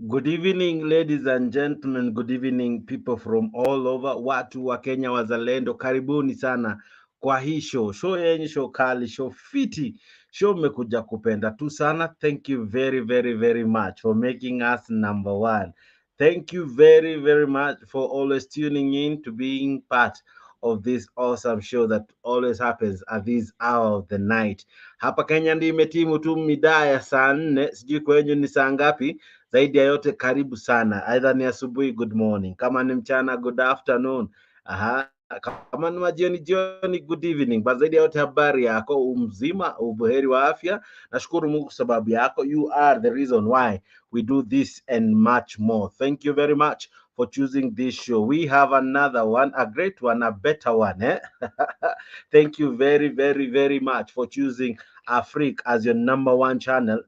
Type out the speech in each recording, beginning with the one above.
Good evening, ladies and gentlemen. Good evening, people from all over. Watu wa Kenya wazalendo, karibuni sana kwa hii show yenye show kali, show fiti, show mmekuja kupenda tu sana. Thank you very much for making us number one. Thank you very much for always tuning in to being part of this awesome show that always happens at this hour of the night. Hapa Kenya ndio imetimu tu midaa ya saa 4, sijui kwenyu ni saa ngapi. Zaidi ya yote karibu sana, either ni asubuhi, good morning, kama ni mchana, good afternoon, kama ni jioni, good evening. But zaidi ya yote habari yako, umzima, ubuheri wa afya. Nashukuru Mungu sababu yako. You are the reason why we do this and much more. Thank you very much for choosing this show. We have another one, a great one, a better one. Thank you very much for choosing Afrique as your number one channel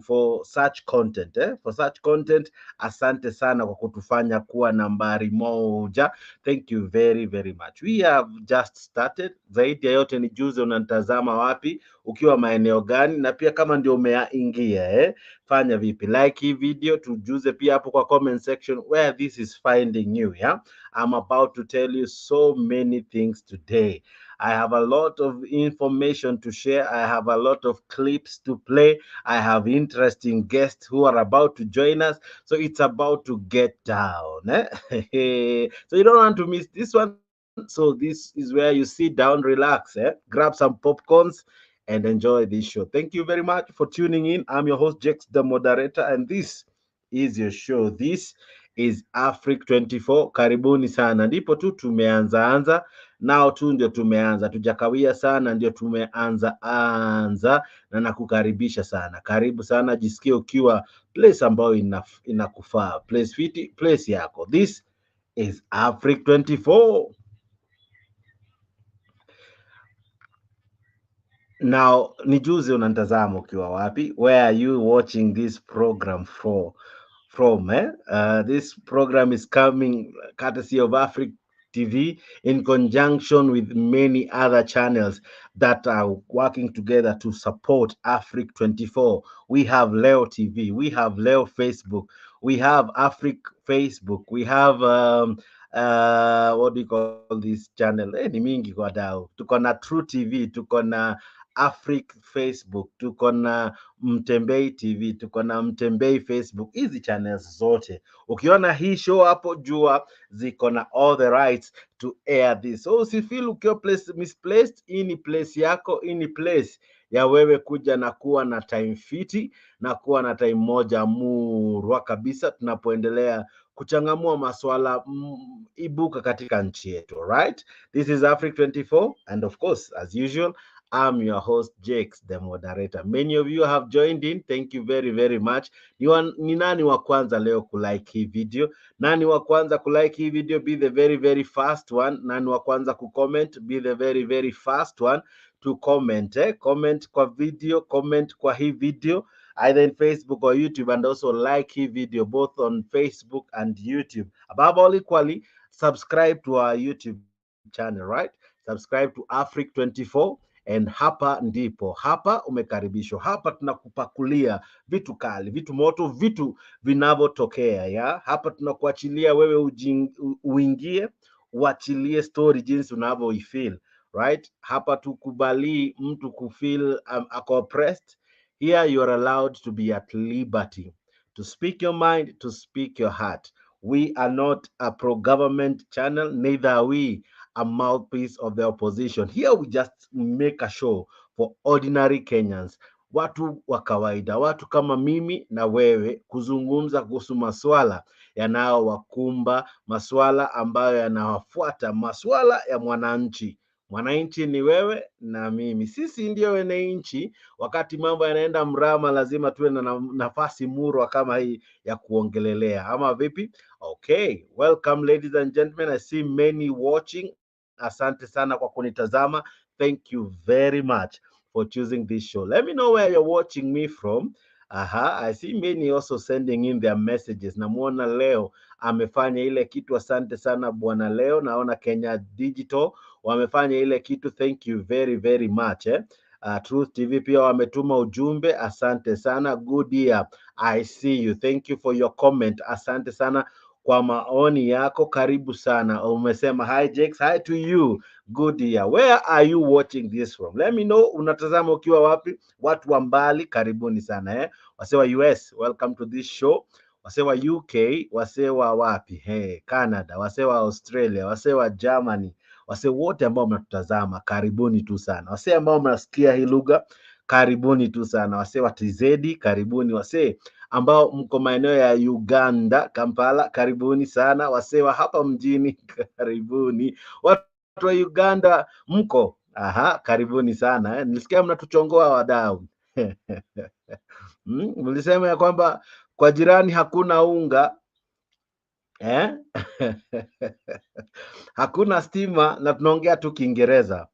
for such content. For such content, asante sana kwa kutufanya kuwa nambari moja. Thank you very much. We have just started. Zaidi ya yote ni juze unatazama wapi, ukiwa maeneo gani, na pia kama ndio umeingia fanya vipi, like hii video, tujuze pia hapo kwa comment section where this is finding you. I'm about to tell you so many things today. I have a lot of information to share. I have a lot of clips to play. I have interesting guests who are about to join us. So it's about to get down. So you don't want to miss this one. So this is where you sit down, relax, grab some popcorns and enjoy this show. Thank you very much for tuning in. I'm your host, Jex, the moderator, and this is your show. This is Afrique 24. Karibuni sana. Ndipo tu tumeanza nao tu ndio tumeanza, tujakawia sana, ndio tumeanza na nakukaribisha sana. Karibu sana, jisikie ukiwa place ambayo inakufaa, place fiti, place yako. This is Afrique 24. Now, nijuze unantazama ukiwa wapi? Where are you watching this program from? This program is coming courtesy of Afrique TV in conjunction with many other channels that are working together to support Afrique 24. We have Leo TV, we have Leo Facebook, we have Afrique Facebook, we have what do you call this channel? Ni mingi kwa dao. Tuko na True TV, tuko na Afrique Facebook, tuko na Mtembei TV, tuko na Mtembei Facebook. Hizi channels zote ukiona hii show hapo, jua ziko na all the rights to air this. So usifeel ukiwa place misplaced. Hii ni place yako, hii ni place ya wewe kuja na kuwa na time fiti na kuwa na time moja murwa kabisa, tunapoendelea kuchangamua maswala ibuka katika nchi yetu. Right? This is Afrique 24, and of course, as usual, I'm your host, Jakes, the moderator. Many of you have joined in. Thank you very much. Ni nani wa kwanza leo kulike hii video? Nani wa kwanza kulike hii video? Be the very first one. Nani wa kwanza kucomment? Be the very first one to comment. Comment kwa video, comment kwa hii video, either in Facebook or YouTube, and also like hii video both on Facebook and YouTube. Above all, equally, subscribe to our YouTube channel, right? Subscribe to Afrique 24. And hapa ndipo, hapa umekaribishwa. Hapa tunakupakulia vitu kali, vitu moto, vitu vinavyotokea. Hapa tunakuachilia wewe uingie, uachilie story jinsi unavyoifeel, right? Hapa tukubali mtu kufeel oppressed. Here you are allowed to be at liberty to speak your mind, to speak your heart. We are not a pro-government channel, neither are we a mouthpiece of the opposition. Here we just make a show for ordinary Kenyans, watu wa kawaida, watu kama mimi na wewe, kuzungumza kuhusu maswala yanayowakumba, maswala ambayo yanawafuata, maswala ya mwananchi. Mwananchi ni wewe na mimi. Sisi ndio wananchi. Wakati mambo yanaenda mrama, lazima tuwe na nafasi murwa kama hii ya kuongelelea, ama vipi? Okay, welcome ladies and gentlemen. I see many watching. Asante sana kwa kunitazama. Thank you very much for choosing this show. Let me know where you're watching me from. I see many also sending in their messages. Namuona Leo amefanya ile kitu. Asante sana bwana Leo. Naona Kenya Digital wamefanya ile kitu. Thank you very much. Truth TV pia wametuma ujumbe, asante sana. Good year, I see you, thank you for your comment, asante sana kwa maoni yako, karibu sana. Umesema hi Jakes, hi to you, good year. Where are you watching this from? Let me know unatazama ukiwa wapi. Watu wa mbali karibuni sana wase wa US, welcome to this show. Wase wa UK, wase wa wapi Canada, wase wa Australia, wase wa Germany, wase wote ambao mnatutazama karibuni tu sana. Wase ambao mnasikia hii lugha karibuni tu sana. Wase wa TZ karibuni. Wase ambao mko maeneo ya Uganda, Kampala, karibuni sana. Wase wa hapa mjini karibuni. Watu wa Uganda mko karibuni sana Nilisikia mnatuchongoa wadau. Mlisema ya kwamba kwa jirani hakuna unga hakuna stima na tunaongea tu Kiingereza.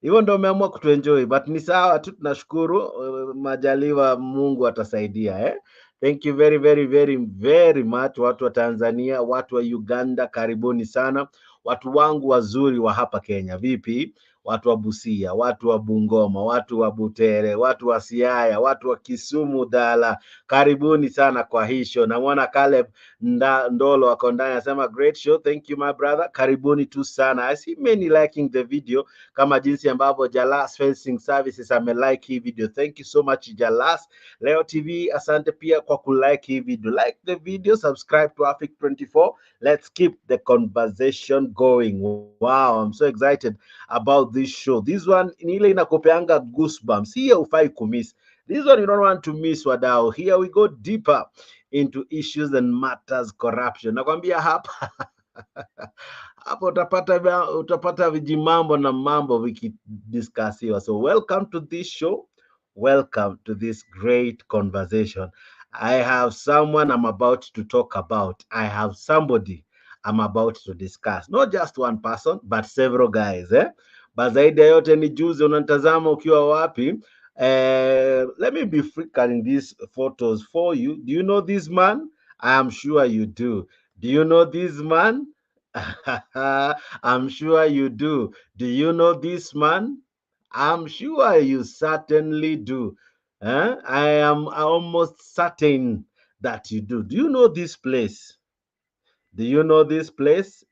Hivyo ndio umeamua kutuenjoy, but ni sawa tu, tunashukuru. Majaliwa Mungu atasaidia Thank you very very very very much, watu wa Tanzania, watu wa Uganda, karibuni sana. Watu wangu wazuri wa hapa Kenya, vipi? Watu wa Busia, watu wa Bungoma, watu wa Butere, watu wa Siaya, watu wa Kisumu Dala, karibuni sana kwa hii show. Namwona Caleb Ndolo wako ndani, anasema great show, thank you my brother, karibuni tu sana. I see many liking the video, kama jinsi ambavyo Jalas Fencing Services amelike hii video. Thank you so much Jalas. Leo TV, asante pia kwa kulike hii video. Like the video, subscribe to Afric 24. Let's keep the conversation going. Wow, I'm so excited about this show. This one ni ile inakopeanga goosebumps. Here ufai kumiss. This one you don't want to miss, wadau. Here we go deeper into issues and matters corruption. Nakwambia hapa hapo utapata vijimambo na mambo vikidiscussiwa. So welcome to this show. Welcome to this great conversation. I have someone I'm about to talk about. I have somebody I'm about to discuss. Not just one person, but several guys. But zaidi ya yote ni juzi, unatazama ukiwa wapi? Let me be flickering these photos for you. Do you know this man? I am sure you do. Do you know this man? I'm sure you do. Do you know this man? I'm sure you certainly do. I am almost certain that you do. Do you know this place? Do you know this place?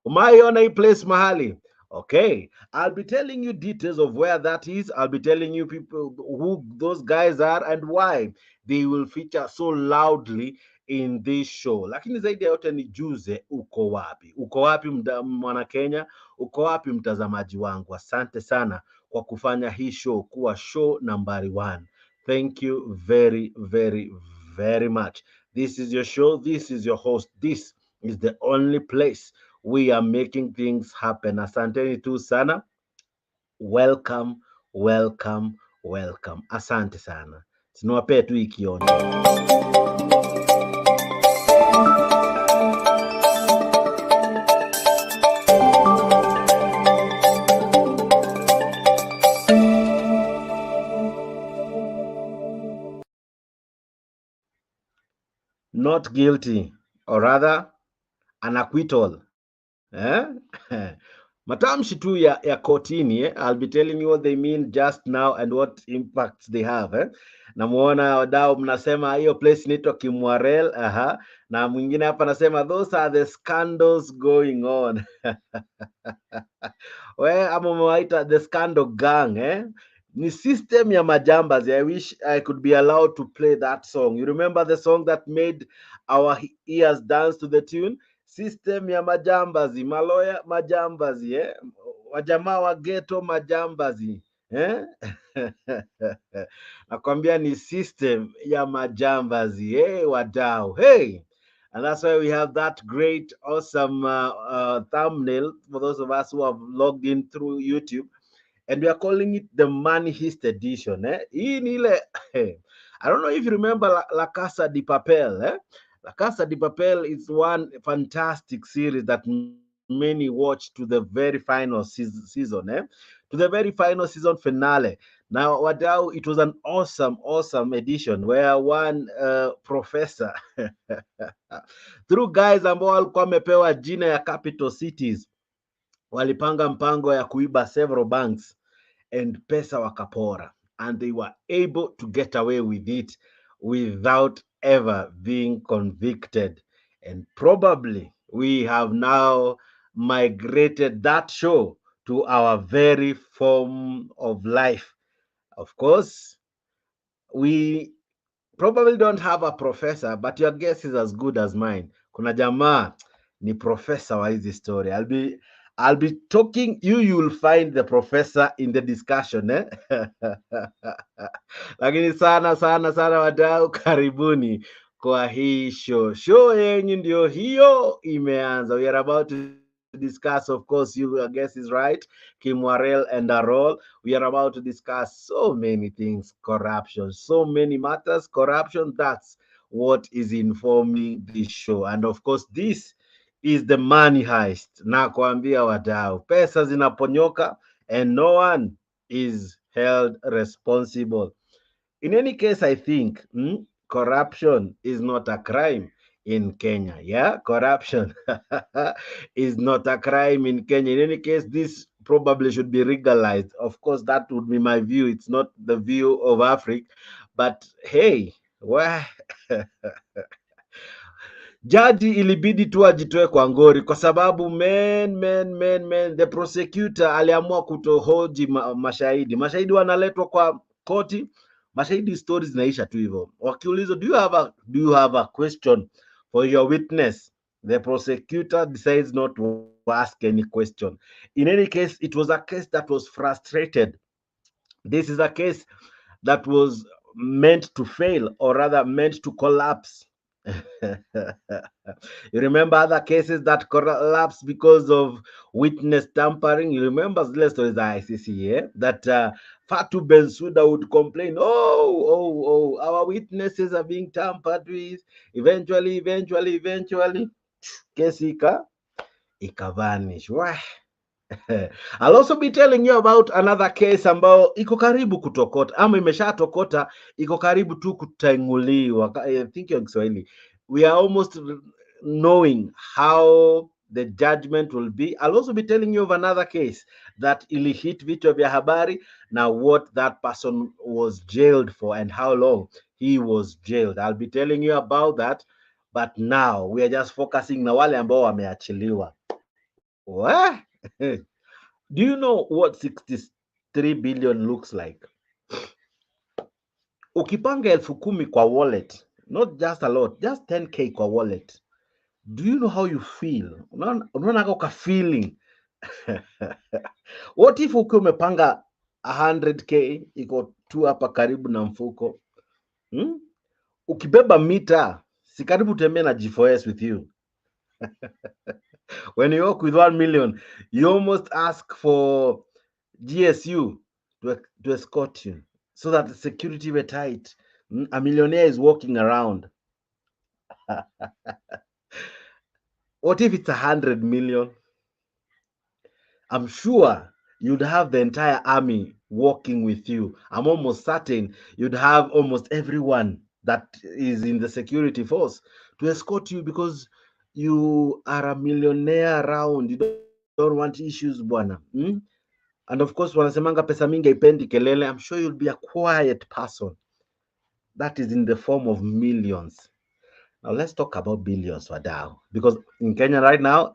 Umaiona hii place mahali? Okay, I'll be telling you details of where that is. I'll be telling you people who those guys are and why they will feature so loudly in this show. Lakini zaidi ya yote ni juze, uko wapi? Uko wapi mwana Kenya? Uko wapi mtazamaji wangu? Asante sana kwa kufanya hii show kuwa show nambari 1. Thank you very very very much. This is your show. This is your host. This is the only place we are making things happen. Asanteni tu sana. Welcome, welcome, welcome. Asante sana. Siniwapee tu ikionjo. Not guilty, or rather an acquittal. Matamshi tu ya kotini. I'll be telling you what they mean just now and what impacts they have. Namuona wadau mnasema hiyo place inaitwa Kimwarer. Na mwingine hapa nasema those are the scandals going on. We ama umewaita the scandal gang Ni system ya majambazi. I wish I could be allowed to play that song. You remember the song that made our ears dance to the tune? System ya majambazi, maloya majambazi, wajamaa wa ghetto majambazi, nakwambia ni system ya majambazi, wadau, and that's why we have that great awesome thumbnail for those of us who have logged in through YouTube, and we are calling it the Money Heist edition. Hii ni ile I don't know if you remember La Casa de Papel. La Casa de Papel is one fantastic series that many watched to the very final season, to the very final season finale. Now, wadau, it was an awesome edition where one professor through guys ambao walikuwa wamepewa jina ya capital cities, walipanga mpango ya kuiba several banks and pesa wakapora, and they were able to get away with it without ever being convicted. And probably we have now migrated that show to our very form of life. Of course, we probably don't have a professor, but your guess is as good as mine. Kuna jamaa ni professor wa hizi story. I'll be talking, you'll find the professor in the discussion, eh? Lakini sana sana sana wadau, karibuni kwa hii show yenyu ndio hiyo imeanza. We are about to discuss, of course, your guess is right, Kimwarer and Arror. We are about to discuss so many things: corruption, so many matters, corruption. That's what is informing this show. And of course, this is the money heist. Na kuambia wadau, pesa zinaponyoka and no one is held responsible. In any case, I think corruption is not a crime in Kenya. Yeah, corruption is not a crime in Kenya. In any case, this probably should be legalized. Of course, that would be my view. It's not the view of Africa. But hey, why? Jaji ilibidi tu ajitoe kwa ngori kwa sababu the prosecutor aliamua kutohoji mashahidi wanaletwa kwa koti, mashahidi stories zinaisha tu hivyo. Wakiulizwa, do you have a question for your witness, the prosecutor decides not to ask any question. In any case, it was a case that was frustrated. This is a case that was meant to fail, or rather meant to collapse. You remember other cases that collapsed because of witness tampering? You remember the stories of ICC, yeah? That Fatu Bensouda would complain, our witnesses are being tampered with. Eventually, kesi ikavanish. Wah. I'll also be telling you about another case ambao iko karibu kutokota ama imeshatokota, iko karibu tu kutanguliwa. I think in Kiswahili we are almost knowing how the judgment will be. I'll also be telling you of another case that ilihit vichwa vya habari, now what that person was jailed for and how long he was jailed. I'll be telling you about that, but now we are just focusing na wale ambao wameachiliwa. What? Do you know what 63 billion looks like? Ukipanga 10,000 kwa wallet, not just a lot, just 10k kwa wallet. Do you know how you feel? Unaona ka feeling. What if ukiwa umepanga 100k iko tu hapa karibu na mfuko? Ukibeba mita, si karibu tembea na G4S with you. When you walk with 1 million, you almost ask for GSU to escort you so that the security were tight. A millionaire is walking around. What if it's 100 million? I'm sure you'd have the entire army walking with you. I'm almost certain you'd have almost everyone that is in the security force to escort you because you are a millionaire around. You don't want issues, bwana. And of course, wanasemanga pesa mingi haipendi kelele. I'm sure you'll be a quiet person. That is in the form of millions. Now let's talk about billions, wadau, because in Kenya right now,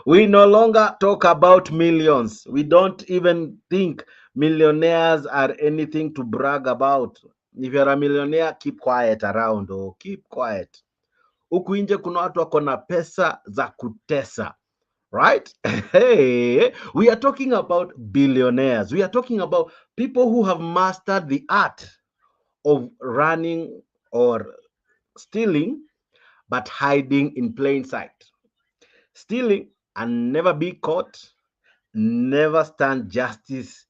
we no longer talk about millions. We don't even think millionaires are anything to brag about. If you're a millionaire, keep quiet around, or keep quiet. Huku nje kuna watu wako na pesa za kutesa. Right? Hey, we are talking about billionaires. We are talking about people who have mastered the art of running or stealing, but hiding in plain sight. Stealing and never be caught, never stand justice,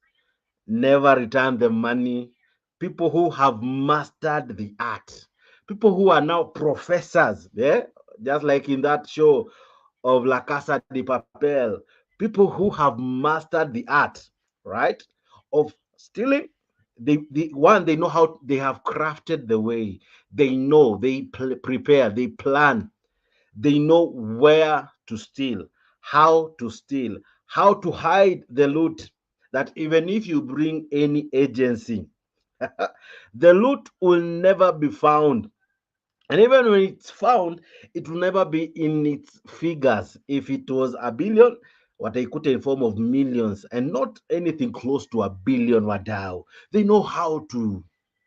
never return the money. People who have mastered the art. People who are now professors, yeah? Just like in that show of La Casa de Papel. People who have mastered the art, right, of stealing. They know how, they have crafted the way. They know, they prepare, they plan. They know where to steal, how to hide the loot that even if you bring any agency, the loot will never be found. And even when it's found, it will never be in its figures. If it was a billion, wataikuta in form of millions and not anything close to a billion wadau. They know how to.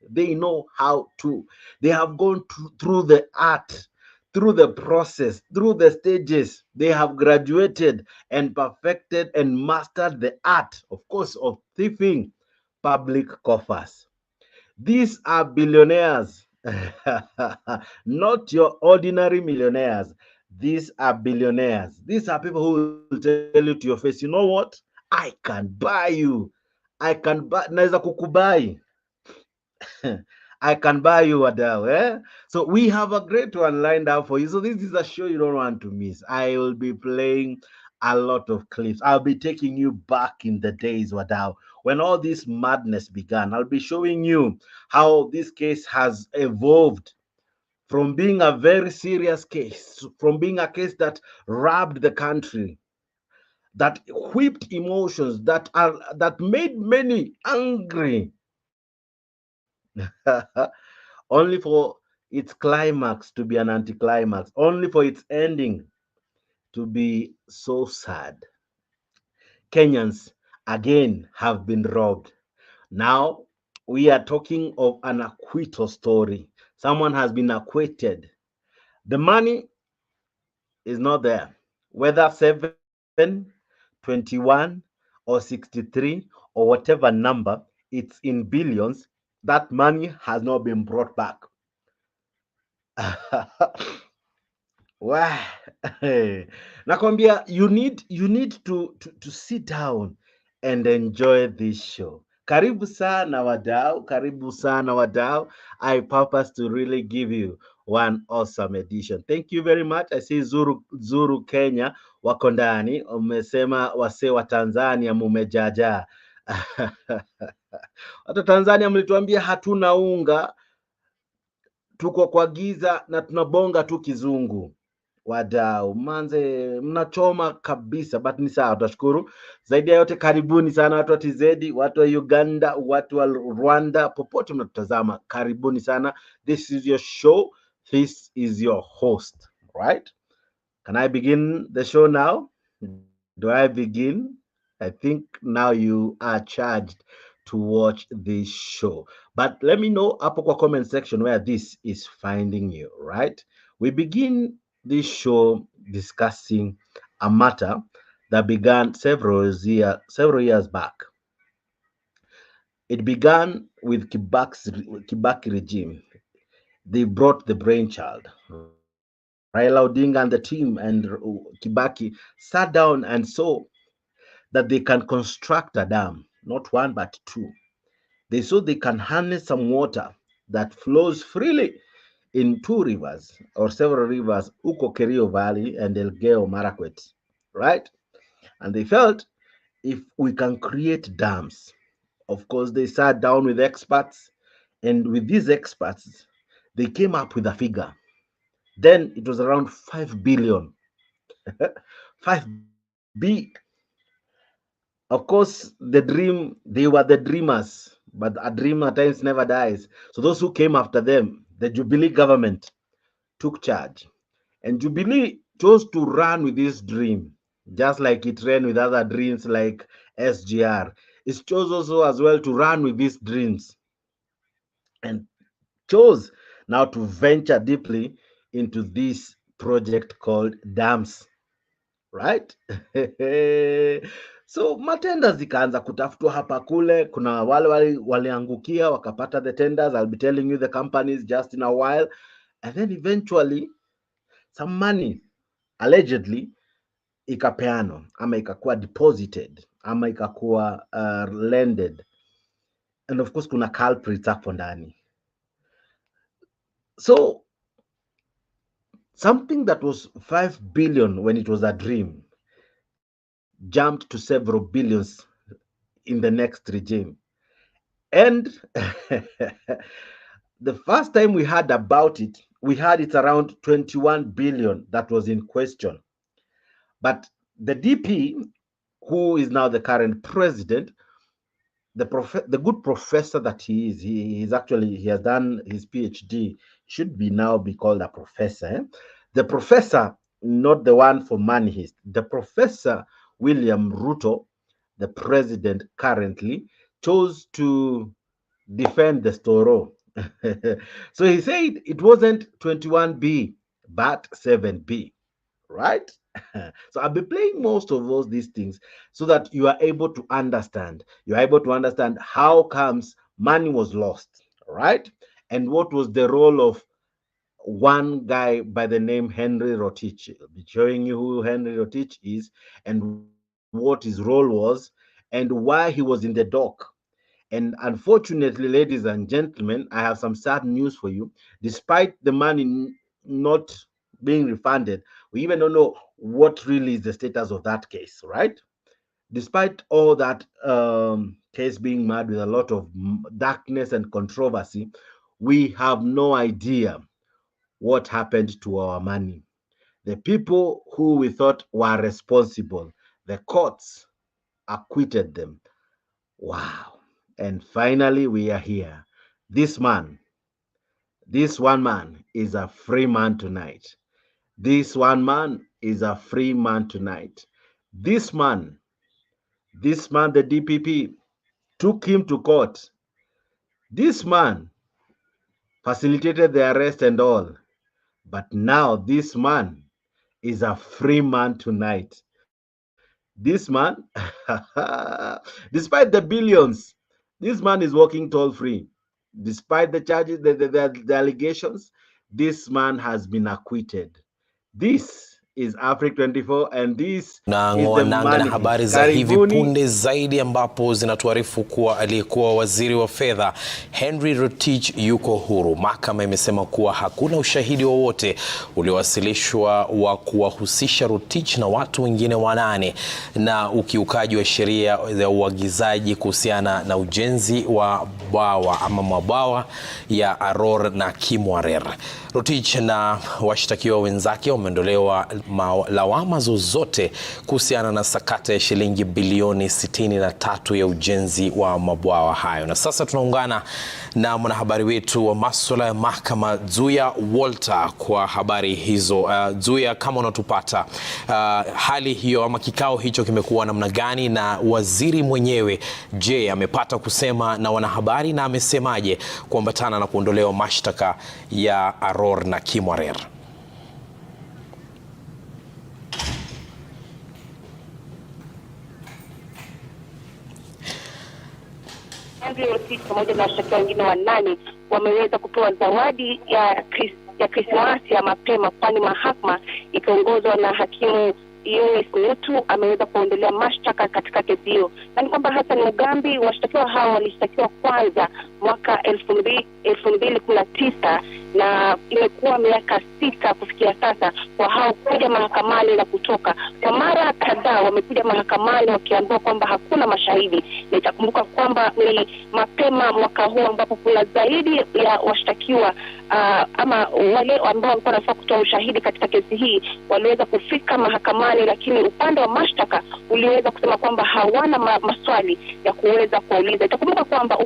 They know how to. They have gone through the art, through the process, through the stages. They have graduated and perfected and mastered the art, of course, of thieving public coffers. These are billionaires, not your ordinary millionaires. These are billionaires. These are people who will tell you to your face, you know what? I can buy you. I can buy, naweza kukubai. I can buy you Wadao, eh? So we have a great one lined up for you. So this is a show you don't want to miss. I will be playing a lot of clips. I'll be taking you back in the days, Wadao, when all this madness began. I'll be showing you how this case has evolved from being a very serious case, from being a case that robbed the country, that whipped emotions, that made many angry, only for its climax to be an anticlimax, only for its ending to be so sad. Kenyans again have been robbed. Now we are talking of an acquittal story. Someone has been acquitted. The money is not there. Whether 7, 21, or 63, or whatever number, it's in billions. That money has not been brought back. Wah. Nakwambia, you need to sit down and enjoy this show. Karibu sana wadau, karibu sana wadau. I purpose to really give you one awesome edition. Thank you very much. I see Zuru Kenya wako ndani, umesema wasee wa Tanzania mumejaja. Watu Tanzania mlituambia hatuna unga, tuko kwa giza na tunabonga tu kizungu. Wadau manze, mnachoma kabisa, but ni sawa, tutashukuru. Zaidi ya yote, karibuni sana watu wa TZ, watu wa Uganda, watu wa Rwanda, popote mnatutazama, karibuni sana. This is your show, this is your host, right? Can I begin the show now? Do I begin? I think now you are charged to watch this show. But let me know up kwa comment section where this is finding you, right? We begin this show discussing a matter that began several years back. It began with Kibaki regime. They brought the brainchild. Raila Odinga and the team and Kibaki sat down and saw that they can construct a dam, not one but two. They saw they can harness some water that flows freely in two rivers or several rivers, Uko Kerio Valley and Elgeyo Marakwet, right? And they felt if we can create dams, of course, they sat down with experts, and with these experts, they came up with a figure. Then it was around 5 billion. 5B. Of course, the dream, they were the dreamers, but a dream at times never dies. So those who came after them, the Jubilee government, took charge. And Jubilee chose to run with this dream, just like it ran with other dreams like SGR. It chose also as well to run with these dreams and chose now to venture deeply into this project called dams, right? So matenda zikaanza kutafutwa hapa kule. Kuna wale waliangukia wakapata the tenders. I'll be telling you the companies just in a while. And then eventually some money allegedly ikapeanwa ama ikakuwa deposited ama ikakuwa lended, and of course kuna culprits hapo ndani. So something that was 5 billion when it was a dream jumped to several billions in the next regime. And the first time we heard about it, we heard it's around 21 billion that was in question. But the DP, who is now the current president, the good professor that he is, he has done his PhD, should now be called a professor. The professor, not the one for money heist, the professor William Ruto, the president currently, chose to defend the Storo. So he said it wasn't 21B, but 7B, right? So I'll be playing most of these things so that you are able to understand. You are able to understand how comes money was lost, right? And what was the role of one guy by the name Henry Rotich. I'll be showing you who Henry Rotich is and what his role was and why he was in the dock. And unfortunately, ladies and gentlemen, I have some sad news for you. Despite the money not being refunded, we even don't know what really is the status of that case, right? Despite all that case being mad with a lot of darkness and controversy, we have no idea what happened to our money. The people who we thought were responsible, the courts acquitted them. Wow. And finally, we are here. This one man is a free man tonight. This one man is a free man tonight. This man, the DPP, took him to court. This man facilitated the arrest and all. But now this man is a free man tonight. This man, despite the billions, this man is walking toll free. Despite the charges, the allegations, this man has been acquitted. This is Africa 24 and this na is the nanga na habari za hivi punde zaidi ambapo zinatuarifu kuwa aliyekuwa waziri wa fedha Henry Rotich yuko huru. Mahakama imesema kuwa hakuna ushahidi wowote uliowasilishwa wa kuwahusisha Rotich na watu wengine 8 na ukiukaji wa sheria ya uagizaji kuhusiana na ujenzi wa bwawa ama mabwawa ya Aror na Kimwarer. Rotich na washtakiwa wenzake wameondolewa lawama zozote kuhusiana na sakata ya shilingi bilioni 63 ya ujenzi wa mabwawa hayo. Na sasa tunaungana na mwanahabari wetu wa masuala ya mahakama Zuya Walter kwa habari hizo. Zuya, kama unatupata, hali hiyo ama kikao hicho kimekuwa namna gani, na waziri mwenyewe je, amepata kusema na wanahabari na amesemaje kuambatana na kuondolewa mashtaka ya Aror na Kimwarer? Rotich pamoja na washtakiwa wengine 8 wameweza kupewa zawadi ya Krismasi ya mapema, kwani mahakama ikiongozwa na hakimu Mutu ameweza kuondelea mashtaka katika kesi hiyo. Na ni kwamba Hassan Mugambi, washtakiwa hao walishtakiwa kwanza mwaka 2019 na imekuwa miaka 6 kufikia sasa kwa hao kuja mahakamani na kutoka. Kwa mara kadhaa wamekuja mahakamani wakiambiwa kwamba hakuna mashahidi. Na itakumbuka kwamba ni mapema mwaka huu ambapo kuna zaidi ya washtakiwa ama wale ambao walikuwa wanafaa kutoa ushahidi katika kesi hii waliweza kufika mahakamani, lakini upande wa mashtaka uliweza kusema kwamba hawana maswali ya kuweza kuuliza. Itakumbuka kwamba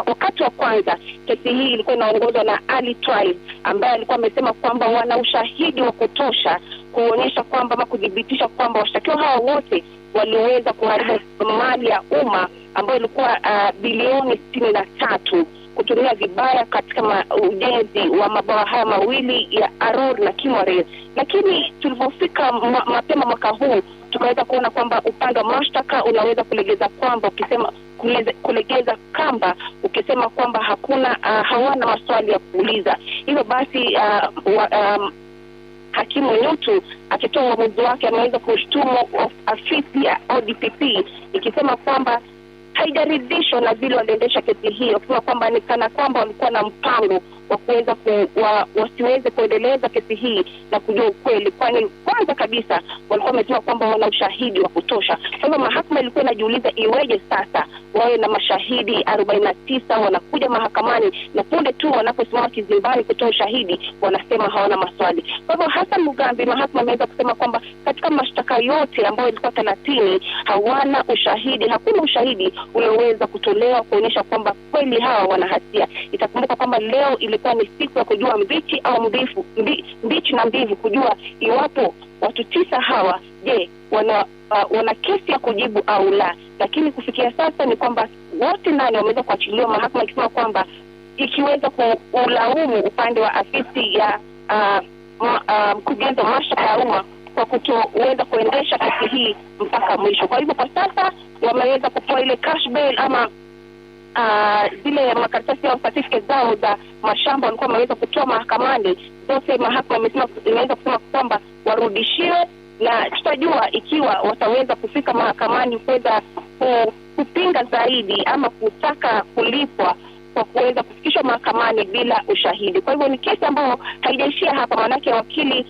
wakati wa kwanza kesi hii ilikuwa inaongozwa na Ali Twai ambaye alikuwa amesema kwamba wana ushahidi wa kutosha kuonyesha kwamba ama kudhibitisha kwamba washtakiwa hao wote waliweza kuharibu mali ya umma ambayo ilikuwa bilioni 63 kutumia vibaya katika ujenzi wa mabwawa haya mawili ya Aror na Kimwarer. Lakini tulipofika mapema mwaka huu tukaweza kuona kwamba upande wa mashtaka unaweza kulegeza kwamba kulegeza kamba ukisema kwamba hawana maswali ya kuuliza. Hivyo basi hakimu Mutu akitoa uamuzi wake ameweza kushtumu afisi ya DDP ikisema kwamba haijaridhishwa na vile waliendesha kesi hiyo, kwa kwamba ni kana kwamba walikuwa na mpango wa kuweza wasiweze kuendeleza kesi hii na kujua ukweli, kwani kwanza kabisa walikuwa wamesema kwamba wana ushahidi wa kutosha. Kwa hivyo mahakama ilikuwa inajiuliza iweje sasa wawe na mashahidi 49 wanakuja mahakamani na punde tu wanaposimama kizimbani kutoa ushahidi wanasema hawana maswali. Kwa hivyo Hassan Mugambi, mahakama imeweza kusema kwamba katika mashtaka yote ambayo ilikuwa 30 hawana ushahidi, hakuna ushahidi ulioweza kutolewa kuonyesha kwamba kweli hawa wana hatia. Itakumbuka kwamba leo ilikuwa ni siku ya kujua mbichi au mbichi na mbivu, kujua iwapo watu 9 hawa je wana kesi ya kujibu au la. Lakini kufikia sasa ni kwamba wote 8 wameweza kuachiliwa, mahakama ikisema kwamba ikiweza kulaumu upande wa afisi ya mkurugenzi wa mashtaka ya umma kwa kutoweza kuendesha kesi hii mpaka mwisho. Kwa hivyo kwa sasa wameweza kutoa ile cash bail ama zile makaratasi au certificate zao za mashamba walikuwa wameweza kutoa mahakamani. Zote mahakama imeweza kusema kwamba warudishiwe, na tutajua ikiwa wataweza kufika mahakamani kuweza kupinga zaidi ama kutaka kulipwa kwa kuweza kufikishwa mahakamani bila ushahidi. Kwa hivyo ni kesi ambayo haijaishia hapa, manake wakili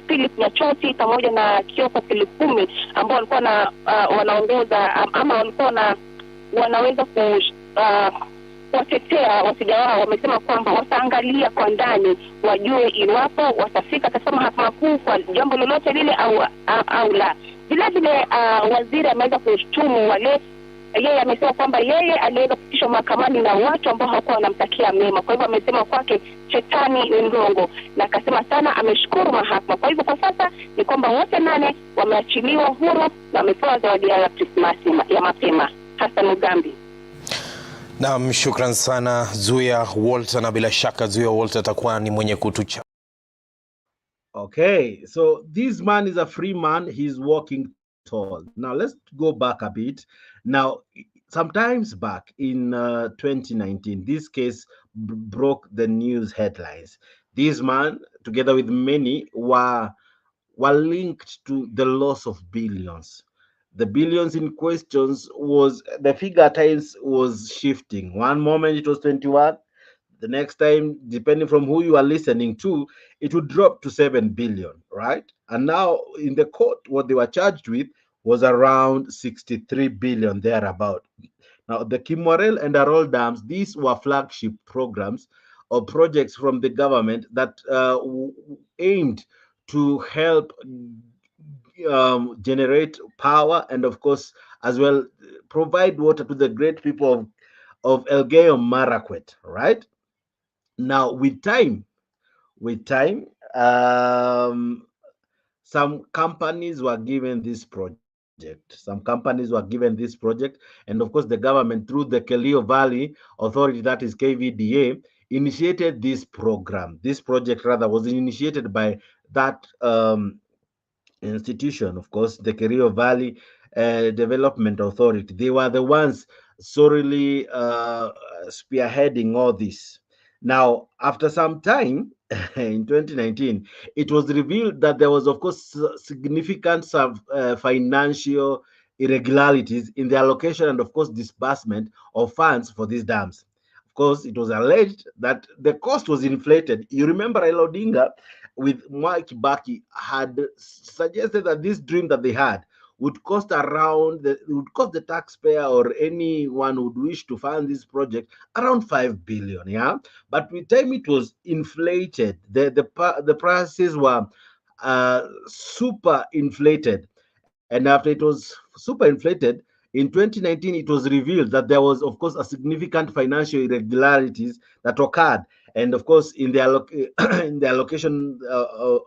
Philip Nyachoti pamoja na Kioko Philipumi ambao walikuwa wanaongoza ama walikuwa wanaweza kuwatetea wateja wao, wamesema kwamba wataangalia kwa ndani wajue iwapo watafika katika mahakama kuu kwa jambo lolote lile au la. Vile vile waziri ameweza kushtumu wale, yeye amesema kwamba yeye aliweza kufikishwa mahakamani na watu ambao hawakuwa wanamtakia mema. Kwa hivyo amesema kwake shetani ni mrongo, na akasema sana ameshukuru mahakama. Kwa hivyo kwa sasa ni kwamba wote 8 wameachiliwa huru na wamepewa zawadi ya Krismasi ya mapema. Hassan Mugambi. Naam, shukran sana Zuia Walter, na bila shaka Zuia Walter atakuwa ni mwenye kutucha. Okay, so this man is a free man. He's walking tall. Now let's go back a bit. Now, sometimes back in 2019, this case broke the news headlines. This man, together with many, were linked to the loss of billions. The billions in questions the figure at times was shifting. One moment it was 21. The next time, depending from who you are listening to, it would drop to 7 billion, right? And now in the court, what they were charged with was around 63 billion, thereabout. Now, the Kimwarer and Arror dams, these were flagship programs or projects from the government that aimed to help generate power and, of course, as well provide water to the great people of Elgeyo Marakwet, right? Now, with time, some companies were given this project. And of course, the government, through the Kerio Valley Authority, that is KVDA, initiated this program. This project, rather, was initiated by that institution, of course, the Kerio Valley Development Authority. They were the ones sorely spearheading all this. Now, after some time, in 2019, it was revealed that there was, of course, significant financial irregularities in the allocation and, of course, disbursement of funds for these dams. Of course, it was alleged that the cost was inflated. You remember Raila Odinga with Mwai Kibaki had suggested that this dream that they had would cost the taxpayer or anyone who would wish to fund this project around 5 billion. Yeah, but with time it was inflated. The prices were super inflated, and after it was super inflated in 2019, it was revealed that there was, of course, a significant financial irregularities that occurred, and of course in the allocation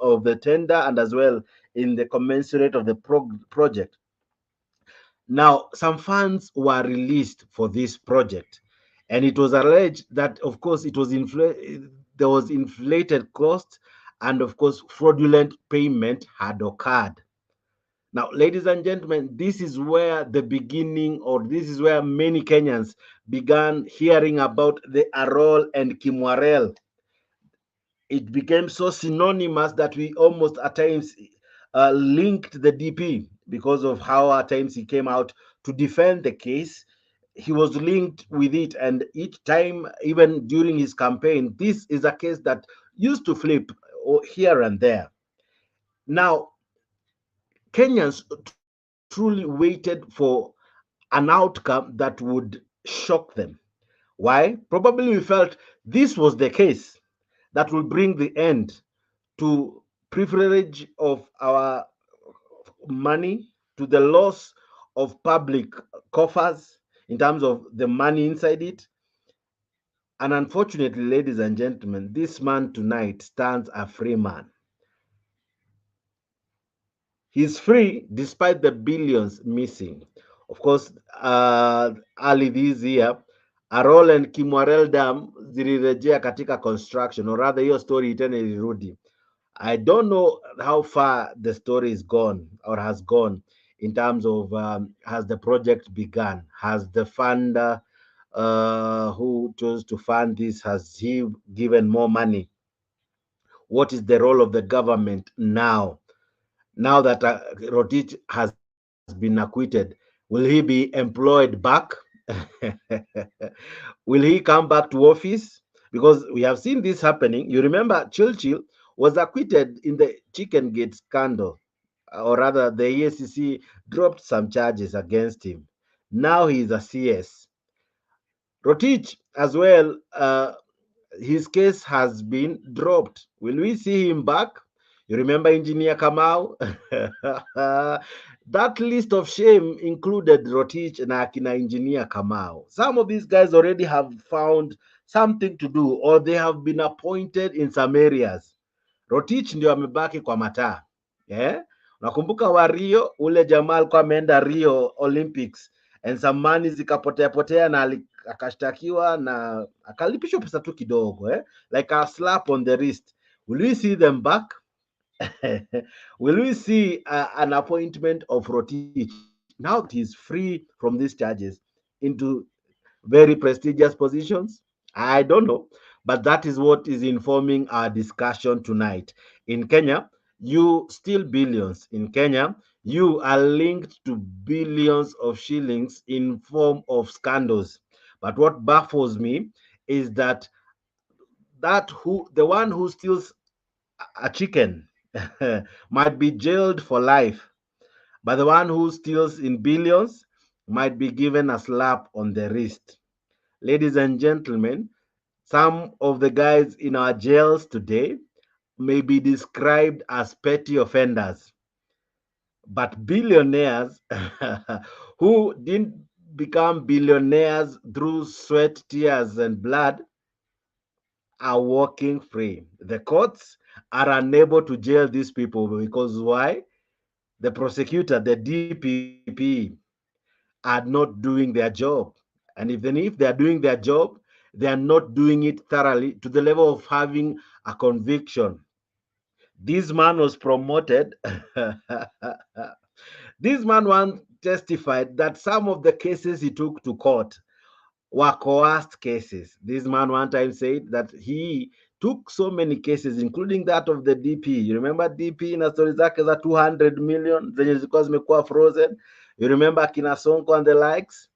of the tender, and as well in the commensurate of the project. Now, some funds were released for this project, and it was alleged that, of course, there was inflated cost, and of course, fraudulent payment had occurred. Now, ladies and gentlemen, this is where this is where many Kenyans began hearing about the Aror and Kimwarer. It became so synonymous that we almost at times linked the DP because of how at times he came out to defend the case. he was linked with it, and each time, even during his campaign, this is a case that used to flip here and there. Now, Kenyans truly waited for an outcome that would shock them. Why? Probably we felt this was the case that will bring the end to privilege of our money, to the loss of public coffers in terms of the money inside it. And unfortunately, ladies and gentlemen, this man tonight stands a free man. He's free despite the billions missing. Of course, early this year, Aror and Kimwarer Dam zilirejea katika construction, or rather hiyo story tena ilirudi. I don't know how far the story is gone or has gone in terms of has the project begun? Has the funder who chose to fund this, has he given more money? What is the role of the government now? Now that Rotich has been acquitted, will he be employed back? Will he come back to office? Because we have seen this happening. You remember Churchill was acquitted in the Chicken Gate scandal, or rather, the EACC dropped some charges against him. Now he is a CS. Rotich as well, his case has been dropped. Will we see him back? You remember Engineer Kamau? That list of shame included Rotich and Akina Engineer Kamau. Some of these guys already have found something to do, or they have been appointed in some areas. Rotich ndio amebaki kwa mataa. Yeah? Nakumbuka wa Rio, ule jamaa alikuwa ameenda Rio Olympics and some money zikapotea potea na akashtakiwa na akalipishwa pesa tu kidogo, like a slap on the wrist. Will we see them back? Will we see an appointment of Rotich now that he's free from these charges into very prestigious positions? I don't know, but that is what is informing our discussion tonight. In Kenya, you steal billions. In Kenya, you are linked to billions of shillings in form of scandals. But what baffles me is that the one who steals a chicken might be jailed for life, but the one who steals in billions might be given a slap on the wrist. Ladies and gentlemen, some of the guys in our jails today may be described as petty offenders, but billionaires who didn't become billionaires through sweat, tears, and blood are walking free. The courts are unable to jail these people because why? The prosecutor, the DDP, are not doing their job. And even if they are doing their job, they are not doing it thoroughly to the level of having a conviction. This man was promoted. This man once testified that some of the cases he took to court were coerced cases. This man one time said that he took so many cases, including that of the DP. You remember DP na story zake za 200 million zenye zilikuwa zimekuwa frozen? You remember kina Sonko and the likes?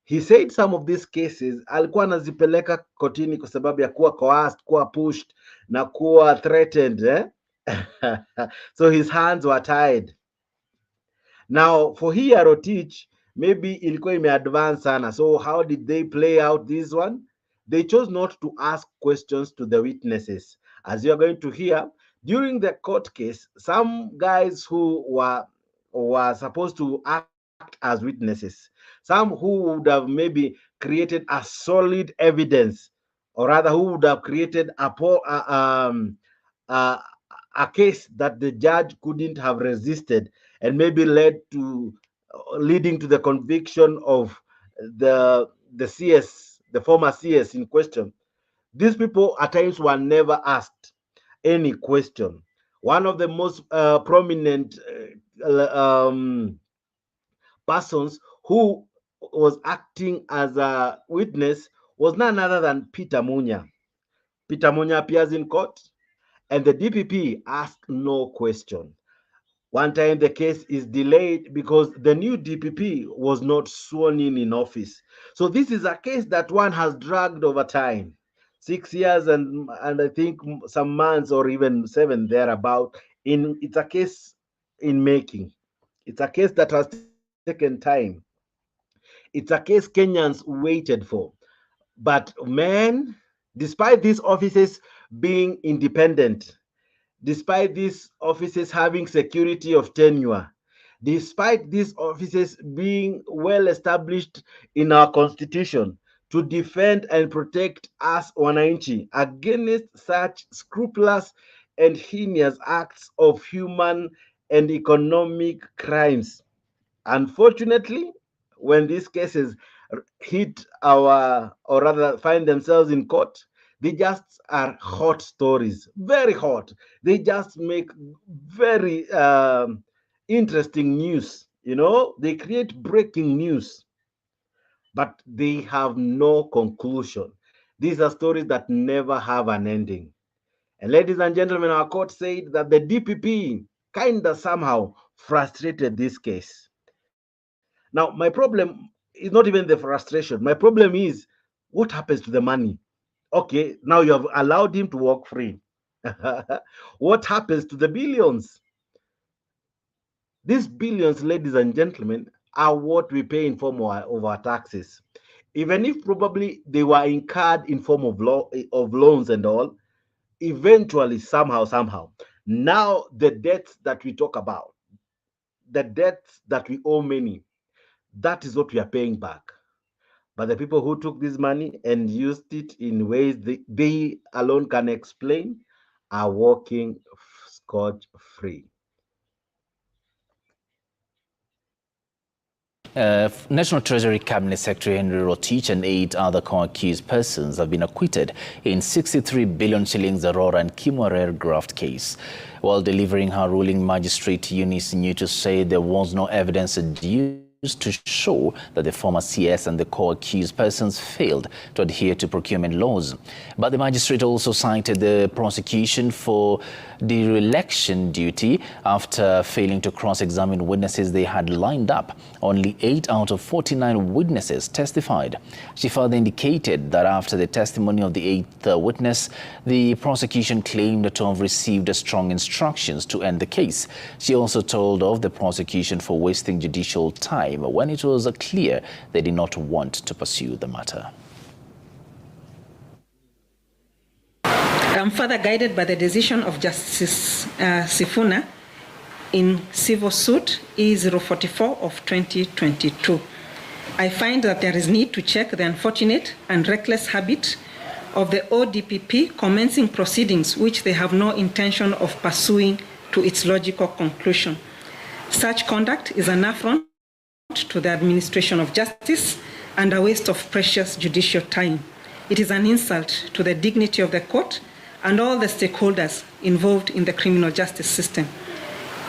He said some of these cases alikuwa anazipeleka kotini kwa sababu ya kuwa coerced, kuwa pushed na kuwa threatened. So his hands were tied. Now for here Rotich, maybe ilikuwa imeadvance sana. So how did they play out this one? They chose not to ask questions to the witnesses. As you are going to hear, during the court case, some guys who were supposed to act as witnesses, some who would have maybe created a solid evidence, or rather who would have created a case that the judge couldn't have resisted and maybe leading to the conviction of the CS, the former CS in question. These people at times were never asked any question. One of the most prominent persons who was acting as a witness was none other than Peter Munya. Peter Munya appears in court, and the DPP asked no question. One time the case is delayed because the new DPP was not sworn in office. So this is a case that one has dragged over time. 6 years and I think some months or even 7 thereabout. It's a case in making. It's a case that has taken time. It's a case Kenyans waited for. But man, despite these offices being independent, despite these offices having security of tenure, despite these offices being well established in our constitution to defend and protect us wananchi against such scrupulous and heinous acts of human and economic crimes. Unfortunately, when these cases hit our, or rather find themselves in court, they just are hot stories, very hot. They just make very interesting news. They create breaking news, but they have no conclusion. These are stories that never have an ending. And ladies and gentlemen, our court said that the DPP kind of somehow frustrated this case. Now, my problem is not even the frustration. My problem is what happens to the money? Okay, now you have allowed him to walk free. What happens to the billions? These billions, ladies and gentlemen, are what we pay in form of our taxes. Even if probably they were incurred in form of loans and all, eventually, somehow, now the debts that we talk about, the debts that we owe many, that is what we are paying back. But the people who took this money and used it in ways they alone can explain are walking scotch free. National Treasury Cabinet Secretary Henry Rotich and 8 other co-accused persons have been acquitted in 63 billion shillings Aror and Kimwarer graft case. While delivering her ruling, Magistrate Eunice Nyutu said there was no evidence adduced to show that the former CS and the co-accused persons failed to adhere to procurement laws. But the magistrate also cited the prosecution for dereliction duty after failing to cross-examine witnesses they had lined up. Only 8 out of 49 witnesses testified. She further indicated that after the testimony of the 8th witness, the prosecution claimed to have received strong instructions to end the case. She also told of the prosecution for wasting judicial time when it was clear they did not want to pursue the matter. I'm further guided by the decision of Justice Sifuna in civil suit E044 of 2022. I find that there is need to check the unfortunate and reckless habit of the ODPP commencing proceedings which they have no intention of pursuing to its logical conclusion. Such conduct is an affront to the administration of justice and a waste of precious judicial time. It is an insult to the dignity of the court and all the stakeholders involved in the criminal justice system.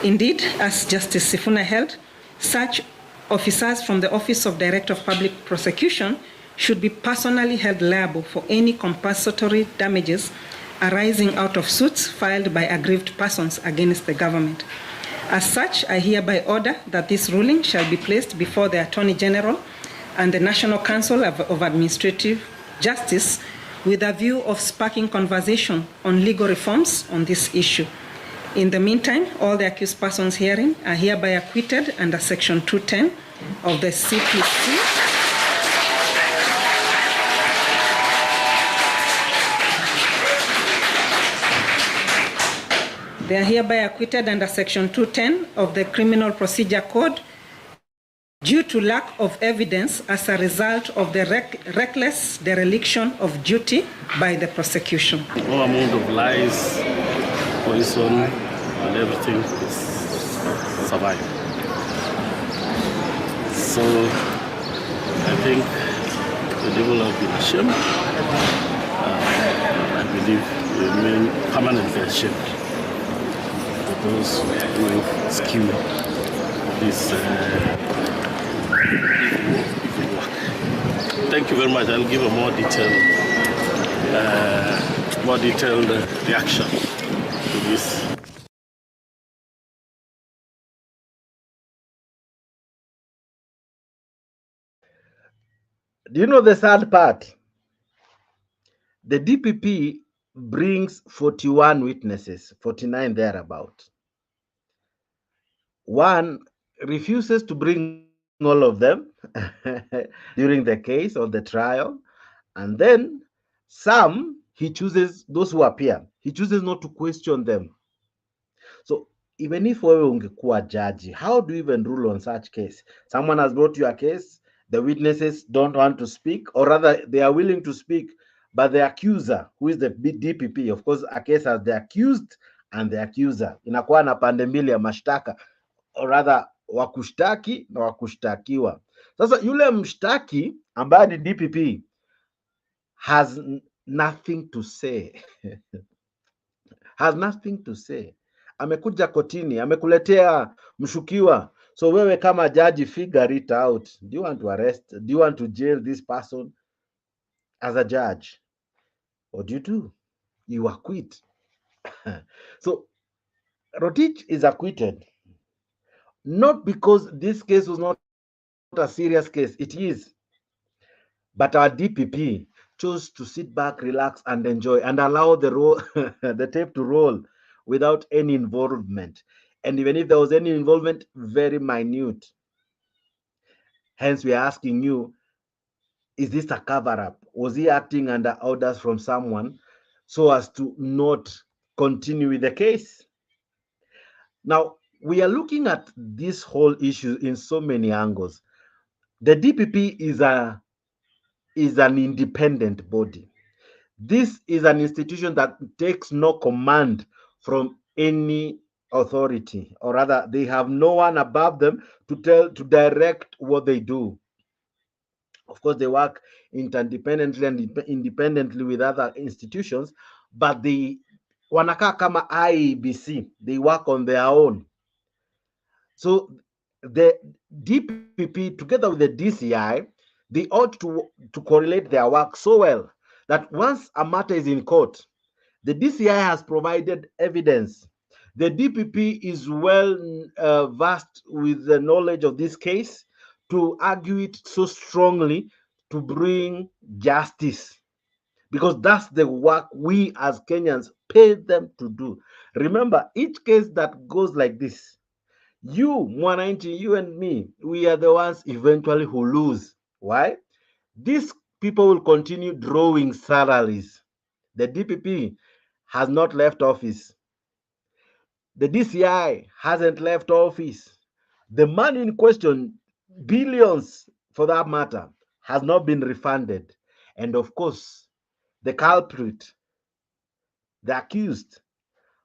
Indeed, as Justice Sifuna held, such officers from the Office of Director of Public Prosecution should be personally held liable for any compensatory damages arising out of suits filed by aggrieved persons against the government. As such, I hereby order that this ruling shall be placed before the Attorney General and the National Council of Administrative Justice with a view of sparking conversation on legal reforms on this issue. In the meantime, all the accused persons herein are hereby acquitted under Section 210 of the CPC. They are hereby acquitted under Section 210 of the Criminal Procedure Code due to lack of evidence as a result of the reckless dereliction of duty by the prosecution. No amount of lies, poison, and everything is survived. So I think the devil has been ashamed. I believe we remain permanently ashamed. Those who skew this evil work. Thank you very much. I'll give a more detailed reaction to this. Do you know the sad part? The DPP brings 41 witnesses, 49 thereabout. One refuses to bring all of them during the case or the trial. And then some, he chooses, those who appear, he chooses not to question them. So even if wewe ungekuwa judge, how do you even rule on such case? Someone has brought you a case, the witnesses don't want to speak, or rather they are willing to speak, but the accuser, who is the DPP, of course, a case has the accused and the accuser. Inakuwa na pande mbili ya mashtaka, or rather wakushtaki na wakushtakiwa. Sasa yule mshtaki ambaye ni DPP has nothing to say. Has nothing to say. Amekuja kotini, amekuletea mshukiwa. So wewe kama judge, figure it out. Do you want to arrest? Do you want to jail this person as a judge? What do? You acquit. So Rotich is acquitted. Not because this case was not a serious case. It is. But our DPP chose to sit back, relax, and enjoy, and allow the tape to roll without any involvement. And even if there was any involvement, very minute. Hence, we are asking you, is this a cover-up? Was he acting under orders from someone so as to not continue with the case? Now, we are looking at this whole issue in so many angles. The DPP is an independent body. This is an institution that takes no command from any authority, or rather, they have no one above them to direct what they do. Of course, they work interdependently and independently with other institutions, but they wanakaa kama IEBC, they work on their own. So the DPP, together with the DCI, they ought to correlate their work so well that once a matter is in court, the DCI has provided evidence. The DPP is well versed with the knowledge of this case to argue it so strongly to bring justice, because that's the work we as Kenyans pay them to do. Remember, each case that goes like this, you, Mwananchi, you and me, we are the ones eventually who lose. Why? These people will continue drawing salaries. The DPP has not left office. The DCI hasn't left office. The money in question, billions for that matter, has not been refunded. And of course, the culprit, the accused,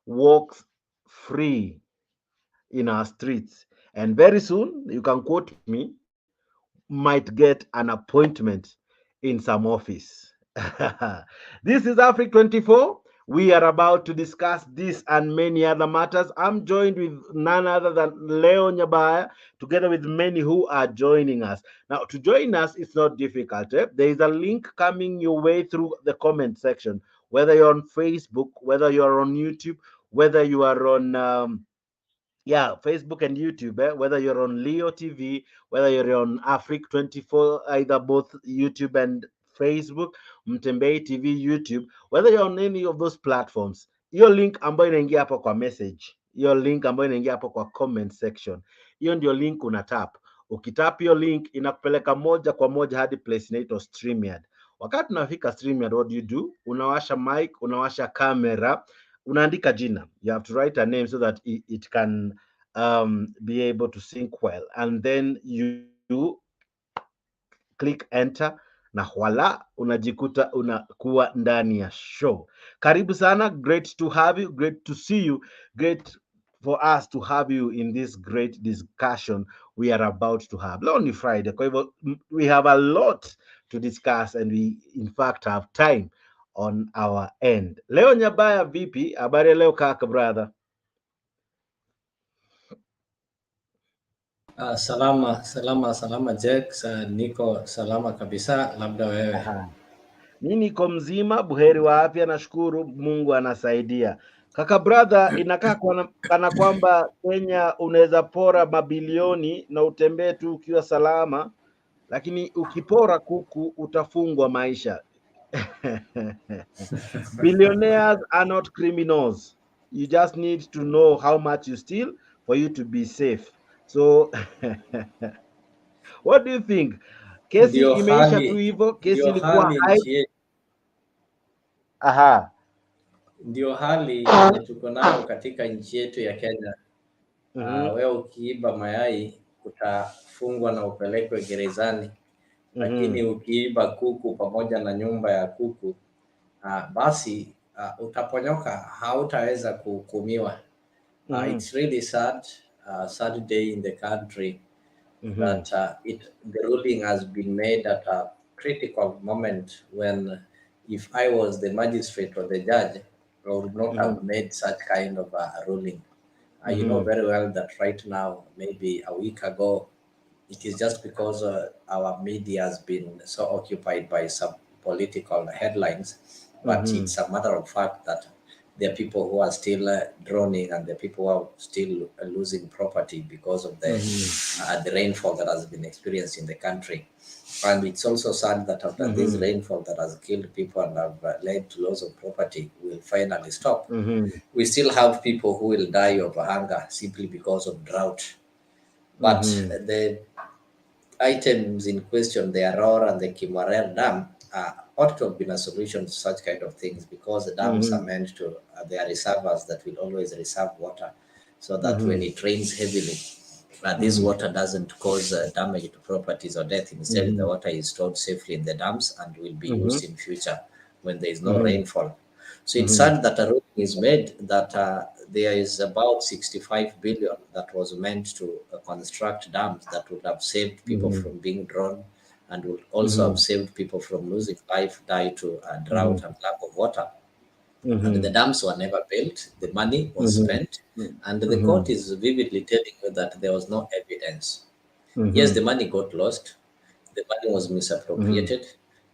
walks free in our streets. And very soon, you can quote me, might get an appointment in some office. This is Africa 24. We are about to discuss this and many other matters. I'm joined with none other than Leo Nyabaya, together with many who are joining us. Now, to join us, it's not difficult. There is a link coming your way through the comment section, whether you're on Facebook, whether you're on YouTube, whether you are on Facebook and YouTube, whether you're on Leo TV, whether you're on Africa 24, either both YouTube and Facebook, Mtembei TV, YouTube, whether you're on any of those platforms, your link ambayo inaingia hapo kwa message, your link ambayo inaingia hapo kwa comment section, hiyo ndio link unatap. Ukitap hiyo link inakupeleka moja kwa moja hadi place inaitwa StreamYard. Wakati unafika StreamYard, what do? Unawasha mic, unawasha camera, unaandika jina. You have to write a name so that it can be able to sync well, and then you click enter na voila, unajikuta unakuwa ndani ya show. Karibu sana, great to have you, great to see you, great for us to have you in this great discussion we are about to have. Leo ni Friday, kwa hivyo we have a lot to discuss and we in fact have time on our end. Leo Nyabaya, vipi? Habari leo kaka brother? Salama Jack, niko salama kabisa, labda wewe? Mimi niko mzima, buheri wa afya, nashukuru Mungu anasaidia. Kaka brother, inakaa kana kwamba Kenya unaweza pora mabilioni na utembee tu ukiwa salama. lakini ukipora kuku utafungwa maisha. Billionaires are not criminals. You just need to know how much you steal for you to be safe. So what do you think? Kesi imeisha tu hivyo, kesi ilikuwa nchi yetu, aha, ndio hali yenye tuko nayo katika nchi yetu ya Kenya. Wewe ukiiba mayai utafungwa na upelekwe gerezani, lakini ukiiba kuku pamoja na nyumba ya kuku basi utaponyoka, hautaweza kuhukumiwa. It's really sad day in the country that the ruling has been made at a critical moment when, if I was the magistrate or the judge, I would not have made such kind of a ruling. You know very well that right now, maybe a week ago, it is just because our media has been so occupied by some political headlines, but it's a matter of fact that there are people who are still drowning, and there are people who are still losing property because of the rainfall that has been experienced in the country. And it's also sad that after this rainfall that has killed people and have led to loss of property will finally stop. We still have people who will die of hunger simply because of drought. But the items in question, the Aror and the Kimwarer Dam, ought to have been a solution to such kind of things, because the dams are meant to, they are reservoirs that will always reserve water, so that when it rains heavily, this water doesn't cause damage to properties or death. Instead, the water is stored safely in the dams and will be used in future when there is no rainfall. So it's sad that a ruling is made that there is about 65 billion that was meant to construct dams that would have saved people from being drowned, and would also have saved people from losing life, die to drought and lack of water. And the dams were never built. The money was spent, and the court is vividly telling you that there was no evidence. Yes, the money got lost, the money was misappropriated,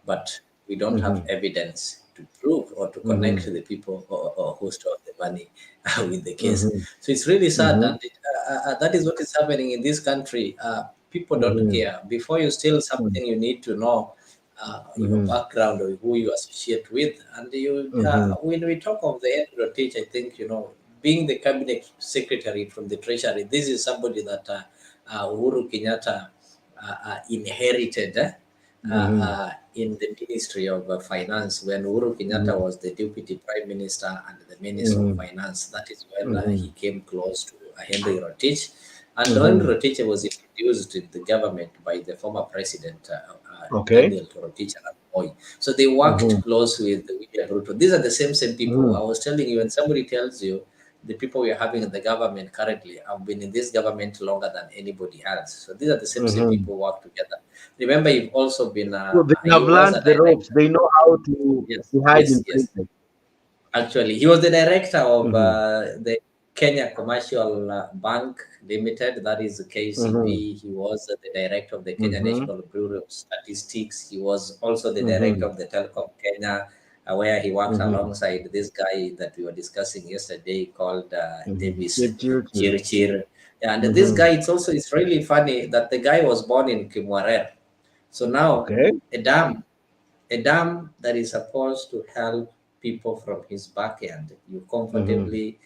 but we don't have evidence to prove or to connect the people or who stole the money with the case. So it's really sad, and that is what is happening in this country. People don't care. Before you steal something, you need to know your background or who you associate with. And you, when we talk of the Henry Rotich, I think, being the cabinet secretary from the treasury, this is somebody that Uhuru Kenyatta inherited in the Ministry of Finance when Uhuru Kenyatta was the Deputy Prime Minister and the Minister of Finance. That is when he came close to Henry Rotich. And Henry Rotich was introduced to the government by the former president, Daniel Rotich and Moi. So they worked close with William Ruto. These are the same people. I was telling you, when somebody tells you the people we are having in the government currently have been in this government longer than anybody else. So these are the same people who work together. Remember, you've also been... so they have learned the ropes. They know how to hide in places. Actually, he was the director of the Kenya Commercial Bank Limited, that is KCB. He was the director of the Kenya National Bureau of Statistics. He was also the director of the Telecom Kenya, where he worked alongside this guy that we were discussing yesterday called Davis Chirchir. And this guy, it's really funny that the guy was born in Kimwarer. So now a dam that is supposed to help people from his backyard, you comfortably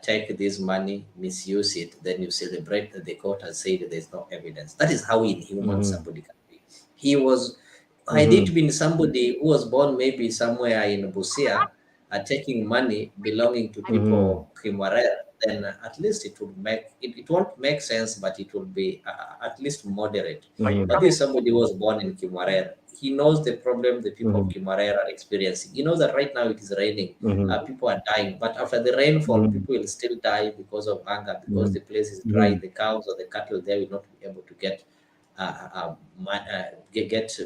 take this money, misuse it, then you celebrate that the court has said there's no evidence. That is how inhuman somebody can be. He was, had it been somebody who was born maybe somewhere in Busia, taking money belonging to people Kimwarer, then at least it would make, it won't make sense, but it will be at least moderate. But this somebody who was born in Kimwarer. He knows the problem the people of Kimwarer are experiencing. He knows that right now it is raining, people are dying, but after the rainfall, people will still die because of hunger, because the place is dry. The cows or the cattle there will not be able to get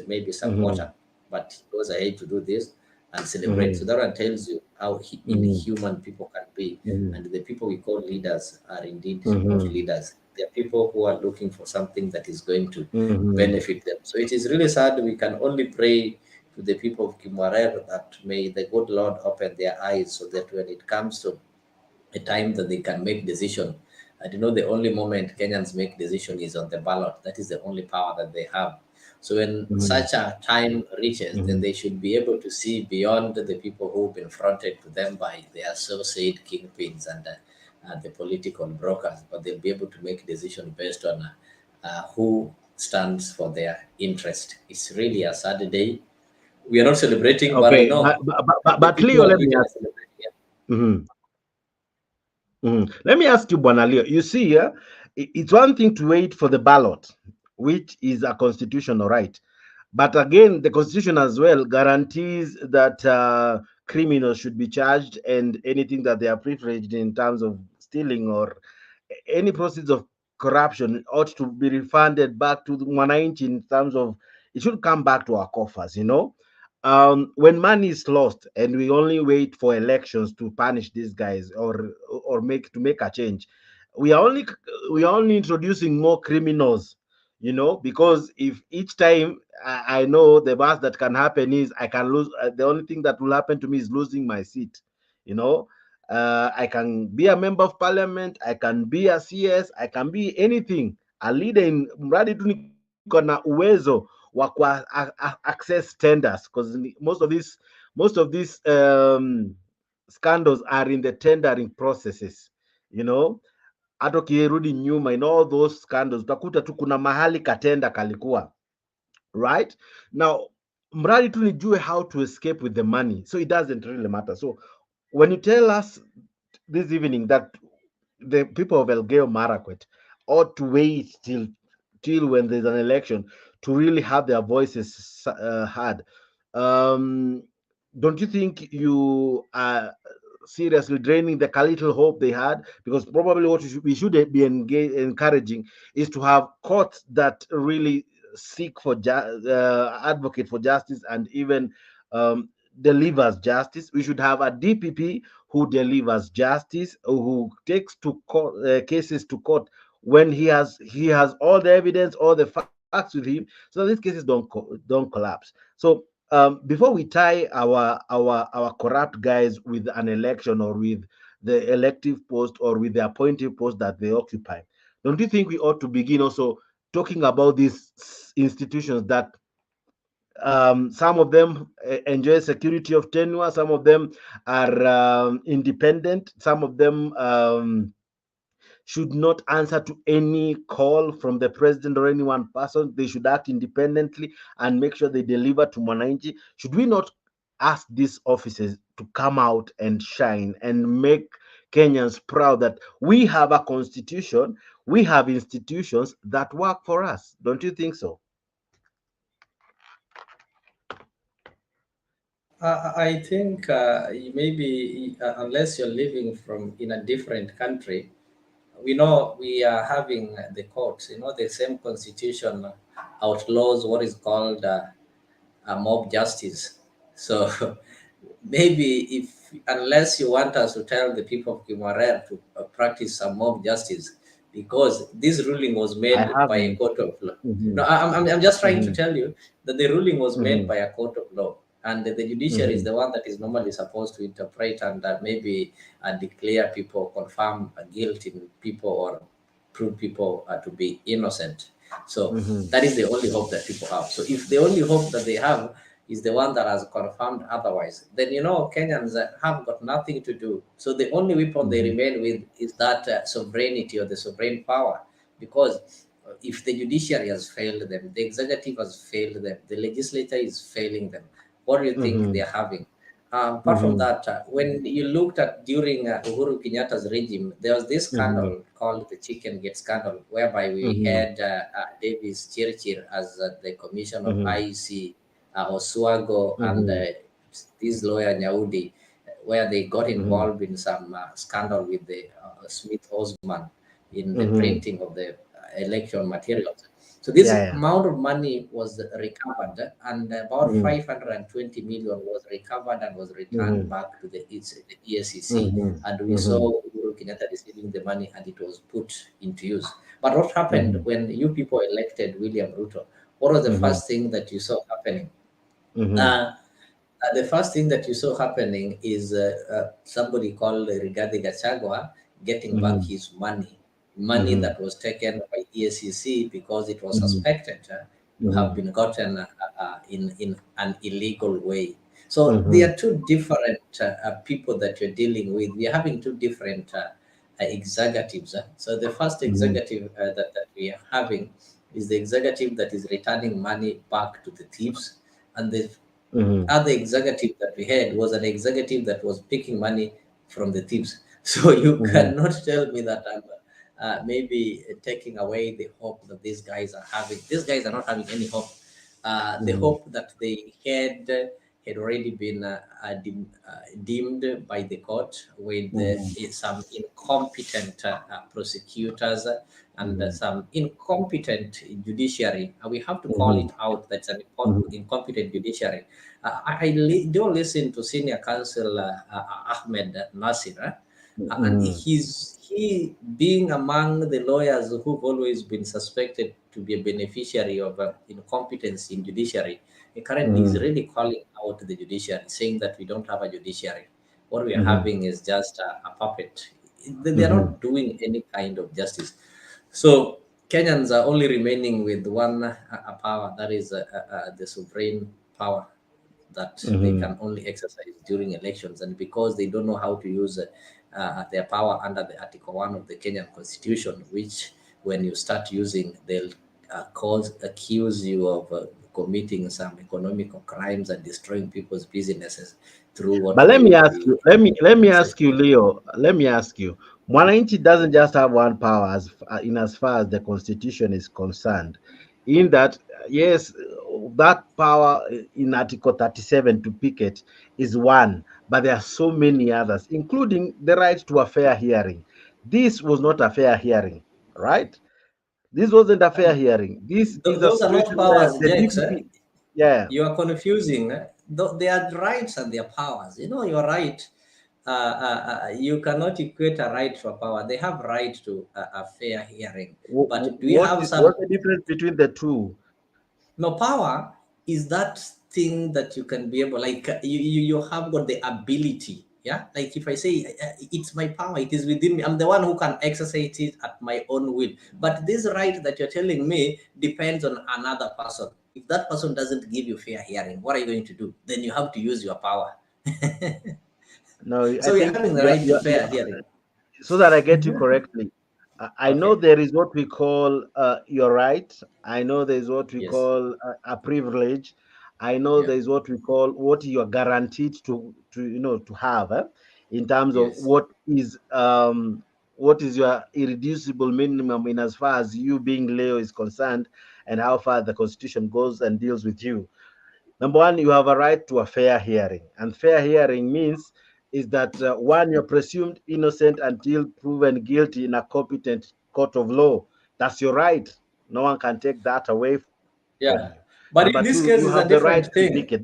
maybe some water, but he goes ahead to do this and celebrate. So that one tells you how inhuman people can be, and the people we call leaders are indeed not leaders. They are people who are looking for something that is going to benefit them. So it is really sad. We can only pray to the people of Kimwarer that may the good Lord open their eyes, so that when it comes to a time that they can make decision, and the only moment Kenyans make decision is on the ballot. That is the only power that they have. So when such a time reaches, then they should be able to see beyond the people who've been fronted to them by their associate kingpins and the political brokers, but they'll be able to make decisions based on who stands for their interest. It's really a sad day. We are not celebrating, but I Okay, know but people Leo, are let me going to ask. celebrate. Let me ask you, Bwana Leo. You see, it's one thing to wait for the ballot, which is a constitutional right. But again, the constitution as well guarantees that criminals should be charged, and anything that they are privileged in terms of stealing or any proceeds of corruption ought to be refunded back to the Mwananchi in terms of it should come back to our coffers, you know. When money is lost and we only wait for elections to punish these guys or make a change, we are only introducing more criminals, you know, because if each time I know the worst that can happen is I can lose, the only thing that will happen to me is losing my seat, you know. I can be a member of parliament, I can be a CS, I can be anything, a leader in mradi tu niko na uwezo wa access tenders, because most of these scandals are in the tendering processes, you know. Hata ukirudi nyuma in all those scandals utakuta tu kuna mahali katenda kalikuwa, right? Now mradi tu nijue how to escape with the money, so it doesn't really matter. So when you tell us this evening that the people of Elgeyo Marakwet ought to wait till when there's an election to really have their voices heard, don't you think you are seriously draining the little hope they had? Because probably what we should be encouraging is to have courts that really seek for advocate for justice and even delivers justice. We should have a DPP who delivers justice, who takes to court, cases to court when he has all the evidence, all the facts with him, so these cases don't collapse. So before we tie our corrupt guys with an election or with the elective post or with the appointive post that they occupy, don't you think we ought to begin also talking about these institutions that some of them enjoy security of tenure, some of them are independent, some of them should not answer to any call from the president or any one person. They should act independently and make sure they deliver to Mwananchi. Should we not ask these officers to come out and shine and make Kenyans proud that we have a constitution, we have institutions that work for us? Don't you think so? I think maybe unless you're living in a different country, we know we are having the courts. You know, the same constitution outlaws what is called a mob justice. So maybe unless you want us to tell the people of Kimwarer to practice some mob justice, because this ruling was made by a court of law. No, I'm just trying to tell you that the ruling was made by a court of law, and the judiciary is the one that is normally supposed to interpret and maybe declare people, confirm guilt in people or prove people to be innocent. So that is the only hope that people have. So if the only hope that they have is the one that has confirmed otherwise, then you know Kenyans have got nothing to do. So the only weapon they remain with is that sovereignty or the sovereign power, because if the judiciary has failed them, the executive has failed them, the legislature is failing them, what do you think they're having? Apart from that, when you looked at during Uhuru Kenyatta's regime, there was this scandal called the Chicken Gate scandal, whereby we had Davis Chirchir as the commissioner of IEC, Oswago, and this lawyer Nyaudi, where they got involved in some scandal with the Smith Osman in the printing of the election materials. So this amount of money was recovered, and about 520 million was recovered and was returned back to the EACC. And we saw Uhuru Kenyatta receiving the money, and it was put into use. But what happened when you people elected William Ruto? What was the first thing that you saw happening? The first thing that you saw happening is somebody called Rigathi Gachagua getting back his money that was taken by EACC because it was suspected have been gotten in an illegal way. So there are two different people that you're dealing with. We are having two different executives. So the first executive that we are having is the executive that is returning money back to the thieves, and the other executive that we had was an executive that was picking money from the thieves. So you cannot tell me that I'm maybe taking away the hope that these guys are having. These guys are not having any hope. The hope that they had already been deemed by the court with some incompetent prosecutors and some incompetent judiciary. We have to call it out. That's an incompetent judiciary. I do listen to Senior Counsel Ahmed Nasir, and he being among the lawyers who've always been suspected to be a beneficiary of incompetence in judiciary. He currently is really calling out the judiciary, saying that we don't have a judiciary. What we are having is just a puppet. They are not doing any kind of justice. So Kenyans are only remaining with one power, that is the sovereign power that they can only exercise during elections. And because they don't know how to use their power under the Article 1 of the Kenyan Constitution, which when you start using, they'll accuse you of committing some economical crimes and destroying people's businesses through what. But let me ask you, Leo. Let me ask you, Mwananchi doesn't just have one power as far as the Constitution is concerned. In that, yes, that power in Article 37 to picket is one, but there are so many others, including the right to a fair hearing. This was not a fair hearing, right? This wasn't a fair hearing. This is those a are not situation powers, where the Jakes. DDP, yeah. You are confusing. They are rights and their powers. You know, you're right. You cannot equate a right to a power. They have right to a fair hearing. But do you have some? What's the difference between the two? No, power is that thing that you can be able, like you have got the ability. Yeah, like if I say it's my power, it is within me. I'm the one who can exercise it at my own will. But this right that you're telling me depends on another person. If that person doesn't give you fair hearing, what are you going to do? Then you have to use your power. No, So you're having the right to fair hearing. So that I get you correctly, I know there is what we call your right. I know there is what we call a privilege. I know there is what we call what you are guaranteed to have in terms of what is your irreducible minimum in as far as you being Leo is concerned, and how far the Constitution goes and deals with you. Number one, you have a right to a fair hearing, and fair hearing means is that one, you're presumed innocent until proven guilty in a competent court of law. That's your right. No one can take that away from you. But Number in this two, case, you it's have a the right different to thing. picket.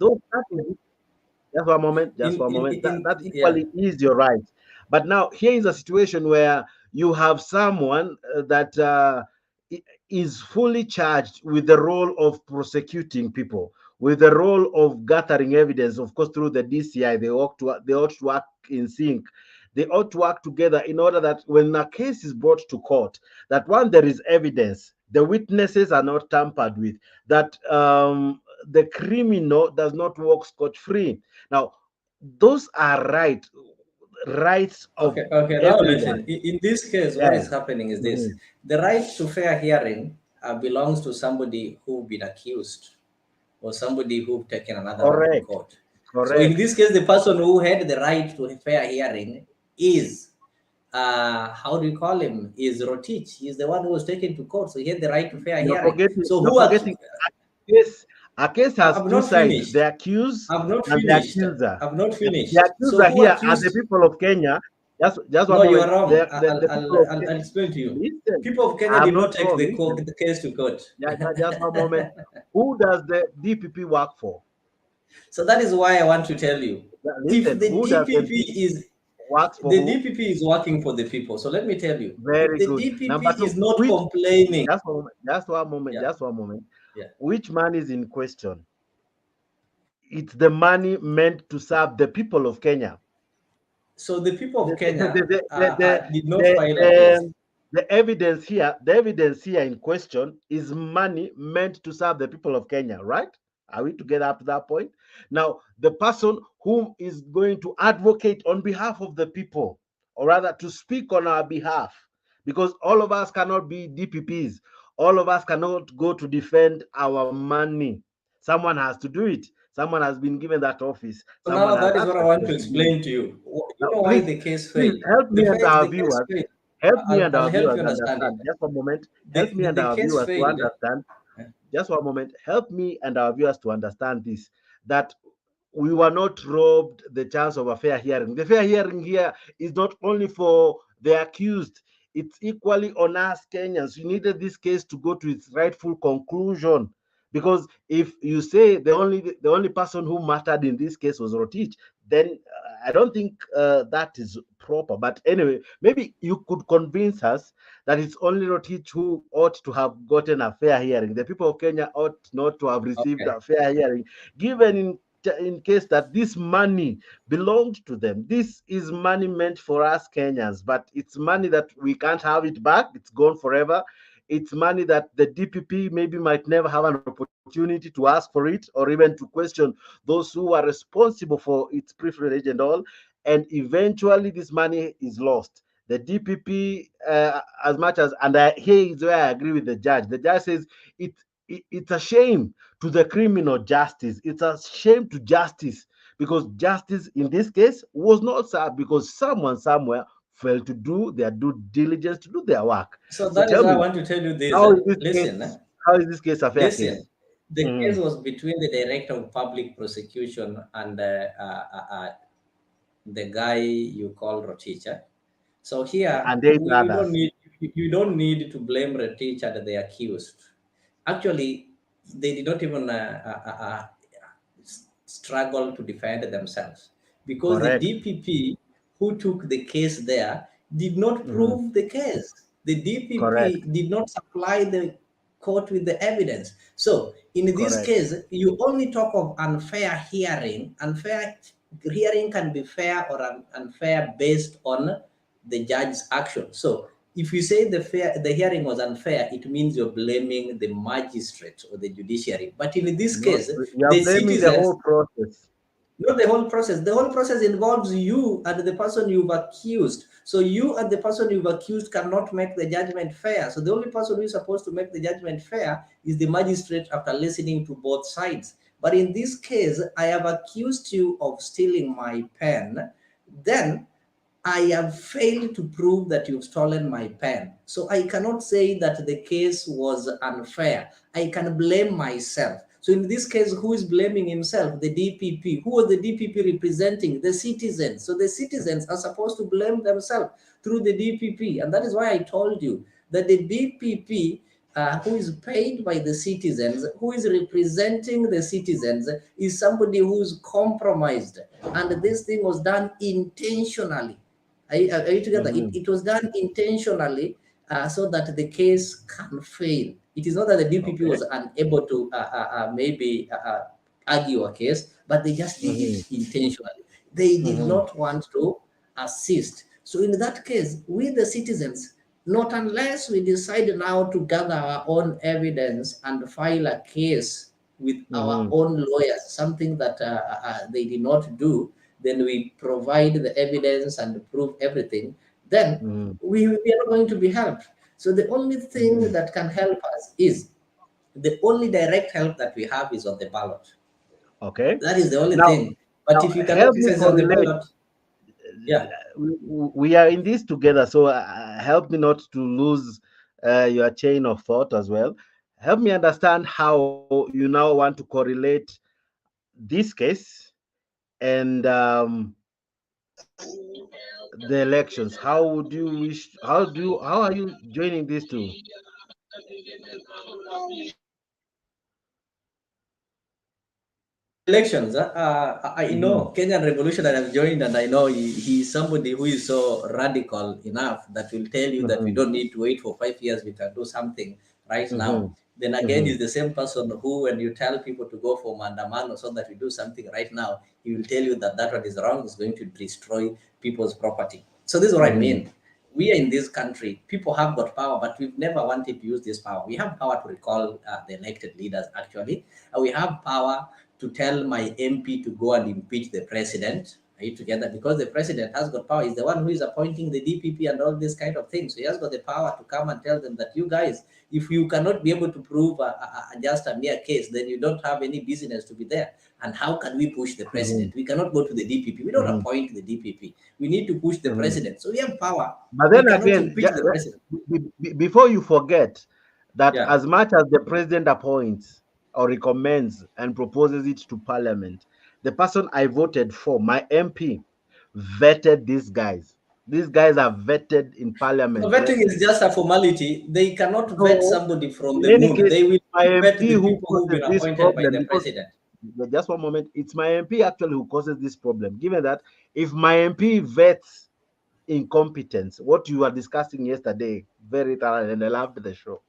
Just one moment. That equally is your right. But now here is a situation where you have someone that is fully charged with the role of prosecuting people, with the role of gathering evidence. Of course, through the DCI, they ought to work in sync. They ought to work together in order that when a case is brought to court, that one, there is evidence, the witnesses are not tampered with, that the criminal does not walk scot-free. Now, those are rights of Okay. Now listen. In this case, what is happening is this: the right to fair hearing belongs to somebody who's been accused or somebody who's taken another one to court. So in this case, the person who had the right to a fair hearing is how do you call him? Is Rotich. He's the one who was taken to court, so he had the right to fair hearing. So who are a case has two sides: the accused and the accuser. I've not finished. The accuser here are the people of Kenya. Just no, one you moment. are wrong. I'll explain to you. Listen, people of Kenya did not take the case to court. Just one moment. Who does the DPP work for? So that is why I want to tell you. Listen, if the DPP works for the DPP is working for the people. So let me tell you, very if the good. DPP is not complaining. Just one moment. Yeah. Which money is in question? It's the money meant to serve the people of Kenya. So the people of Kenya did not file a case. the evidence here in question is money meant to serve the people of Kenya, right? Are we together up to that point? Now, the person who is going to advocate on behalf of the people, or rather to speak on our behalf, because all of us cannot be DPPs, all of us cannot go to defend our money. Someone has to do it. Someone has been given that office. So Someone now has that is that what I want to explain to you. You now, know why the case please failed? help me and our The case viewers. failed. Help me and I'll our help viewers you understand it. understand. Just one moment. Help me and The our case viewers to failed. understand. Just one moment. Help me and our viewers to understand this. That we were not robbed the chance of a fair hearing. The fair hearing here is not only for the accused. It's equally on us Kenyans. You needed this case to go to its rightful conclusion. Because if you say the only person who mattered in this case was Rotich, then I don't think that is proper. But anyway, maybe you could convince us that it's only Rotich who ought to have gotten a fair hearing. The people of Kenya ought not to have received Okay. a fair hearing, given in case that this money belonged to them. This is money meant for us Kenyans, but it's money that we can't have it back. It's gone forever. It's money that the DPP maybe might never have an opportunity to ask for it or even to question those who are responsible for its privilege and all. And eventually, this money is lost. The DPP, as much as, and here is where I agree with the judge. The judge says it's a shame to the criminal justice. It's a shame to justice because justice in this case was not served because someone somewhere failed to do their due diligence to do their work. So So that is tell why I me, want to tell you this. how is this Listen, case? How is this case a fair listen. case? The case was between the director of public prosecution and the guy you call Roticha. So here And eight others. you don't need to blame Rotich and the accused. Actually, they did not even struggle to defend themselves because Correct. the DPP who took the case there did not prove the case. The Correct. DPP did not supply the court with the evidence. So in this Correct. case, you only talk of unfair hearing. Unfair hearing can be fair or unfair based on the judge's action. So if you say the hearing was unfair, it means you're blaming the magistrate or the judiciary. But in this case, You are the blaming the citizens, whole process. not the whole process. The whole process involves you and the person you've accused. So you and the person you've accused cannot make the judgment fair. So the only person who is supposed to make the judgment fair is the magistrate after listening to both sides. But in this case, I have accused you of stealing my pen. Then I have failed to prove that you've stolen my pen. So I cannot say that the case was unfair. I can blame myself. So in this case, who is blaming himself? The DPP. Who was the DPP representing? The citizens. So the citizens are supposed to blame themselves through the DPP. And that is why I told you that the DPP who is paid by the citizens, who is representing the citizens, is somebody who's compromised. And this thing was done intentionally. Are you together? It was done intentionally so that the case can fail. It is not that the DPP was unable to maybe argue a case, but they just did it intentionally. They did not want to assist. So in that case, we the citizens, not unless we decide now to gather our own evidence and file a case with our own lawyers, something that they did not do, then we provide the evidence and prove everything, then we are not going to be helped. So the only thing that can help us is the only direct help that we have is on the ballot. Okay. That is the only thing. But if you cannot help me access on the correlate. ballot, yeah. We are in this together, so help me not to lose your chain of thought as well. Help me understand how you now want to correlate this case and the elections. How would you wish? How are you joining these two? Elections, I know Kenyan Revolutionary have joined, and I know he's somebody who is so radical enough that will tell you that we don't need to wait for 5 years, we can do something right now. Then again, he's the same person who, when you tell people to go for mandamano so that we do something right now, he will tell you that that one is wrong, is going to destroy people's property. So this is what I mean. we are in this country, people have got power, but we've never wanted to use this power. We have power to recall the elected leaders, actually. We have power to tell my MP to go and impeach the president. Are you together? Because the president has got power. He's the one who is appointing the DPP and all these kind of things. So he has got the power to come and tell them that you guys, if you cannot be able to prove just a mere case, then you don't have any business to be there. And how can we push the president? We cannot go to the DPP. We don't appoint the DPP. We need to push the president. So we have power. But then again, before you forget that as much as the president appoints or recommends and proposes it to parliament, the person I voted for, my MP, vetted these guys. These guys are vetted in parliament. So vetting is just a formality. They cannot vet somebody from the moon. They will vet the people who've been appointed by the president. Just one moment. It's my MP actually who causes this problem. Given that if my MP vets incompetence, what you were discussing yesterday, very thoroughly, and I loved the show.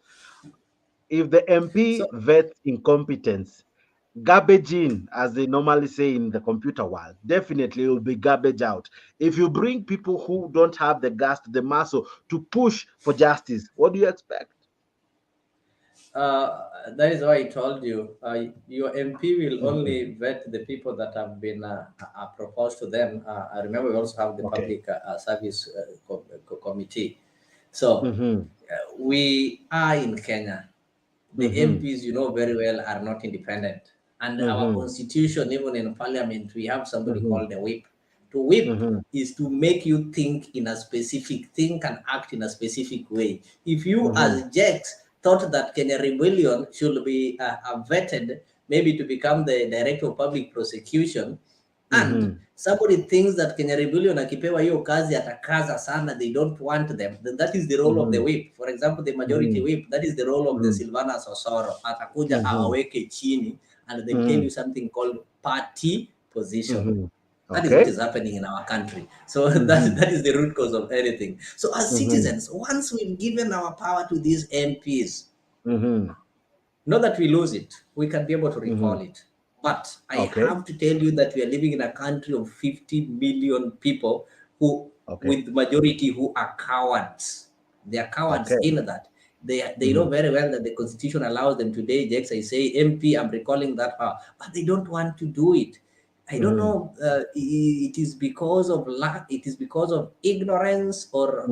If the MP vets incompetence, garbage in, as they normally say in the computer world, definitely will be garbage out. If you bring people who don't have the guts, the muscle to push for justice, what do you expect? That is why I told you, your MP will only vet the people that have been proposed to them. I remember we also have the Public Service Committee. So we are in Kenya. The MPs, you know very well, are not independent. And our constitution, even in parliament, we have somebody called the whip. To whip is to make you think in a specific, think and act in a specific way. If you as Jex thought that Kenya Rebellion should be vetted, maybe to become the director of public prosecution, and somebody thinks that Kenya Rebellion akipewa hiyo kazi atakaza sana, they don't want them, then that is the role of the whip. For example, the majority whip, that is the role of the Silvana Sosoro. Atakuja awaweke chini and they tell you something called party position. That is what is happening in our country. So that is the root cause of everything. So as citizens, once we've given our power to these MPs, not that we lose it, we can be able to recall it. But I have to tell you that we are living in a country of 50 million people who, with the majority who are cowards. They are cowards in that. They know very well that the constitution allows them today. Jex, I say, MP, I'm recalling that power, but they don't want to do it. I don't know. It is because of lack. It is because of ignorance, or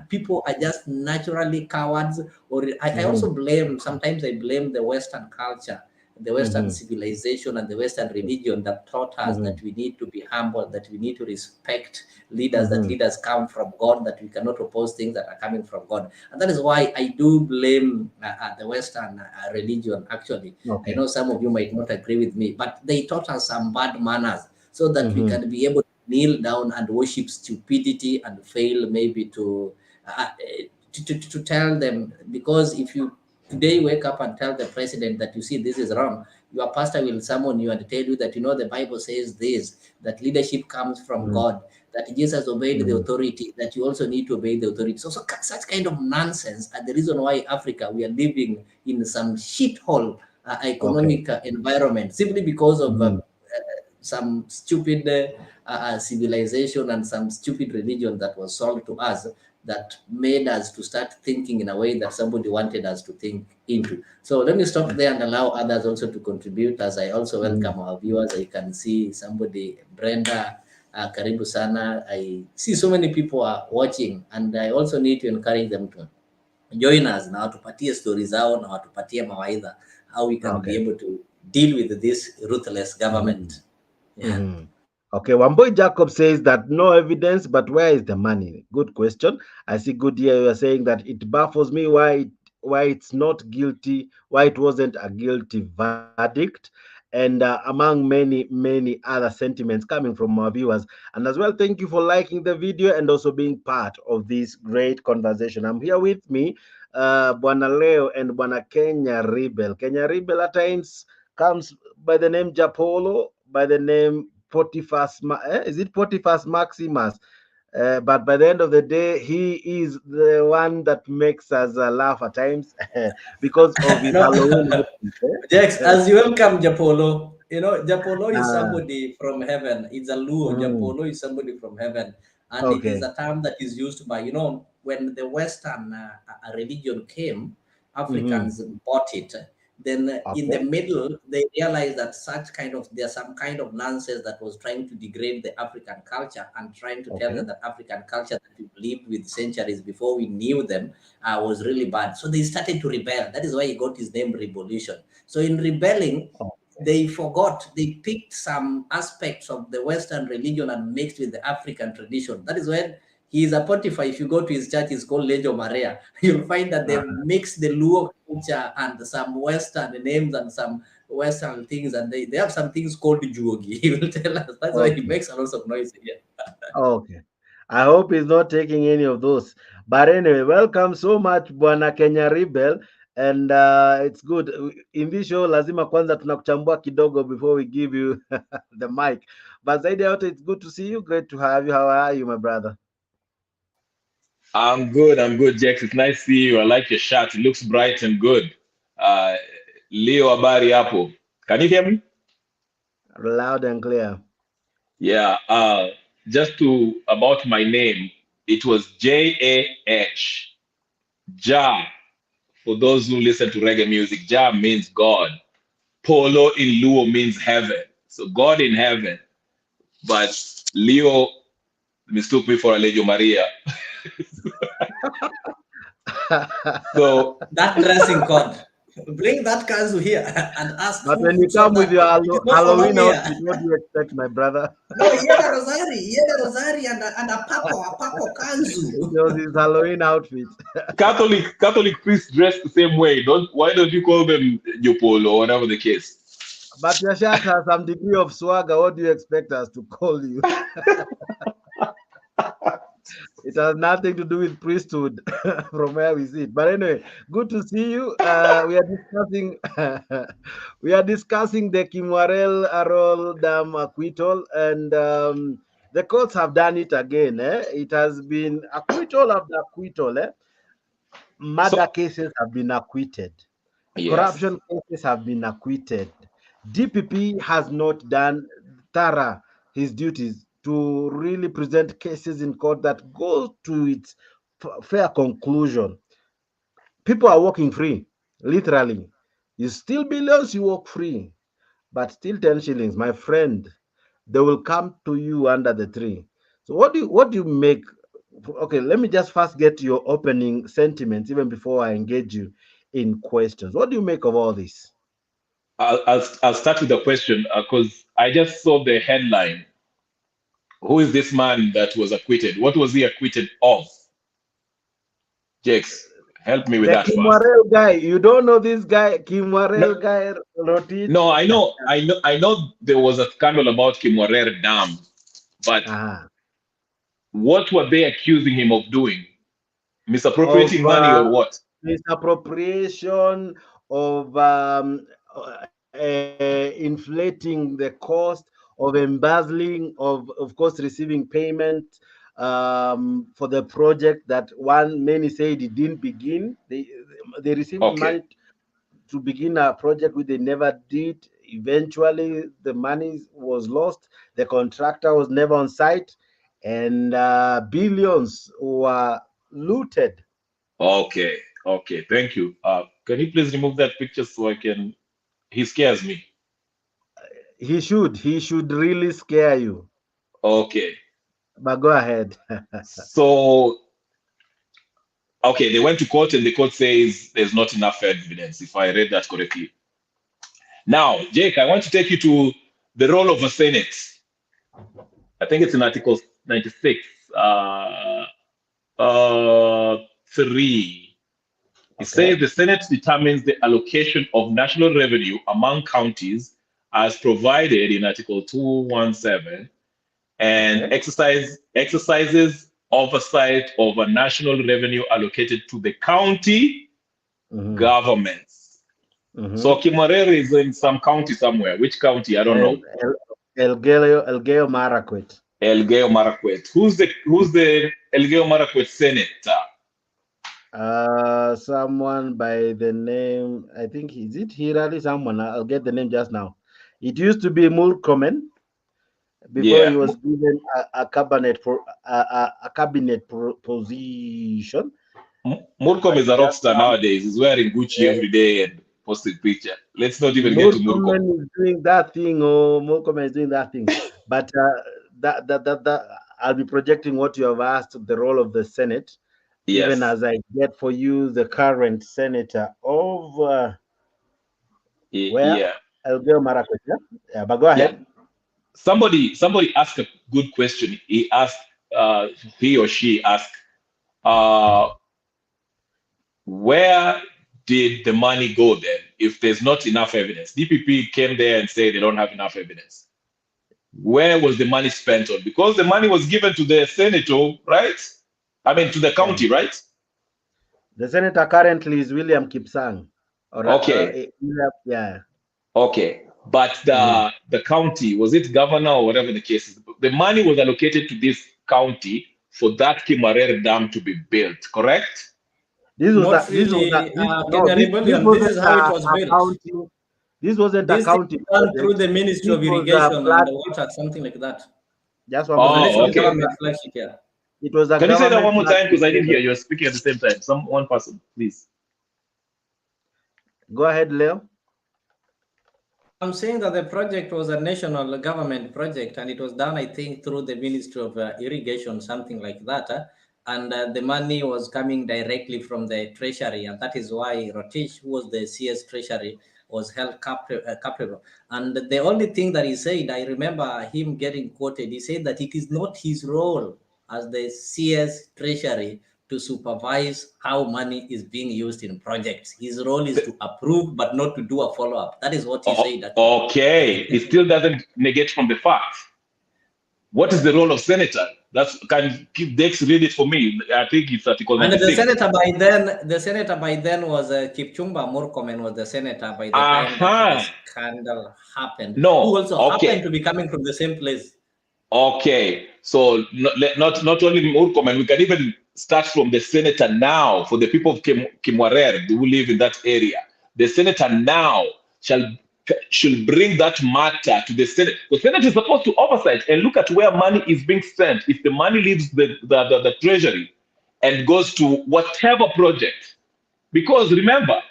people are just naturally cowards. Or I also blame. Sometimes I blame the Western culture, the Western civilization, and the Western religion that taught us that we need to be humble, that we need to respect leaders, that leaders come from God, that we cannot oppose things that are coming from God. And that is why I do blame the Western religion, actually. I know some of you might not agree with me, but they taught us some bad manners so that we can be able to kneel down and worship stupidity and fail maybe to tell them. Because if you today wake up and tell the president that, you see, this is wrong, your pastor will summon you and tell you that, you know, the Bible says this, that leadership comes from God, that Jesus obeyed the authority, that you also need to obey the authority. So such kind of nonsense are the reason why Africa, we are living in some shithole economic environment, simply because of some stupid civilization and some stupid religion that was sold to us, that made us to start thinking in a way that somebody wanted us to think into. So let me stop there and allow others also to contribute, as I also welcome our viewers. I can see somebody, Brenda, karibu sana. I see so many people are watching, and I also need to encourage them to join us na watupatie stories zao na watupatie mawaidha, how we can be able to deal with this ruthless government. Okay, one boy Jacob says that no evidence, but where is the money? Good question. I see good here. You are saying that it baffles me why it's not guilty, why it wasn't a guilty verdict, and among many other sentiments coming from our viewers. And as well, thank you for liking the video and also being part of this great conversation. I'm here with me, Bwana Leo and Bwana Kenya Rebel. Kenya Rebel at times comes by the name Japolo, by the name Potiphar's, is it Potiphar's Maximus? But by the end of the day, he is the one that makes us laugh at times because of his Halloween. Jex, as you welcome Japolo, you know, Japolo is somebody from heaven. It's a Luo. Japolo is somebody from heaven. And it is a term that is used by, when the Western religion came, Africans bought it. Then in the middle, they realized that there's some kind of nonsense that was trying to degrade the African culture and trying to tell them that African culture that we lived with centuries before we knew them was really bad. So they started to rebel. That is why he got his name Revolution. So in rebelling, they picked some aspects of the Western religion and mixed with the African tradition. That is when he is a Potiphar. If you go to his church, it's called Legio Maria. You'll find that they mix the Luo culture and some Western names and some Western things, and they have some things called Juogi. He will tell us. That's why he makes a lot of noise here. Okay. I hope he's not taking any of those. But anyway, welcome so much, Bwana Kenya Rebel. And it's good. In this show, lazima kwanza tunakuchambua kidogo before we give you the mic. But zaidi ya yote, it's good to see you. Great to have you. How are you, my brother? I'm good, Jax. It's nice to see you. I like your shirt. It looks bright and good. Leo habari hapo. Can you hear me? Loud and clear. Yeah. Just about my name, it was J-A-H. Jah. For those who listen to reggae music, Jah means God. Polo in Luo means heaven. So God in heaven. But Leo mistook me for a Legio Maria. So that dressing code, bring that kanzu here and ask. But when you come with your Halloween outfit, what do you expect, my brother? No, he had a rosary and a purple kanzu. It was his Halloween outfit. Catholic priests dress the same way. Why don't you call them Jopolo or whatever the case? But your shirt has some degree of swagger. What do you expect us to call you? It has nothing to do with priesthood from where we sit. But anyway, good to see you. We are discussing the Kimwarer and Arror dam acquittal, and the courts have done it again. It has been acquittal after acquittal. Murder cases have been acquitted. Yes. Corruption cases have been acquitted. DPP has not done thorough his duties to really present cases in court that go to its fair conclusion. People are walking free, literally. You steal billions, you walk free. But still 10 shillings, my friend, they will come to you under the tree. So what do you make? Okay, let me just first get your opening sentiments even before I engage you in questions. What do you make of all this? I'll start with the question because I just saw the headline. Who is this man that was acquitted? What was he acquitted of? Jax, help me with that Kimwarer guy. You don't know this guy, Kimwarer guy wrote it? No, I know there was a scandal about Kimwarer Dam, but what were they accusing him of doing? Misappropriating money or what? Misappropriation of inflating the cost of embezzling, of course receiving payment for the project that many said it didn't begin. They received money to begin a project which they never did. Eventually the money was lost, the contractor was never on site, and billions were looted. Okay, thank you. Can you please remove that picture so I can? He scares me. He should really scare you. Okay, but go ahead. So okay, they went to court and the court says there's not enough evidence, if I read that correctly. Now, Jake, I want to take you to the role of a Senate. I think it's in Article 96, 3. It says the Senate determines the allocation of national revenue among counties as provided in Article 217 and exercises oversight over national revenue allocated to the county governments. So Kimwarer is in some county somewhere. Which county? I don't know. Elgeyo Marakwet. Elgeyo Marakwet. Who's the Elgeyo Marakwet senator? Someone by the name, I think, is it Hirali? Someone, I'll get the name just now. It used to be Mulkomen. before he was given a cabinet position. Murkomen is a rock star nowadays. He's wearing Gucci every day and posting picture. Let's not even get to Murkomen. Murkomen is doing that thing, or Murkomen is doing that thing. But that I'll be projecting what you have asked, the role of the Senate, even as I get for you the current senator of Elgeyo Marakwet. Yeah, but go ahead. Somebody asked a good question. He asked, he or she asked, where did the money go then if there's not enough evidence? DPP came there and said they don't have enough evidence. Where was the money spent on? Because the money was given to the senator, right? I mean, to the county, right? The senator currently is William Kipsang. Okay. Yeah. Okay. But the county, was it governor or whatever the case is? The money was allocated to this county for that Kimwarer Dam to be built, correct? This wasn't how it was built. This wasn't a county done through the Ministry of Irrigation and Water, something like that. Just one more. Okay. It was a Can you say that one more time? Because I didn't hear you were speaking at the same time. One person, please. Go ahead, Leo. I'm saying that the project was a national government project, and it was done, I think, through the Ministry of Irrigation, something like that. And the money was coming directly from the Treasury, and that is why Rotich, who was the CS Treasury, was held capable. And the only thing that he said, I remember him getting quoted, he said that it is not his role as the CS Treasury to supervise how money is being used in projects. His role is to approve, but not to do a follow-up. That is what he said. Okay, it still doesn't negate from the fact. What is the role of senator? Can Dex read it for me? I think it's Article 96. And the senator by then was Kipchumba Murkomen was the senator by the time that the scandal happened. No, who also happened to be coming from the same place. Okay, so not only Murkomen, we can even start from the senator now for the people of Kimwarer who live in that area. The senator now should bring that matter to the Senate. The Senate is supposed to oversight and look at where money is being spent. If the money leaves the treasury and goes to whatever project, because remember,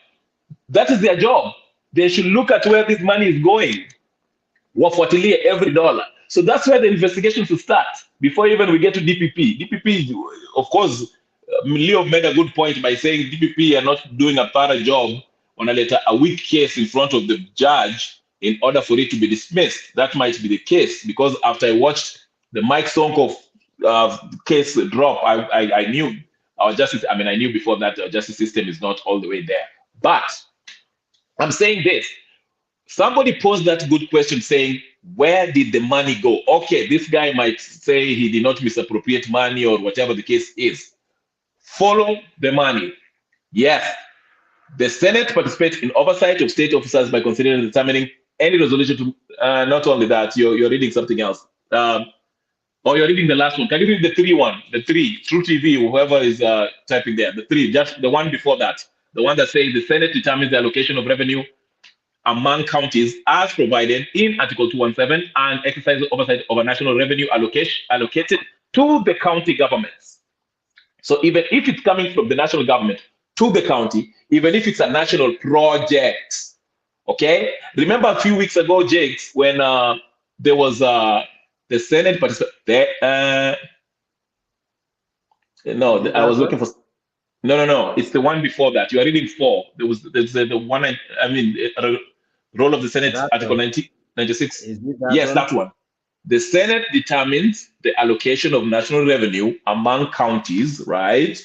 that is their job. They should look at where this money is going. Wafuatilie every dollar. So that's where the investigation should start before even we get to DPP. DPP, of course, Leo made a good point by saying DPP are not doing a thorough job on a weak case in front of the judge in order for it to be dismissed. That might be the case, because after I watched the Mike Sonko case drop, I knew our justice, I knew before that our justice system is not all the way there. But I'm saying this, somebody posed that good question saying, where did the money go? Okay, this guy might say he did not misappropriate money or whatever the case is. Follow the money. Yes. The Senate participates in oversight of state officers by considering and determining any resolution to, not only that, you're reading something else. Or you're reading the last one. Can you read the 3 one? The 3, True TV, whoever is typing there. The 3, just the one before that. The one that says the Senate determines the allocation of revenue among counties as provided in Article 217 and exercises oversight over national revenue allocated to the county governments. So even if it's coming from the national government to the county, even if it's a national project, okay? Remember a few weeks ago, Jakes, when there was the Senate participant. I was looking for. No. It's the one before that. You are reading 4. There's the one. Role of the Senate, Article 96. Yes, that one. The Senate determines the allocation of national revenue among counties, right?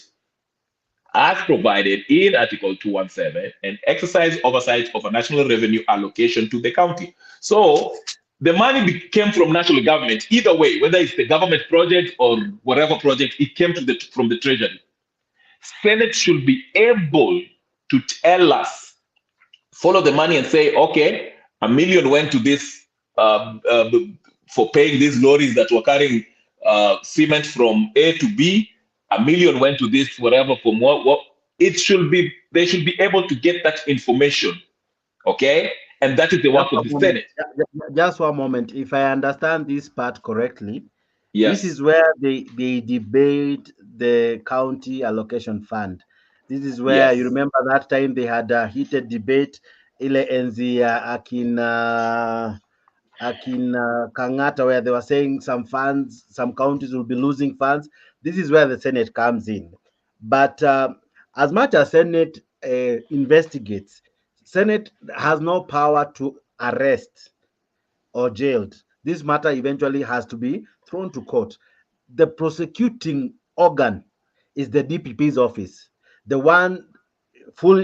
As provided in Article 217 and exercise oversight of a national revenue allocation to the county. So the money came from national government. Either way, whether it's the government project or whatever project, it came from the treasury. Senate should be able to tell us, follow the money and say, okay, $1 million went to this for paying these lorries that were carrying cement from A to B. $1 million went to this, whatever, from what. They should be able to get that information, okay? And that is the work of the Senate. Just one moment. If I understand this part correctly, yes, this is where they debate the county allocation fund. This is where you remember that time they had a heated debate. Ile enzi Akin Kangata, where they were saying some funds, some counties will be losing funds. This is where the Senate comes in. But as much as Senate investigates, Senate has no power to arrest or jailed. This matter eventually has to be thrown to court. The prosecuting organ is the DPP's office, the one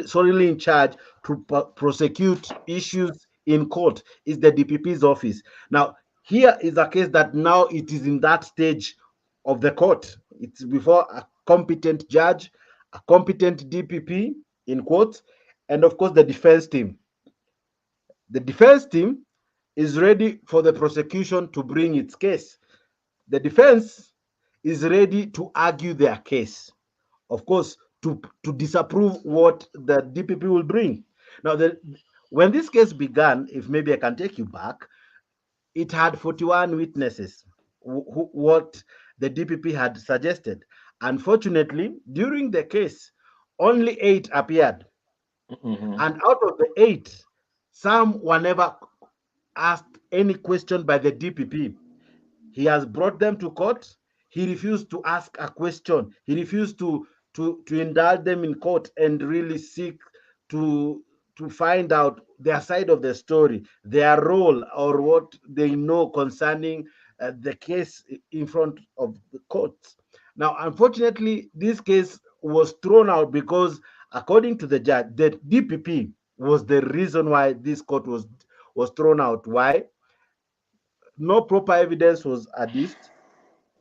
solely in charge to prosecute issues in court is the DPP's office. Now, here is a case that now it is in that stage of the court. It's before a competent judge, a competent DPP in quotes, and of course the defense team. The defense team is ready for the prosecution to bring its case. The defense is ready to argue their case. Of course, to disapprove what the DPP will bring. Now, when this case began, if maybe I can take you back, it had 41 witnesses, what the DPP had suggested. Unfortunately, during the case, only 8 appeared. And out of the 8, some were never asked any question by the DPP. He has brought them to court. He refused to ask a question. He refused to indulge them in court and really seek to find out their side of the story, their role, or what they know concerning the case in front of the courts. Now, unfortunately, this case was thrown out because, according to the judge, the DPP was the reason why this court was thrown out. Why? No proper evidence was adduced.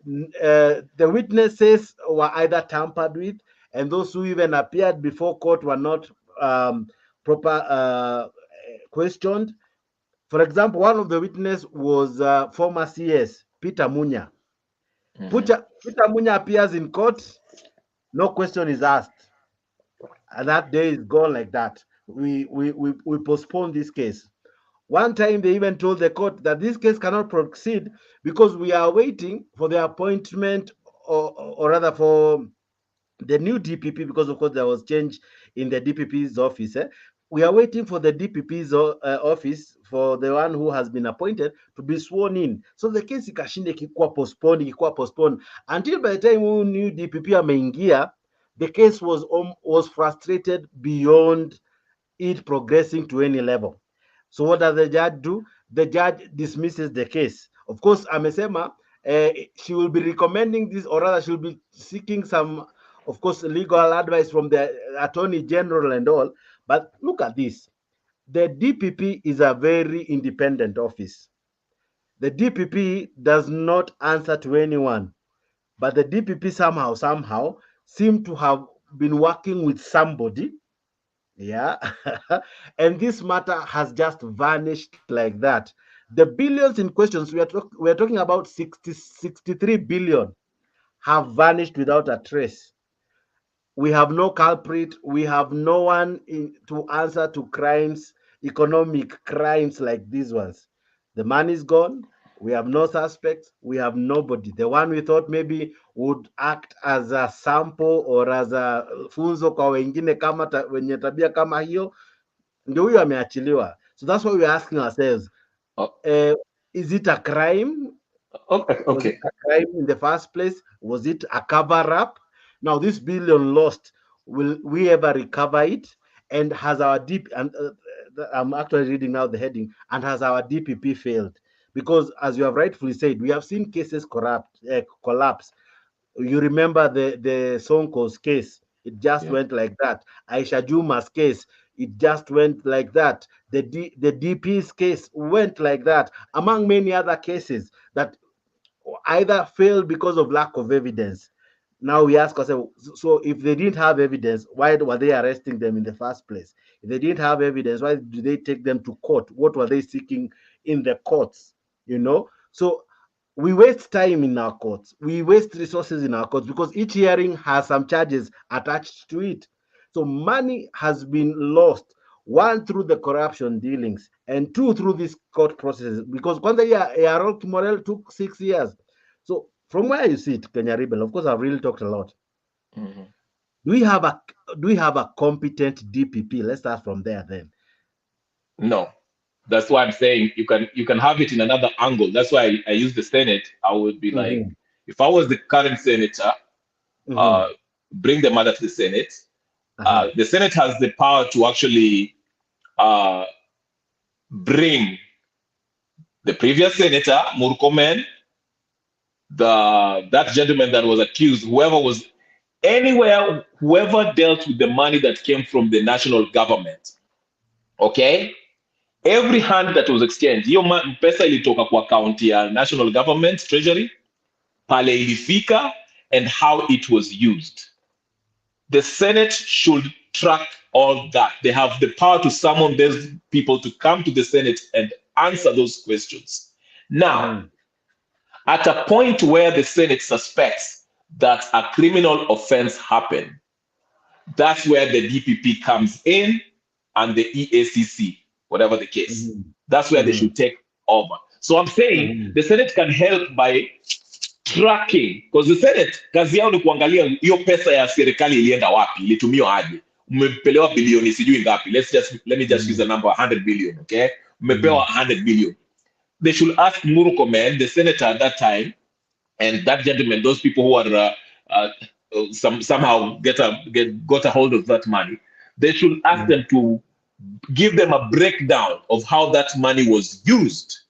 The witnesses were either tampered with, and those who even appeared before court were not proper questioned. For example, one of the witnesses was former CS, Peter Munya. Peter Munya appears in court, no question is asked. And that day is gone like that. We postponed this case. One time they even told the court that this case cannot proceed because we are waiting for the appointment or rather for the new DPP, because of course there was change in the DPP's office. We are waiting for the DPP's office, for the one who has been appointed, to be sworn in. So the case ikashinde kikuwa postponed until by the time who new DPP ameingia, the case was frustrated beyond it progressing to any level. So what does the judge do? The judge dismisses the case. Of course, amesema she will be recommending this, or rather she'll be seeking some, of course, legal advice from the Attorney General and all. But look at this. The DPP is a very independent office. The DPP does not answer to anyone. But the DPP somehow seem to have been working with somebody. Yeah. And this matter has just vanished like that. The billions in questions, we are talking about 63 billion, have vanished without a trace. We have no culprit. We have no one to answer to crimes, economic crimes like these ones. The money is gone. We have no suspects. We have nobody. The one we thought maybe would act as a sample or as a funzo kwa wengine kama wenye tabia kama hiyo, ndio huyo ameachiliwa. So that's why we're asking ourselves, is it a crime? Okay. Was it a crime in the first place? Was it a cover-up? Now, this billion lost, will we ever recover it? And has our I'm actually reading now the heading, and has our DPP failed? Because, as you have rightfully said, we have seen cases collapse. You remember the Sonko's case. It just went like that. Aisha Juma's case, it just went like that. The DP's case went like that, among many other cases that either failed because of lack of evidence. Now we ask ourselves, so if they didn't have evidence, why were they arresting them in the first place? If they didn't have evidence, why did they take them to court? What were they seeking in the courts? So we waste time in our courts. We waste resources in our courts because each hearing has some charges attached to it. So money has been lost. one, through the corruption dealings, and two, through these court processes. Because Kwanza Aror Kimwarer took 6 years. So from where you sit, Kenya Rebel, of course, I've really talked a lot. Mm-hmm. Do we have a competent DPP? Let's start from there then. No. That's why I'm saying you can have it in another angle. That's why I use the Senate. I would be like, if I was the current senator, bring the matter to the Senate. The Senate has the power to actually bring the previous senator, Murkomen, that gentleman that was accused, whoever dealt with the money that came from the national government. Okay? Every hand that was exchanged, hiyo pesa ilitoka kwa county ya national government treasury, pale ilifika, and how it was used. The Senate should track all that. They have the power to summon those people to come to the Senate and answer those questions. Now, at a point where the Senate suspects that a criminal offense happened, that's where the DPP comes in and the EACC, whatever the case. That's where they should take over. So I'm saying the Senate can help by tracking, because the Senate kazi yao ni kuangalia hiyo pesa ya serikali ilienda wapi, ilitumiwa aje, umepelewa bilioni sijui ngapi. Let me just use the number 100 billion, okay? Umepewa 100 billion. They should ask Murkomen, the senator at that time, and that gentleman, those people who are somehow got a hold of that money, they should ask them to give them a breakdown of how that money was used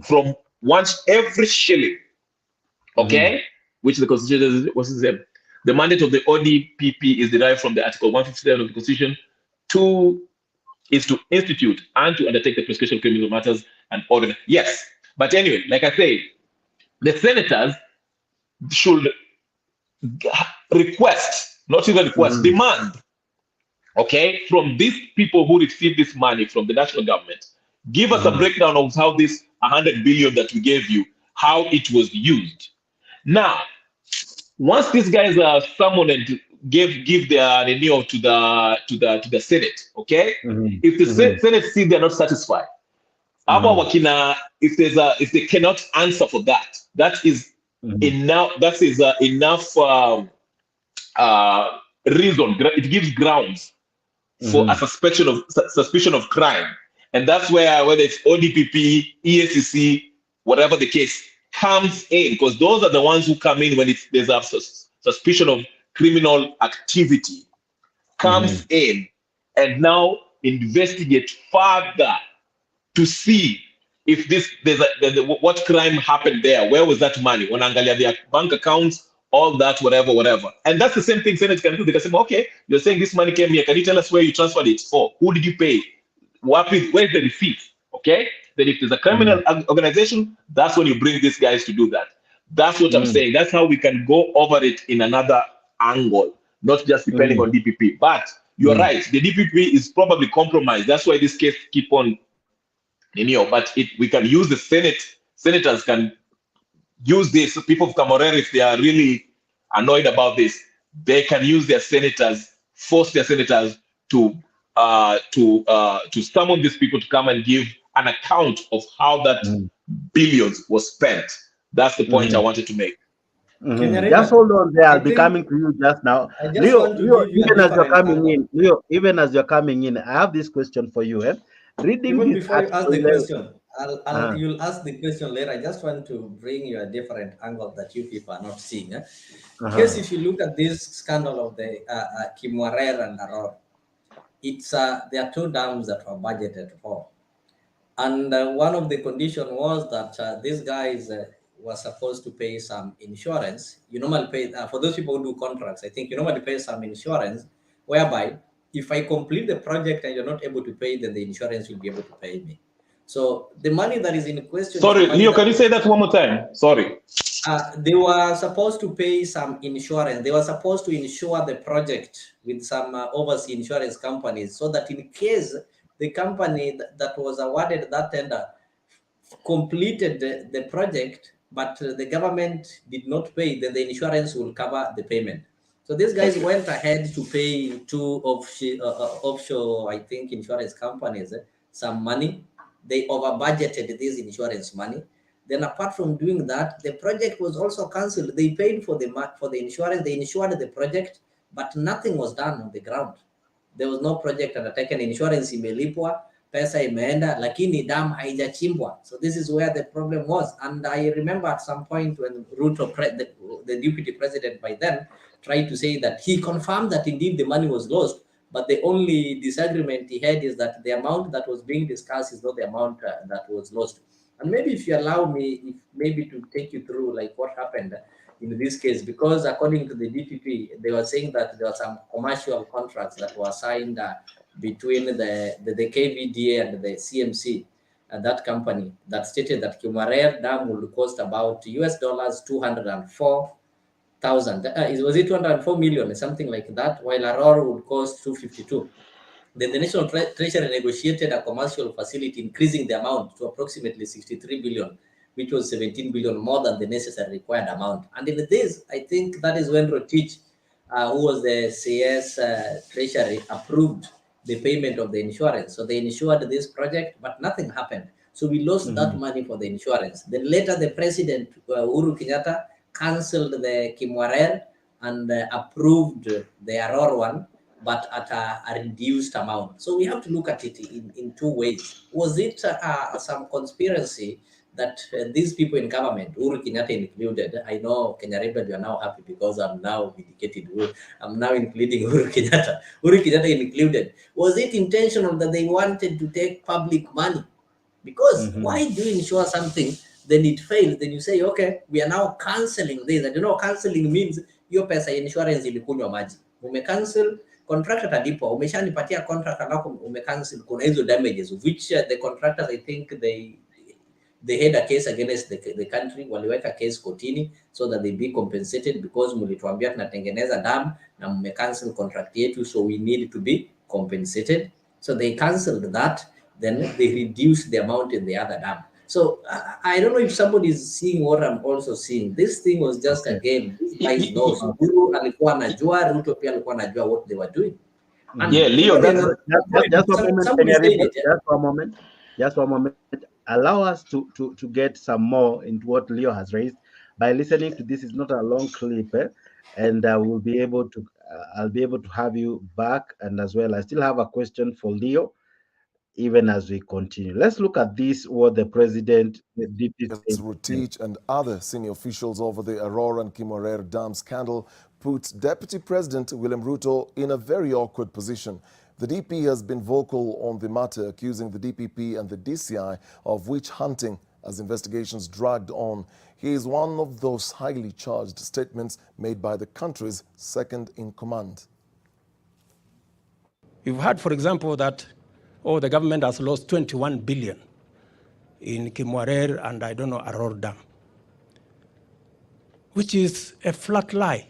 from every shilling, okay? Which the Constitution was the mandate of the ODPP is derived from the Article 157 of the Constitution. 2 is to institute and to undertake the prosecution of criminal matters and order. Yes, but anyway, like I say, the senators should request, not even request, demand, okay, from these people who receive this money from the national government, give us a breakdown of how this 100 billion that we gave you, how it was used. Now, once these guys are summoned and give their renewal to the Senate, okay? If the Senate see they're not satisfied, if they cannot answer for that, that is enough. That is enough reason. It gives grounds for a suspicion of crime, and that's where whether it's ODPP, EACC, whatever the case comes in, because those are the ones who come in when there's a suspicion of criminal activity, comes in and now investigate further to see if what crime happened there, where was that money, wanaangalia their bank accounts, all that, whatever. And that's the same thing Senate can do. They can say, okay, you're saying this money came here, can you tell us where you transferred it for? Who did you pay? Where's the receipt? Okay? Then if there's a criminal organization, that's when you bring these guys to do that. That's what I'm saying. That's how we can go over it in another angle, not just depending on DPP. But you're right, the DPP is probably compromised. That's why this case keep on, but we can use the senators can use this. People of Kimwarer, if they are really annoyed about this, they can use their senators, force their senators to summon these people to come and give an account of how that billions was spent. That's the point I wanted to make. Just hold on there. I'll be coming to you just now. Leo, even as you're coming in, I have this question for you. Reading even this before you ask the question, you'll ask the question later. I just want to bring you a different angle that you people are not seeing. Because if you look at this scandal of the Kimwarer and Arror, it's there are 2 dams that were budgeted for, and one of the conditions was that these guys were supposed to pay some insurance. You normally pay for those people who do contracts. I think you normally pay some insurance, whereby if I complete the project and you're not able to pay, then the insurance will be able to pay me. So the money that is in question. Sorry, Leo, can you say that one more time? Sorry. They were supposed to pay some insurance. They were supposed to insure the project with some overseas insurance companies, so that in case the company that was awarded that tender completed the project, but the government did not pay, then the insurance will cover the payment. So these guys went ahead to pay two offshore, I think, insurance companies some money. They over budgeted this insurance money. Then apart from doing that, the project was also cancelled. They paid for the insurance. They insured the project, but nothing was done on the ground. There was no project undertaken. Insurance imelipwa, pesa imeenda, lakini dam haijachimbwa. So this is where the problem was. And I remember at some point when Ruto, the deputy president by then, tried to say that he confirmed that indeed the money was lost, but the only disagreement he had is that the amount that was being discussed is not the amount that was lost. And maybe if you allow me, maybe to take you through like what happened in this case, because according to the DPP, they were saying that there were some commercial contracts that were signed between the KVDA and the CMC, that company, that stated that Kimwarer Dam will cost about US dollars 204,000. Was it 204 million, something like that, while Aror would cost 252. Then the National Treasury negotiated a commercial facility, increasing the amount to approximately 63 billion, which was 17 billion more than the necessary required amount. And in this, I think that is when Rotich, who was the CS Treasury, approved the payment of the insurance. So they insured this project, but nothing happened. So we lost that money for the insurance. Then later, the president, Uhuru Kenyatta, cancelled the Kimwarer and approved the Aror one, but at a reduced amount. So we have to look at it in two ways. Was it some conspiracy that these people in government, Uhuru Kenyatta included, I know Kenya Rebel, you are now happy because I'm now vindicated. I'm now including Uhuru Kenyatta. Uhuru Kenyatta included. Was it intentional that they wanted to take public money? Because why do you insure something, then it fails, then you say, okay, we are now cancelling this. And you know, cancelling means your pesa insurance ilikunywa maji. Ume-cancel, contractor talipo, umeshanipatia contract alako ume-cancel, kuna hizo damages, which the contractors, I think they had a case against the country, waliweka case kotini so that they be compensated because mulituambia tunatengeneza dam na mume-cancel contract yetu, so we need to be compensated. So they cancelled that, then they reduced the amount in the other dam. So I don't know if somebody is seeing what I'm also seeing. This thing was just a game. These guys know. So Uhuru alikuwa anajua, Ruto pia alikuwa anajua what they were doing. And yeah, Leo, just one moment. Allow us to get some more into what Leo has raised. By listening to this, is not a long clip, and we'll be able to. I'll be able to have you back, and as well, I still have a question for Leo, even as we continue. Let's look at this, what the president, the DP, Rotich and other senior officials over the Aror and Kimwarer Dam scandal puts Deputy President William Ruto in a very awkward position. The DP has been vocal on the matter, accusing the DPP and the DCI of witch hunting as investigations dragged on. He is one of those highly charged statements made by the country's second in command. We've heard, for example, that the government has lost 21 billion in Kimwarer and I don't know, Aror Dam, which is a flat lie.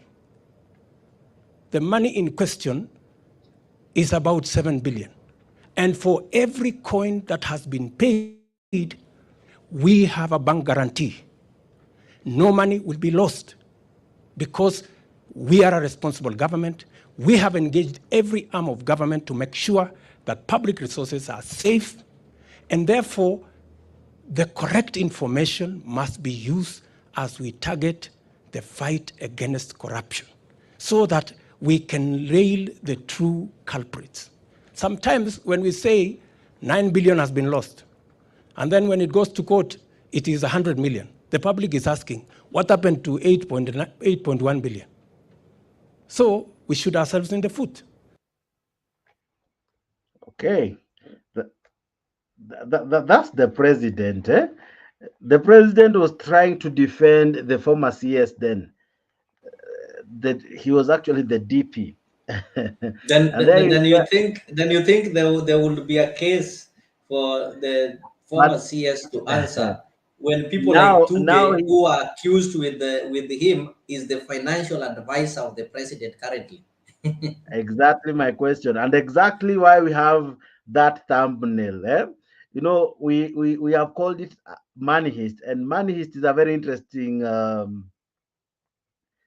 The money in question is about 7 billion. And for every coin that has been paid, we have a bank guarantee. No money will be lost because we are a responsible government. We have engaged every arm of government to make sure that public resources are safe, and therefore the correct information must be used as we target the fight against corruption so that we can nail the true culprits. Sometimes when we say 9 billion has been lost, and then when it goes to court, it is 100 million. The public is asking, what happened to 8.1 billion? So we shoot ourselves in the foot. Okay, that's the president. The president was trying to defend the former CS then. That he was actually the DP. then you think there will be a case for the former CS to answer when people like Tuge, who are accused with him, is the financial advisor of the president currently. Exactly my question, and exactly why we have that thumbnail. You know, we have called it Money Heist, and Money Heist is a very interesting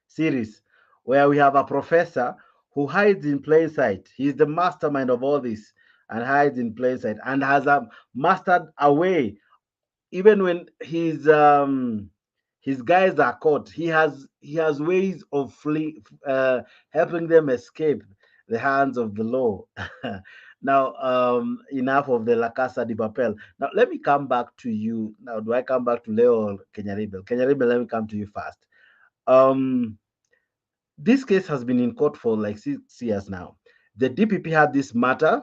series where we have a professor who hides in plain sight. He's the mastermind of all this and hides in plain sight and has mastered a way. Even when his guys are caught, he has ways of helping them escape the hands of the law. Now, enough of the La Casa de Papel. Now, let me come back to you. Now, do I come back to Leo or Kenyaribe? Kenyaribe, let me come to you first. This case has been in court for like 6 years now. The DPP had this matter.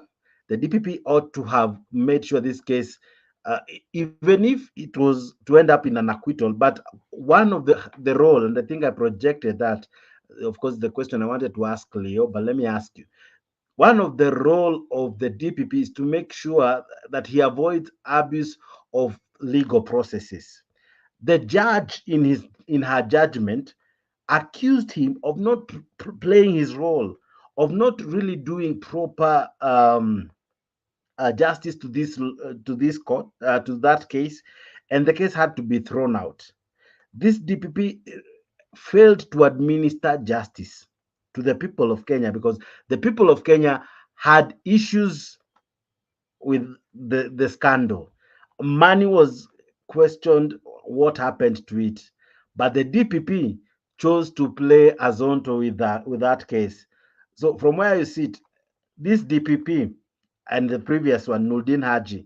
The DPP ought to have made sure this case, even if it was to end up in an acquittal, but one of the role, and I think I projected that, of course, the question I wanted to ask Leo, but let me ask you. One of the role of the DPP is to make sure that he avoids abuse of legal processes. The judge, in her judgment, accused him of not playing his role, of not really doing proper justice to this court, to that case, and the case had to be thrown out. This DPP failed to administer justice to the people of Kenya because the people of Kenya had issues with the scandal. Money was questioned, what happened to it, but the DPP chose to play a zonto with that case. So from where you sit, this DPP and the previous one, Nurdin Haji,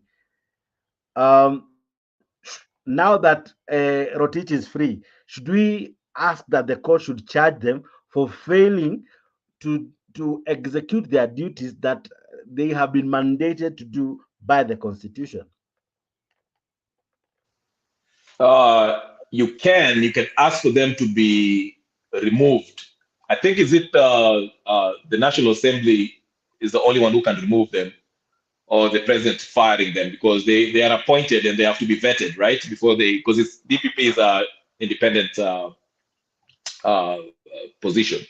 now that Rotich is free, should we ask that the court should charge them for failing to execute their duties that they have been mandated to do by the Constitution? You can ask for them to be removed. I think the National Assembly is the only one who can remove them, or the president firing them, because they are appointed and they have to be vetted, right? Because DPP is an independent position.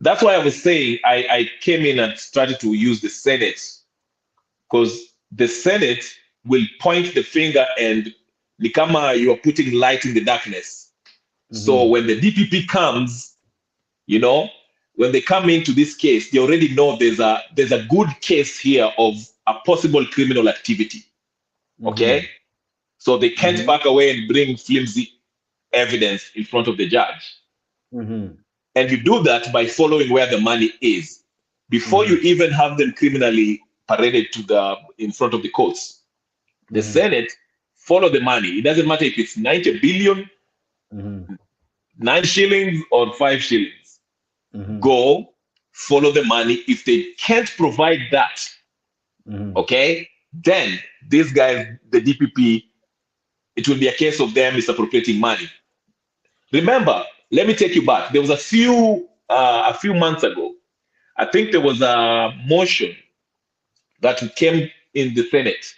That's why I was saying I came in and started to use the Senate, because the Senate will point the finger and Nikama, you are putting light in the darkness. So when the DPP comes, when they come into this case, they already know there's a good case here of a possible criminal activity. Okay? So they can't back away and bring flimsy evidence in front of the judge. And you do that by following where the money is before you even have them criminally paraded in front of the courts. The Senate follow the money. It doesn't matter if it's 90 billion, 9 shillings, or 5 shillings. Go follow the money. If they can't provide that, okay, then these guys, the DPP, it will be a case of them misappropriating money. Remember, let me take you back. There was a few months ago, I think there was a motion that came in the Senate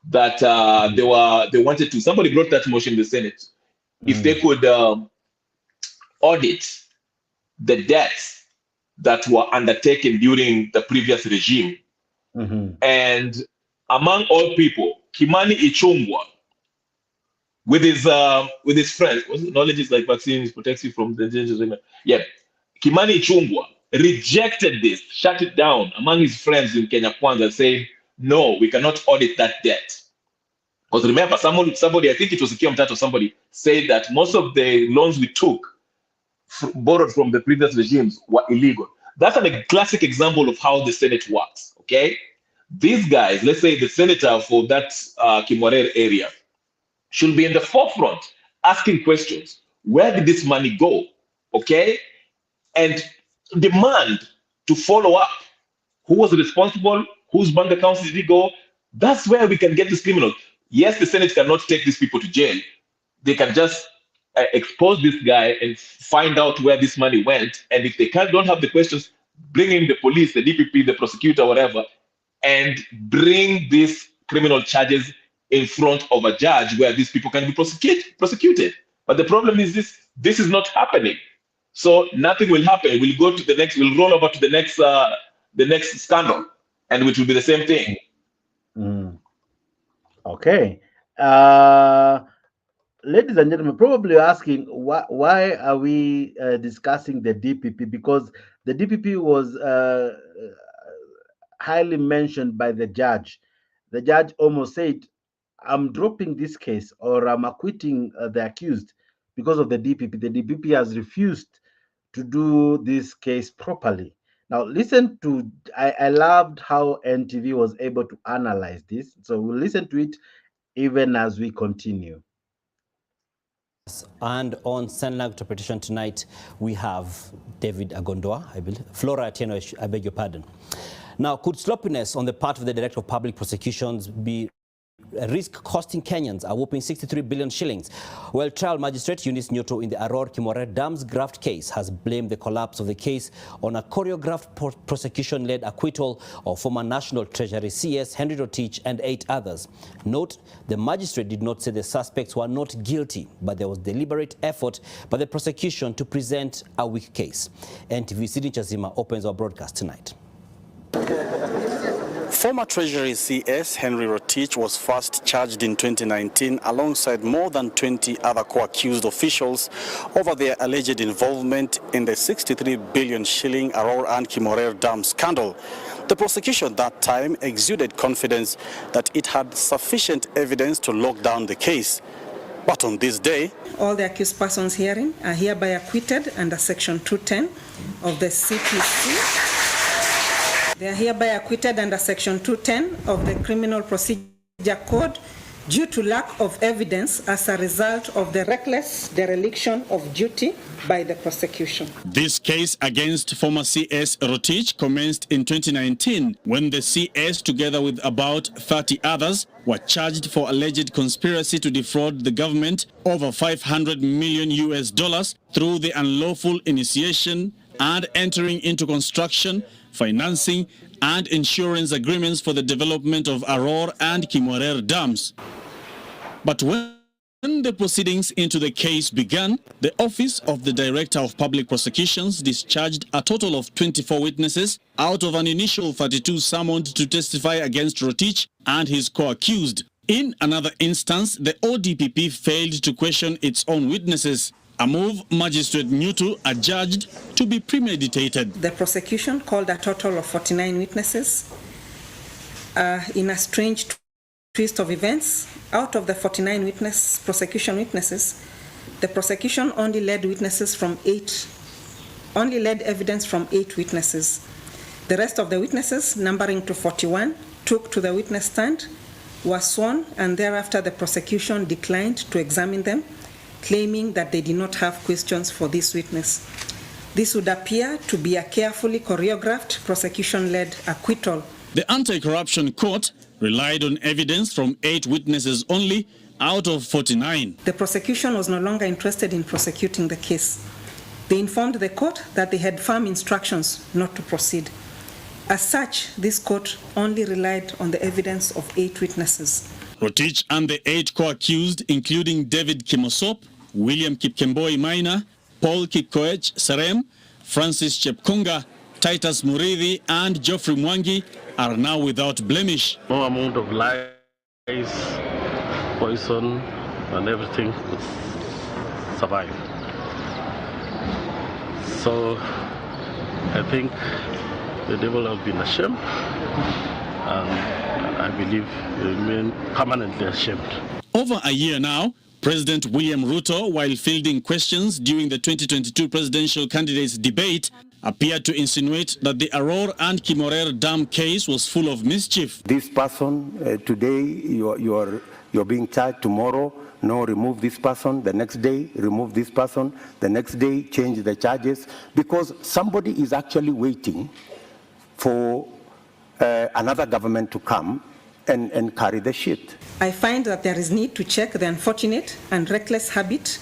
that somebody brought that motion in the Senate, if they could audit the debts that were undertaken during the previous regime. And among all people, Kimani Ichung'wah, with his friends, knowledge is like vaccines, protects you from the dangers. Yeah, Kimani Ichung'wah rejected this, shut it down among his friends in Kenya Kwanza, saying, no, we cannot audit that debt. Because remember, somebody, I think it was Ikia Mtato, somebody said that most of the loans we took, borrowed from the previous regimes, were illegal. That's a classic example of how the Senate works, okay? These guys, let's say the senator for that Kimwarer area, should be in the forefront asking questions. Where did this money go, okay? And demand to follow up. Who was responsible? Whose bank accounts did it go? That's where we can get these criminals. Yes, the Senate cannot take these people to jail. They can just expose this guy and find out where this money went. And if they don't have the questions, bring in the police, the DPP, the prosecutor, whatever, and bring these criminal charges in front of a judge where these people can be prosecuted. But the problem is this is not happening. So nothing will happen. We'll go to the next, we'll roll over to the next scandal, and which will be the same thing. Okay. ladies and gentlemen, probably asking why are we discussing the DPP? Because the DPP was highly mentioned by the judge. The judge almost said, I'm dropping this case, or I'm acquitting the accused because of the DPP. The DPP has refused to do this case properly. Now, listen to, I loved how NTV was able to analyze this. So we'll listen to it even as we continue. And on Senlag interpretation tonight, we have David Agondoa, I believe. Flora Atieno, I beg your pardon. Now, could sloppiness on the part of the Director of Public Prosecutions be a risk costing Kenyans a whopping 63 billion shillings? Well, trial magistrate Eunice Nyuto in the Aror Kimwarer Dams graft case has blamed the collapse of the case on a choreographed prosecution-led acquittal of former National Treasury CS Henry Rotich and 8 others. Note, the magistrate did not say the suspects were not guilty, but there was deliberate effort by the prosecution to present a weak case. NTV Sydney Chazima opens our broadcast tonight. Former Treasury CS Henry Rotich was first charged in 2019 alongside more than 20 other co-accused officials over their alleged involvement in the 63 billion shilling Aror and Kimwarer Dam scandal. The prosecution that time exuded confidence that it had sufficient evidence to lock down the case. But on this day, all the accused persons herein are hereby acquitted under Section 210 of the CPC. They are hereby acquitted under Section 210 of the Criminal Procedure Code due to lack of evidence as a result of the reckless dereliction of duty by the prosecution. This case against former CS Rotich commenced in 2019 when the CS, together with about 30 others, were charged for alleged conspiracy to defraud the government over $500 million through the unlawful initiation and entering into construction, financing, and insurance agreements for the development of Aror and Kimwarer dams. But when the proceedings into the case began, the Office of the Director of Public Prosecutions discharged a total of 24 witnesses out of an initial 32 summoned to testify against Rotich and his co-accused. In another instance, the ODPP failed to question its own witnesses, a move Magistrate Nyuto adjudged to be premeditated. The prosecution called a total of 49 witnesses. In a strange twist of events, out of the 49 prosecution witnesses, the prosecution only led evidence from 8 witnesses. The rest of the witnesses, numbering to 41, took to the witness stand, were sworn, and thereafter the prosecution declined to examine them, claiming that they did not have questions for this witness. This would appear to be a carefully choreographed prosecution-led acquittal. The Anti-Corruption Court relied on evidence from 8 witnesses only out of 49. The prosecution was no longer interested in prosecuting the case. They informed the court that they had firm instructions not to proceed. As such, this court only relied on the evidence of 8 witnesses. Rotich and the 8 co-accused, including David Kimosop, William Kipkemboi Maina, Paul Kipkoech Serem, Francis Chepkonga, Titus Murithi, and Geoffrey Mwangi, are now without blemish. No amount of lies, poison, and everything could survive. So I think the devil has been ashamed, and I believe they remain permanently ashamed. Over a year now, President William Ruto, while fielding questions during the 2022 presidential candidates debate, appeared to insinuate that the Aror and Kimwarer Dam case was full of mischief. This person, today you're being charged, tomorrow, no, remove this person, the next day, remove this person, the next day, change the charges, because somebody is actually waiting for another government to come and carry the shit. I find that there is need to check the unfortunate and reckless habit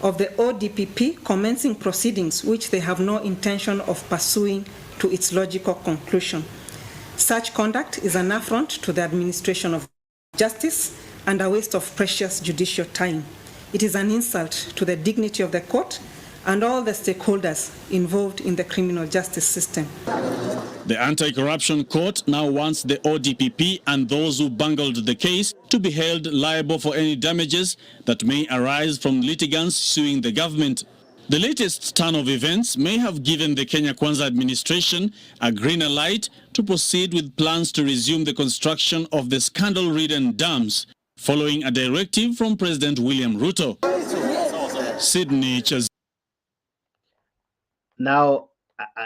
of the ODPP commencing proceedings which they have no intention of pursuing to its logical conclusion. Such conduct is an affront to the administration of justice and a waste of precious judicial time. It is an insult to the dignity of the court and all the stakeholders involved in the criminal justice system. The Anti-Corruption Court now wants the ODPP and those who bungled the case to be held liable for any damages that may arise from litigants suing the government. The latest turn of events may have given the Kenya Kwanza administration a greener light to proceed with plans to resume the construction of the scandal-ridden dams, following a directive from President William Ruto. Sydney Chaz. Now,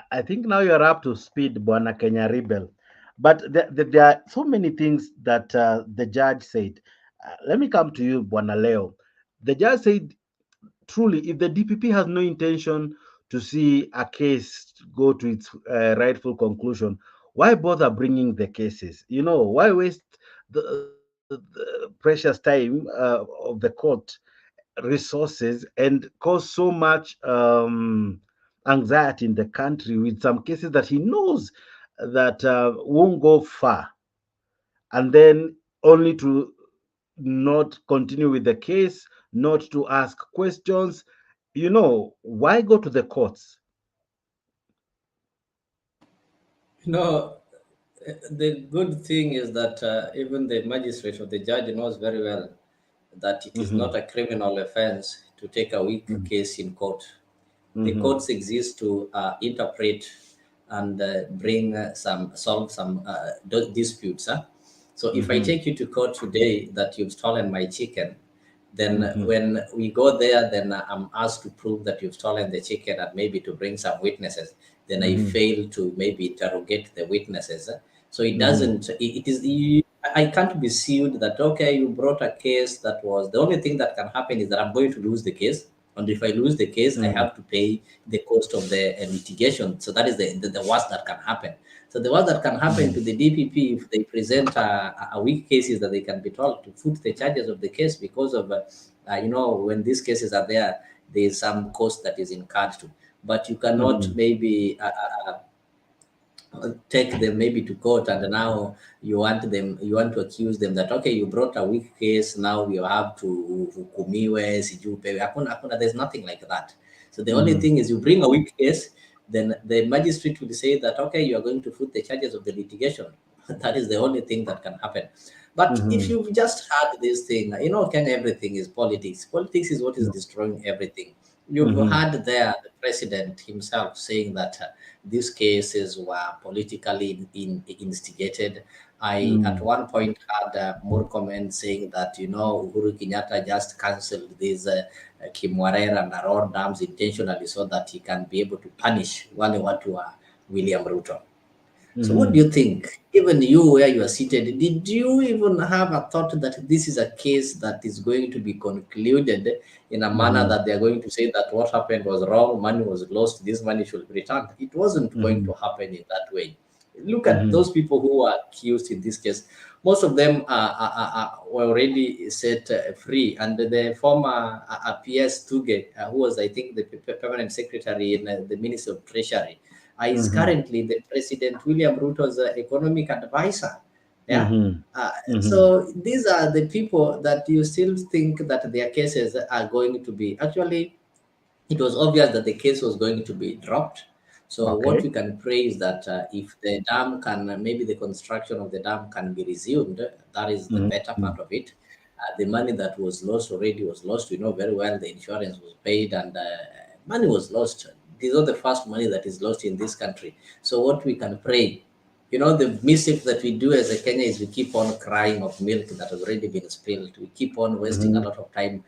I think now you're up to speed, Bwana Kenya Rebel. But there are so many things that the judge said. Let me come to you, Bwana Leo. The judge said, truly, if the DPP has no intention to see a case go to its rightful conclusion, why bother bringing the cases? You know, why waste the precious time of the court resources and cause so much anxiety in the country with some cases that he knows that won't go far, and then only to not continue with the case, not to ask questions. You know, why go to the courts? No, the good thing is that even the magistrate or the judge knows very well that it is not a criminal offense to take a weak case in court. The courts exist to interpret and solve some disputes. So if I take you to court today that you've stolen my chicken, then when we go there, then I'm asked to prove that you've stolen the chicken and maybe to bring some witnesses. Then I fail to maybe interrogate the witnesses. So it doesn't, I can't be sued that, okay, you brought a case that was, the only thing that can happen is that I'm going to lose the case. And if I lose the case, I have to pay the cost of the litigation. So that is the worst that can happen. So the worst that can happen to the DPP if they present a weak case is that they can be told to foot the charges of the case because of, when these cases are there, there is some cost that is incurred to. But you cannot maybe take them maybe to court and now you want to accuse them that, okay, you brought a weak case, now you have to hukumiwe, sijupe. There's nothing like that. So the only thing is you bring a weak case, then the magistrate will say that, okay, you are going to foot the charges of the litigation. That is the only thing that can happen. But if you've just had this thing, everything is politics. Politics is what is destroying everything. You've had there the president himself saying that these cases were politically instigated. I, at one point, had more comments saying that, Uhuru Kenyatta just cancelled these Kimwarer and Aror dams intentionally so that he can be able to punish William Ruto. So what do you think? Even you, where you are seated, did you even have a thought that this is a case that is going to be concluded in a manner that they are going to say that what happened was wrong, money was lost, this money should be returned? It wasn't going to happen in that way. Look at those people who are accused in this case. Most of them were already set free. And the former PS Tuge, who was, I think, the permanent secretary in the Ministry of Treasury, is currently the President William Ruto's economic advisor. So these are the people that you still think that their cases are going to be. Actually, it was obvious that the case was going to be dropped. So what we can pray is that if the dam can, maybe the construction of the dam can be resumed, that is the better part of it. The money that was lost already was lost. We know very well the insurance was paid and money was lost. These are the first money that is lost in this country. So what we can pray, the mistake that we do as a Kenya is we keep on crying of milk that has already been spilled. We keep on wasting a lot of time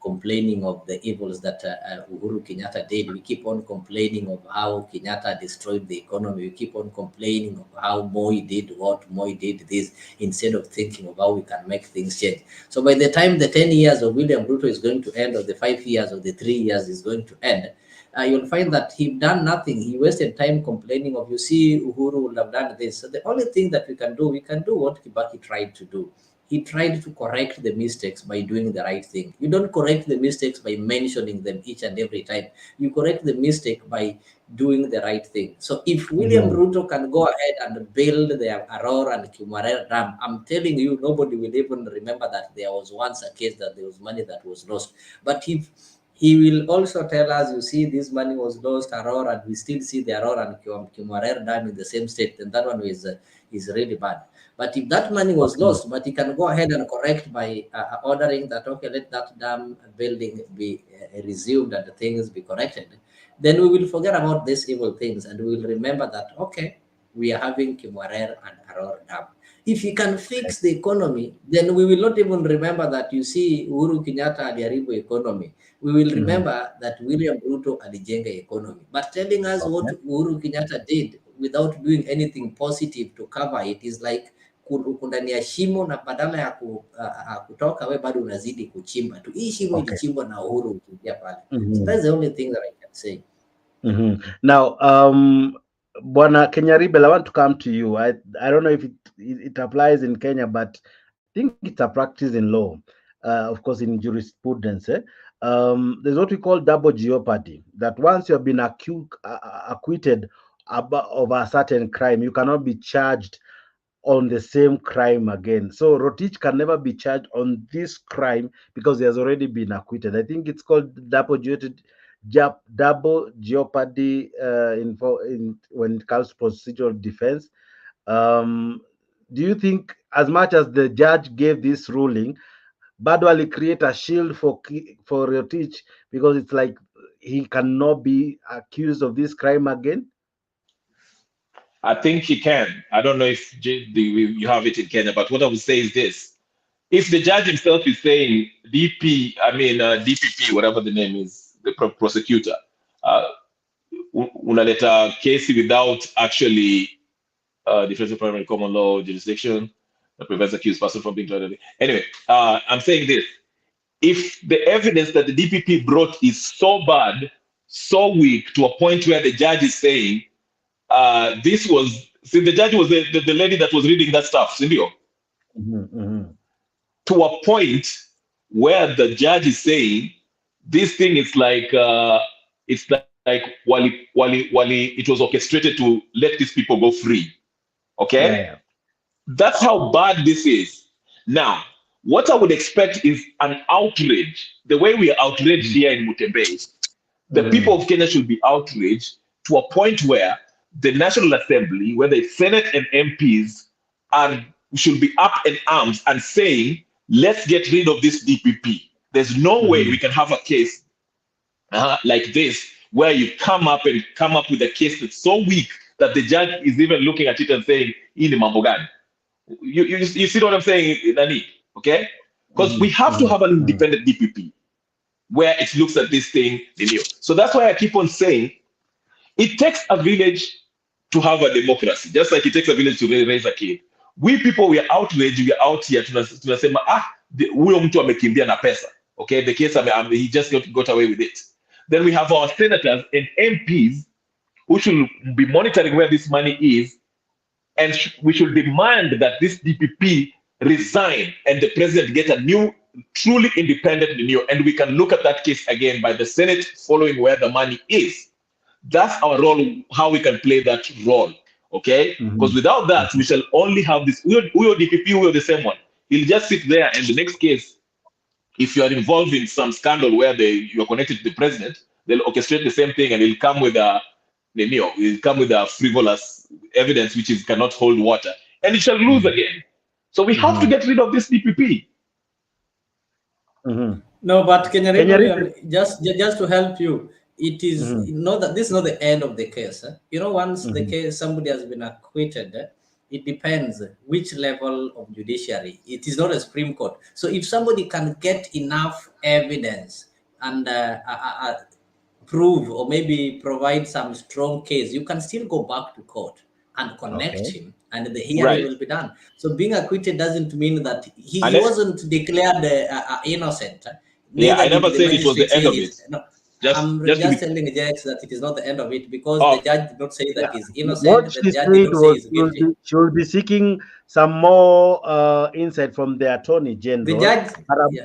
complaining of the evils that Uhuru Kenyatta did. We keep on complaining of how Kenyatta destroyed the economy. We keep on complaining of how Moi did Moi did this, instead of thinking of how we can make things change. So by the time the 10 years of William Ruto is going to end, or the 5 years, or the 3 years is going to end, you'll find that he's done nothing. He wasted time complaining of, you see, Uhuru would have done this. So the only thing that we can do what Kibaki tried to do. He tried to correct the mistakes by doing the right thing. You don't correct the mistakes by mentioning them each and every time. You correct the mistake by doing the right thing. So if William Ruto can go ahead and build the Aror and Kimwarer dam, I'm telling you, nobody will even remember that there was once a case that there was money that was lost. But if he will also tell us, you see, this money was lost, Aror, and we still see the Aror and Kimwarer Dam in the same state, then that one is really bad. But if that money was lost, but he can go ahead and correct by ordering that, okay, let that dam building be resumed and the things be corrected, then we will forget about these evil things and we will remember that, okay, we are having Kimwarer and Aror Dam. If you can fix the economy, then we will not even remember that, you see, Uhuru Kenyatta aliharibu economy. We will remember that William Ruto alijenga economy. But telling us what Uhuru Kenyatta did without doing anything positive to cover it is like ndani ya shimo na badala ya kutoka we bado unazidi kuchimba tu. Hii shimo ilichimbwa na Uhuru ukiingia pale. So that's the only thing that I can say. Now, Bwana Kenyaribel, I want to come to you. I don't know if it applies in Kenya, but I think it's a practice in law, of course, in jurisprudence. There's what we call double jeopardy, that once you have been acquitted of a certain crime, you cannot be charged on the same crime again. So Rotich can never be charged on this crime because he has already been acquitted. I think it's called double jeopardy when it comes to procedural defense. Do you think, as much as the judge gave this ruling, Badwali create a shield for Rotich because it's like he cannot be accused of this crime again? I think he can. I don't know if you have it in Kenya, but what I would say is this. If the judge himself is saying DPP, whatever the name is, the prosecutor, unaleta case without actually defensive primary common law jurisdiction that prevents accused person from being tried. Anyway, I'm saying this. If the evidence that the DPP brought is so bad, so weak, to a point where the judge is saying, the judge was the lady that was reading that stuff, Cindy. To a point where the judge is saying, this thing is like, Wali, it was orchestrated to let these people go free. Okay? Yeah. That's how bad this is. Now, what I would expect is an outrage. The way we are outraged here in Mutembe, the people of Kenya should be outraged to a point where the National Assembly, whether it's Senate and MPs, should be up in arms and saying, let's get rid of this DPP. There's no way we can have a case like this where you come up with a case that's so weak that the judge is even looking at it and saying, "Ini mambo gani?" You see what I'm saying, Nani? Okay? Because we have to have an independent DPP where it looks at this thing. So that's why I keep on saying it takes a village to have a democracy, just like it takes a village to raise a kid. We people, we are outraged, we are out here tunasema huyo mtu amekimbia na pesa. Okay, the case he just got away with it. Then we have our senators and MPs who should be monitoring where this money is, and we should demand that this DPP resign and the president get a new, truly independent renewal, and we can look at that case again by the Senate following where the money is. That's our role, how we can play that role, okay? Because without that, we shall only have this, we are DPP, we are the same one. He'll just sit there, and the next case, if you are involved in some scandal where you are connected to the president, they'll orchestrate the same thing, and he'll come with a frivolous evidence which cannot hold water, and it shall lose again. So we have to get rid of this DPP. No, but Kenya, just to help you, it is not that this is not the end of the case. Once the case, somebody has been acquitted, it depends which level of judiciary. It is not a Supreme Court. So if somebody can get enough evidence and prove or maybe provide some strong case, you can still go back to court and connect him, and the hearing will be done. So being acquitted doesn't mean that he wasn't declared innocent. I never said it was the end of it. No, I'm just telling the judge that it is not the end of it, because the judge did not say that he's innocent. What the judge did not say he's guilty. She will be seeking some more insight from the Attorney General. The judge,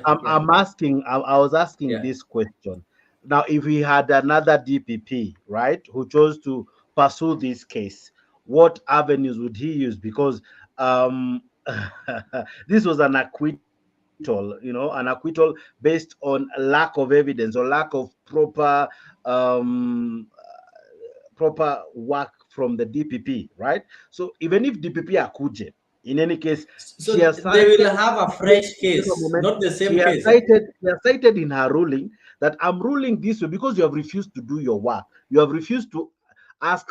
I was asking this question. Now, if we had another DPP, right, who chose to pursue this case, what avenues would he use? Because this was an acquitted you know, an acquittal based on lack of evidence or lack of proper proper work from the DPP, right? So even if DPP akuje, in any case, she So has they cited, will have a fresh case, not the same case. she has cited in her ruling that I'm ruling this way because you have refused to do your work. You have refused to ask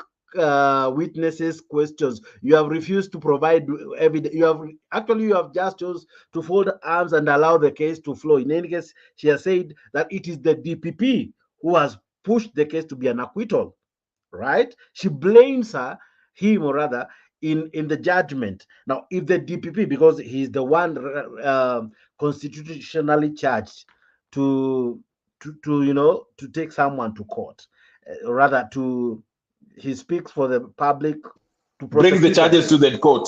witnesses questions. You have refused to provide evidence. You have just chose to fold arms and allow the case to flow. In any case, she has said that it is the DPP who has pushed the case to be an acquittal, right? She blames him or rather in the judgment. Now, if the DPP, because he's the one constitutionally charged to you know, to take someone to court, rather to, he speaks for the public to Brings the prosecute charges to the court.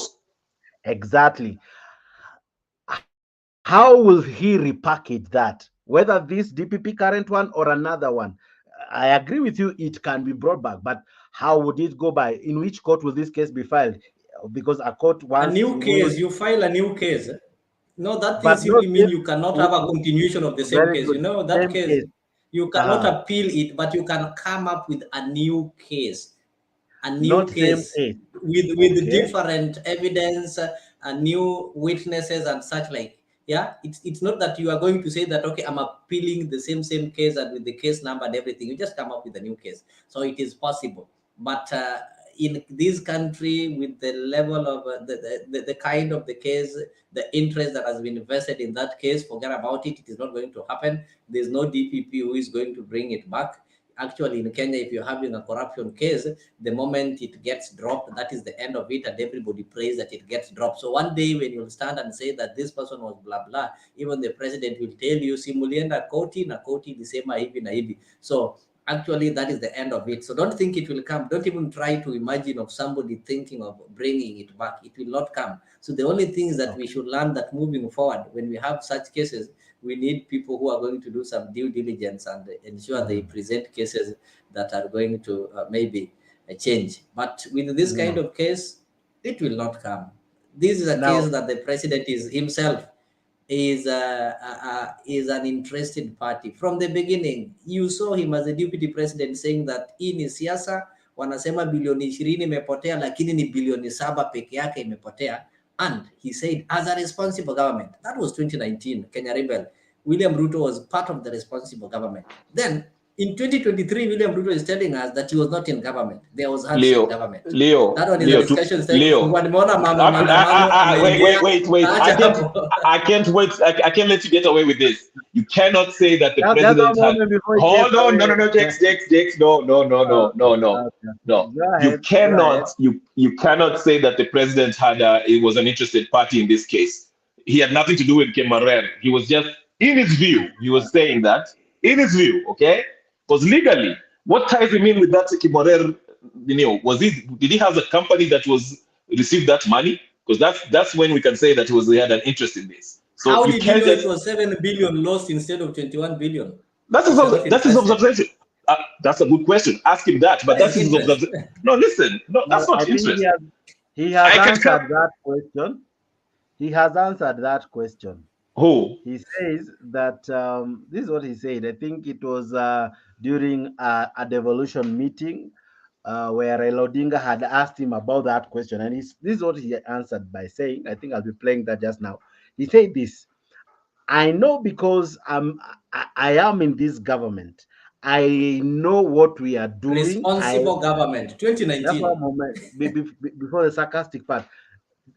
Exactly. How will he repackage that? Whether this DPP current one or another one, I agree with you, it can be brought back, but how would it go by? In which court will this case be filed? Because a court A wants new case, you file a new case. No, that thing but not simply means same, you cannot have a continuation of the same very case. good, You know, that same case, case. you cannot appeal it, but you can come up with a new case. A new Not same case case. with different evidence, new witnesses and such like. Yeah, it's not that you are going to say that, okay, I'm appealing the same case and with the case number and everything. You just come up with a new case. So it is possible. But in this country, with the level of the kind of the case, the interest that has been invested in that case, forget about it. It is not going to happen. There's no DPP who is going to bring it back. Actually, in Kenya, if you're having a corruption case, the moment it gets dropped, that is the end of it, and everybody prays that it gets dropped. So one day when you'll stand and say that this person was blah blah, even the president will tell you, simulienda koti na koti lisema hivi na hivi. So actually, that is the end of it. So don't think it will come. Don't even try to imagine of somebody thinking of bringing it back. It will not come. So the only thing is that we should learn that moving forward, when we have such cases, we need people who are going to do some due diligence and ensure they present cases that are going to maybe change. But with this kind of case, it will not come. This is a case that the president is himself is an interested party. From the beginning, you saw him as a deputy president saying that hii ni siasa, wanasema bilioni 20 imepotea, lakini ni bilioni 7 peke yake imepotea. And he said, as a responsible government, that was 2019, Kenya Rebel, William Ruto was part of the responsible government. Then in 2023, William Ruto is telling us that he was not in government. There was handshake government. That one is a discussion. Wait. I can't wait. I can't let you get away with this. You cannot say that the president had... Hold on. No, Jakes. No. You cannot say that the president had it was an interested party in this case. He had nothing to do with Kimwarer. He was just, in his view, he was saying that, in his view, okay? Because legally, what ties him in with that Kimwarer, did he have a company that received that money? Because that's when we can say that he had an interest in this. So how did you know it was 7 billion lost instead of 21 billion? That's his observation. That's a good question. Ask him that, but that's his observation. No, listen. No, that's not interest. He has answered that question. He has answered that question. Who? He says that this is what he said. I think it was during a devolution meeting where Raila Odinga had asked him about that question. And this is what he answered by saying, I think I'll be playing that just now. He said this: I know because I am in this government. I know what we are doing. Responsible government, 2019. That's one moment before the sarcastic part.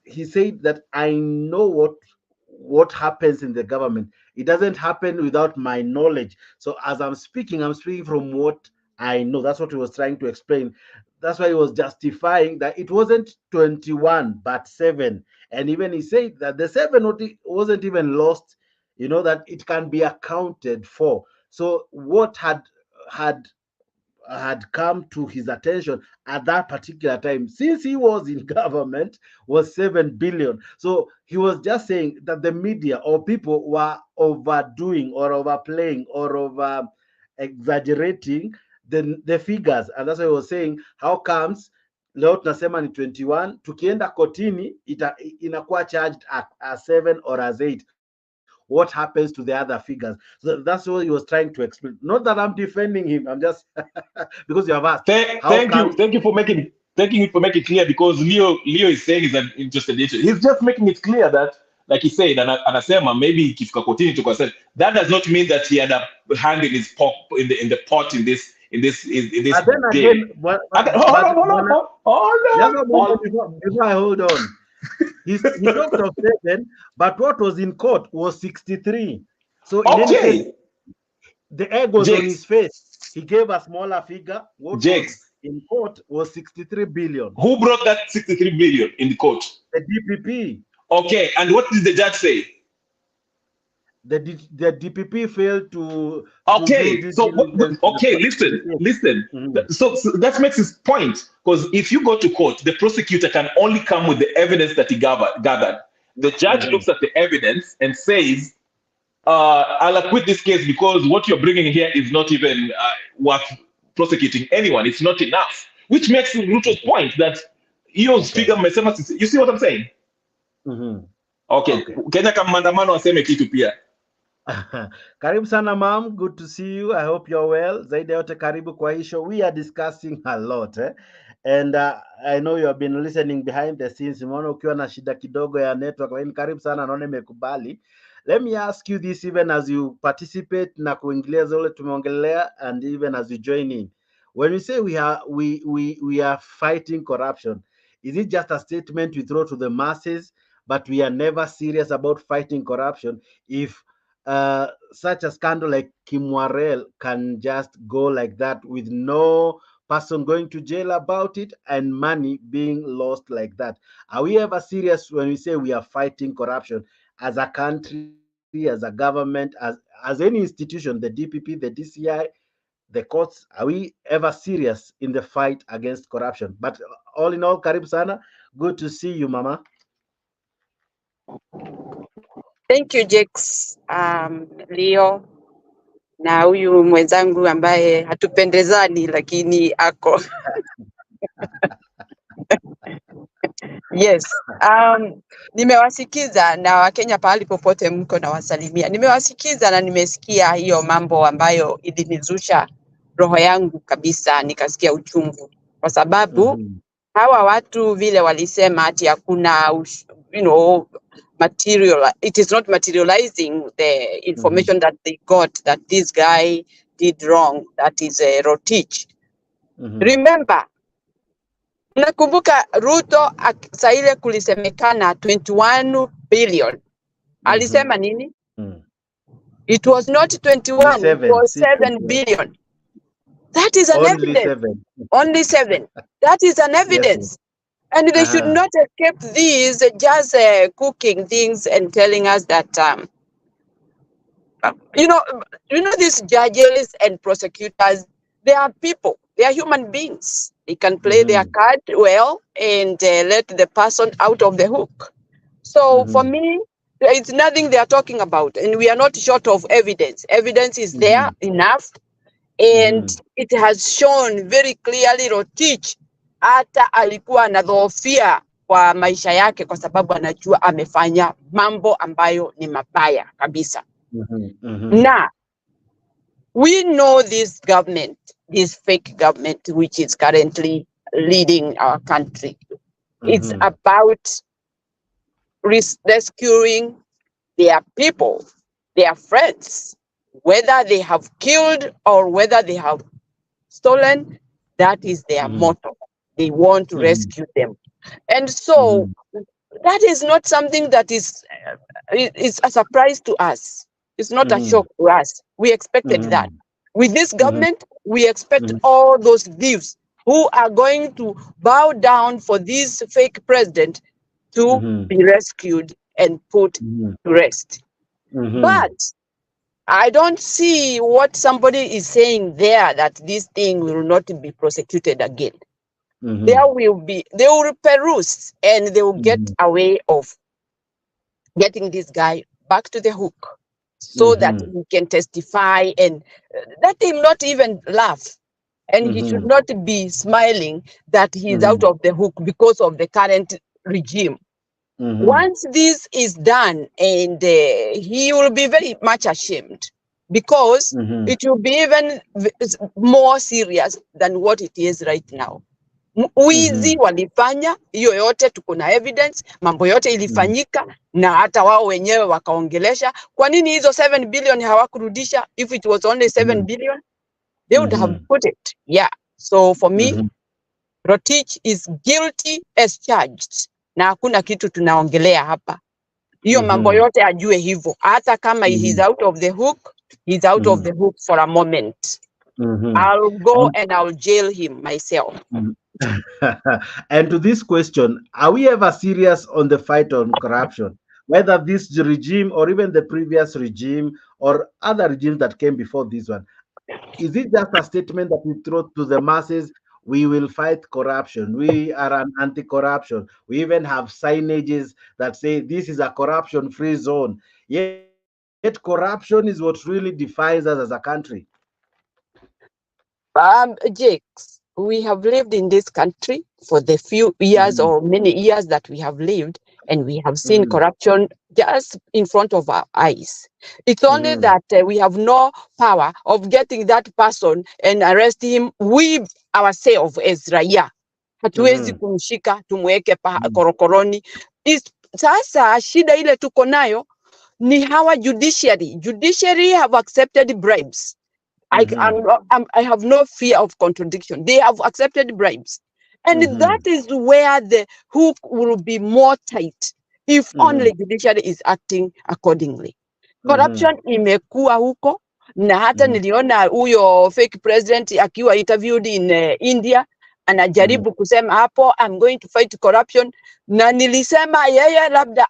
He said that I know what happens in the government. It doesn't happen without my knowledge. So as I'm speaking from what I know. That's what he was trying to explain. That's why he was justifying that it wasn't 21 but 7. And even he said that the 7 wasn't even lost, that it can be accounted for. So what had come to his attention at that particular time, since he was in government, was 7 billion. So he was just saying that the media or people were overdoing or overplaying or over exaggerating the figures. And that's why he was saying, how comes leo tunasema ni 21, tukienda kotini inakuwa charged as 7 or as 8. what happens to the other figures. So that's what he was trying to explain. Not that I'm defending him. I'm just because you have asked. Thank you for making it clear, because Leo is saying is an interested issue. He's just making it clear that, like he said, and anasema maybe ikifika kotini tukasema, that does not mean that he had a hand in his pot in the pot in this. And then again, hold on. Before I hold on, he talked of 7, but what was in court was 63. So in any case, the egg was on his face. He gave a smaller figure. What was in court was 63 billion. Who brought that 63 billion in the court? The DPP. Okay, and what did the judge say? The DPP failed to. Listen. So that makes his point, because if you go to court, the prosecutor can only come with the evidence that he gathered. The judge looks at the evidence and says, I'll acquit this case because what you're bringing here is not even worth prosecuting anyone. It's not enough. Which makes Ruto's point that figure. You see what I'm saying? Okay. Kenya kama maandamano aseme kitu pia. Karibu sana ma'am, good to see you. I hope you're well. Zaidi yote karibu kwa hii show. We are discussing a lot and I know you have been listening behind the scenes. Umeona ukiwa na shida kidogo ya network, lakini karibu sana, naona nimekubali. Let me ask you this, even as you participate na kuingilia zile tumeongelea, and even as you join in. When we say we are fighting corruption, is it just a statement we throw to the masses, but we are never serious about fighting corruption? If such a scandal like Kimwarer can just go like that with no person going to jail about it and money being lost like that, are we ever serious when we say we are fighting corruption as a country, as a government, as any institution, the DPP, the DCI, the courts? Are we ever serious in the fight against corruption? But all in all, karibu sana, good to see you, mama. Thank you, Jex, Leo, na huyu mwenzangu ambaye hatupendezani lakini ako. Yes. Nimewasikiza na Wakenya pahali popote mko na wasalimia. Nimewasikiza na nimesikia hiyo mambo ambayo ilinizusha roho yangu kabisa, nikasikia uchungu. Kwa sababu hawa watu vile walisema ati hakuna material, it is not materializing the information that they got that this guy did wrong, that is a Rotich. Remember, nakumbuka Ruto saa ile kulisemekana 21 billion. Alisema nini? It was not 21, it was 7 billion. That is an evidence. Only 7. That is an evidence. And they should not escape these just cooking things and telling us that, these judges and prosecutors, they are people, they are human beings. They can play their card well and let the person out of the hook. So for me, it's nothing they are talking about. And we are not short of evidence. Evidence is there enough. And it has shown very clearly Rotich hata alikuwa anadhoofia kwa maisha yake kwa sababu anajua amefanya mambo ambayo ni mabaya kabisa. Now, we know this government, this fake government which is currently leading our country. It's about rescuing their people, their friends, whether they have killed or whether they have stolen. That is their motto. They want to rescue them. And so that is not something that is a surprise to us. It's not a shock to us. We expected that. With this government, we expect all those thieves who are going to bow down for this fake president to be rescued and put to rest. But I don't see what somebody is saying there, that this thing will not be prosecuted again. They will peruse and they will get a way of getting this guy back to the hook so that he can testify, and let him not even laugh. And he should not be smiling that he's out of the hook because of the current regime. Once this is done, and he will be very much ashamed, because it will be even more serious than what it is right now. Wizi walifanya hiyo yote, tuko na evidence, mambo yote ilifanyika, na hata wao wenyewe wakaongelesha. Kwa nini hizo 7 billion hawakurudisha? If it was only 7 billion, they would have put it. Yeah. So for me, Rotich is guilty as charged. Na hakuna kitu tunaongelea hapa. Hiyo mambo yote ajue hivyo. Hata kama he's out of the hook, he's out of the hook for a moment. I'll go and I'll jail him myself. And to this question, are we ever serious on the fight on corruption? Whether this regime or even the previous regime or other regimes that came before this one, is it just a statement that we throw to the masses? We will fight corruption. We are an anti-corruption. We even have signages that say this is a corruption-free zone. Yet corruption is what really defines us as a country. Jakes, we have lived in this country for the few years or many years that we have lived, and we have seen corruption just in front of our eyes. It's only that we have no power of getting that person and arrest him. We ourselves as raia hatuwezi kumshika tumweke korokoroni. Sasa shida ile tuko nayo ni hawa judiciary have accepted bribes. I have no fear of contradiction. They have accepted bribes. And that is where the hook will be more tight if only judiciary is acting accordingly. Corruption imekuwa huko, na hata niliona huyo fake president akiwa interviewed in India, anajaribu kusema hapo, I'm going to fight corruption. Na nilisema yeye labda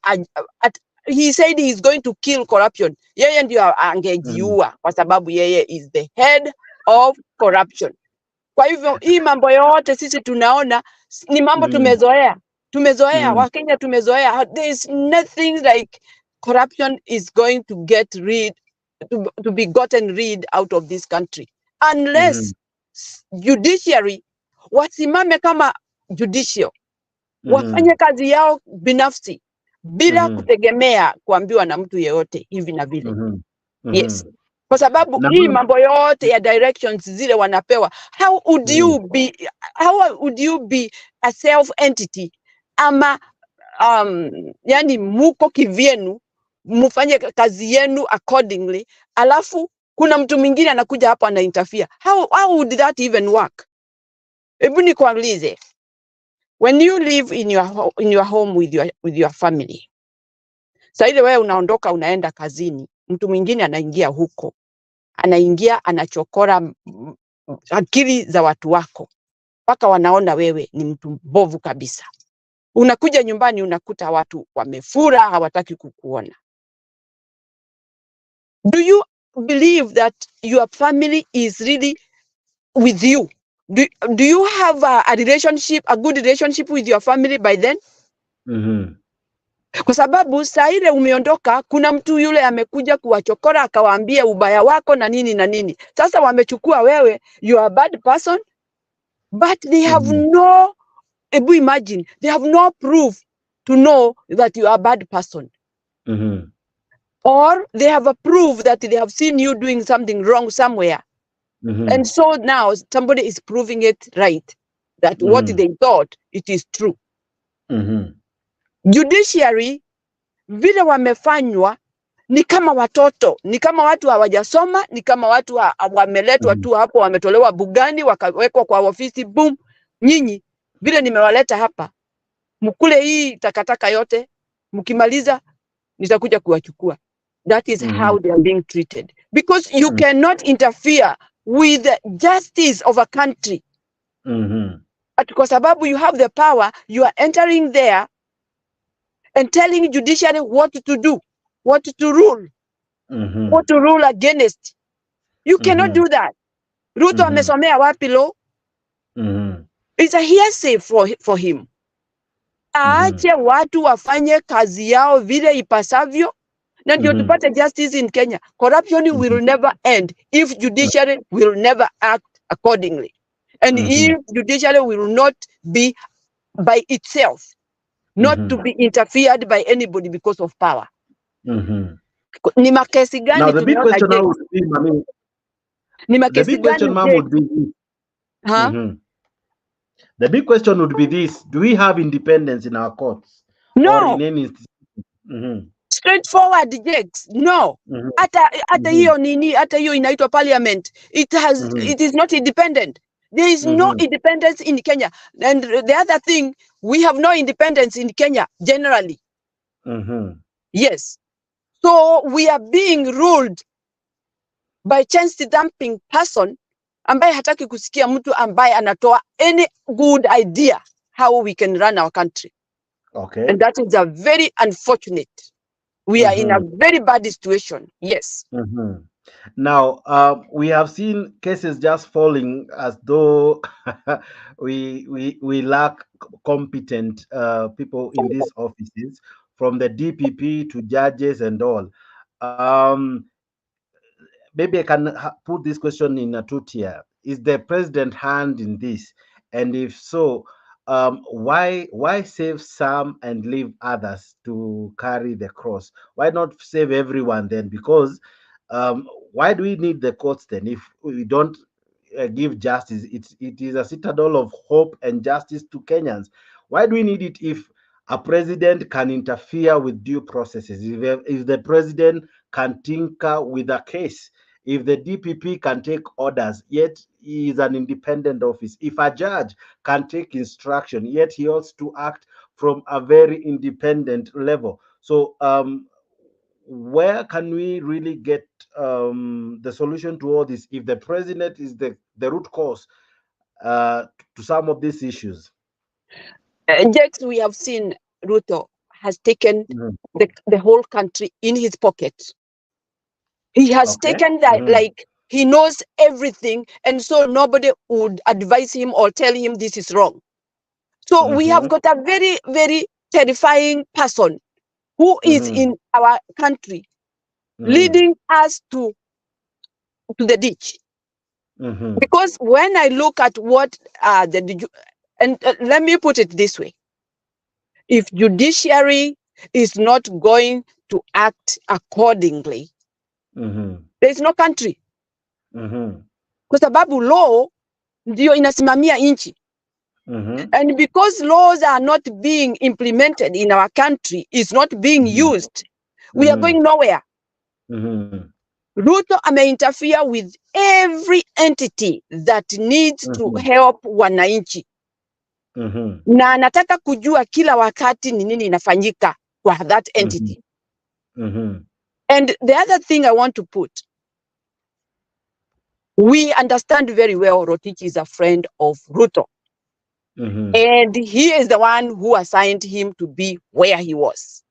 he said he's going to kill corruption. Yeye ndio angejiua kwa sababu yeye is the head of corruption. Kwa hivyo hii mambo yote sisi tunaona ni mambo tumezoea. Wakenya tumezoea. There is nothing like corruption is going to get to be gotten rid out of this country unless judiciary wasimame kama judicial, wafanye kazi yao binafsi bila kutegemea kuambiwa na mtu yeyote hivi na vile. Yes. Kwa sababu hii mambo yote ya directions zile wanapewa, how would you be a self entity ama yani muko kivyenu mufanye kazi yenu accordingly, alafu kuna mtu mwingine anakuja hapo ana interfere? How would that even work? Hebu nikuulize, when you live in your home with your family, sasa ile wewe unaondoka unaenda kazini, mtu mwingine anaingia huko, anachokora akili za watu wako mpaka wanaona wewe ni mtu mbovu kabisa. Unakuja nyumbani unakuta watu wamefura, hawataki kukuona. Do you believe that your family is really with you? Do you have a good relationship with your family by then? Kwa sababu saa ile umeondoka, kuna mtu yule amekuja kuwachokora akawaambia ubaya wako na nini na nini. Sasa wamechukua wewe, you are a bad person, but they have no, imagine, they have no proof to know that you are a bad person. Or they have a proof that they have seen you doing something wrong somewhere. And so now somebody is proving it right, that what they thought, it is true. Judiciary, vile wamefanywa, ni kama watoto, ni kama watu hawajasoma, ni kama watu wameletwa tu hapo, wametolewa bugani, wakawekwa kwa ofisi, boom, nyinyi, vile nimewaleta hapa, mkule hii takataka yote, mkimaliza, nitakuja kuwachukua. That is how they are being treated. Because you cannot interfere with the justice of a country. Kwa sababu you have the power, you are entering there and telling judiciary what to do, what to rule, what to rule against. You cannot do that. Ruto amesomea wapi law? It's a hearsay for him. Aache watu wafanye kazi yao vile ipasavyo, na ndio tupate justice in Kenya. Corruption will never end if judiciary will never act accordingly. And if judiciary will not be by itself, not to be interfered by anybody because of power. Mhm. Ni makesi gani Now the big tumeona question now je? would be, Mami, Ni the makesi big question, gani ma'am, je? would be this. Huh? Mhm. The big question would be this: do we have independence in our courts or in No. any institution? Mhm. Straightforward Jex. No. Mhm. Hata hiyo nini, hata hiyo inaitwa parliament. Mhm. It is not independent. There is no Mhm. independence in Kenya. And the other thing, we have no independence in Kenya generally. Mhm. Yes. So we are being ruled by chance dumping person ambaye hataki kusikia mtu ambaye anatoa any good idea how we can run our country. Okay. And that is a very unfortunate. We are in a very bad situation. Yes. Mhm. Now, we have seen cases just falling as though we lack competent people in these offices, from the DPP to judges and all. Maybe I can put this question in a two-tier. Is the president hand in this? And if so, why save some and leave others to carry the cross? Why not save everyone then? Because why do we need the courts then if we don't give justice? It is a citadel of hope and justice to Kenyans. Why do we need it if a president can interfere with due processes? If the president can tinker with a case, if the DPP can take orders, yet he is an independent office. If a judge can take instruction, yet he ought to act from a very independent level. So where can we really get the solution to all this if the president is the root cause to some of these issues? Jex, we have seen Ruto has taken the whole country in his pocket. He has taken that, like he knows everything, and so nobody would advise him or tell him this is wrong. So we have got a very, very terrifying person who is in our country, leading us to the ditch. Because when I look at what let me put it this way: if judiciary is not going to act accordingly, there is no country. Kwa sababu law ndio inasimamia nchi. And because laws are not being implemented in our country, is not being used, we are going nowhere. Ruto ameinterfere with every entity that needs to help wananchi. Na anataka kujua kila wakati ni nini inafanyika kwa that entity. And the other thing I want to put, we understand very well Rotich is a friend of Ruto. And he is the one who assigned him to be where he was.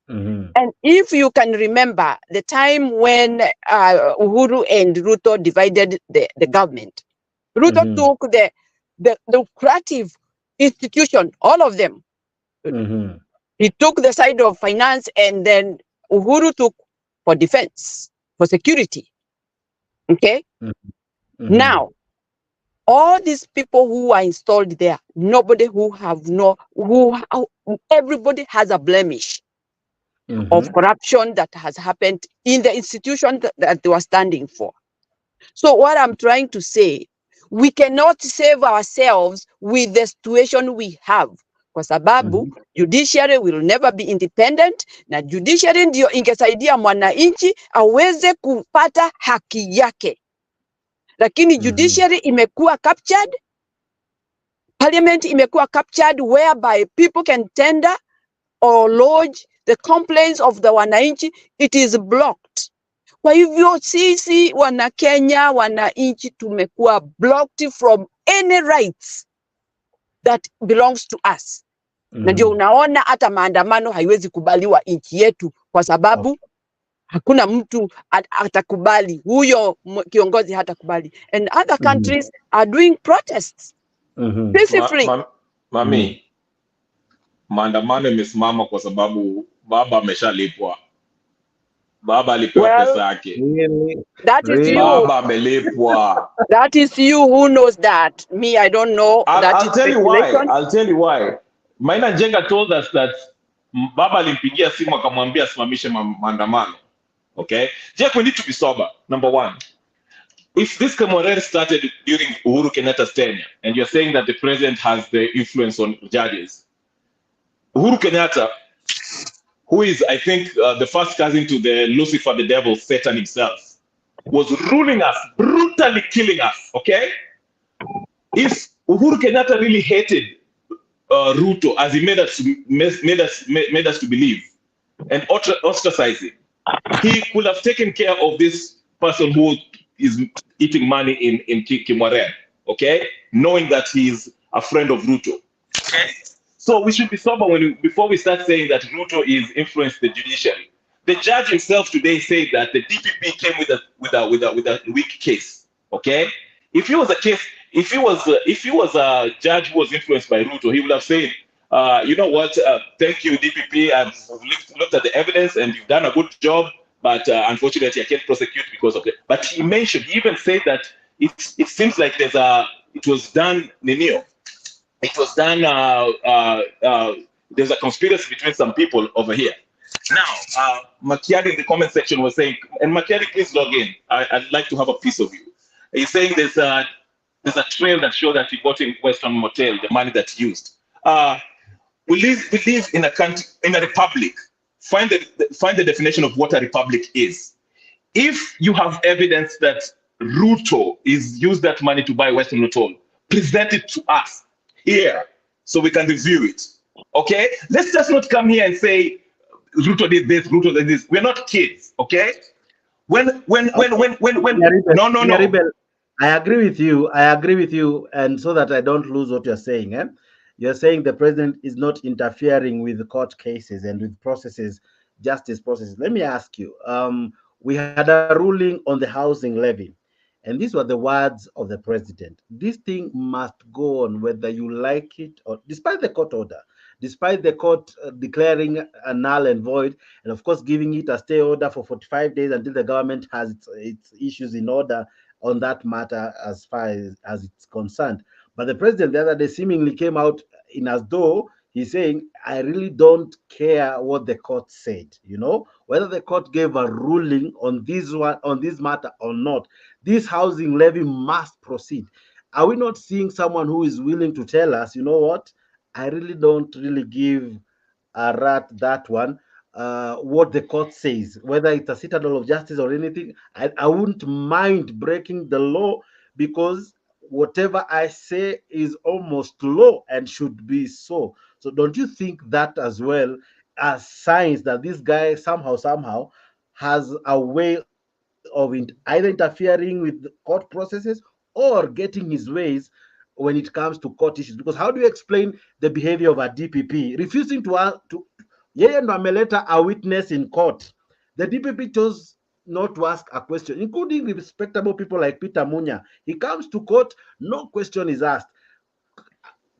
And if you can remember the time when Uhuru and Ruto divided the government, Ruto took the creative institution, all of them. He took the side of finance, and then Uhuru took for defense, for security. Okay? Now, all these people who are installed there, everybody has a blemish of corruption that has happened in the institution that they were standing for. So what I'm trying to say, we cannot save ourselves with the situation we have. Kwa sababu judiciary will never be independent, na judiciary ndio ingesaidia mwananchi aweze kupata haki yake. Lakini judiciary imekuwa captured, parliament imekuwa captured, whereby people can tender or lodge the complaints of the wananchi. It is blocked. Kwa hivyo sisi wana Kenya, wananchi tumekuwa blocked from any rights that belongs to us. Na ndio unaona hata maandamano haiwezi kubaliwa nchi yetu kwa sababu hakuna mtu atakubali, huyo kiongozi hatakubali. And other countries are doing protests peacefully. Mami, maandamano imesimama kwa sababu baba ameshalipwa. Baba alipewa pesa yake. That is you. Baba amelipwa. That is you who knows that. Me, I don't know. I'll tell you why. I'll tell you why. Maina Njenga told us that baba alimpigia simu akamwambia asimamishe maandamano. Okay? Jack, we need to be sober. Number one, if this Kimwarer started during Uhuru Kenyatta's tenure, and you're saying that the president has the influence on judges, Uhuru Kenyatta, who is, I think, the first cousin to the Lucifer, the devil, Satan himself, was ruling us, brutally killing us, okay? If Uhuru Kenyatta really hated Ruto, as he made us to believe, and ostracize him, he could have taken care of this person who is eating money in Kimwarer, okay? Knowing that he's a friend of Ruto, okay? So we should be sober before we start saying that Ruto is influenced the judiciary. The judge himself today said that the DPP came with a weak case, okay? If he was a judge who was influenced by Ruto, he would have said, you know what? Thank you, DPP. I've looked at the evidence, and you've done a good job. But unfortunately, I can't prosecute because of it. But he even said that it seems like it was done, Ninio. It was done, there's a conspiracy between some people over here. Now, Makiadi in the comment section was saying, and Makiadi, please log in. I'd like to have a piece of you. He's saying there's a trail that shows that he got in Western Motel, the money that he used. We live in a country, in a republic. Find the definition of what a republic is. If you have evidence that Ruto is used that money to buy Western Motel, present it to us here so we can review it. Okay? Let's just not come here and say Ruto did this, Ruto did this. We're not kids, okay? No. I agree with you, and so that I don't lose what you're saying, you're saying the president is not interfering with the court cases and with processes, justice processes. Let me ask you, we had a ruling on the housing levy, and these were the words of the president. This thing must go on whether you like it or, despite the court order, despite the court declaring a null and void, and of course giving it a stay order for 45 days until the government has its issues in order on that matter as far as it's concerned. But the president the other day seemingly came out in as though he's saying, I really don't care what the court said, whether the court gave a ruling on this matter or not. This housing levy must proceed. Are we not seeing someone who is willing to tell us, you know what, I really don't give a rat that one, what the court says, whether it's a citadel of justice or anything. I wouldn't mind breaking the law, because whatever I say is almost law and should be so. So don't you think that as well as signs that this guy somehow has a way of either interfering with the court processes or getting his ways when it comes to court issues? Because how do you explain the behavior of a DPP refusing to yeye ndo ameleta a witness in court? The DPP chose not to ask a question, including respectable people like Peter Munya. He comes to court, no question is asked.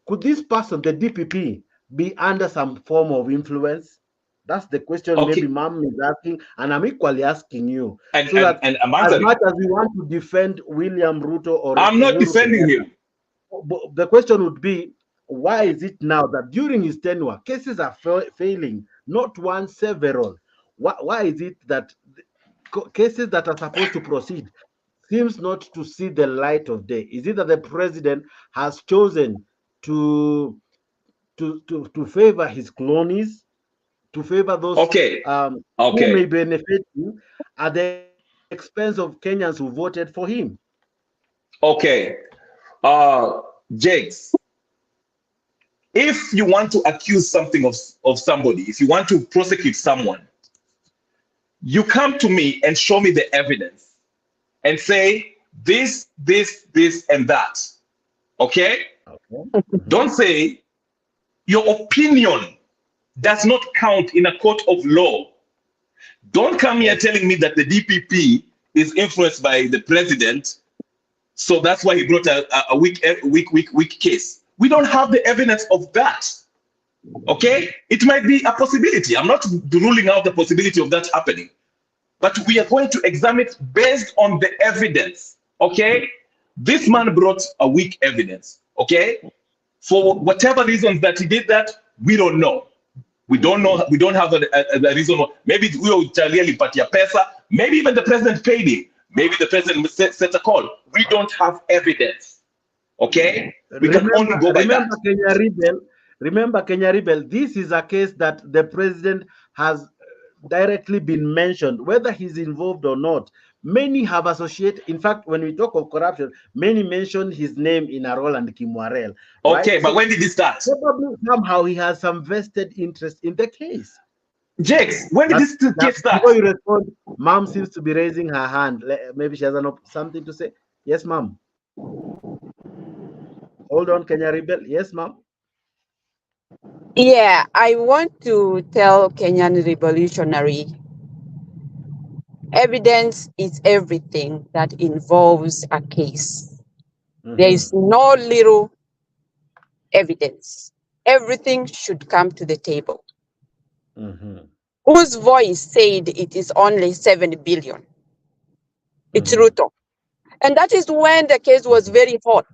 Could this person, the DPP, be under some form of influence? That's the question. Okay. Maybe Mom is asking, and I'm equally asking you. And, so that and as much as we want to defend William Ruto, or I'm not defending him. The question would be, why is it now that during his tenure, cases are failing, not one, several? Why is it that cases that are supposed to proceed seems not to see the light of day? Is it that the president has chosen to favor his cronies, to favor those who may benefit him at the expense of Kenyans who voted for him? Okay. Jakes, if you want to accuse something of somebody, if you want to prosecute someone, you come to me and show me the evidence and say this, and that. Okay? Don't say your opinion does not count in a court of law. Don't come here telling me that the DPP is influenced by the president, so that's why he brought a weak case. We don't have the evidence of that. Okay? It might be a possibility. I'm not ruling out the possibility of that happening. But we are going to examine it based on the evidence. Okay? This man brought a weak evidence. Okay? For whatever reasons that he did that, We don't know. We don't know. We don't have a reason. Maybe we will really patia pesa. Maybe even the president paid him. Maybe the president set a call. We don't have evidence. Okay? We can only go by that. Remember, Kenya Rebel, this is a case that the president has directly been mentioned, whether he's involved or not. Many have associated, in fact, when we talk of corruption, many mention his name in Aror and Kimwarer. Okay, right? but when did it start? Probably somehow he has some vested interest in the case. Jakes, when did this case start? Before you respond, Mom seems to be raising her hand. Maybe she has something to say. Yes, Mom. Hold on, Kenya Rebel. Yes, Mom. Yeah, I want to tell Kenyan revolutionary, evidence is everything that involves a case. There is no little evidence. Everything should come to the table. Whose voice said it is only 7 billion? It's Ruto. And that is when the case was very hot.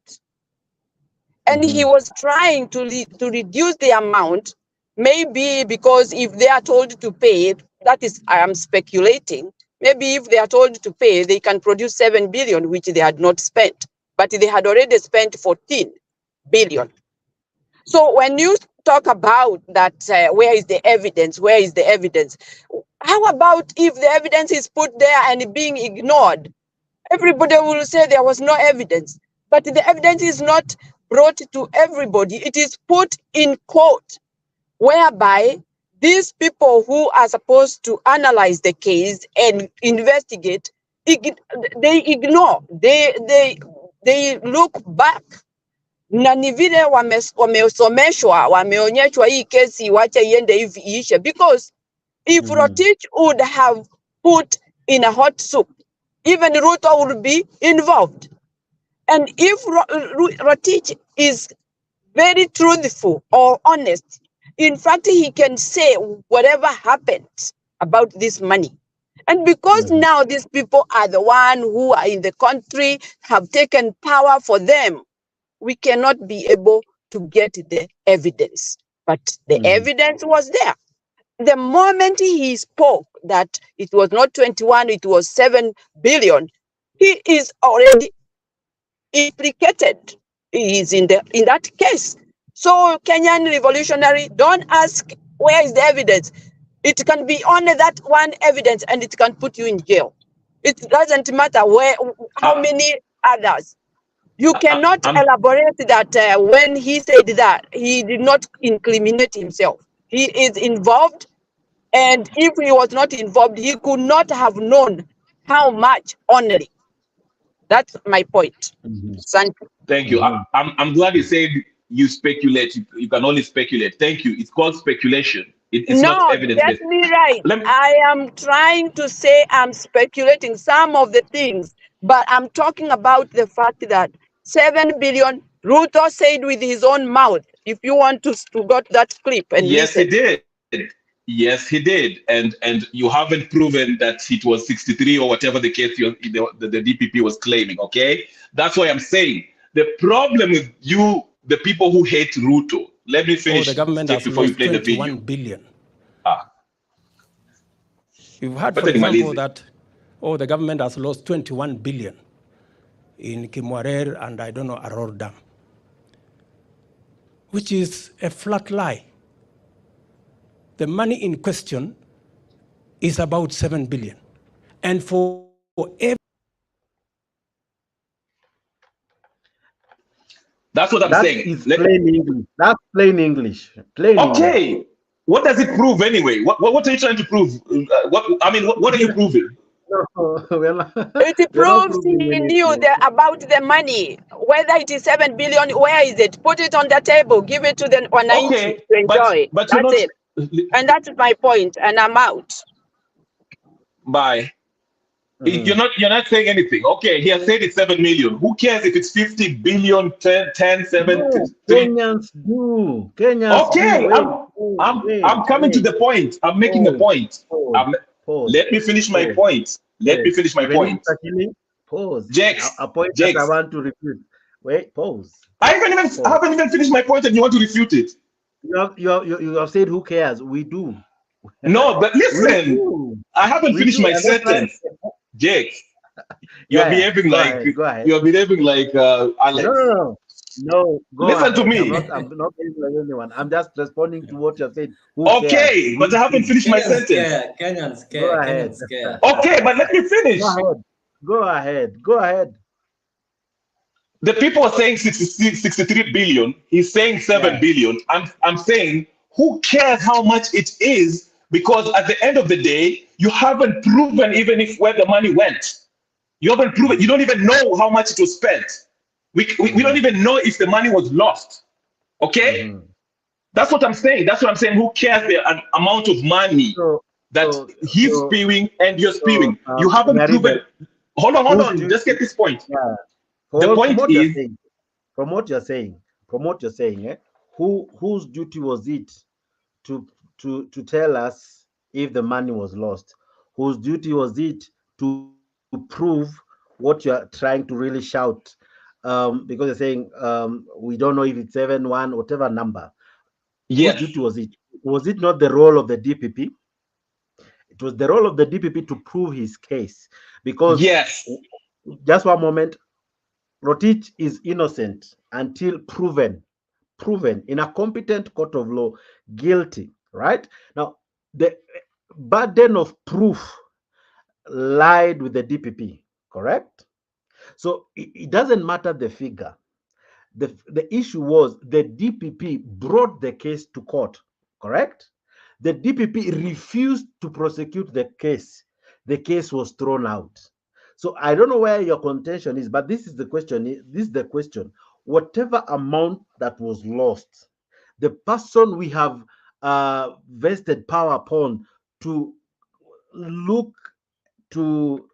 And he was trying to reduce the amount, maybe because if they are told to pay, that is, I am speculating, maybe if they are told to pay, they can produce 7 billion, which they had not spent. But they had already spent 14 billion. So when you talk about that, where is the evidence? Where is the evidence? How about if the evidence is put there and being ignored? Everybody will say there was no evidence. But the evidence is not brought to everybody. It is put in court, whereby these people who are supposed to analyze the case and investigate, they ignore. They look back. Na ni vile wamesomeshwa, wameonyeshwa hii kesi wacha iende hivi iishe, because if Rotich would have put in a hot soup, even Ruto would be involved. And if Rotich is very truthful or honest, in fact, he can say whatever happened about this money. And because now these people are the one who are in the country, have taken power for them, we cannot be able to get the evidence. But the evidence was there. The moment he spoke that it was not 21, it was 7 billion, he is already implicated. He is in that case. So Kenyan revolutionary, don't ask where is the evidence. It can be only that one evidence and it can put you in jail. It doesn't matter how many others. You cannot elaborate that when he said that, he did not incriminate himself. He is involved, and if he was not involved, he could not have known how much only. That's my point. Thank you. I'm glad you said you speculate. You can only speculate. Thank you. It's called speculation. It's not evidence-based. Get me right. I am trying to say I'm speculating some of the things, but I'm talking about the fact that 7 billion, Ruto said with his own mouth. If you want to got that clip and yes, listen. he did. Yes, he did. And you haven't proven that it was 63 or whatever the case the DPP was claiming, okay? That's why I'm saying the problem with you, the people who hate Ruto, let me finish the government has before you play the 21 video. billion. You've heard, for But example, that the government has lost 21 billion in Kimwarer and I don't know, Aror Dam, which is a flat lie. The money in question is about 7 billion. And for every... That's what I'm saying. Is plain English. That's plain English. Okay. English. What does it prove anyway? What are you trying to prove? What are you proving? It proves he knew about the money. Whether it is 7 billion, where is it? Put it on the table. Give it to the 190 to enjoy. But that's it. And that's my point. And I'm out. Bye. You're not saying anything. Okay, he has said it's 7 million. Who cares if it's 50 billion, 10, 7? No, Kenyans do. Kenyans okay, do. I'm coming to the point. I'm making a point. Let me finish my point. Let me finish my point. Pause. Jakes. A point that I want to refute. Wait, pause. I haven't even finished my point and you want to refute it. You have said who cares? We do. No, but listen, I haven't finished my sentence, Jake. You're behaving like you're behaving like Alex. No. Listen to me. I'm not behaving like anyone. I'm just responding to what you have said. Okay, but I haven't finished my sentence. Kenyans care. Kenyans care. Okay, but let me finish. Go ahead. The people are saying 63 billion. He's saying 7 billion. I'm saying, who cares how much it is? Because at the end of the day, you haven't proven even if where the money went. You haven't proven. You don't even know how much it was spent. We don't even know if the money was lost. Okay? That's what I'm saying. That's what I'm saying. Who cares the amount of money that he's spewing and you're spewing? You haven't proven. Hold on. Just get this point. The point is, from what you're saying, whose duty was it to tell us if the money was lost? Whose duty was it to prove what you're trying to really shout? Because you're saying we don't know if it's 7-1, whatever number. Yes. Whose duty was it? Was it not the role of the DPP? It was the role of the DPP to prove his case. Because just one moment, Rotich is innocent until proven in a competent court of law guilty, right? Now, the burden of proof lied with the DPP, correct? So it doesn't matter the figure. The issue was the DPP brought the case to court, correct? The DPP refused to prosecute the case. The case was thrown out. So I don't know where your contention is, but this is the question. Whatever amount that was lost, the person we have vested power upon to look to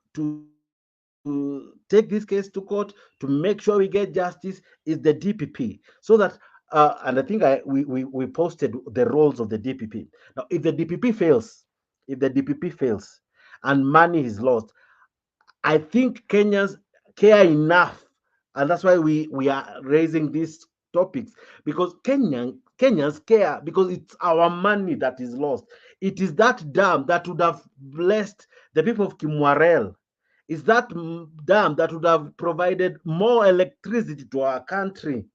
take this case to court to make sure we get justice is the DPP. So that and I think we posted the roles of the DPP. Now, if the DPP fails, and money is lost, I think Kenyans care enough, and that's why we are raising these topics, because Kenyans care, because it's our money that is lost. It is that dam that would have blessed the people of Kimwarer. It's that dam that would have provided more electricity to our country,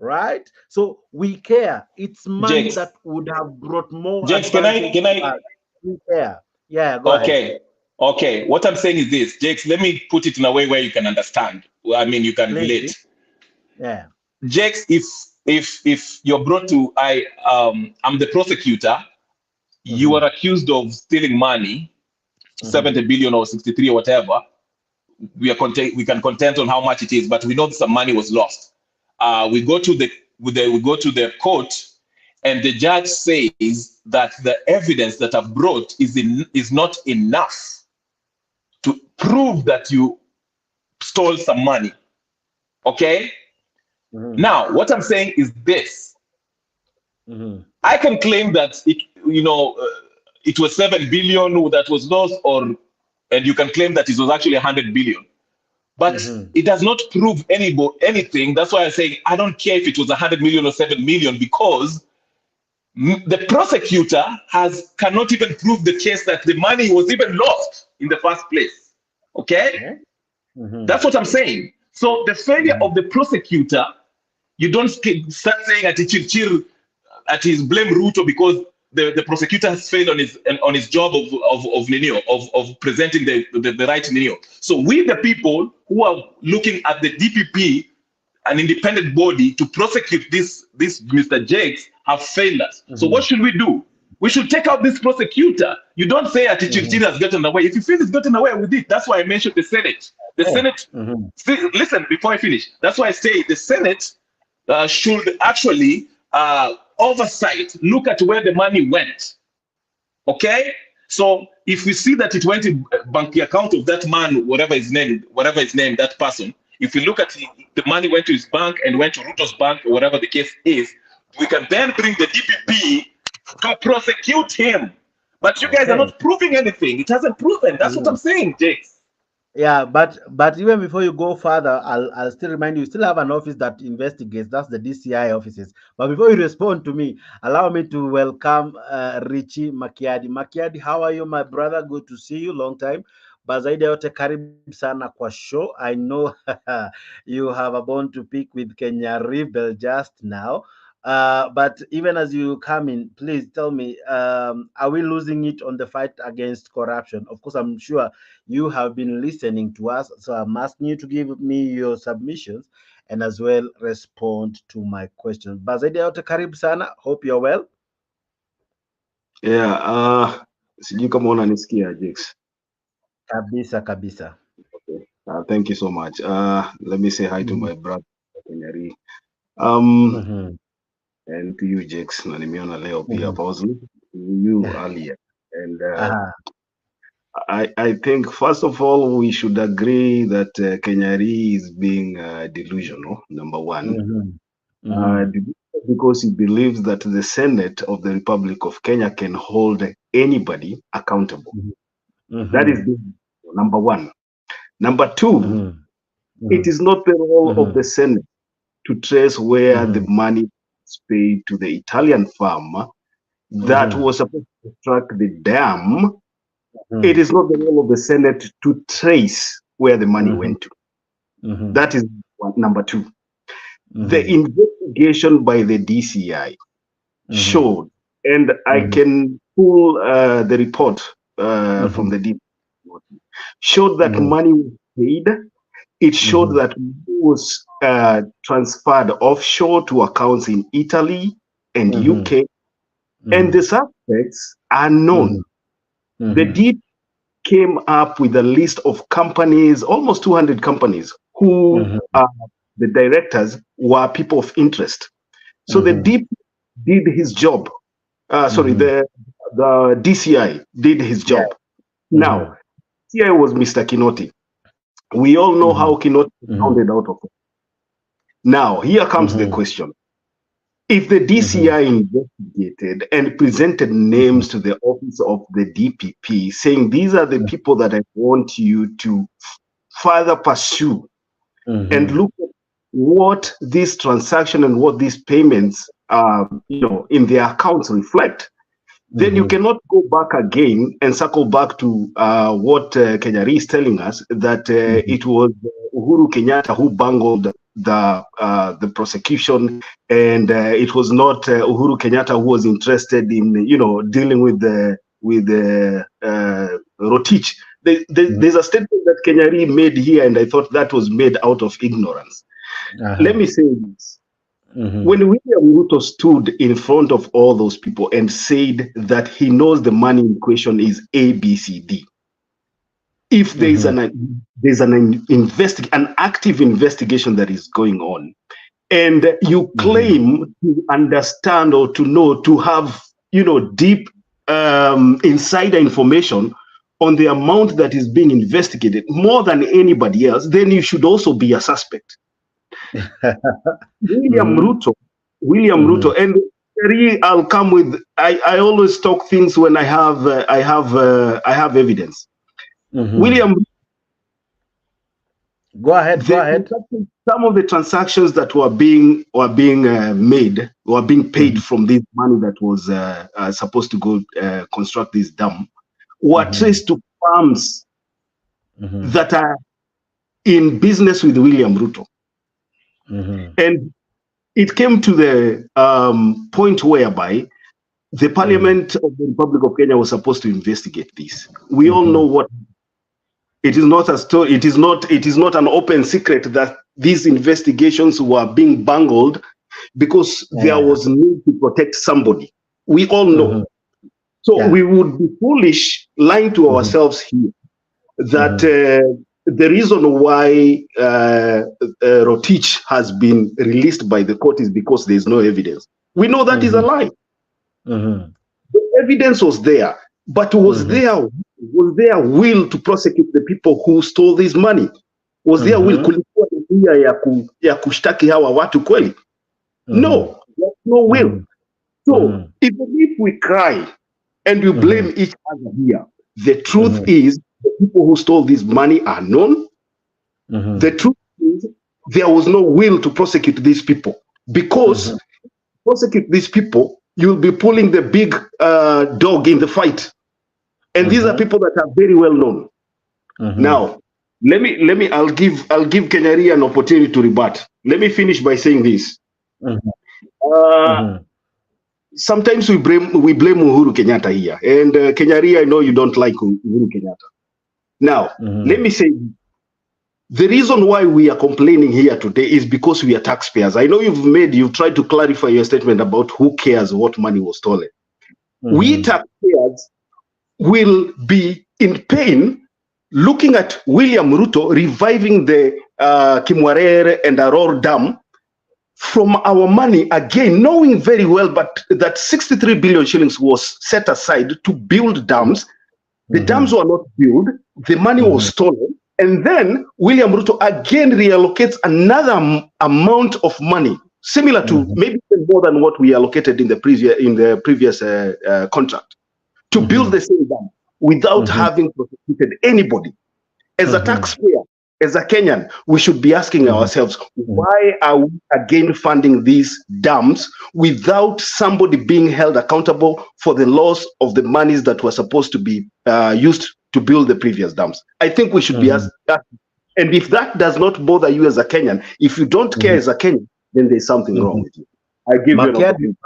right? So we care. It's money that would have brought more. James, can I? We care. Yeah, go ahead. Okay, what I'm saying is this, Jakes, let me put it in a way where you can understand. I mean, you can relate. Yeah. Jakes, if you're brought to, I'm the prosecutor, you are accused of stealing money, 70 billion or 63 or whatever. We can contend on how much it is, but we know some money was lost. We go to the court, and the judge says that the evidence that I've brought is not enough to prove that you stole some money. Okay? Now, what I'm saying is this. I can claim that it was 7 billion that was lost, and you can claim that it was actually 100 billion. But it does not prove anything. That's why I say I don't care if it was 100 million or 7 million, because the prosecutor cannot even prove the case that the money was even lost in the first place. Okay? That's what I'm saying. So the failure of the prosecutor, you don't start saying at his blame Ruto because the prosecutor has failed on his job of presenting the right Nino. So we, the people who are looking at the DPP, an independent body to prosecute this Mr. Jakes, have failed us. So what should we do? We should take out this prosecutor. You don't say that Chirchir has gotten away. If you feel he's gotten away with it, that's why I mentioned the Senate. The Senate, listen, before I finish, that's why I say the Senate should actually oversight, look at where the money went. Okay? So if we see that it went in bank account of that man, whatever his name, that person, if we look at the money went to his bank and went to Ruto's bank, or whatever the case is, we can then bring the DPP to prosecute him. But you guys are not proving anything. It hasn't proven. That's what I'm saying, Jakes. Yeah, but even before you go further, I'll still remind you, you still have an office that investigates. That's the DCI offices. But before you respond to me, allow me to welcome Richie Makiadi. Makiadi, how are you, my brother? Good to see you. Long time. Bazaidi yote karibu sana kwa show. I know you have a bone to pick with Kenya Rebel just now. But even as you come in, please tell me, are we losing it on the fight against corruption? Of course, I'm sure you have been listening to us, so I'm asking you to give me your submissions and as well respond to my questions. Bazaidi yote karibu sana. Hope you're well. Yeah, sijui kama unanisikia Jix. Kabisa kabisa. Okay. Thank you so much. Let me say hi to my brother Kenyari. And to you Jix, na nimeona leo pia. I was listening to you earlier, and I think first of all we should agree that Kenyari is being delusional. Number one, because he believes that the Senate of the Republic of Kenya can hold anybody accountable. That is number one. Number two, it is not the role of the Senate to trace where the money is paid to the Italian farmer that was supposed to construct the dam. It is not the role of the Senate to trace where the money went to. That is number two. The investigation by the DCI showed, and I can pull the report from the DCI, showed that money was paid. It showed that money was transferred offshore to accounts in Italy and UK, and the suspects are known. The DP came up with a list of companies, almost 200 companies, who the directors were people of interest. So the DP did his job. The DCI did his job. Now, DCI was Mr. Kinoti. We all know how Kinoti sounded out of it. Now, here comes the question. If the DCI investigated and presented names to the office of the DPP, saying these are the people that I want you to further pursue, and look at what this transaction and what these payments in their accounts reflect, then you cannot go back again and circle back to what Kenyari is telling us, that it was Uhuru Kenyatta who bungled the prosecution, and it was not Uhuru Kenyatta who was interested in dealing with Rotich. There's a statement that Kenyari made here, and I thought that was made out of ignorance. Let me say this. When William Ruto stood in front of all those people and said that he knows the money in question is ABCD, if there's an active investigation that is going on, and you claim to understand or to know, to have deep insider information on the amount that is being investigated more than anybody else, then you should also be a suspect. William Ruto, and I'll come with. I always talk things when I have evidence. William, go ahead. Some of the transactions that were being paid from this money that was supposed to go construct this dam were traced to firms that are in business with William Ruto. And it came to the point whereby the Parliament of the Republic of Kenya was supposed to investigate this. We all know what it is. Not a story. It is not an open secret that these investigations were being bungled because there was need to protect somebody. We all know. So we would be foolish lying to ourselves here that the reason why Rotich has been released by the court is because there is no evidence. We know that is a lie. The evidence was there, but was there will to prosecute the people who stole this money? Was there will kulikuwa nia ya kushtaki hawa watu kweli? No, there's no will. So even if we cry and we blame each other here, the truth is the people who stole this money are known. The truth is, there was no will to prosecute these people, because prosecute these people, you'll be pulling the big dog in the fight. And these are people that are very well known. Now, I'll give Kenyari an opportunity to rebut. Let me finish by saying this. Sometimes we blame Uhuru Kenyatta here. And Kenyari, I know you don't like Uhuru Kenyatta. Now, let me say, the reason why we are complaining here today is because we are taxpayers. I know you've tried to clarify your statement about who cares what money was stolen. We taxpayers will be in pain looking at William Ruto reviving the Kimwarer and Aror dam from our money again, knowing very well but that 63 billion shillings was set aside to build dams. The dams were not built, the money was stolen, and then William Ruto again reallocates another amount of money, similar to maybe more than what we allocated in the previous contract, to build the same dam without having prosecuted anybody. As a taxpayer, as a Kenyan, we should be asking ourselves, why are we again funding these dams without somebody being held accountable for the loss of the monies that were supposed to be used to build the previous dams? I think we should be asked that. And if that does not bother you as a Kenyan, if you don't care as a Kenyan, then there's something wrong with you. I give you an opportunity.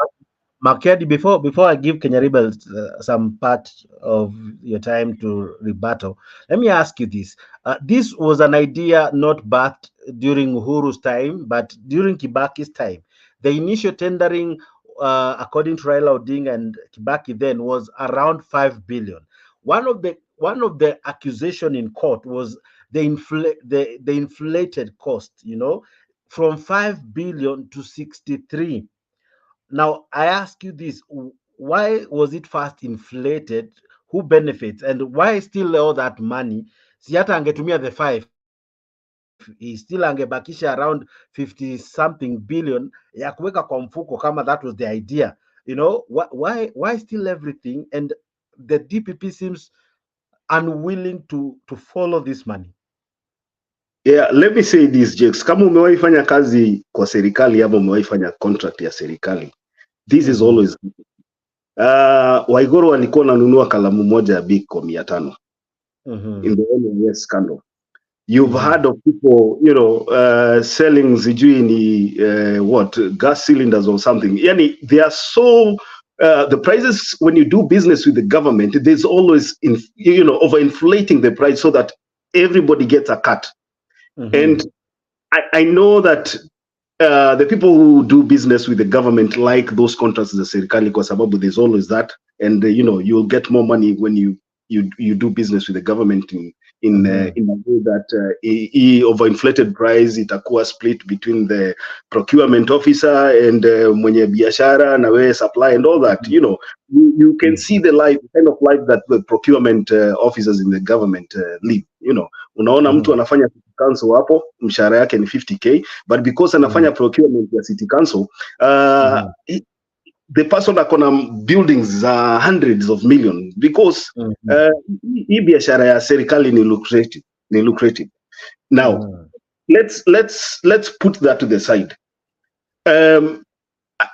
Makedi, before I give Kenyaribel some part of your time to rebuttal, let me ask you this. This was an idea not birthed during Uhuru's time, but during Kibaki's time. The initial tendering, according to Raila Odinga and Kibaki then, was around 5 billion. One of the accusation in court was the inflated cost, from 5 billion to 63. Now, I ask you this, why was it first inflated? Who benefits? And why still all that money? Si hata angetumia the 5, he still angebakisha around 50 something billion ya kuweka kwa mfuko kama that was the idea. Why still everything? And the DPP seems unwilling to follow this money. Yeah, let me say this, Jakes. Kama umewahi fanya kazi kwa serikali ama umewahi fanya contract ya serikali, this is always Waigoro walikuwa nanunua kalamu moja ya big kwa 500 in the NYS scandal. You've heard of people, selling zijui ni gas cylinders or something. Yani, they are so the prices when you do business with the government, there's always overinflating the price so that everybody gets a cut. And I know that the people who do business with the government like those contracts za serikali kwa sababu there's always that, and you'll get more money when you do business with the government in a way that overinflated price itakuwa split between the procurement officer and mwenye biashara na wewe supply and all that. You can see the kind of life that the procurement officers in the government live. Unaona mtu anafanya city council hapo, mshahara yake ni 50k, but because anafanya procurement ya city council, the person akona buildings hundreds of millions because hii biashara ya serikali ni lucrative. Now, let's put that to the side.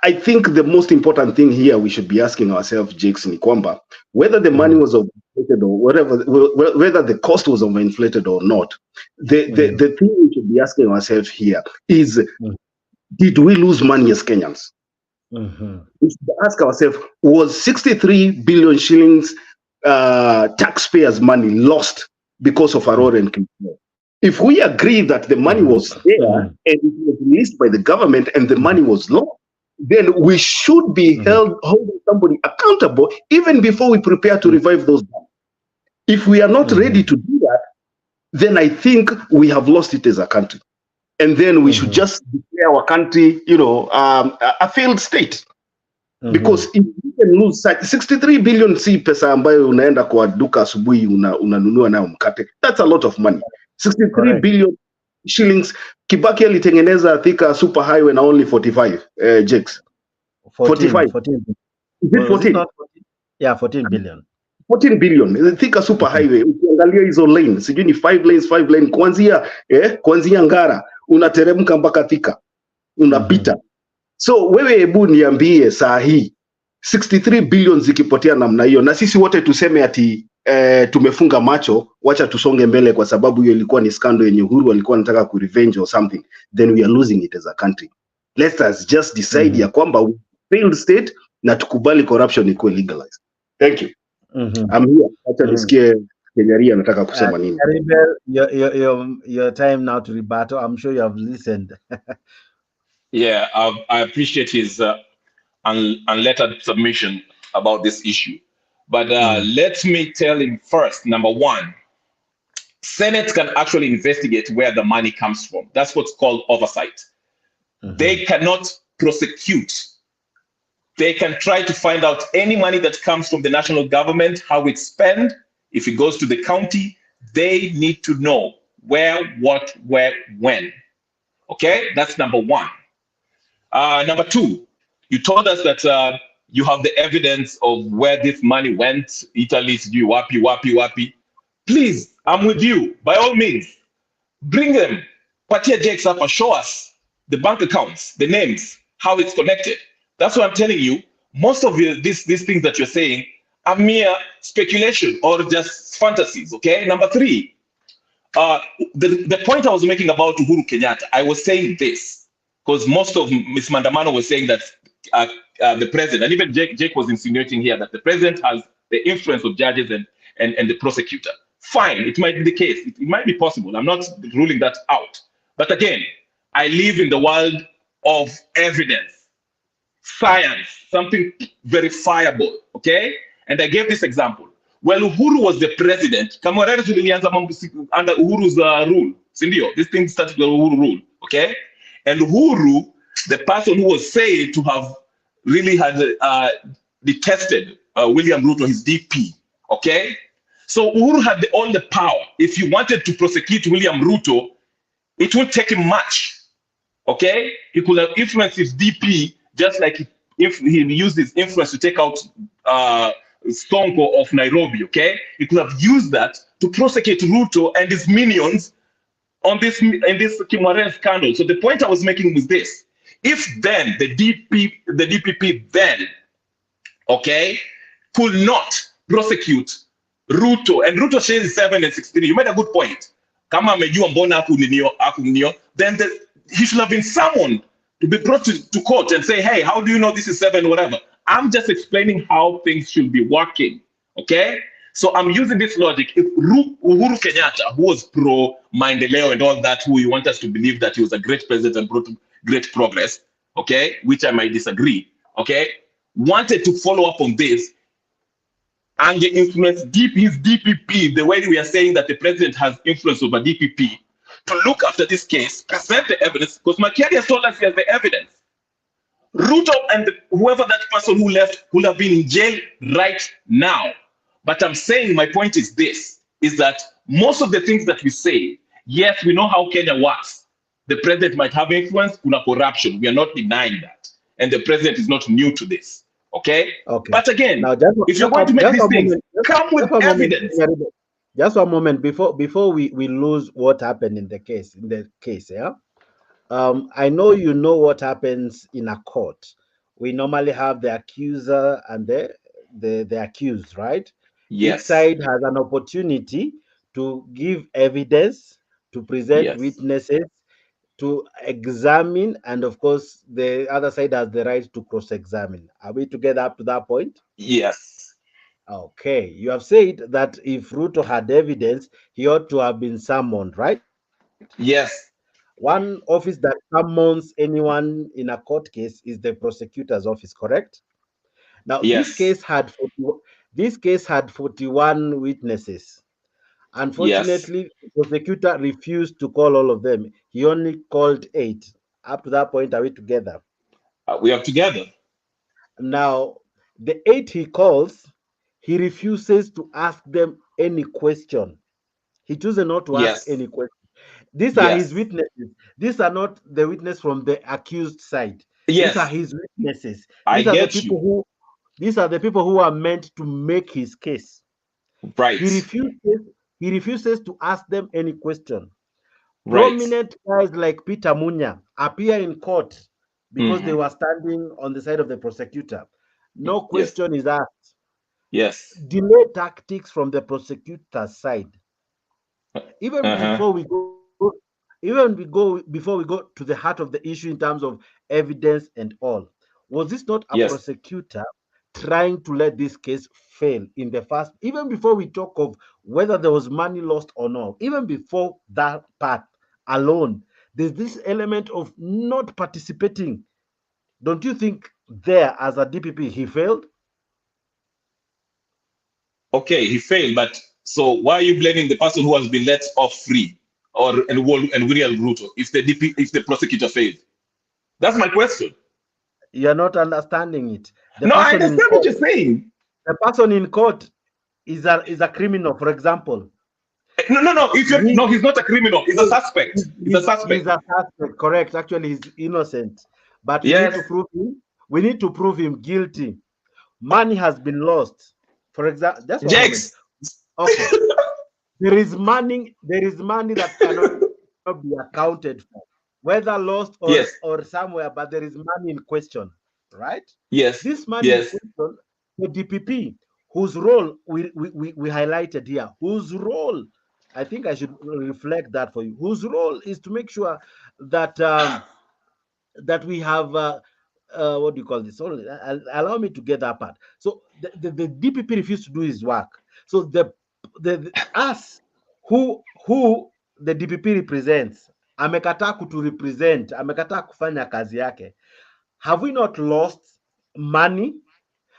I think the most important thing here we should be asking ourselves, Jakes, ni kwamba whether the money was overinflated or whether the cost was overinflated or not, the thing we should be asking ourselves here is, did we lose money as Kenyans? We should ask ourselves, was 63 billion shillings taxpayers' money lost because of Aror and Kimwarer? If we agree that the money was there and it was released by the government and the money was lost, then we should be holding somebody accountable even before we prepare to revive those dams. If we are not ready to do that, then I think we have lost it as a country. And then we should just declare our country, a failed state. Because if you can lose 63 billion si pesa ambayo unaenda kwa duka asubuhi unanunua nayo mkate. That's a lot of money. 63 billion shillings. Kibaki alitengeneza Thika super highway na only 45 Jakes. 45. 14. Is it 14? Yeah, 14 billion. 14 billion. Thika super highway. Ukiangalia hizo lane, sijui ni 5 lane kuanzia Ngara unateremka mpaka Thika. Unapita. So wewe hebu niambie saa hii 63 billion zikipotea namna hiyo, na sisi wote tuseme ati tumefunga macho, wacha tusonge mbele kwa sababu hiyo ilikuwa ni scandal yenye Uhuru alikuwa anataka ku revenge or something, then we are losing it as a country. Let us just decide ya kwamba we failed state na tukubali corruption ikuwe legalized. Thank you. I'm here. Acha nisikie Kenyari anataka kusema nini. Your time now to rebuttal. I'm sure you have listened. Yeah, I appreciate his unlettered submission about this issue. But let me tell him first, number one, Senate can actually investigate where the money comes from. That's what's called oversight. They cannot prosecute. They can try to find out any money that comes from the national government, how it's spent. If it goes to the county, they need to know where, what, where, when. Okay, that's number one. Number two, you told us that you have the evidence of where this money went. Italy, wapi. Please, I'm with you. By all means, bring them. Patia Jakes up and show us the bank accounts, the names, how it's connected. That's what I'm telling you. Most of these things that you're saying are mere speculation or just fantasies, okay? Number three, the point I was making about Uhuru Kenyatta, I was saying this, because most of Ms. Mandamano was saying that the president, and even Jake was insinuating here that the president has the influence of judges and the prosecutor. Fine, it might be the case. It might be possible. I'm not ruling that out. But again, I live in the world of evidence, science, something verifiable, okay? And I gave this example. Well, Uhuru was the president. Kimwarer under Uhuru's rule. Sindio, this thing started with Uhuru rule, okay? And Uhuru, the person who was said to have really had detested William Ruto, his DP, okay? So Uhuru had all the power. If he wanted to prosecute William Ruto, it wouldn't take him much, okay? He could have influenced his DP just like if he used his influence to take out Sonko of Nairobi, okay? He could have used that to prosecute Ruto and his minions on this in this Kimwarer scandal. So the point I was making was this: if then the DPP then, okay, could not prosecute Ruto, and Ruto says 7 and 63, you made a good point. Kama amejua mbona hakunio, then he should have been summoned to be brought to court and say, hey, how do you know this is 7, whatever? I'm just explaining how things should be working, okay? So I'm using this logic. If Uhuru Kenyatta, who was pro-Maendeleo and all that, who you want us to believe that he was a great president and brought great progress, okay, which I might disagree, okay, wanted to follow up on this and influence his DPP, the way we are saying that the president has influence over DPP, to look after this case, present the evidence, because Makiadi has told us he has the evidence. Ruto and whoever that person who left will have been in jail right now. But I'm saying my point is this, is that most of the things that we say, yes, we know how Kenya works. The president might have influence, kuna corruption. We are not denying that. And the president is not new to this. Okay? But again, now, if you're going to make these things, come with evidence. Just one moment before we lose what happened in the case, yeah? I know you know what happens in a court. We normally have the accuser and the accused, right? Yes. Each side has an opportunity to give evidence, to present witnesses, to examine, and of course, the other side has the right to cross-examine. Are we together up to that point? Yes. Okay. You have said that if Ruto had evidence, he ought to have been summoned, right? Yes. One office that summons anyone in a court case is the prosecutor's office, correct? Now, this case had 41 witnesses. Unfortunately, the prosecutor refused to call all of them. He only called 8. Up to that point, are we together? We are together. Now, the 8 he calls, he refuses to ask them any question. He chooses not to ask any question. These are his witnesses. These are not the witness from the accused side. Yes. These are his witnesses. These are the people who are meant to make his case. Right. He refuses to ask them any question. Right. Prominent guys like Peter Munya appear in court because they were standing on the side of the prosecutor. No question is asked. Yes. Delay tactics from the prosecutor's side. Even before we go to the heart of the issue in terms of evidence and all, was this not a prosecutor trying to let this case fail in the first, even before we talk of whether there was money lost or not, even before that part alone, there's this element of not participating. Don't you think there, as a DPP, he failed? Okay, he failed, but so why are you blaming the person who has been let off free, and William Ruto, if the prosecutor failed? That's my question. You're not understanding it. I understand what you're saying. The person in court is a criminal, for example. No. He's not a criminal. He's a suspect. He's a suspect. He's a suspect. Correct. Actually, he's innocent. But we need to prove him guilty. Money has been lost. For example, that's what happened. Okay. There is money that cannot be accounted for, whether lost or somewhere, but there is money in question, right? Yes. This money in question, the DPP, whose role we highlighted here, whose role, I think I should reflect that for you, whose role is to make sure that that we have what do you call this? Allow me to get that part. So the DPP refused to do his work. So the us who the DPP represents, amekataa kutu represent, amekataa kufanya kazi yake. Have we not lost money?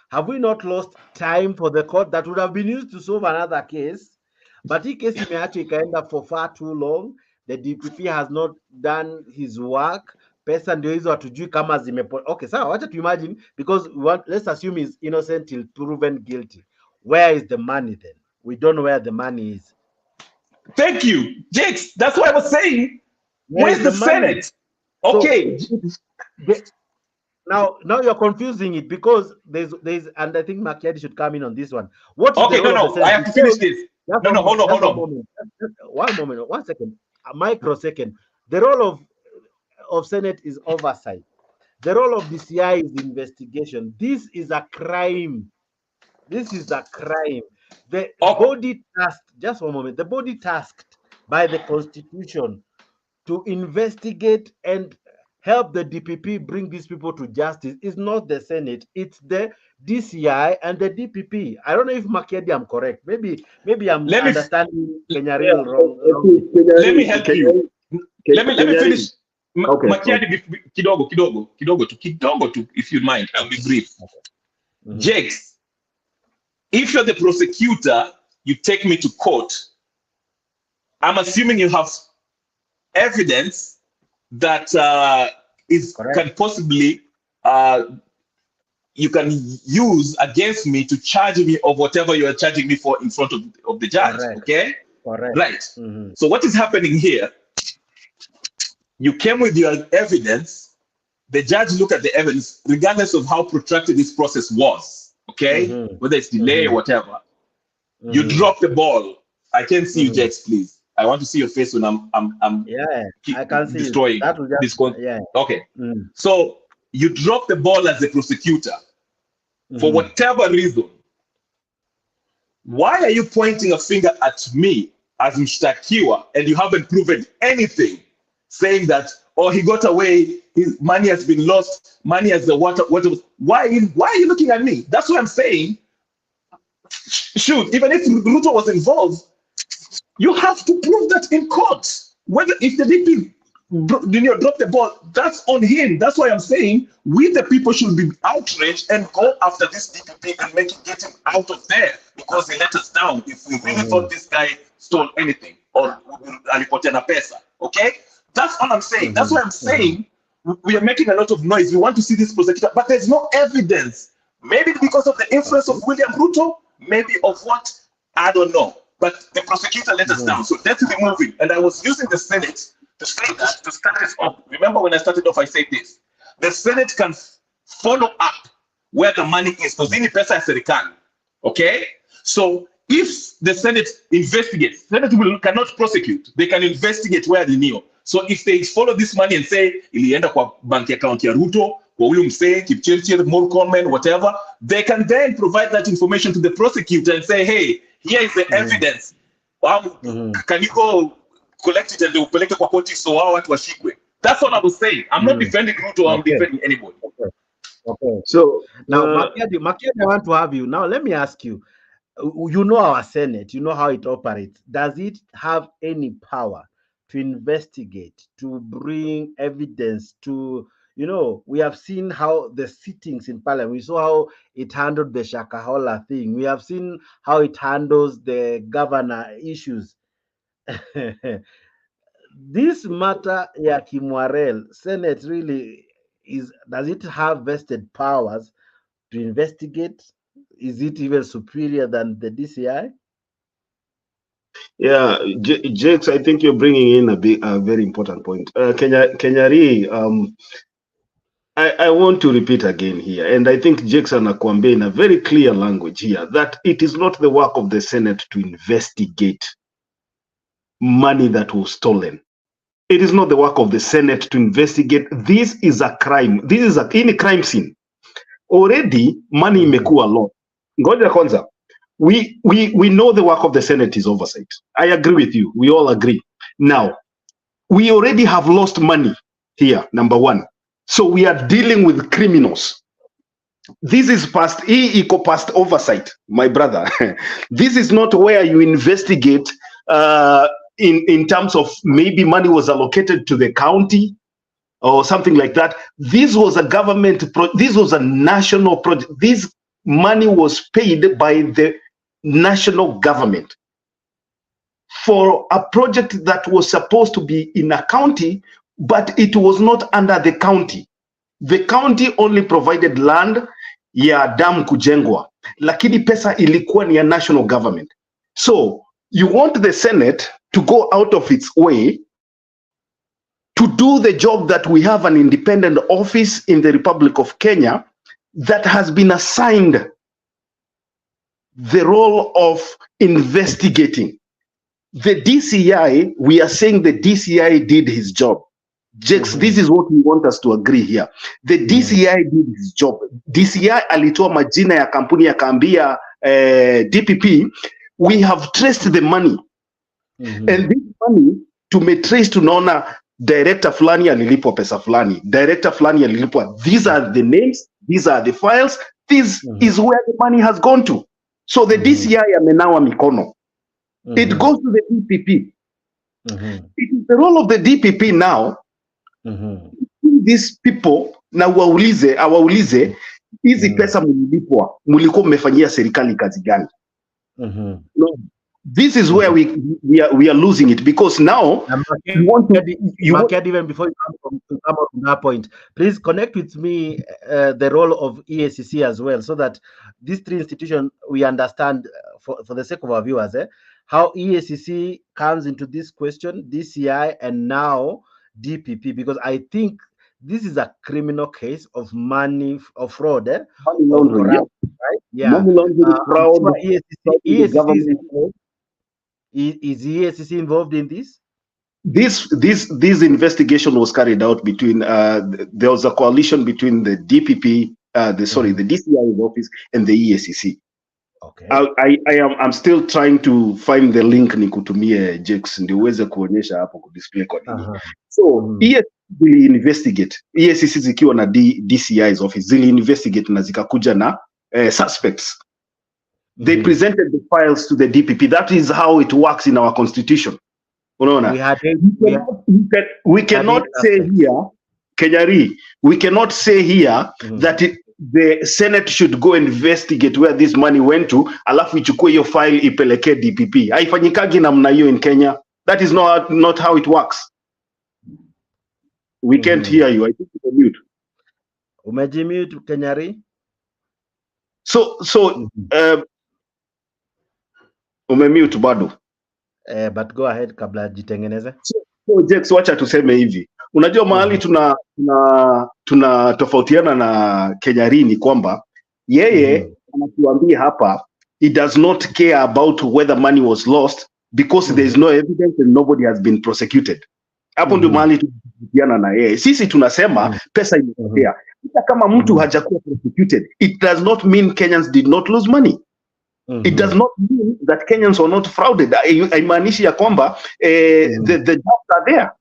Have we not lost time for the court that would have been used to solve another case? But hii case imeachwa ikaenda for far too long. The DPP has not done his work. Pesa ndio hizo hatujui kama okay, sawa, wacha to imagine, because let's assume he's innocent till proven guilty. Where is the money then? We don't know where the money is. Thank you, Jakes. That's what I was saying. Where's the Senate? Okay. So, now you're confusing it, because there's and I think Makiadi should come in on this one. What is the role of the Senate? I have to finish this. Hold on. One second. A microsecond. The role of Senate is oversight. The role of DCI is investigation. This is a crime. The body tasked, just one moment, the body tasked by the Constitution to investigate and help the DPP bring these people to justice is not the Senate, it's the DCI and the DPP. I don't know if Makiadi, I'm correct. Maybe I'm understanding Kenyaril wrong. Let me help you. Let me finish. Makiadi, kidogo, if you mind, I'll be brief. Jakes, if you're the prosecutor, you take me to court. I'm assuming you have evidence that can possibly you can use against me to charge me of whatever you are charging me for in front of the judge. Correct. Okay? Correct. Right. So what is happening here? You came with your evidence. The judge looked at the evidence, regardless of how protracted this process was. Okay, whether it's delay or whatever. You drop the ball. I can see you, Jakes, please. I want to see your face when I'm I can see destroying this. Okay. So you drop the ball as a prosecutor for whatever reason. Why are you pointing a finger at me as mshtakiwa and you haven't proven anything, saying that, oh, he got away, his money has been lost, money has the water. Why are you looking at me? That's what I'm saying. Shoot, even if Ruto was involved, you have to prove that in court. Whether if the DP drop the ball, that's on him. That's why I'm saying we the people should be outraged and go after this DPP and get him out of there, because he let us down. If we really thought this guy stole anything or alipotea pesa, okay? That's all I'm saying. That's why I'm saying we are making a lot of noise. We want to see this prosecutor, but there's no evidence. Maybe because of the influence of William Ruto, maybe of what, I don't know. But the prosecutor let us down. So let's be moving. And I was using the Senate to say that, to start this up. Remember when I started off, I said this. The Senate can follow up where the money is. Because any pesa is serikali. Okay? So if the Senate investigates, Senate cannot prosecute. They can investigate where they knew. So if they follow this money and say, ilienda kwa bank account ya Ruto, kwa huyu msee, Kipchirchir, Murkomen, whatever, they can then provide that information to the prosecutor and say, hey, here is the evidence. Can you go collect it and upeleke kwa koti so wao watu washikwe? That's what I was saying. I'm not defending Ruto, I'm defending anybody. Okay. So now, Makiadi, I want to have you. Now, let me ask you. You know our Senate, you know how it operates. Does it have any power to investigate, to bring evidence, to, we have seen how the sittings in Parliament, we saw how it handled the Shakahola thing. We have seen how it handles the governor issues. This matter, Kimwarer, Senate really does it have vested powers to investigate? Is it even superior than the DCI? Yeah, Jakes, I think you're bringing in a very important point. Kenyari, I want to repeat again here, and I think Jakes anakuambia in a very clear language here, that it is not the work of the Senate to investigate money that was stolen. It is not the work of the Senate to investigate. This is a crime. This is in a crime scene. Already, money imekuwa lot. Ngoja kwanza, we know the work of the Senate is oversight. I agree with you. We all agree. Now, we already have lost money here, number one. So we are dealing with criminals. This is past oversight, my brother. This is not where you investigate in terms of maybe money was allocated to the county or something like that. This was a government, this was a national project. This money was paid by the national government for a project that was supposed to be in a county, but it was not under the county. The county only provided land ya dam kujengwa, lakini pesa ilikuwa ni ya national government. So you want the Senate to go out of its way to do the job that we have an independent office in the Republic of Kenya that has been assigned the role of investigating. The DCI, we are saying the DCI did his job. Jakes, this is what we want us to agree here. The DCI did his job. DCI alitoa majina ya kampuni ya kaambia DPP, we have traced the money. And this money, tumetrace tunaona director fulani alilipwa pesa fulani, director fulani alilipwa. These are the names, these are the files, this is where the money has gone to. So the DCI amenawa mikono. It goes to the DPP. It is the role of the DPP now, these people, na awaulize, hizi pesa mulipwa, mulikuwa mmefanyia serikali kazi gani? No. This is where we are losing it, because now you want to even before you come up to that point, please connect with me the role of EACC as well, so that these three institutions we understand for the sake of our viewers how EACC comes into this question, DCI and now DPP, because I think this is a criminal case of money, of fraud, money laundering, right? Yeah. Money laundering, fraud. EACC is EACC involved in this? This investigation was carried out between there was a coalition between the DPP, the DCI office and the EACC. Okay. I'm still trying to find the link nikutumie Jakes ndiweze kuonyesha hapo ku display kwa nini. So EACC will investigate. EACC zikiwa na DCI's office zili investigate na zikakuja na suspects. They presented the files to the DPP. That is how it works in our constitution. Unaona? We cannot say here, Kenyari, we cannot say here that the Senate should go investigate where this money went to, alafu ichukue hiyo file ipeleke DPP. Haifanyikagi namna hiyo in Kenya. That is not how it works. We can't hear you. I think you're mute. Umejimute, Kenyari? So umemute bado. But go ahead kabla jitengeneze. So Jakes, wacha tuseme hivi. Unajua mahali tuna tofautiana na Kenyari ni kwamba yeye anatuambia hapa It does not care about whether money was lost because there is no evidence and nobody has been prosecuted. Hapo ndio mahali tunafikiana na yeye. Sisi tunasema pesa imepotea. Hata kama mtu hajakuwa prosecuted, it does not mean Kenyans did not lose money. It does not mean that Kenyans were not frauded. Haimaanishi ya kwamba the dams are there.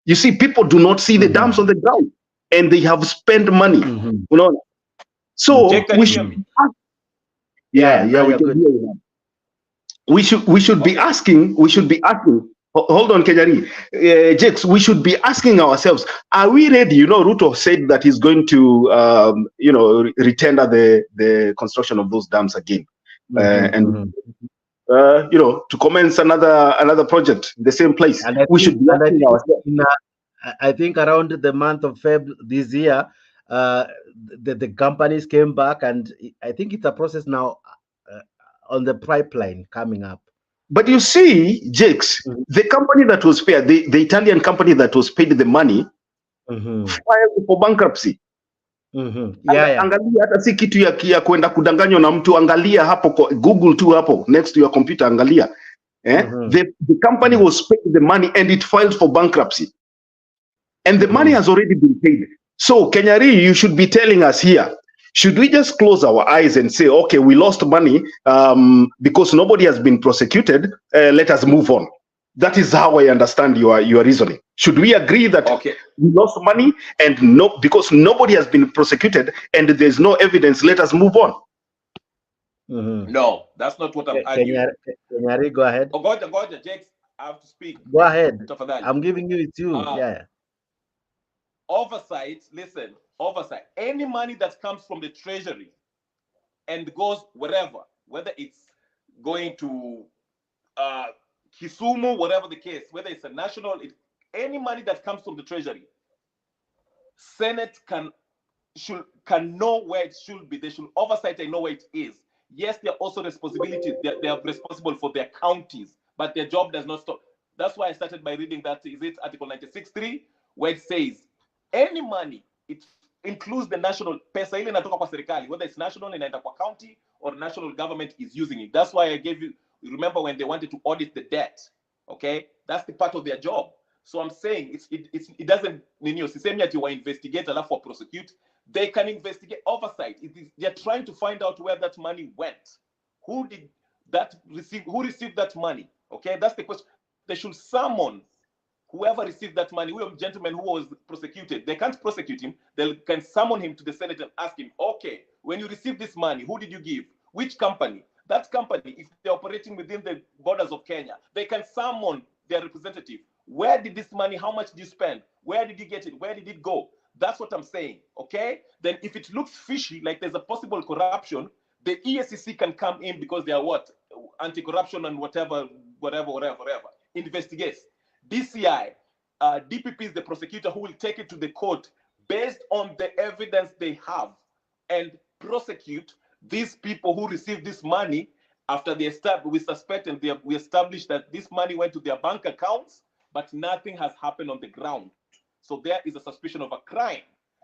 You see, people do not see the dams on the ground and they have spent money. Unaona? So we should we should be asking, hold on, Kejari, Jakes, we should be asking ourselves, are we ready? You know, Ruto said that he's going to, retender the construction of those dams again. And to commence another project in the same place. And we should be asking ourselves. I think around the month of February this year, the companies came back, and I think it's a process now on the pipeline coming up. But you see, Jakes, the company that was paid, the Italian company that was paid the money, filed for bankruptcy. Angalia hata si kitu ya kwenda kudanganywa na mtu. Angalia hapo kwa Google tu hapo next to your computer, angalia. The company was paid the money and it filed for bankruptcy. And the money has already been paid. So, Kenyari, you should be telling us here, should we just close our eyes and say, okay, we lost money because nobody has been prosecuted, let us move on? That is how I understand your reasoning. Should we agree that we lost money and because nobody has been prosecuted and there's no evidence, let us move on? No, that's not what I'm arguing. Kenyari, go ahead. Goja, Jakes, I have to speak. Go ahead. I'm giving you it too. Oversight, listen, oversight. Any money that comes from the treasury and goes wherever, whether it's going to Kisumu, whatever the case, whether it's a national, any money that comes from the treasury, Senate can know where it should be. They should oversight and know where it is. Yes, there are also responsibilities. They are responsible for their counties, but their job does not stop. That's why I started by reading that, is it Article 96.3, where it says, any money, it includes the national pesa ile inatoka kwa serikali, whether it's national inaenda kwa county or national government is using it. That's why I gave you, remember when they wanted to audit the debt, okay? That's the part of their job. So I'm saying it doesn't, sisemi ati wa investigate alafu wa prosecute. They can investigate, oversight. They're trying to find out where that money went. Who received that money? Okay, that's the question. They should summon whoever received that money, who gentleman who was prosecuted. They can't prosecute him. They can summon him to the Senate and ask him, okay, when you received this money, who did you give? Which company? That company, if they're operating within the borders of Kenya, they can summon their representative. Where did this money, how much did you spend? Where did you get it? Where did it go? That's what I'm saying, okay? Then if it looks fishy, like there's a possible corruption, the EACC can come in because they are what? Anti-corruption and whatever. Investigates. DCI, DPP is the prosecutor who will take it to the court based on the evidence they have and prosecute these people who received this money after we suspect and we established that this money went to their bank accounts, but nothing has happened on the ground. So there is a suspicion of a crime,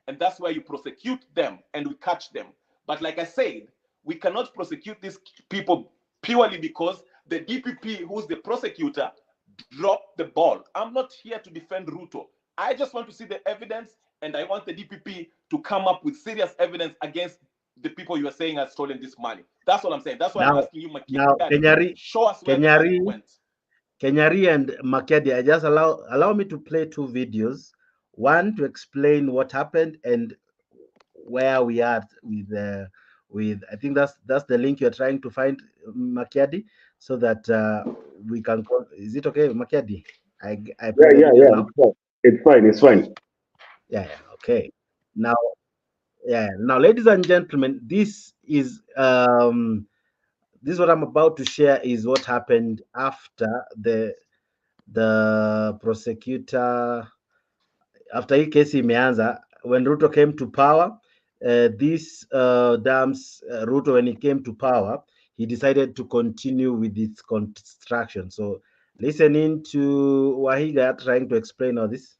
and that's why you prosecute them and we catch them. But like I said, we cannot prosecute these people purely because the DPP, who's the prosecutor, dropped the ball. I'm not here to defend Ruto. I just want to see the evidence, and I want the DPP to come up with serious evidence against the people you are saying have stolen this money. That's what I'm saying. That's why I'm asking you, Kenyari, show us where the money went. Kenyari and Makedi, I just allow me to play two videos. One to explain what happened and where we are with I think that's the link you're trying to find, Makedi, so that we can call. Is it okay, Makedi? Yeah. It's fine. Yeah. Okay. Now, ladies and gentlemen, this is what I'm about to share is what happened after the prosecutor, after hii kesi imeanza, when Ruto came to power. These dams, Ruto, when he came to power, he decided to continue with its construction. So listen in to Wahiga trying to explain all this.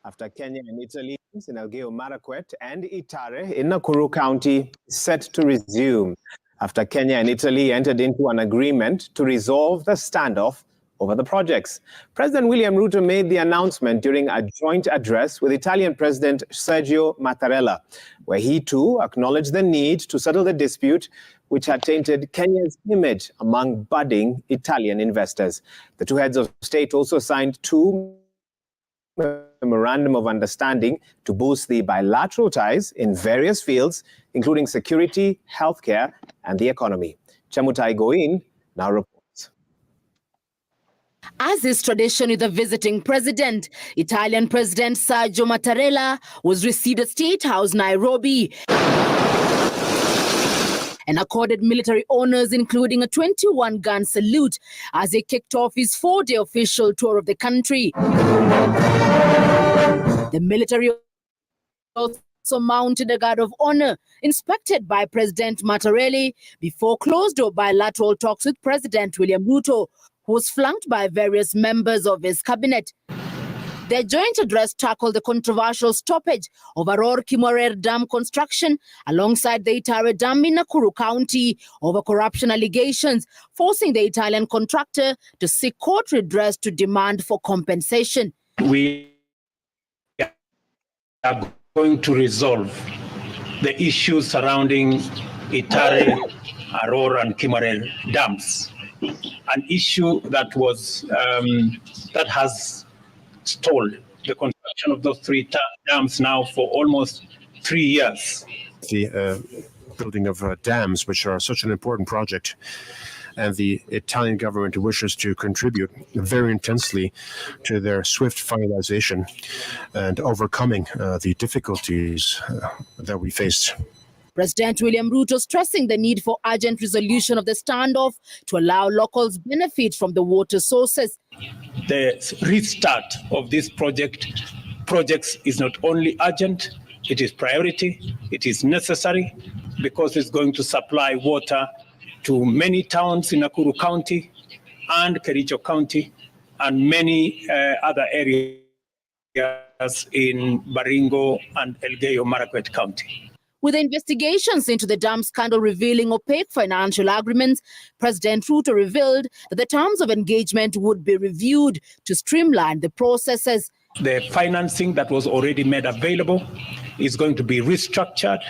After Kenya and Italy in Elgeyo Marakwet and Itare in Nakuru County set to resume after Kenya and Italy entered into an agreement to resolve the standoff over the projects. President William Ruto made the announcement during a joint address with Italian President Sergio Mattarella, where he too acknowledged the need to settle the dispute which had tainted Kenya's image among budding Italian investors. The two heads of state also signed two memorandum of understanding to boost the bilateral ties in various fields, including security, healthcare, and the economy. Chemutai Goin now reports. As is tradition with the visiting president, Italian President Sergio Mattarella was received at State House, Nairobi, and accorded military honors, including a 21-gun salute, as he kicked off his 4-day official tour of the country. The military also mounted a guard of honor, inspected by President Mattarella, before closed-door bilateral talks with President William Ruto, who was flanked by various members of his cabinet. Their joint address tackled the controversial stoppage of Aror Kimwarer Dam construction alongside the Itare Dam in Nakuru County over corruption allegations, forcing the Italian contractor to seek court redress to demand for compensation. We are going to resolve the issues surrounding Itare, Aror, and Kimwarer dams. An issue that was that has stalled the construction of those three dams now for almost 3 years. The building of dams, which are such an important project, and the Italian government wishes to contribute very intensely to their swift finalization and overcoming the difficulties that we faced. President William Ruto stressing the need for urgent resolution of the standoff to allow locals benefit from the water sources. The restart of this projects is not only urgent, it is priority, it is necessary, because it's going to supply water to many towns in Nakuru County and Kericho County and many other areas in Baringo and Elgeyo Marakwet County. With investigations into the dam scandal revealing opaque financial agreements, President Ruto revealed that the terms of engagement would be reviewed to streamline the processes. The financing that was already made available is going to be restructured,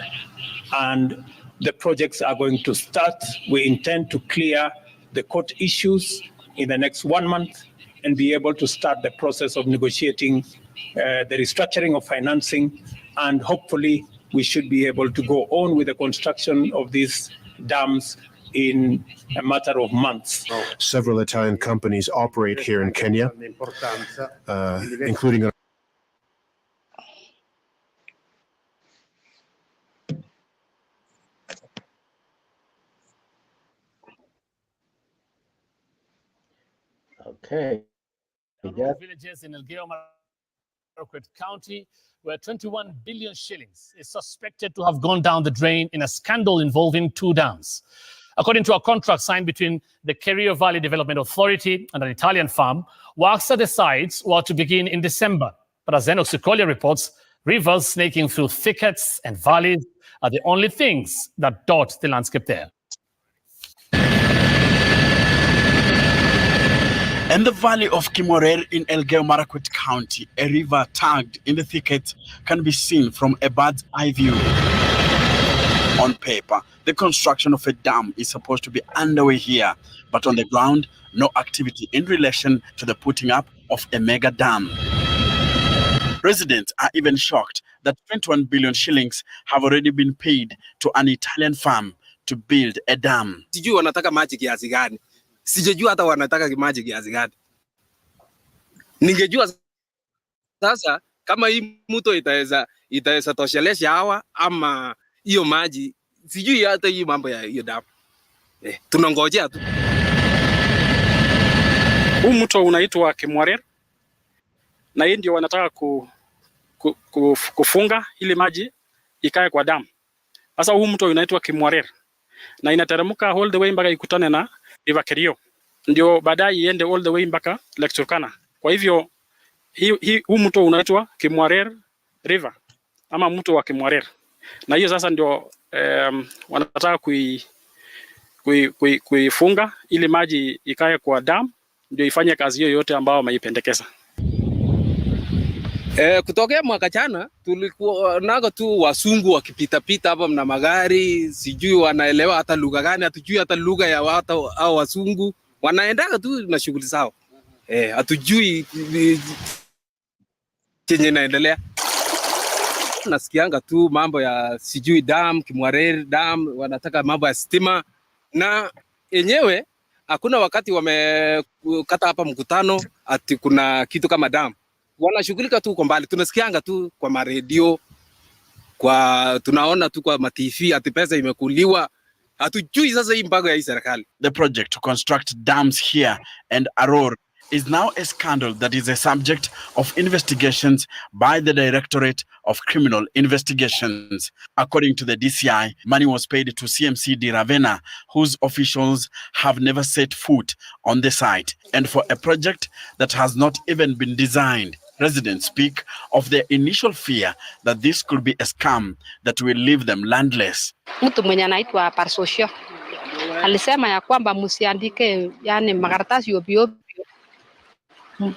and the projects are going to start. We intend to clear the court issues in the next 1 month and be able to start the process of negotiating the restructuring of financing, and hopefully we should be able to go on with the construction of these dams in a matter of months. Several Italian companies operate here in Kenya, including Okay. Villages in Elgeyo Marakwet County, where 21 billion shillings is suspected to have gone down the drain in a scandal involving 2 dams. According to a contract signed between the Kerio Valley Development Authority and an Italian firm, works at the sites were to begin in December. But as Enoch Sikolia reports, rivers snaking through thickets and valleys are the only things that dot the landscape there. In the valley of Kimwarer in Elgeyo Marakwet County, a river tagged in the thicket can be seen from a bird's eye view. On paper, the construction of a dam is supposed to be underway here, but on the ground, no activity in relation to the putting up of a mega dam. Residents are even shocked that 21 billion shillings have already been paid to an Italian firm to build a dam. Sijui wanataka maji kiasi gani. Sijajua hata wanataka maji kiasi gani. Ningejua sasa kama hii mto itaweza toshelesha hawa ama hiyo maji. Sijui hata hii mambo ya hiyo damu. Tunangojea tu. Huu mto unaitwa Kimwarer, na hii ndio wanataka kufunga ili maji ikae kwa damu. Sasa huu mto unaitwa Kimwarer na inateremka all the way mpaka ikutane na River Kerio, ndio baadaye iende all the way mpaka Lake Turkana. Kwa hivyo huu mto unaitwa Kimwarer River ama mto wa Kimwarer, na hiyo sasa ndio wanataka kuifunga ili maji ikae kwa dam ndio ifanye kazi hiyo yote ambao wameipendekeza. Kutokea mwaka jana tulikuwa naga tu wasungu wakipita hapa na magari, sijui wanaelewa hata lugha gani, hatujui hata lugha ya watu au wasungu, wanaendaga tu na shughuli zao. Hatujui chenye inaendelea. Nasikianga tu mambo ya sijui dam, Kimwarer dam, wanataka mambo ya stima, na yenyewe hakuna wakati wamekata hapa mkutano ati kuna kitu kama dam. Wanashughulika tu kwa mbali, tunasikianga tu kwa maredio, tunaona tu kwa ma-TV ati pesa imekuliwa. Hatujui sasa hii mpango ya hii serikali. The project to construct dams here and Aror is now a scandal that is a subject of investigations by the Directorate of Criminal Investigations. According to the DCI, money was paid to CMC Di Ravenna, whose officials have never set foot on the site, and for a project that has not even been designed. Residents speak of their initial fear that this could be a scam that will leave them landless. Mtu mwenye anaitwa Parsosio alisema ya kwamba msiandike yani makaratasi ovyo.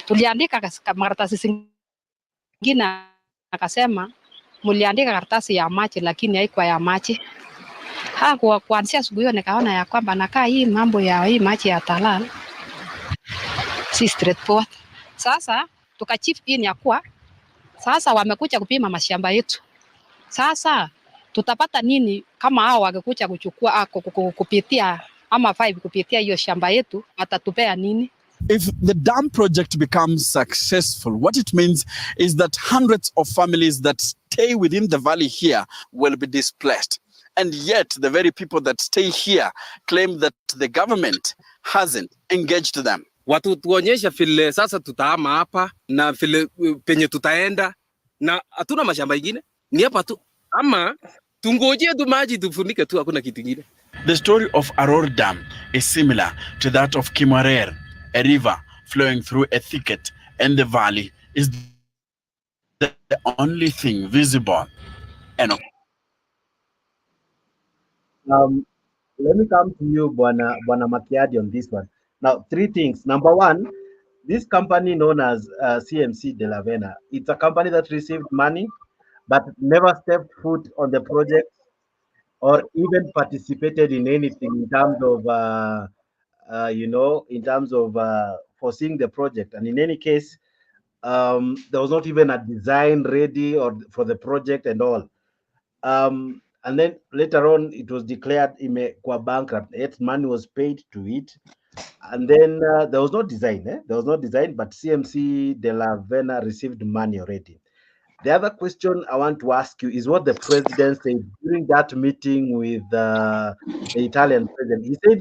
Tuliandika makaratasi zingine, akasema mliandika karatasi ya machi lakini haikuwa ya machi. Kwa kuanzia siku hiyo nikaona ya kwamba nakaa hii mambo ya hii machi ya Talal si straightforward. Sasa tukachief in ya kuwa sasa wamekuja kupima mashamba yetu. Sasa tutapata nini kama hao wangekuja kuchukua kupitia ama 5 kupitia hiyo shamba yetu, watatupea nini? If the dam project becomes successful, what it means is that hundreds of families that stay within the valley here will be displaced. And yet the very people that stay here claim that the government hasn't engaged them. Watu tuonyesha vile sasa tutahama hapa na vile penye tutaenda, na hatuna mashamba ingine, ni hapa tu, ama tungojee tu maji tufunike tu, hakuna kitu kingine. The story of Aror Dam is similar to that of Kimwarer, a river flowing through a thicket, and the valley is the only thing visible. And let me come to you, Bwana Makiadi, on this one. Now, 3 things. Number 1, this company known as CMC De La Vena, it's a company that received money but never stepped foot on the project or even participated in anything in terms of, foreseeing the project. And in any case, there was not even a design ready or for the project and all. And then later on, it was declared bankrupt. Its money was paid to it. And then there was no design. There was no design, but CMC De La Vena received money already. The other question I want to ask you is what the president said during that meeting with the Italian president. He said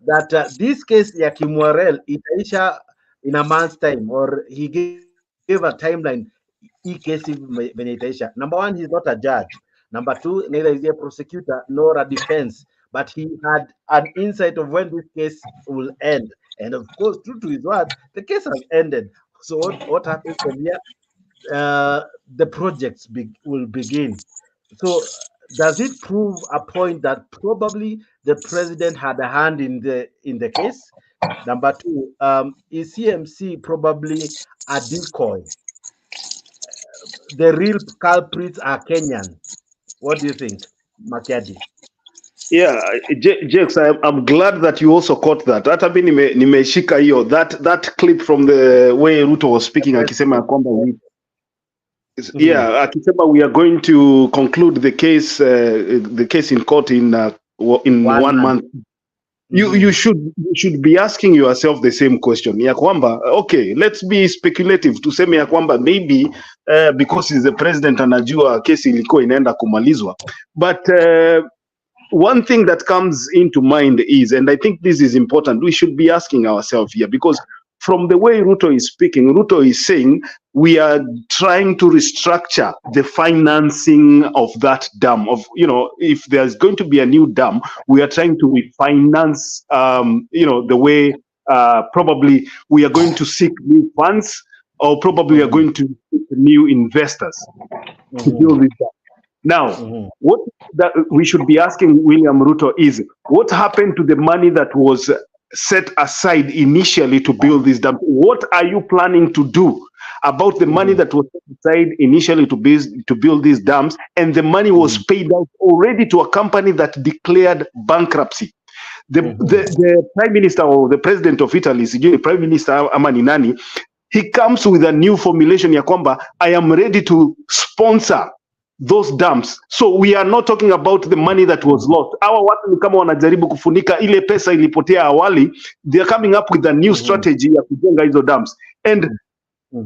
that this case, Kimwarer, itaisha in a month's time, or he gave a timeline. Case itaisha. Number 1, he's not a judge. Number 2, neither is he a prosecutor nor a defense. But he had an insight of when this case will end. And of course, true to his word, the case has ended. So what happens from here? The projects will begin. So does it prove a point that probably the president had a hand in the case? Number 2, is CMC probably a decoy? The real culprits are Kenyan. What do you think, Makiadi? Yeah, Jakes, I'm glad that you also caught that. Hata mimi nimeshika hiyo that clip from the way Ruto was speaking, akisema kwamba akisema we are going to conclude the case in court in 1 month. You should be asking yourself the same question. Ya kwamba okay, let's be speculative, tuseme ya kwamba maybe because he's the president anajua kesi ilikuwa inaenda kumalizwa, but one thing that comes into mind is, and I think this is important, we should be asking ourselves here, because from the way Ruto is speaking, Ruto is saying we are trying to restructure the financing of that dam. If there's going to be a new dam, we are trying to refinance, the way probably we are going to seek new funds, or probably we are going to seek new investors to build this dam. Now, what that we should be asking William Ruto is, what happened to the money that was set aside initially to build these dams? What are you planning to do about the money that was set aside initially to build these dams, and the money was paid out already to a company that declared bankruptcy? The prime minister or the president of Italy, the prime minister Amani Nani, he comes with a new formulation ya kwamba I am ready to sponsor those dams. So we are not talking about the money that was lost. Hawa watu ni kama wanajaribu kufunika ile pesa ilipotea awali. They are coming up with a new strategy ya kujenga hizo dams. And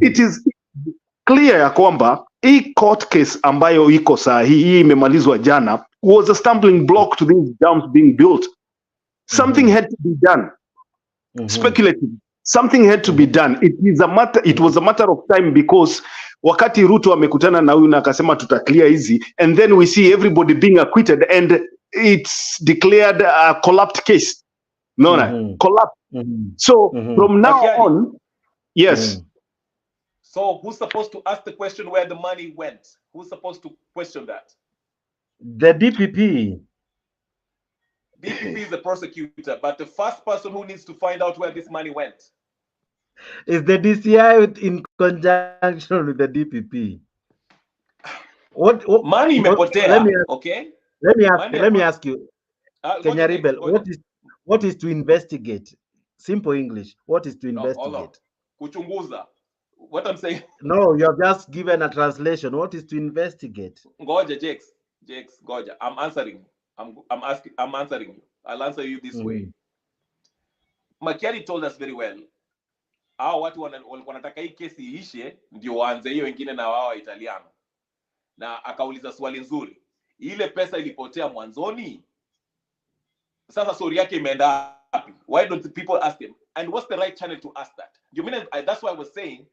it is clear ya kwamba hii court case ambayo iko saa hii imemalizwa jana was a stumbling block to these dams being built. Something had to be done. Speculative. Something had to be done. It was a matter of time, because wakati Ruto amekutana na huyu na akasema tuta clear hizi, and then we see everybody being acquitted and it's declared a collapsed case. No, collapse. So from now on, yes. So who's supposed to ask the question where the money went? Who's supposed to question that? The DPP. DPP is the prosecutor, but the first person who needs to find out where this money went is the DCI in conjunction with the DPP. What money mepotea? Okay. Let me ask you, Kenya Rebel, what is to investigate? Simple English. What is to investigate? Kuchunguza. What I'm saying. No, you're just given a translation. What is to investigate? Ngoja, Jakes, Goja. I'm answering. I'm answering you. I'll answer you this way. Makiari told us very well. Hao watu wanataka hii kesi iishe ndio waanze hiyo wengine na wao Italiano. Na akauliza swali nzuri. Ile pesa ilipotea mwanzoni. Sasa story yake imeenda wapi? Why don't the people ask him? And what's the right channel to ask that? You mean that's why I was saying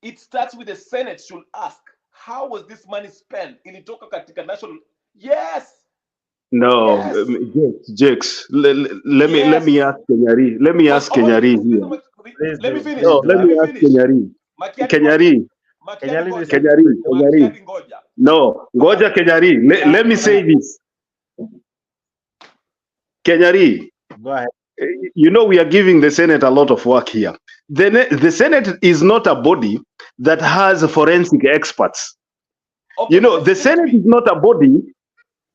it starts with the Senate should ask, how was this money spent? Ilitoka katika national. Yes. No, yes. Jakes. Let me ask Kenyari. Let me ask Kenyari here. Let me finish. No, let me ask Kenyari. Kenyari. No, Goja Kenyari. Let me say this. Kenyari. Go ahead. You know, we are giving the Senate a lot of work here. The Senate is not a body that has forensic experts. Okay, you know, the Senate is not a body.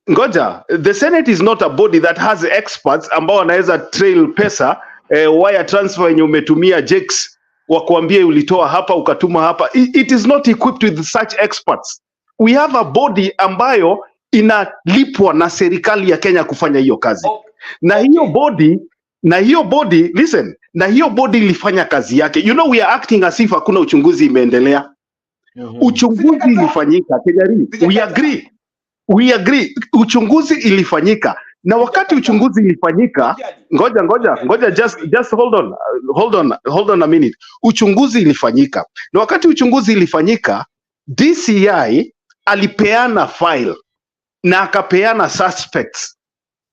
Ngoja, the Senate is not a body that has experts ambao wanaweza trail pesa wire transfer yenye umetumia Jakes wakuambie ulitoa hapa ukatuma hapa. It is not equipped with such experts. We have a body ambayo inalipwa na serikali ya Kenya kufanya hiyo kazi. Na hiyo body, listen, na hiyo body ilifanya kazi yake. You know, we are acting as if hakuna uchunguzi imeendelea. Uchunguzi ilifanyika, Kenyari. We agree. Uchunguzi ilifanyika. Na wakati uchunguzi ilifanyika, ngoja just hold on a minute. Uchunguzi ilifanyika. Na wakati uchunguzi ilifanyika, DCI alipeana file na akapeana suspects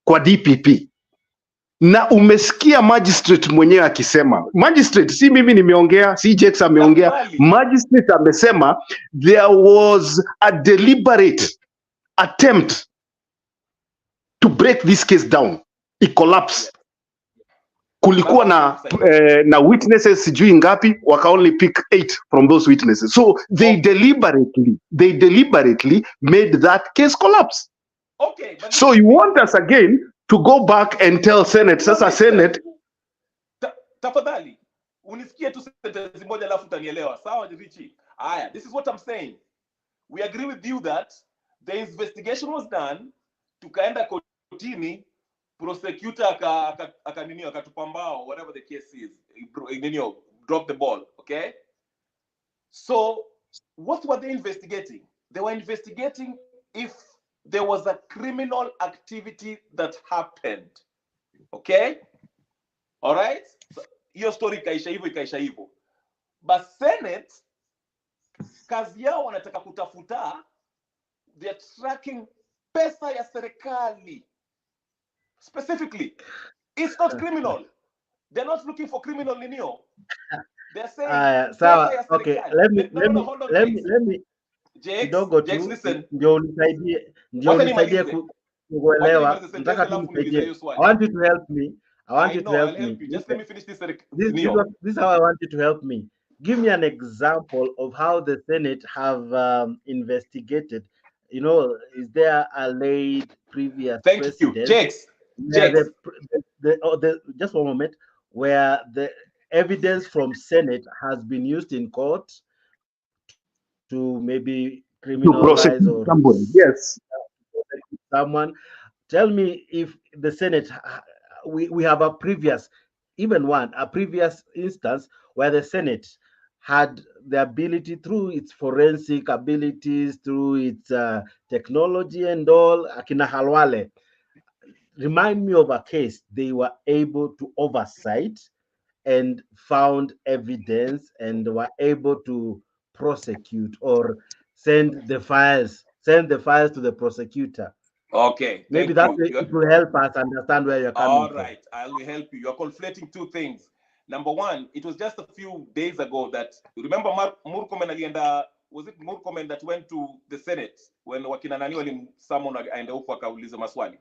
kwa DPP. Na umesikia magistrate mwenyewe akisema, magistrate si mimi nimeongea, si Jakes ameongea, magistrate amesema there was a deliberate attempt to break this case down. It collapsed. Kulikuwa na witnesses sijui ngapi, waka only pick 8 from those witnesses. So they deliberately made that case collapse. Okay. So you want us again to go back and tell Senate, sasa Senate. Tafadhali, unisikie tu sentence moja alafu utanielewa. Sawa Richi? Aya, this is what I'm saying. We agree with you that the investigation was done, tukaenda kotini, prosecutor akatupambao, whatever the case is, drop the ball, okay? So, what were they investigating? They were investigating if there was a criminal activity that happened, okay? All right? So, your story ikaisha hivyo. But Senate, kazi yao wanataka kutafuta, they're tracking pesa ya serikali. Specifically, it's not criminal. They're not looking for criminal linio. They're saying okay, let me kidogo tu ndio unisaidie kuelewa. Nataka tu nisaidie. I want you to help me. Just let me finish this. This is how I want you to help me. Give me an example of how the Senate have investigated. You know, is there a late previous precedent? Just one moment, where the evidence from Senate has been used in court to maybe criminalize or somebody. Yes. Someone. Tell me if the Senate, we have a previous instance where the Senate had the ability through its forensic abilities, through its technology and all. Akina Halwale, remind me of a case they were able to oversight and found evidence and were able to prosecute or send the files to the prosecutor. Okay. Maybe that way it will help us understand where you're coming from. All right, I will help you. You're conflating two things. Number one, it was just a few days ago that, remember Murkomen alienda, was it Murkomen that went to the Senate when wakina nani walimsummon aenda huko akauliza maswali?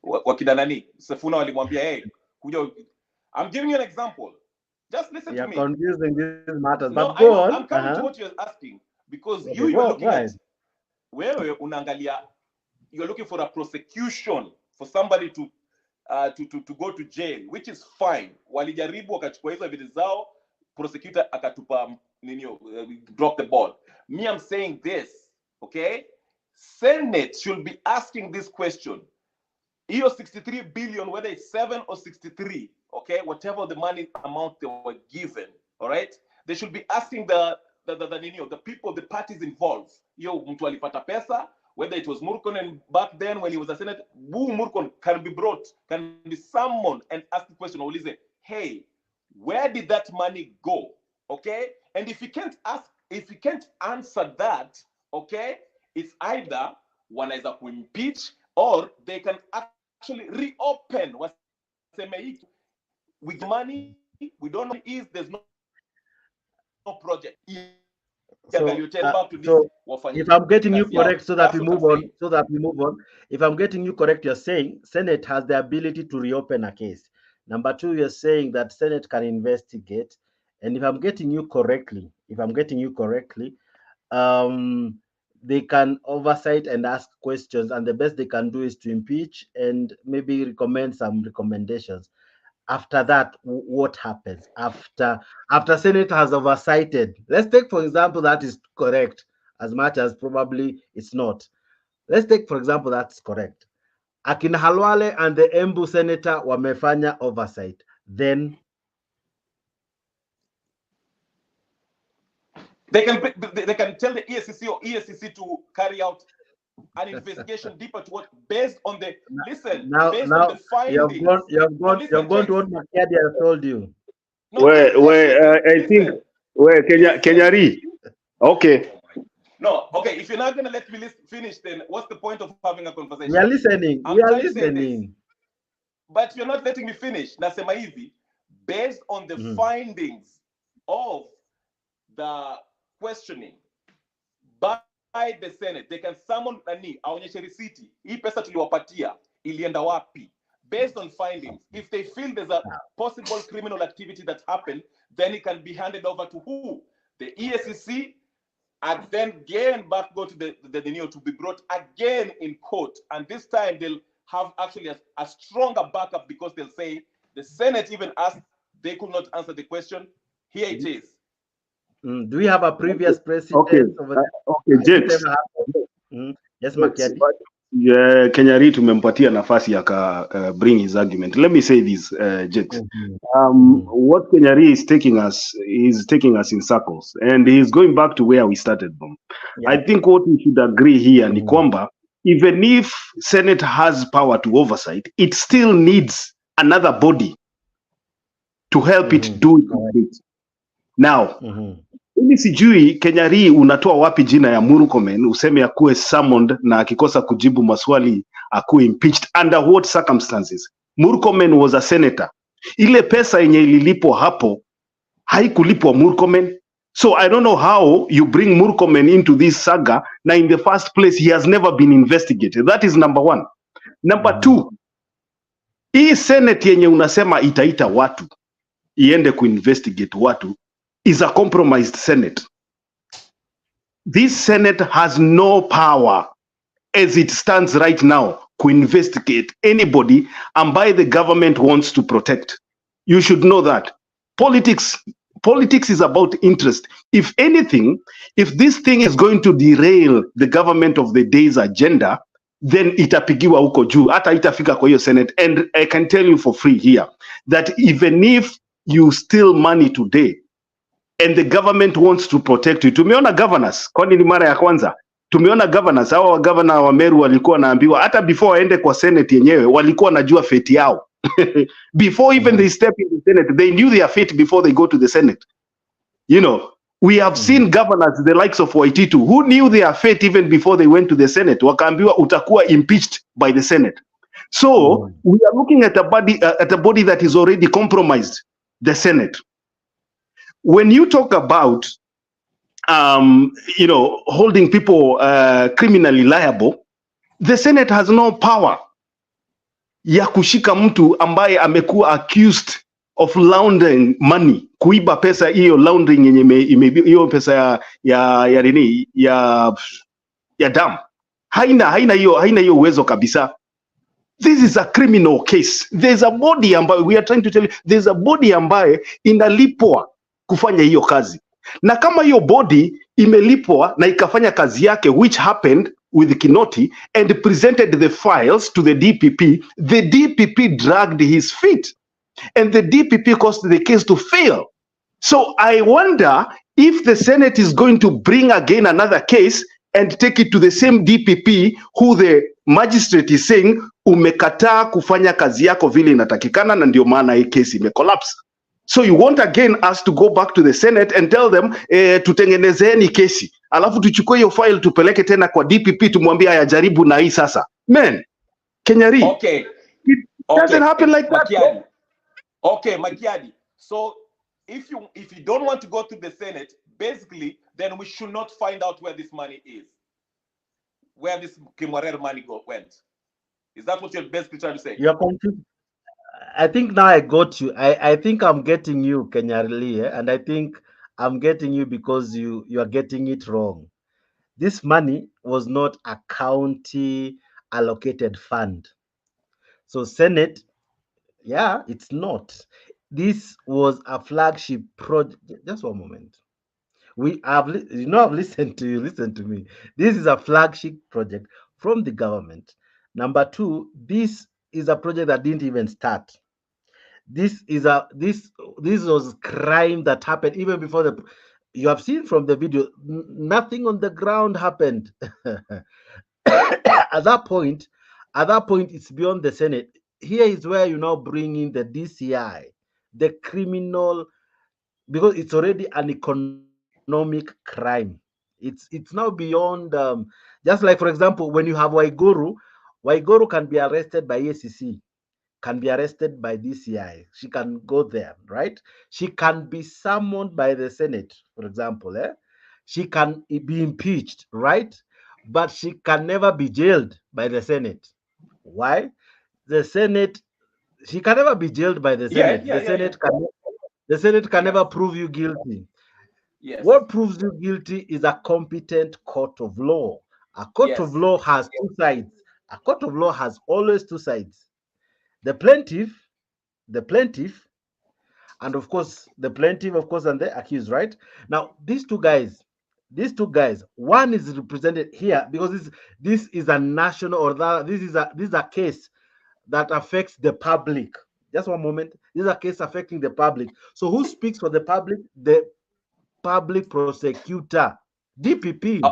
Wakina nani? Sifuna walimwambia, hey, kuja. I'm giving you an example. Just listen to me. You're confusing these matters, no, but go on. I'm coming to what you're asking, because you are looking at wewe unaangalia, you're looking for a prosecution for somebody to go to jail, which is fine. Walijaribu wakachukua hizo evidence zao, prosecutor akatupa drop the ball. Me, I'm saying this, okay? Senate should be asking this question. Hiyo 63 billion, whether it's 7 or 63, okay, whatever the money amount they were given, all right, they should be asking the people, the parties involved. Yo, mtu alipata pesa, whether it was Murkomen back then when he was a senator, Murkomen can be brought, can be summoned and ask the question, hey, where did that money go? Okay? And if you can't answer that, okay, it's either one is a impeach or they can actually reopen with money. We don't know if there's no project. So if I'm getting you correct, so that we move on. If I'm getting you correct, you're saying Senate has the ability to reopen a case. Number two, you're saying that Senate can investigate. And if I'm getting you correctly, they can oversight and ask questions, and the best they can do is to impeach and maybe recommend some recommendations. After that, what happens? After Senate has oversighted, let's take, for example, that is correct, as much as probably it's not. Let's take, for example, that's correct. Akina Halwale and the Embu senator wamefanya oversight. Then they can tell the ESCC or ESCC to carry out an investigation deeper to what, based on the on the findings. You've gone to what Makiadi has told you. I think Kenyari. Okay. No, okay. If you're not gonna let me finish, then what's the point of having a conversation? We are listening. But you're not letting me finish. Nasema hivi, based on the findings of the questioning by the Senate, they can summon nani aonyeshe risiti, hii pesa tuliwapatia ilienda wapi, based on findings. If they feel there's a possible criminal activity that happened, then it can be handed over to who? The ESCC, and then again go to the to be brought again in court. And this time they'll have actually a stronger backup, because they'll say the Senate even asked, they could not answer the question. Here it is. Do we have a previous precedent? Jakes. Yes, Makiadi. Kenyari tumempatia nafasi bring his argument. Let me say this, Jakes. What Kenyari is taking us in circles, and he's going back to where we started from. Yeah. I think what we should agree here ni kwamba, even if Senate has power to oversight, it still needs another body to help it do it. Now, ili sijui Kenyari unatoa wapi jina ya Murkomen useme akuwe summoned na akikosa kujibu maswali akuwe impeached. Under what circumstances? Murkomen was a senator. Ile pesa yenye ililipwa hapo haikulipwa Murkomen, So I don't know how you bring Murkomen into this saga. Now, in the first place, he has never been investigated. That is number one. Number two, hii Senate yenye unasema itaita watu iende kuinvestigate watu is a compromised Senate. This Senate has no power as it stands right now to investigate anybody ambaye the government wants to protect. You should know that. Politics is about interest. If anything, if this thing is going to derail the government of the day's agenda, then itapigiwa huko juu, hata itafika kwa hiyo Senate. And I can tell you for free here that even if you steal money today and the government wants to protect you, tumeona governors, kwani ni mara ya kwanza tumeona governors, hawa governor wa Meru walikuwa naambiwa hata before waende kwa Senate yenyewe walikuwa najua fate yao. Before even they step in the Senate, they knew their fate before they go to the Senate. You know, we have seen governors, the likes of Waititu, who knew their fate even before they went to the Senate. Wakaambiwa utakuwa impeached by the Senate. So we are looking at a body that is already compromised, the Senate. When you talk about, you know, holding people criminally liable, the Senate has no power ya kushika mtu ambaye amekuwa accused of laundering money, kuiba pesa hiyo, laundering yenye hiyo pesa ya dam. Haina hiyo uwezo kabisa. This is a criminal case. There's a body ambayo, we are trying to tell you, there's a body ambaye inalipwa kufanya hiyo kazi. Na kama hiyo body imelipwa na ikafanya kazi yake, which happened with Kinoti, and presented the files to the DPP, the DPP dragged his feet, and the DPP caused the case to fail. So I wonder if the Senate is going to bring again another case and take it to the same DPP who the magistrate is saying umekataa kufanya kazi yako vile inatakikana na ndio maana hii case imecollapse. So you want again us to go back to the Senate and tell them tutengenezeni kesi, alafu tuchukue hiyo file tupeleke tena kwa DPP tumwambie ayajaribu na hii sasa. Man, Kenyari. Okay. It doesn't happen like that. Makiadi. Okay, Makiadi. So if you don't want to go to the Senate, basically, then we should not find out where this money is, where this Kimwarer money went. Is that what you're basically trying to say? You're confused. I think now I got you. I think I'm getting you, Kenyari, and I think I'm getting you because you are getting it wrong. This money was not a county allocated fund. So Senate, yeah, it's not. This was a flagship project. Just one moment. I've listened to you. Listen to me. This is a flagship project from the government. Number two, this is a project that didn't even start. This was crime that happened even before you have seen from the video. Nothing on the ground happened. At that point, it's beyond the Senate. Here is where you now bring in the DCI, the criminal, because it's already an economic crime. It's now beyond. Just like, for example, when you have Waiguru can be arrested by ACC, can be arrested by DCI. She can go there, right? She can be summoned by the Senate, for example. She can be impeached, right? But she can never be jailed by the Senate. Why? The Senate, she can never be jailed by the Senate. The Senate can never prove you guilty. Yes. What proves you guilty is a competent court of law. A court of law has two sides. A court of law has always two sides. The plaintiff, and of course, and the accused, right? Now, these two guys, one is represented here because this is a national, or this is a case that affects the public. Just one moment. This is a case affecting the public. So who speaks for the public? The public prosecutor, DPP,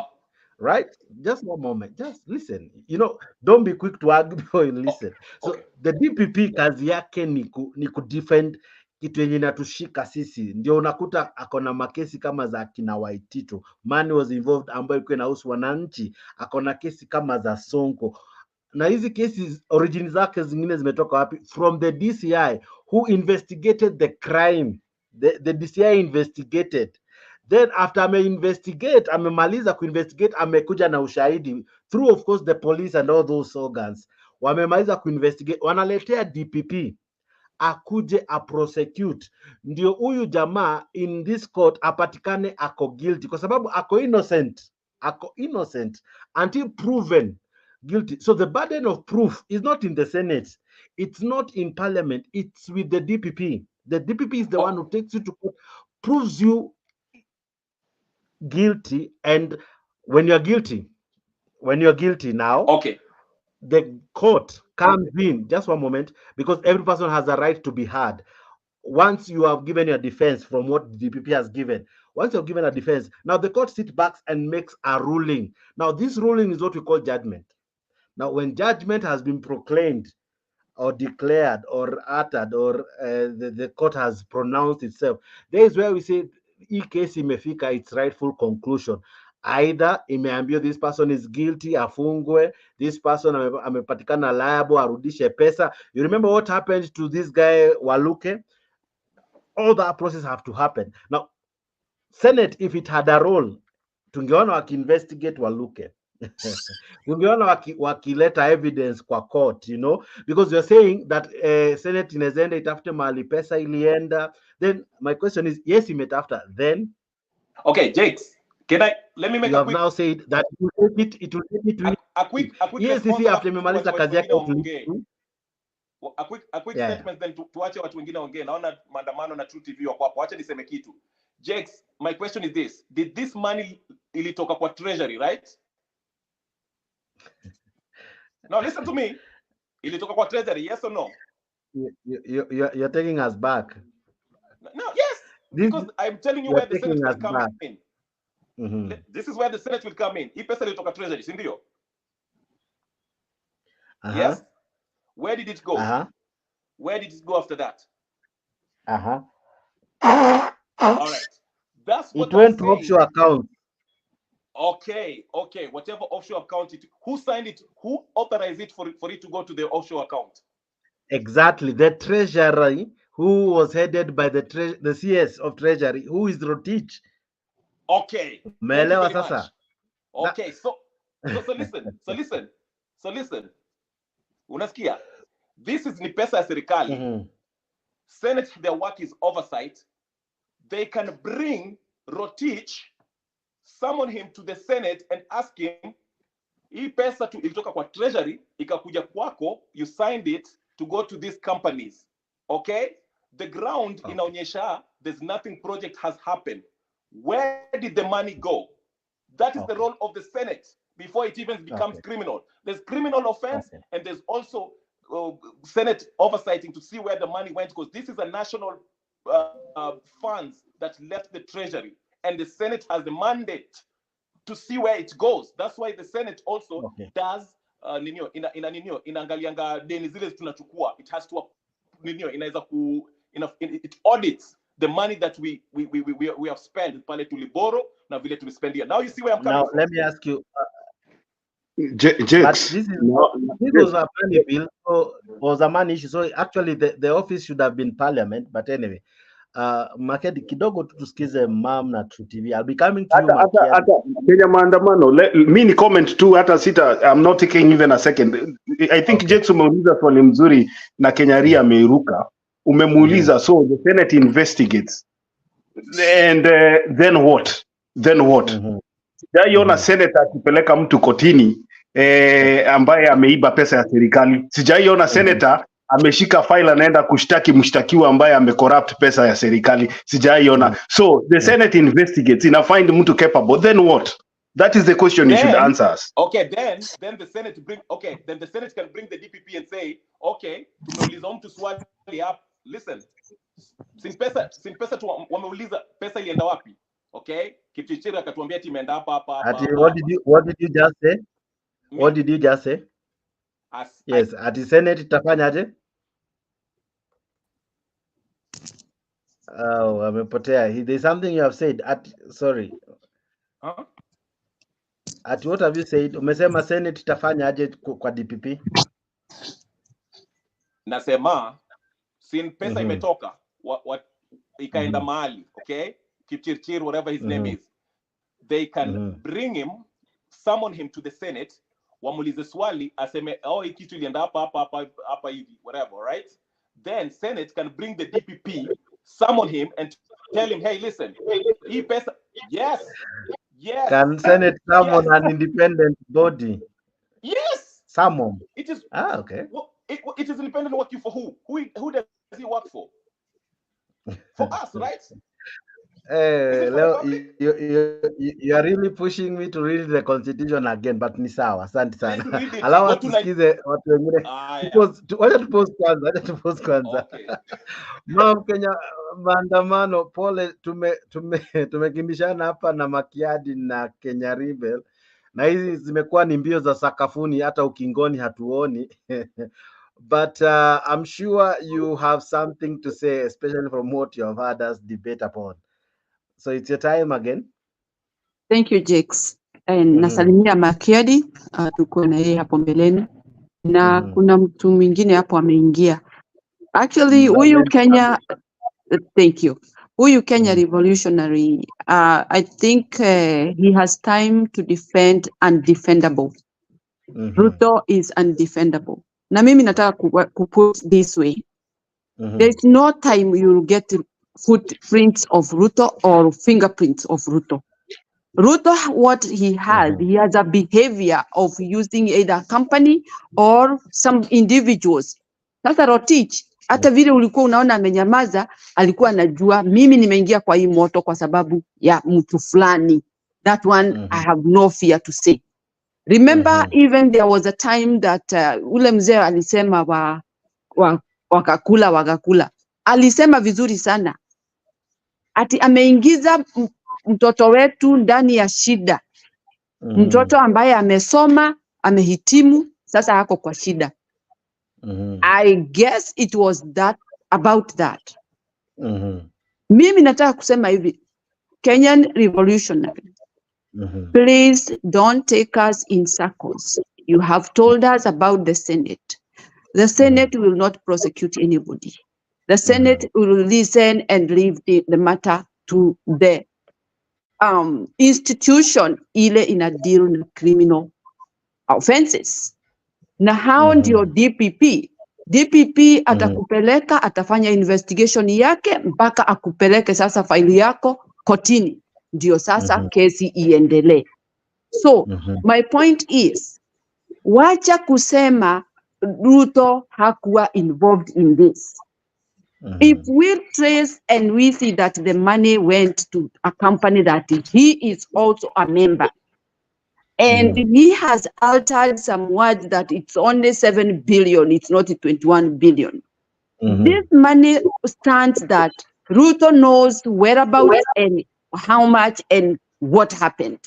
right? Just one moment. Just listen. Don't be quick to argue before you listen. So the DPP kazi yake ni kudefend kitu yenye natushika sisi. Ndio unakuta akona makesi kama za kina Waititu. Money was involved ambayo ilikuwa inahusu wananchi. Akona kesi kama za Sonko. Na hizi kesi origin zake zingine zimetoka wapi? From the DCI who investigated the crime. The DCI investigated. Then after amemaliza kuinvestigate, amekuja na ushahidi through of course the police and all those organs. Wamemaliza kuinvestigate, wanaletea DPP akuje a prosecute, ndio huyu jamaa in this court apatikane ako guilty, kwa sababu ako innocent until proven guilty. So the burden of proof is not in the Senate, it's not in Parliament, it's with the DPP. The DPP is the one who takes you to court, proves you guilty, and when you're guilty now, okay, the court comes in. Just one moment, because every person has a right to be heard. Once you have given your defense from what the DPP has given, once you've given a defense, now the court sits back and makes a ruling. Now this ruling is what we call judgment. Now when judgment has been proclaimed or declared or uttered, or the court has pronounced itself, there is where we say hii case imefika its rightful conclusion. Either imeambiwa this person is guilty, afungwe, this person amepatikana liable, arudishe pesa. You remember what happened to this guy Waluke? All that process have to happen. Now Senate, if it had a role, tungeona wakiinvestigate Waluke. Tungeona wakileta evidence kwa court, you know, because you're saying that Senate inaweza itafute mahali pesa ilienda. Then my question is, yes, imetafuta. Then okay, Jakes, let me make you have now said that it will take it a quick yes, you see, after memaliza kazi yake a quick statement, then tuache watu wengine ongee. Naona maandamano na True TV wako hapo. Acha niseme kitu. Jakes, my question is this: did this money ilitoka kwa treasury, right? No, listen to me. Ilitoka kwa treasury, yes or no? You're taking us back. No, yes, because I'm telling you where the Senate will come in. Mm-hmm. This is where the Senate will come in. Hii pesa ilitoka treasury, si ndio? Yes. Where did it go? Where did it go after that? All right. That's what it went to offshore account. Okay. Whatever offshore account who signed it? Who authorized it for it to go to the offshore account? Exactly. The treasury, who was headed by the CS of treasury, who is Rotich. Okay. Meelewa sasa. Okay, so listen. Unasikia? This is ni pesa ya serikali. Senate, their work is oversight. They can bring Rotich, summon him to the Senate and ask him, hii pesa ilitoka kwa treasury, ikakuja kwako, you signed it to go to these companies. Okay? The ground inaonyesha there's nothing project has happened. Where did the money go? That is the role of the Senate before it even becomes criminal. There's criminal offense and there's also Senate oversighting to see where the money went, because this is a national funds that left the treasury, and the Senate has the mandate to see where it goes. That's why the Senate also does inaangalianga deni zile tunachukua. It has to it audits the money that we have spent pale tuliboro na vile tulispendia. Now you see where I'm coming from. Let me ask you, Jakes, this was a money bill, so was a money issue. So actually the office should have been Parliament, but anyway, Makedi kidogo tusikize mam na True TV. I'll be coming to you. Hata Kenya maandamano, mimi ni comment tu, hata sita, I'm not taking even a second. I think Jakes umeuliza swali mzuri na Kenyari ameiruka. Umemuuliza, so the Senate investigates, and then what? Sijaiona Senate akipeleka mtu kotini ambaye ameiba pesa ya serikali. Sijaiona senator ameshika file anaenda kushtaki mshtakiwa ambaye amecorrupt pesa ya serikali. Sijaiona. So the Senate investigates, ina find mtu capable. Then what? That is the question you should answer us. Okay, then the Senate then the Senate can bring the DPP and say, okay, tumeuliza mtu swali hapa. Listen. Sin pesa tu wameuliza pesa ilienda wapi? Okay? Kipichira akatuambia ati imeenda hapa. What did you just say? What did you just say? Yes, at the Senate itafanyaje? Oh, amepotea. There's something you have said. Sorry. Huh? At what have you said? Umesema Senate itafanyaje kwa DPP? Nasema sin pesa imetoka ikaenda mahali, okay? Kipchirchir, whatever his name is, they can bring him, summon him to the Senate, wamulize swali, aseme, oh, hii kitu ilienda hapa hivi, whatever, right? Then Senate can bring the DPP, summon him, and tell him, hey, listen, hii pesa, yes. Can Senate summon an independent body? Yes. Summon. It is. Okay. It is independent working for who? Who does he work for? For us, right? Leo, you are really pushing me to read the constitution again, but ni sawa, asante sana. Allow us tusikize watu wengine. Wacha tupose kwanza. Mama Kenya, maandamano, pole, tumekimbishana hapa na Makiadi na Kenya Rebel, na hizi zimekuwa ni mbio za sakafuni, hata ukingoni hatuoni. But I'm sure you have something to say, especially from what you have heard us debate upon. So it's your time again. Thank you, Jakes. Nasalimia Makiadi, tuko na yeye hapo mbeleni. Na kuna mtu mwingine hapo ameingia. Actually, huyu Kenya, thank you. Huyu Kenya revolutionary, I think he has time to defend undefendable. Ruto is undefendable. Na mimi nataka kuput this way. There's no time you'll get footprints of Ruto or fingerprints of Ruto. Ruto, what he has a behavior of using either a company or some individuals. Sasa Rotich, hata vile ulikuwa unaona amenyamaza, alikuwa anajua mimi nimeingia kwa hii moto kwa sababu ya mtu fulani. That one I have no fear to say. Remember, even there was a time that ule mzee alisema wakakula. Alisema vizuri sana. Ati ameingiza mtoto wetu ndani ya shida. Mtoto ambaye amesoma, amehitimu, sasa hako kwa shida. I guess it was about that. Mimi nataka kusema hivi, Kenyan revolutionary, please don't take us in circles. You have told us about the Senate. The Senate will not prosecute anybody. The Senate will listen and leave the matter to the institution ile ina deal na criminal offenses. Na hao ndio DPP. DPP atakupeleka, atafanya investigation yake mpaka akupeleke sasa faili yako kotini. Ndio sasa kesi iendelee. So, my point is, wacha kusema Ruto hakuwa involved in this. If we trace and we see that the money went to a company that he is also a member, and he has altered some words that it's only 7 billion, it's not 21 billion. This money stands that Ruto knows whereabouts and how much and what happened.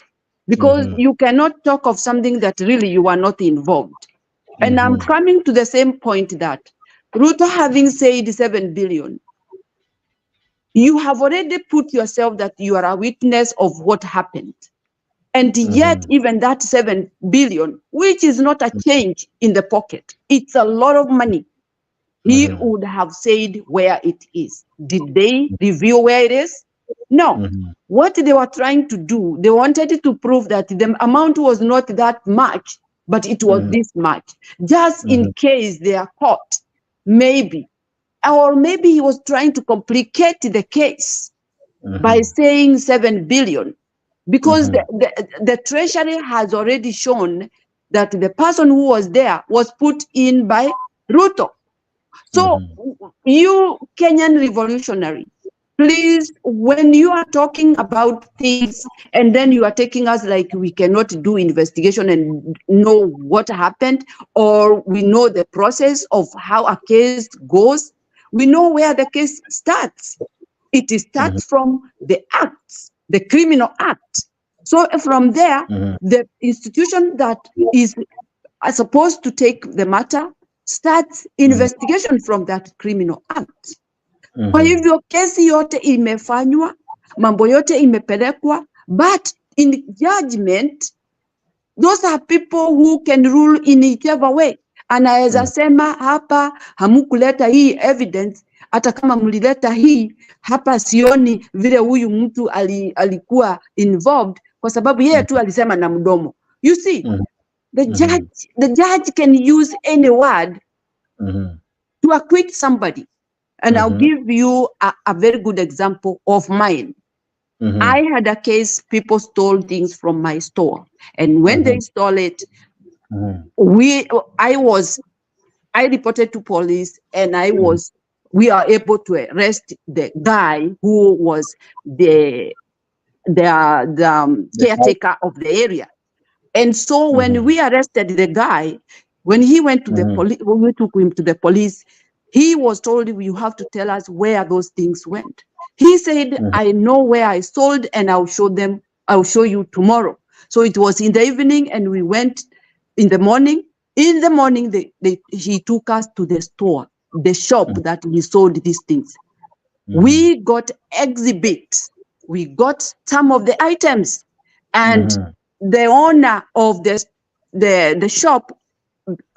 Because you cannot talk of something that really you are not involved. And I'm coming to the same point that Ruto having said 7 billion, you have already put yourself that you are a witness of what happened. And yet, even that 7 billion, which is not a change in the pocket, it's a lot of money. He would have said where it is. Did they reveal where it is? No. What they were trying to do, they wanted to prove that the amount was not that much, but it was this much. Just in case they are caught, maybe. Or maybe he was trying to complicate the case by saying 7 billion. Because the treasury has already shown that the person who was there was put in by Ruto. So you Kenyan revolutionary, please, when you are talking about things and then you are taking us like we cannot do investigation and know what happened, or we know the process of how a case goes, we know where the case starts. It starts from the acts, the criminal act. So from there, the institution that is supposed to take the matter starts investigation from that criminal act. Kwa hivyo kesi yote imefanywa, mambo yote imepelekwa, but in judgment, those are people who can rule in whichever way. Anaweza sema hapa hamukuleta hii evidence, hata kama mlileta hii hapa, sioni vile huyu mtu alikuwa involved, kwa sababu yeye tu alisema na mdomo. You see, the judge can use any word to acquit somebody. And I'll give you a very good example of mine. I had a case, people stole things from my store. And when they stole it, I reported to police, and we are able to arrest the guy who was the caretaker of the area. And so when we arrested the guy, when he went to the police, when we took him to the police, he was told, you have to tell us where those things went. He said, I know where I sold, and I'll show you tomorrow. So it was in the evening, and we went in the morning. In the morning, he took us to the store, the shop that he sold these things. We got exhibits. We got some of the items, and the owner of the shop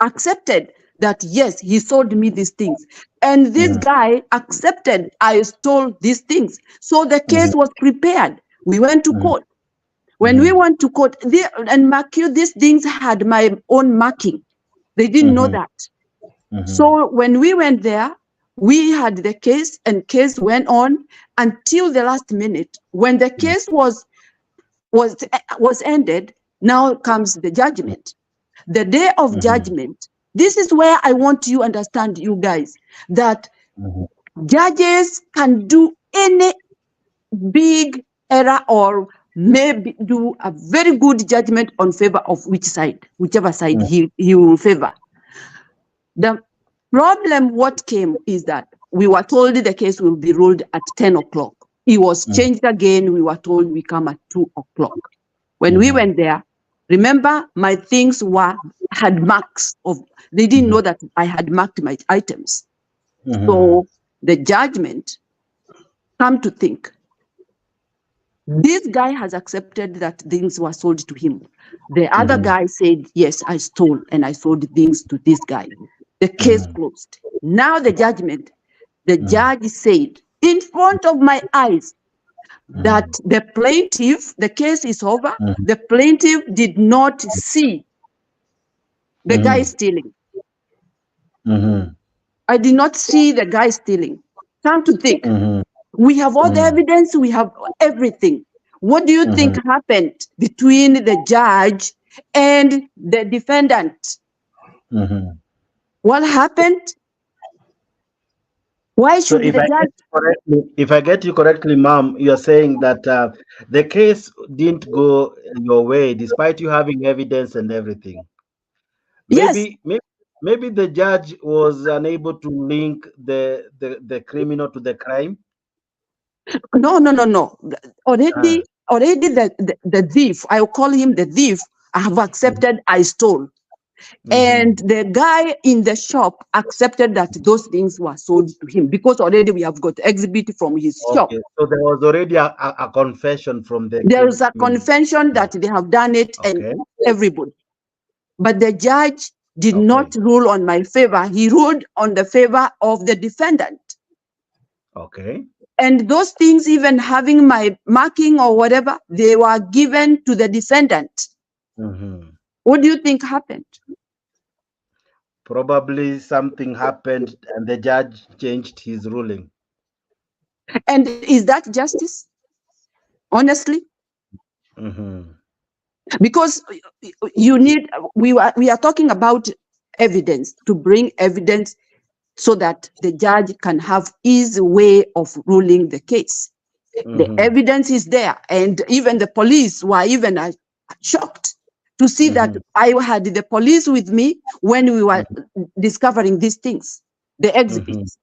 accepted that, yes, he sold me these things. And this guy accepted I stole these things. So the case was prepared. We went to court. When we went to court, and mark you, these things had my own marking. They didn't know that. So when we went there, we had the case, and case went on until the last minute. When the case was ended, now comes the judgment. The day of judgment. This is where I want you to understand, you guys, that judges can do any big error or maybe do a very good judgment on favor of whichever side he will favor. The problem what came is that we were told the case will be ruled at 10 o'clock. It was changed again. We were told we come at 2 o'clock. When we went there, remember, my things had marks of, they didn't know that I had marked my items. So the judgment, come to think, this guy has accepted that things were sold to him. The other guy said, yes, I stole and I sold things to this guy. The case closed. Now the judgment, the judge said in front of my eyes that the plaintiff, the case is over, the plaintiff did not see the guy stealing. I did not see the guy stealing. Time to think. We have all the evidence, we have everything. What do you think happened between the judge and the defendant? What happened? Why should the judge? If I get you correctly, ma'am, you're saying that the case didn't go your way despite you having evidence and everything. Maybe the judge was unable to link the criminal to the crime. No. Already the thief, I'll call him the thief, I have accepted I stole. And the guy in the shop accepted that those things were sold to him because already we have got exhibit from his shop. So there was already a confession from the. There is a confession that they have done it and everybody. But the judge did not rule on my favor. He ruled on the favor of the defendant. Okay. And those things, even having my marking or whatever, they were given to the defendant. What do you think happened? Probably something happened and the judge changed his ruling. And is that justice? Honestly? Because we are talking about evidence, to bring evidence so that the judge can have his way of ruling the case. The evidence is there, and even the police were even shocked to see that I had the police with me when we were discovering these things, the exhibits.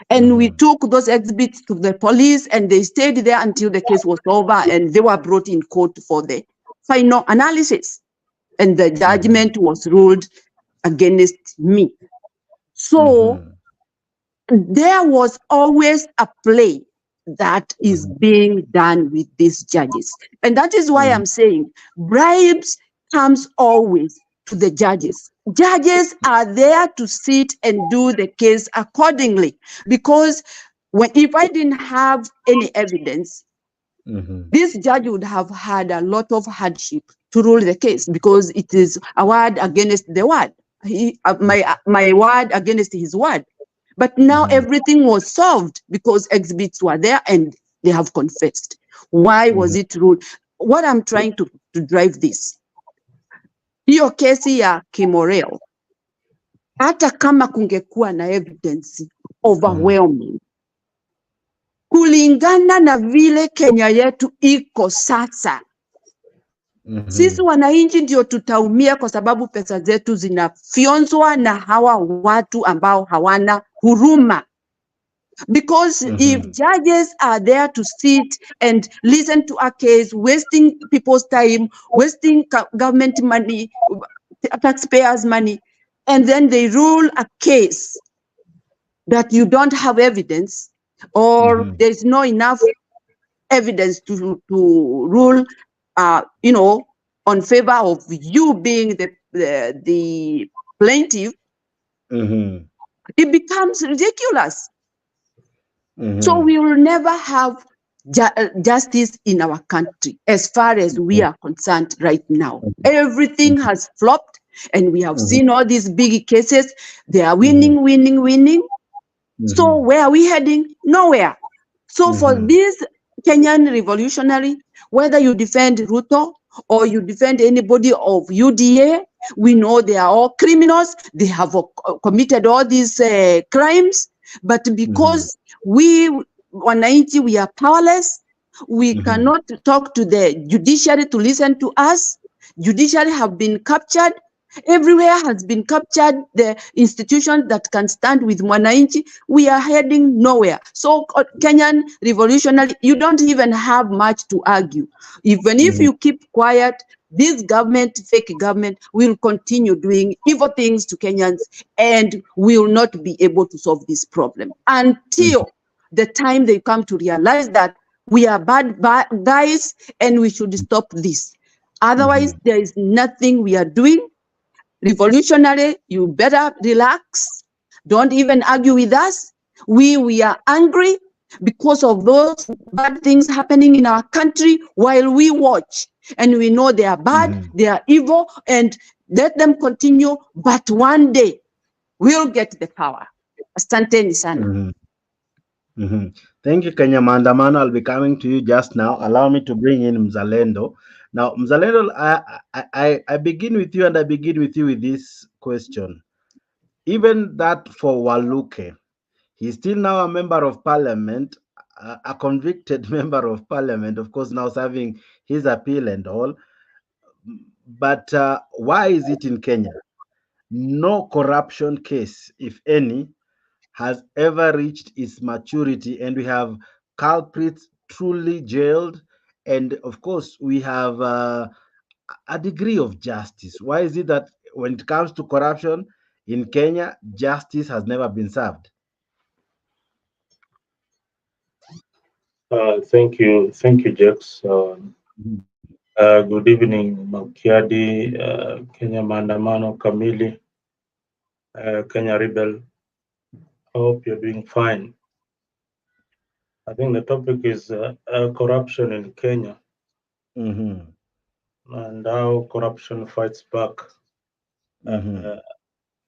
And we took those exhibits to the police, and they stayed there until the case was over, and they were brought in court for the final analysis. And the judgment was ruled against me. So there was always a play that is being done with these judges. And that is why I'm saying bribes comes always to the judges. Judges are there to sit and do the case accordingly, because if I didn't have any evidence, this judge would have had a lot of hardship to rule the case, because it is a word against the word. My word against his word. But now everything was solved because exhibits were there and they have confessed. Why was it ruled? What I'm trying to drive this. Hiyo kesi ya Kimwarer, hata kama kungekuwa na evidence overwhelming, kulingana na vile Kenya yetu iko sasa, sisi wananchi ndio tutaumia, kwa sababu pesa zetu zinafyonzwa na hawa watu ambao hawana huruma. Because if judges are there to sit and listen to a case, wasting people's time, wasting government money, taxpayers' money, and then they rule a case that you don't have evidence, or there's no enough evidence to rule, on favor of you being the plaintiff, it becomes ridiculous. So we will never have justice in our country as far as we are concerned right now. Everything has flopped, and we have seen all these big cases. They are winning. So where are we heading? Nowhere. So for this Kenyan revolutionary, whether you defend Ruto or you defend anybody of UDA, we know they are all criminals. They have committed all these crimes. But because we are powerless, we cannot talk to the judiciary to listen to us. Judiciary have been captured. Everywhere has been captured. The institutions that can stand with Mwananchi, we are heading nowhere. So Kenyan revolutionary, you don't even have much to argue. Even if you keep quiet, this government, fake government, will continue doing evil things to Kenyans and will not be able to solve this problem until the time they come to realize that we are bad guys and we should stop this. Otherwise, there is nothing we are doing. Revolutionary, you better relax. Don't even argue with us. We are angry because of those bad things happening in our country while we watch. And we know they are bad, they are evil, and let them continue. But one day, we'll get the power. Asanteni sana. Thank you, Kenya Maandamano. I'll be coming to you just now. Allow me to bring in Mzalendo. Now, Mzalendo, I begin with you, and I begin with you with this question. Even that for Waluke, he's still now a member of parliament, a convicted member of parliament, of course, now serving his appeal and all. But why is it in Kenya? No corruption case, if any, has ever reached its maturity, and we have culprits truly jailed, and of course we have a degree of justice. Why is it that when it comes to corruption in Kenya, justice has never been served? Thank you, Jax. Good evening, Makiadi, Kenya Maandamano, Kamili, Kenya Rebel. I hope you're doing fine. I think the topic is corruption in Kenya and how corruption fights back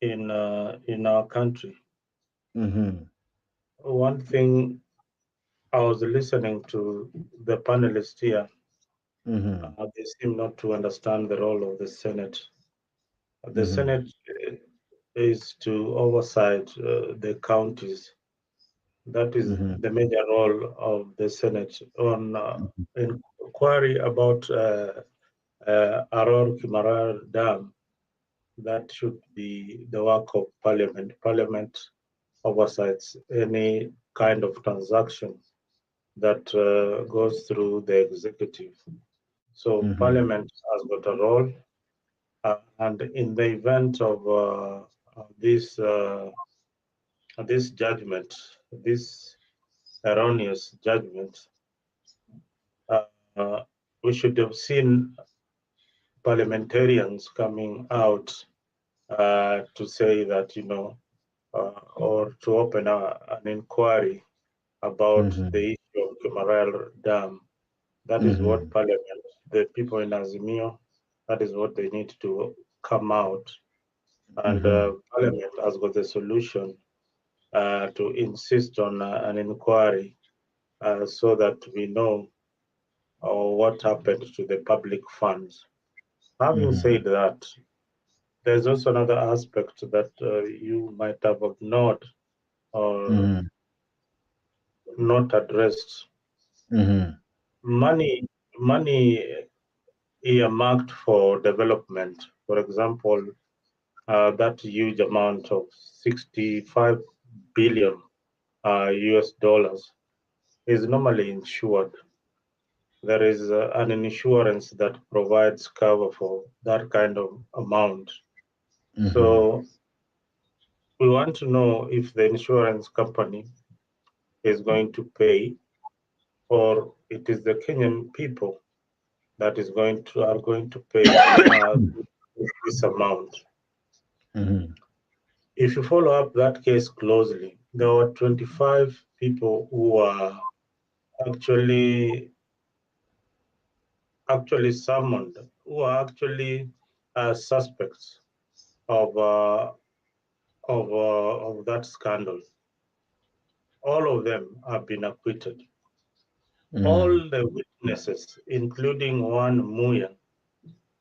in our country. One thing, I was listening to the panelists here. They seem not to understand the role of the Senate. The Senate is to oversight the counties. That is the major role of the Senate. On inquiry about Aror Kimwarer Dam, that should be the work of Parliament. Parliament oversights any kind of transaction that goes through the executive. So Parliament has got a role, and in the event of this judgment, this erroneous judgment, we should have seen parliamentarians coming out to say that, or to open an inquiry about the issue of Kimwarer Dam. That is what Parliament, the people in Azimio, that is what they need to come out. And Parliament has got the solution to insist on an inquiry so that we know what happened to the public funds. Having said that, there's also another aspect that you might have ignored or not addressed. Money earmarked for development, for example, that huge amount of 65 billion US dollars is normally insured. There is an insurance that provides cover for that kind of amount. So we want to know if the insurance company is going to pay, or it is the Kenyan people that are going to pay this amount. If you follow up that case closely, there were 25 people who were actually summoned, who are actually suspects of that scandal. All of them have been acquitted. All the witnesses, including one Muya,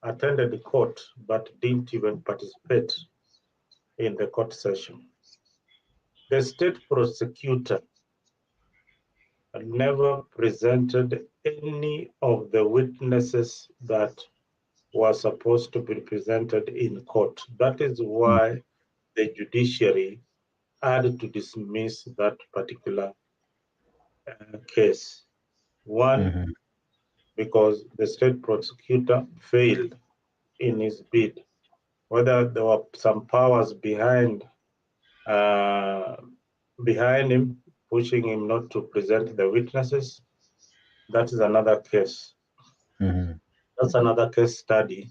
attended the court but didn't even participate in the court session. The state prosecutor never presented any of the witnesses that were supposed to be presented in court. That is why the judiciary had to dismiss that particular case. One, because the state prosecutor failed in his bid. Whether there were some powers behind him, pushing him not to present the witnesses, that is another case. That's another case study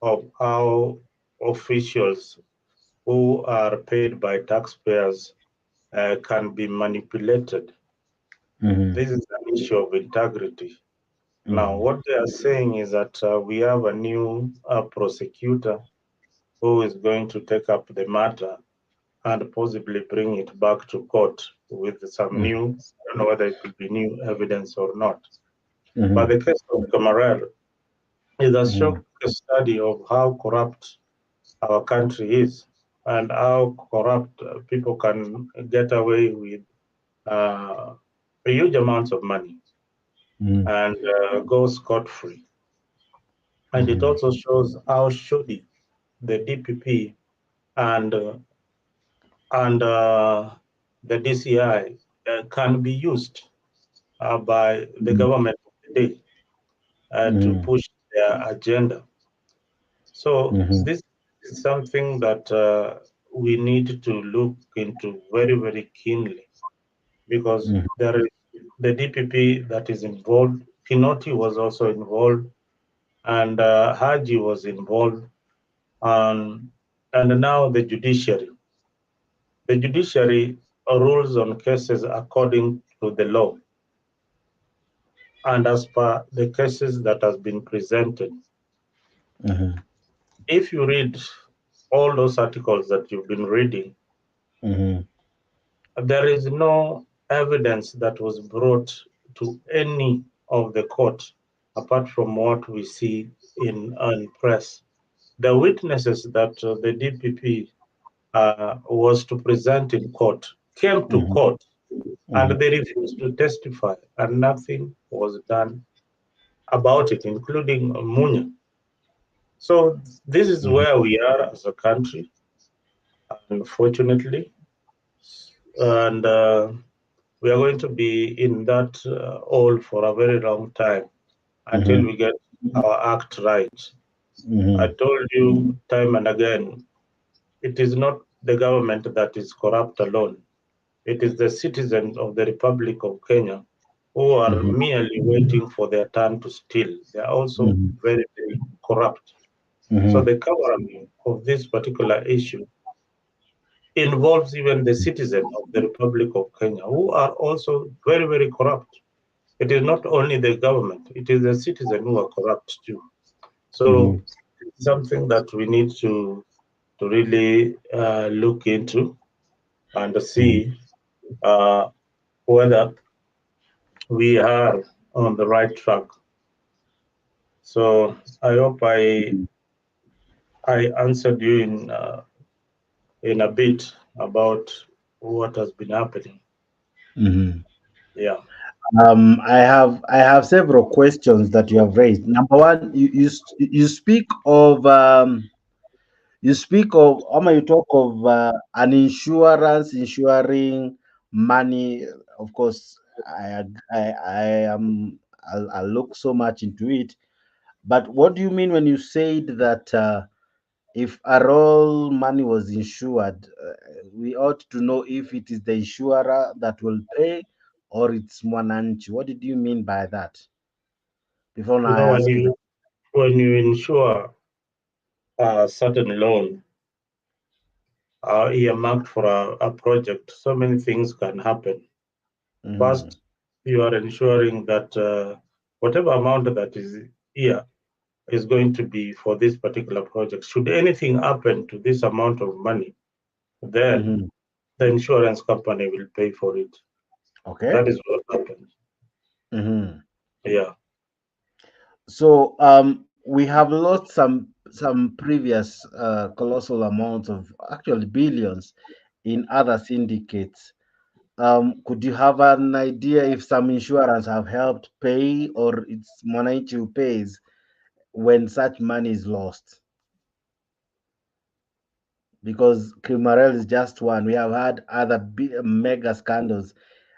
of how officials who are paid by taxpayers can be manipulated. This is an issue of integrity. Now, what they are saying is that we have a new prosecutor who is going to take up the matter and possibly bring it back to court with some new, I don't know whether it will be new evidence or not. But the case of Kimwarer is a shock study of how corrupt our country is and how corrupt people can get away with huge amounts of money and go scot-free. And it also shows how shoddy the DPP and the DCI can be used by the government of the day to push their agenda. So this is something that we need to look into very, very keenly, because there is the DPP that is involved. Kinoti was also involved, and Haji was involved, and now the judiciary. The judiciary rules on cases according to the law and as per the cases that has been presented. If you read all those articles that you've been reading, there is no evidence that was brought to any of the court apart from what we see in press. The witnesses that the DPP was to present in court came to court and they refused to testify, and nothing was done about it, including Munya. So this is where we are as a country, unfortunately, and we are going to be in that hole for a very long time until we get our act right. I told you time and again, it is not the government that is corrupt alone. It is the citizens of the Republic of Kenya who are merely waiting for their turn to steal. They are also very, very corrupt. So the covering of this particular issue involves even the citizens of the Republic of Kenya, who are also very, very corrupt. It is not only the government, it is the citizens who are corrupt too. So it's something that we need to really look into and see whether we are on the right track. So I hope I answered you in a bit about what has been happening. Yeah. I have several questions that you have raised. Number one, you speak of Oma, you talk of an insurance insuring money. Of course, I'll look so much into it. But what do you mean when you said that if Aror money was insured, we ought to know if it is the insurer that will pay or it's Mwananchi? What did you mean by that? Before now, I ask you. When you insure a certain loan earmarked for a project, so many things can happen. First, you are ensuring that whatever amount that is here is going to be for this particular project. Should anything happen to this amount of money, then the insurance company will pay for it. Okay. That is what happens. Yeah. So we have lost some previous colossal amounts of actually billions in other syndicates. Could you have an idea if some insurance have helped pay or it's Mwananchi who pays when such money is lost? Because Kimwarer is just one. We have had other mega scandals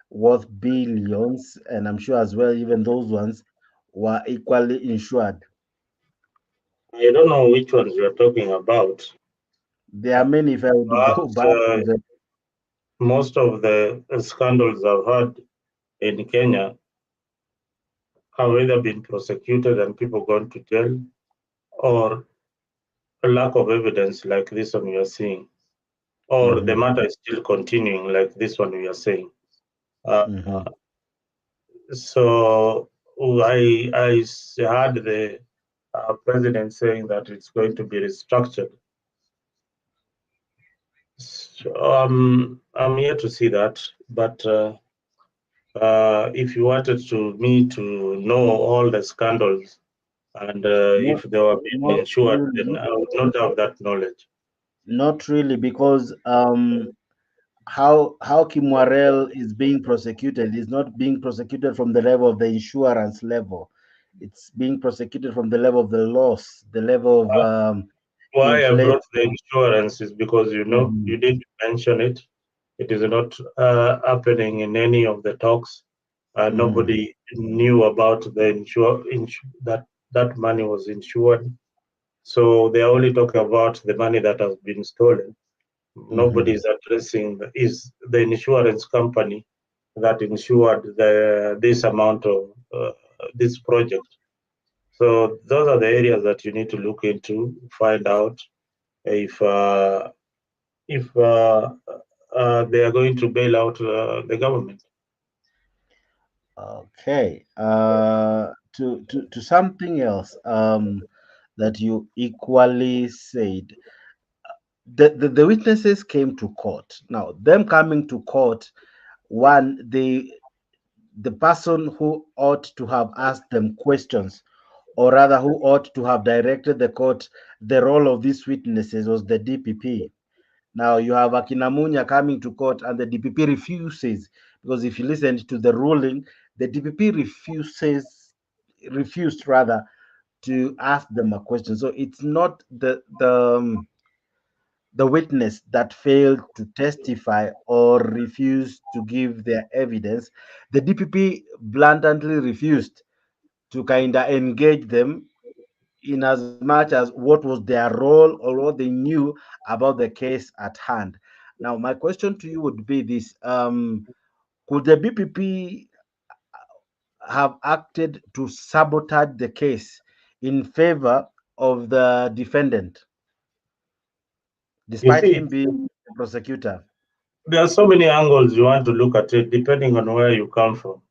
worth billions, and I'm sure as well even those ones were equally insured. I don't know which ones you're talking about. There are many. If I would go back to the most of the scandals I've had in Kenya have either been prosecuted and people gone to jail, or a lack of evidence like this one we are seeing, or the matter is still continuing like this one we are saying. So I heard the president saying that it's going to be restructured. So, I'm here to see that, but if you wanted me to know all the scandals and if they were being insured, then I would not have that knowledge. Not really, because how Kimwarer is being prosecuted is not being prosecuted from the level of the insurance level. It's being prosecuted from the level of the loss, the level of why I brought the insurance is because you didn't mention it. It is not happening in any of the talks. Nobody knew about the that money was insured. So they are only talking about the money that has been stolen. Nobody is addressing is the insurance company that insured this amount of this project. So those are the areas that you need to look into, find out if they are going to bail out the government. Okay. To something else that you equally said. The witnesses came to court. Now, them coming to court, one, the person who ought to have asked them questions, or rather who ought to have directed the court the role of these witnesses, was the DPP. Now you have Akinamunya coming to court and the DPP refuses, because if you listen to the ruling, the DPP refused rather to ask them a question. So it's not the witness that failed to testify or refused to give their evidence. The DPP blatantly refused to kind of engage them in as much as what was their role or what they knew about the case at hand. Now, my question to you would be this: could the BPP have acted to sabotage the case in favor of the defendant, despite him being a prosecutor? There are so many angles you want to look at it, depending on where you come from,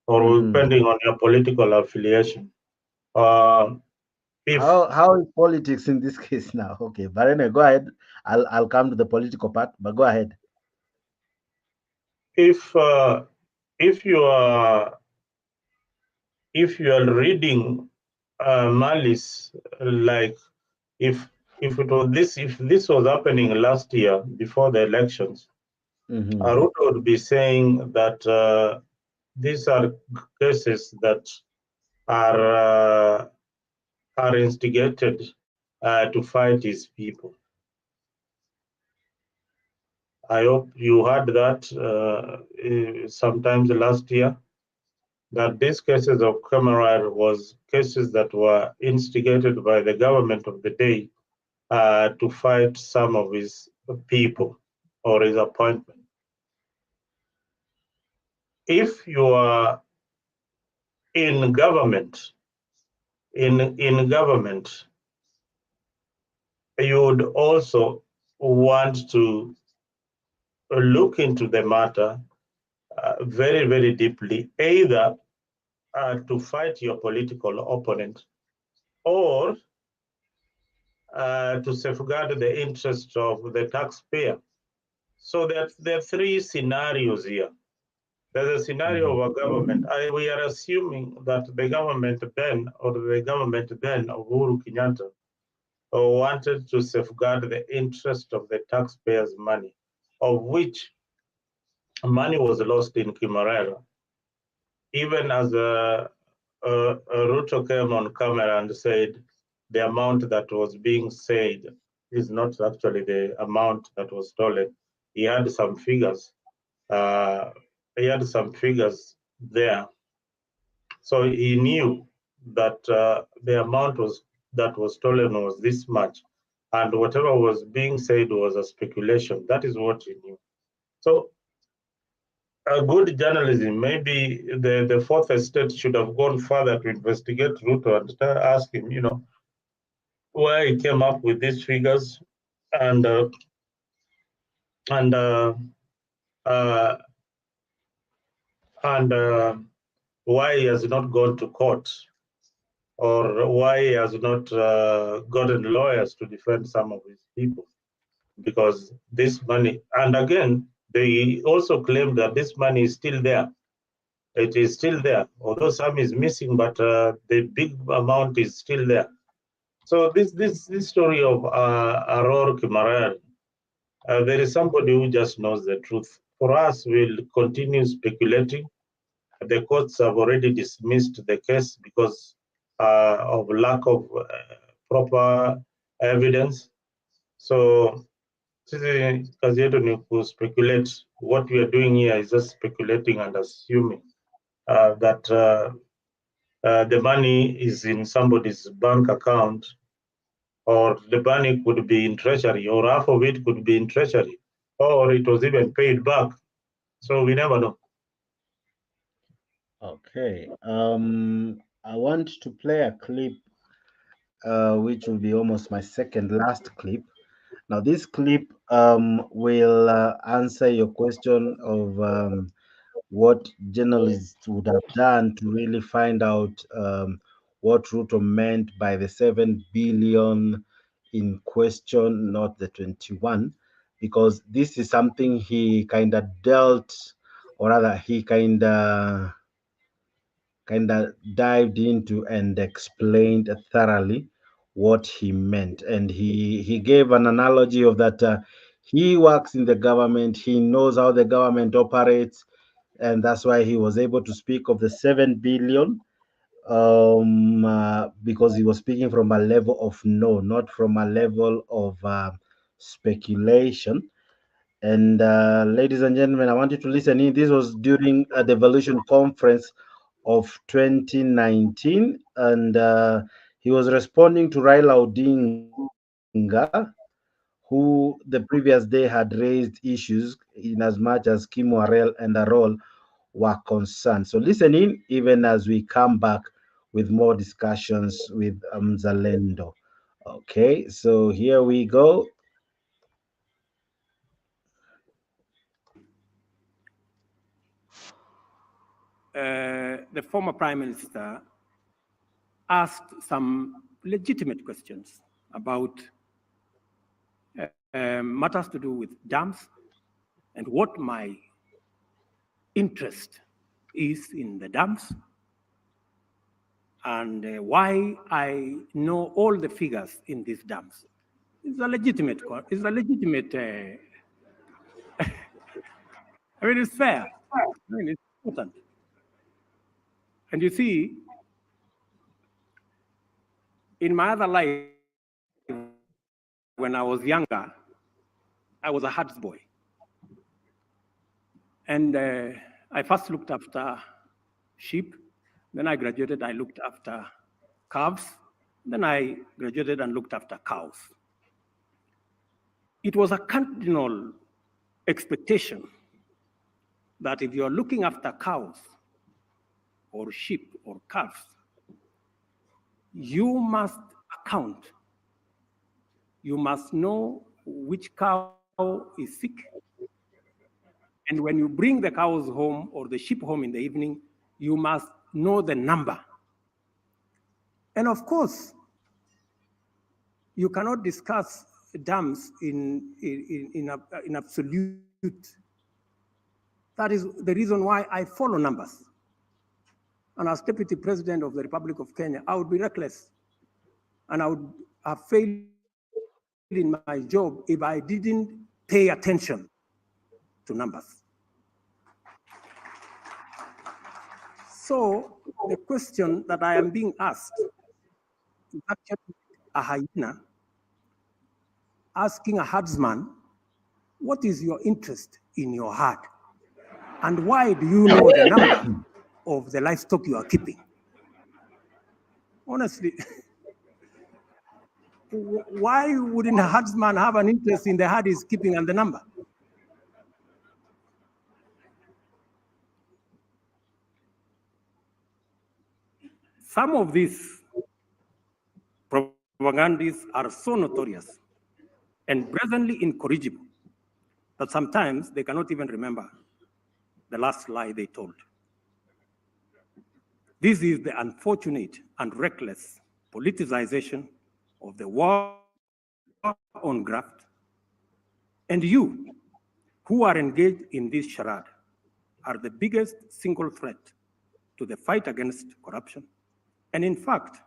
or depending on your political affiliation. How is politics in this case now? Okay, but anyway, go ahead. I'll come to the political part, but go ahead. If you are reading malice, like if this was happening last year before the elections, Aror would be saying that these are cases that are instigated to fight his people. I hope you heard that sometimes last year, that these cases of Kimwarer was cases that were instigated by the government of the day to fight some of his people or his appointment. If you are in government, in government, you would also want to look into the matter very, very deeply, either to fight your political opponent or to safeguard the interest of the taxpayer. So there are three scenarios here. There's a scenario of a government. We are assuming that the government then, or the government then of Uhuru Kenyatta, wanted to safeguard the interest of the taxpayers' money, of which money was lost in Kimwarer. Even as Ruto came on camera and said the amount that was being said is not actually the amount that was stolen. He had some figures. There. So he knew that the amount that was stolen was this much. And whatever was being said was a speculation. That is what he knew. So a good journalism, maybe the fourth estate should have gone further to investigate Ruto and ask him, where he came up with these figures and why he has not gone to court, or why he has not gotten lawyers to defend some of his people. Because this money, and again, they also claim that this money is still there. It is still there, although some is missing, but the big amount is still there. So this story of Aror Kimwarer, there is somebody who just knows the truth. For us, we'll continue speculating. The courts have already dismissed the case because of lack of proper evidence. So kazi yetu ni speculate. What we are doing here is just speculating and assuming that the money is in somebody's bank account, or the money could be in treasury, or half of it could be in treasury, or it was even paid back. So we never know. Okay. I want to play a clip, which will be almost my second last clip. Now, this clip will answer your question of what journalists would have done to really find out what Ruto meant by the 7 billion in question, not the 21, because this is something he kind of dealt, or rather he kind of dived into and explained thoroughly what he meant. And he gave an analogy of that he works in the government, he knows how the government operates, and that's why he was able to speak of the 7 billion, because he was speaking from a level of know, not from a level of speculation. And ladies and gentlemen, I want you to listen in. This was during a devolution conference of 2019, and he was responding to Raila Odinga, who the previous day had raised issues in as much as Kimwarer and Arror were concerned. So listen in, even as we come back with more discussions with Mzalendo. Okay, so here we go. The former Prime Minister asked some legitimate questions about matters to do with dams and what my interest is in the dams and why I know all the figures in these dams. It's a legitimate, I mean, it's fair. I mean, it's important. And you see, in my other life, when I was younger, I was a herds boy. And I first looked after sheep. Then I graduated, I looked after calves. Then I graduated and looked after cows. It was a cardinal expectation that if you're looking after cows or sheep or calves, you must account. You must know which cow is sick. And when you bring the cows home or the sheep home in the evening, you must know the number. And of course, you cannot discuss dams in absolute. That is the reason why I follow numbers. And as Deputy President of the Republic of Kenya, I would be reckless. And I would have failed in my job if I didn't pay attention to numbers. So the question that I am being asked is actually a hyena asking a herdsman, what is your interest in your herd? And why do you know the number of the livestock you are keeping? Honestly, why wouldn't a herdsman have an interest in the herd he's keeping and the number? Some of these propagandists are so notorious and brazenly incorrigible that sometimes they cannot even remember the last lie they told. This is the unfortunate and reckless politicization of the war on graft. And you, who are engaged in this charade, are the biggest single threat to the fight against corruption. And in fact,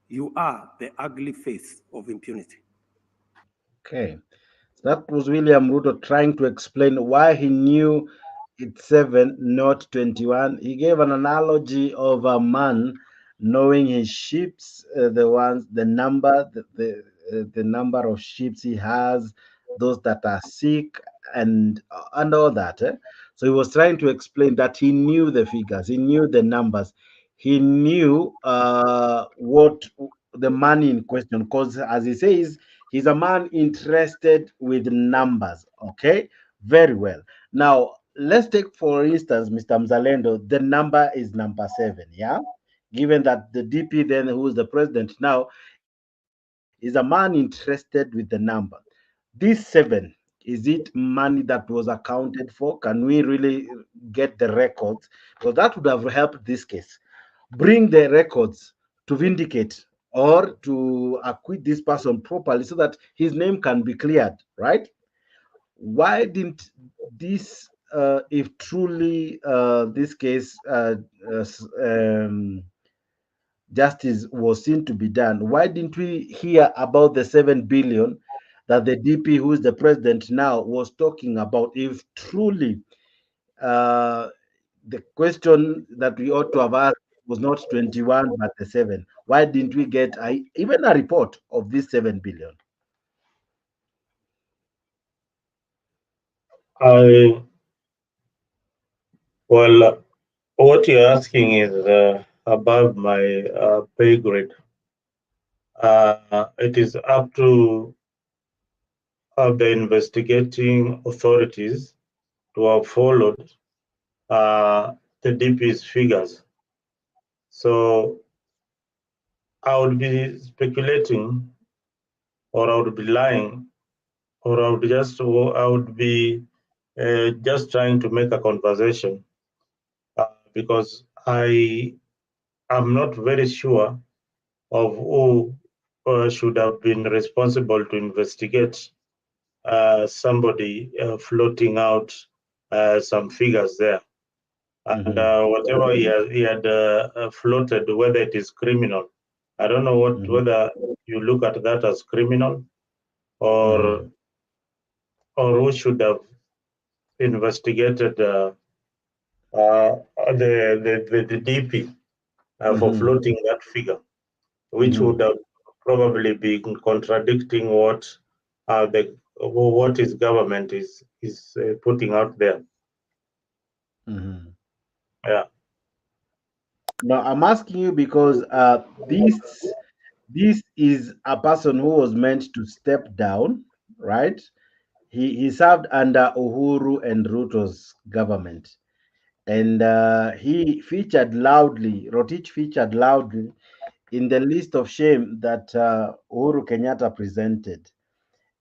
you are the ugly face of impunity. Okay. That was William Ruto trying to explain why he knew it's 7, not 21. He gave an analogy of a man knowing his sheep, the number of sheep he has, those that are sick, and all that. So he was trying to explain that he knew the figures, he knew the numbers, he knew what the money in question, because as he says, he's a man interested with numbers. Okay, very well. Now, let's take, for instance, Mr. Mzalendo, the number is number 7, yeah? Given that the DP then, who is the president now, is a man interested with the number. This 7, is it money that was accounted for? Can we really get the records? Because that would have helped this case. Bring the records to vindicate or to acquit this person properly so that his name can be cleared, right? Why didn't this, if truly this case justice was seen to be done, why didn't we hear about the 7 billion that the DP, who is the president now, was talking about? If truly the question that we ought to have asked was not 21 but the 7, why didn't we get even a report of this 7 billion? Well, what you're asking is above my pay grade. It is up to the investigating authorities to have followed the DP's figures. So I would be speculating or I would be lying, or I would be just trying to make a conversation, because I am not very sure of who should have been responsible to investigate somebody floating out some figures there. And whatever he had floated, whether it is criminal, I don't know whether you look at that as criminal, or who should have investigated the DP for floating that figure, which would have probably been contradicting what his government is putting out there. Yeah. No, I'm asking you because this is a person who was meant to step down, right? He served under Uhuru and Ruto's government, and he featured loudly. Rotich featured loudly in the list of shame that Uhuru Kenyatta presented.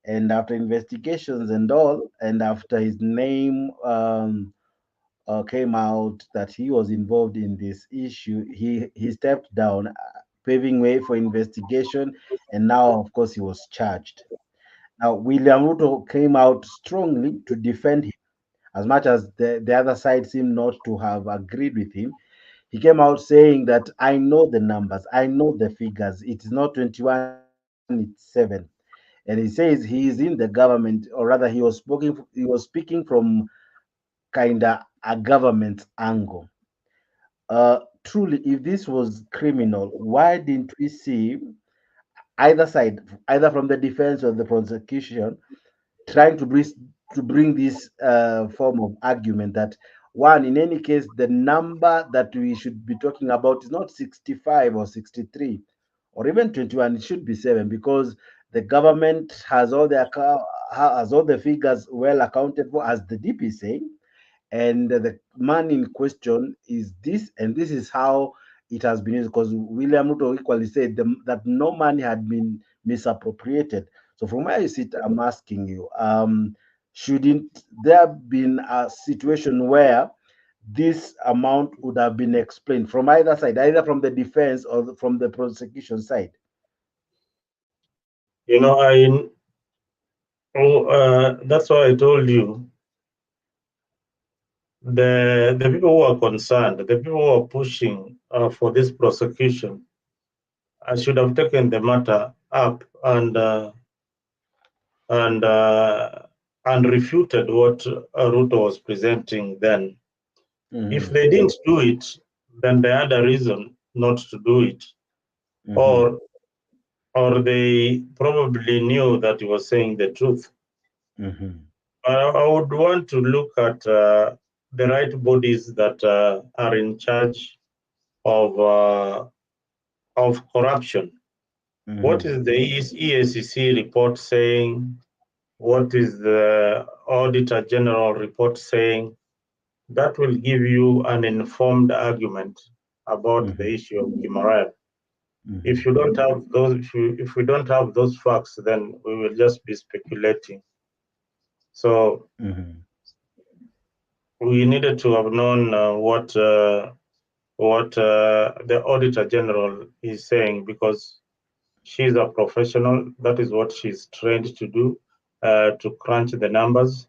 And after investigations and all, and after his name came out that he was involved in this issue, he stepped down, paving way for investigation, and now, of course, he was charged. Now, William Ruto came out strongly to defend him, as much as the other side seemed not to have agreed with him. He came out saying that I know the numbers, I know the figures. It is not 21, it's 7. And he says he is in the government, or rather, he was speaking from kinda a government angle. Truly, if this was criminal, why didn't we see either side, either from the defense or the prosecution, trying to bring this form of argument that one, in any case, the number that we should be talking about is not 65 or 63 or even 21, it should be 7, because the government has all the figures well accounted for, as the DP is saying, and the man in question is this, and this is how it has been used, because William Ruto equally said that no money had been misappropriated. So from where you sit, I'm asking you, shouldn't there have been a situation where this amount would have been explained from either side, either from the defense or from the prosecution side? You know, that's why I told you, the people who are concerned, the people who are pushing for this prosecution, I should have taken the matter up and refuted what Ruto was presenting then. If they didn't do it, then they had a reason not to do it, or they probably knew that he was saying the truth. I would want to look at the right bodies that are in charge of corruption. What is the EACC report saying? What is the Auditor General report saying? That will give you an informed argument about the issue of Kimwarer. If you don't have those, if we don't have those facts, then we will just be speculating. So we needed to have known what the Auditor General is saying, because she's a professional. That is what she's trained to do, to crunch the numbers.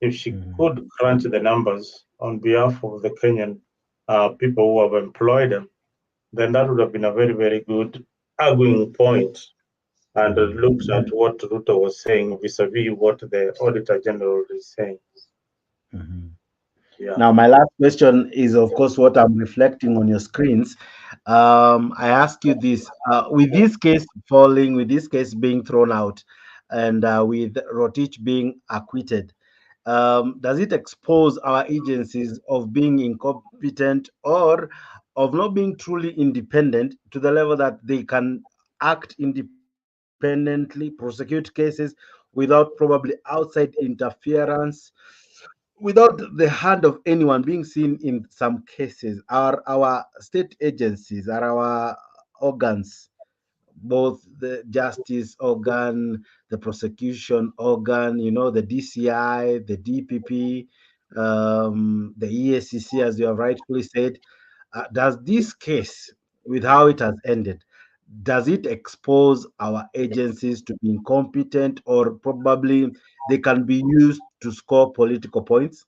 If she could crunch the numbers on behalf of the Kenyan people who have employed them, then that would have been a very, very good arguing point, and looked at what Ruto was saying vis-a-vis what the Auditor General is saying. Yeah. Now, my last question is, of course, what I'm reflecting on your screens. I ask you this: with this case falling, with this case being thrown out, and with Rotich being acquitted, does it expose our agencies of being incompetent or of not being truly independent to the level that they can act independently, prosecute cases without probably outside interference, without the hand of anyone being seen in some cases? Are our state agencies, are our organs both the justice organ, the prosecution organ, you know, the DCI, the DPP, the EACC, as you have rightfully said. Does this case, with how it has ended, does it expose our agencies to be incompetent, or probably they can be used to score political points?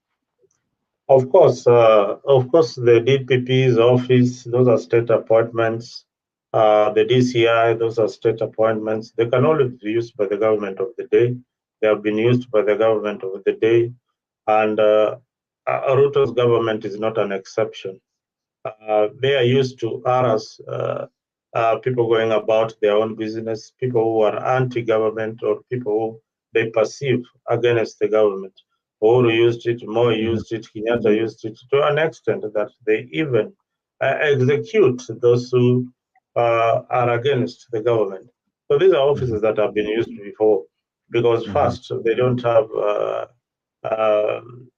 Of course, the DPP's office, those are state appointments. The DCI, those are state appointments. They can only be used by the government of the day. They have been used by the government of the day. And Ruto's government is not an exception. They are used to harass people going about their own business, people who are anti-government or people who they perceive against the government. Uhuru used it, Moi used it, Kenyatta used it to an extent that they even execute those who are against the government. So these are offices that have been used before, because first, they don't have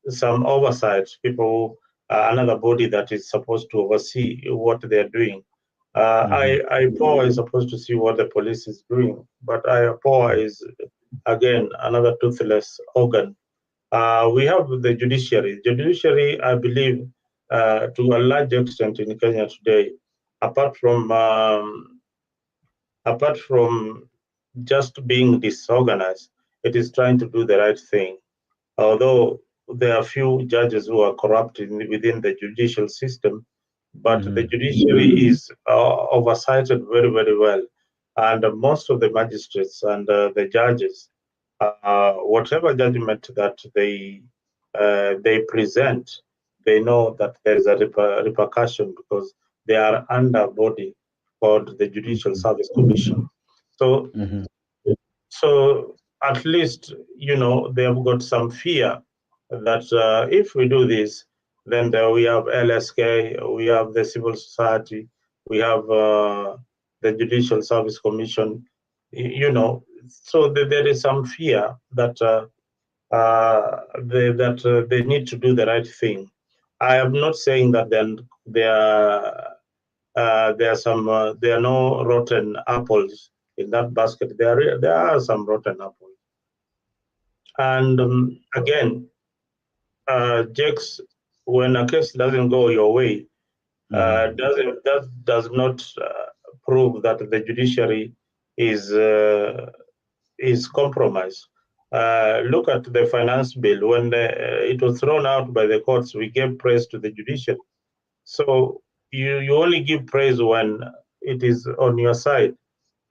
some oversight, people, another body that is supposed to oversee what they're doing. IPOA is supposed to see what the police is doing, but IPOA is, again, another toothless organ. We have the judiciary. Judiciary, I believe, to a large extent in Kenya today, apart from just being disorganized, it is trying to do the right thing. Although there are few judges who are corrupt within the judicial system, but the judiciary is oversighted very, very well. And most of the magistrates and the judges, whatever judgment that they present, they know that there is a repercussion because they are under a body called the Judicial Service Commission. So, so at least, you know, they have got some fear that if we do this, then we have LSK, we have the civil society, we have the Judicial Service Commission, you know, so there is some fear that they need to do the right thing. I am not saying that there are no rotten apples in that basket. There are some rotten apples. And again, Jakes, when a case doesn't go your way, that does not prove that the judiciary is compromised. Look at the finance bill. When it was thrown out by the courts, we gave praise to the judiciary. So you only give praise when it is on your side,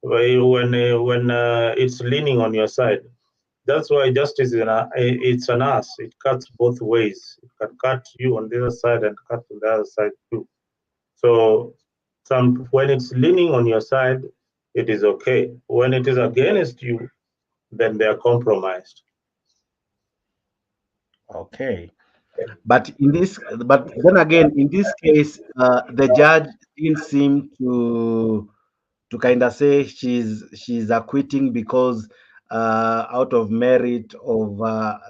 when it's leaning on your side. That's why justice it's an ass. It cuts both ways. It can cut you on the other side and cut on the other side too. So when it's leaning on your side, it is okay. When it is against you, then they are compromised. Okay. But then again, in this case, the judge didn't seem to kind of say she's acquitting because out of merit of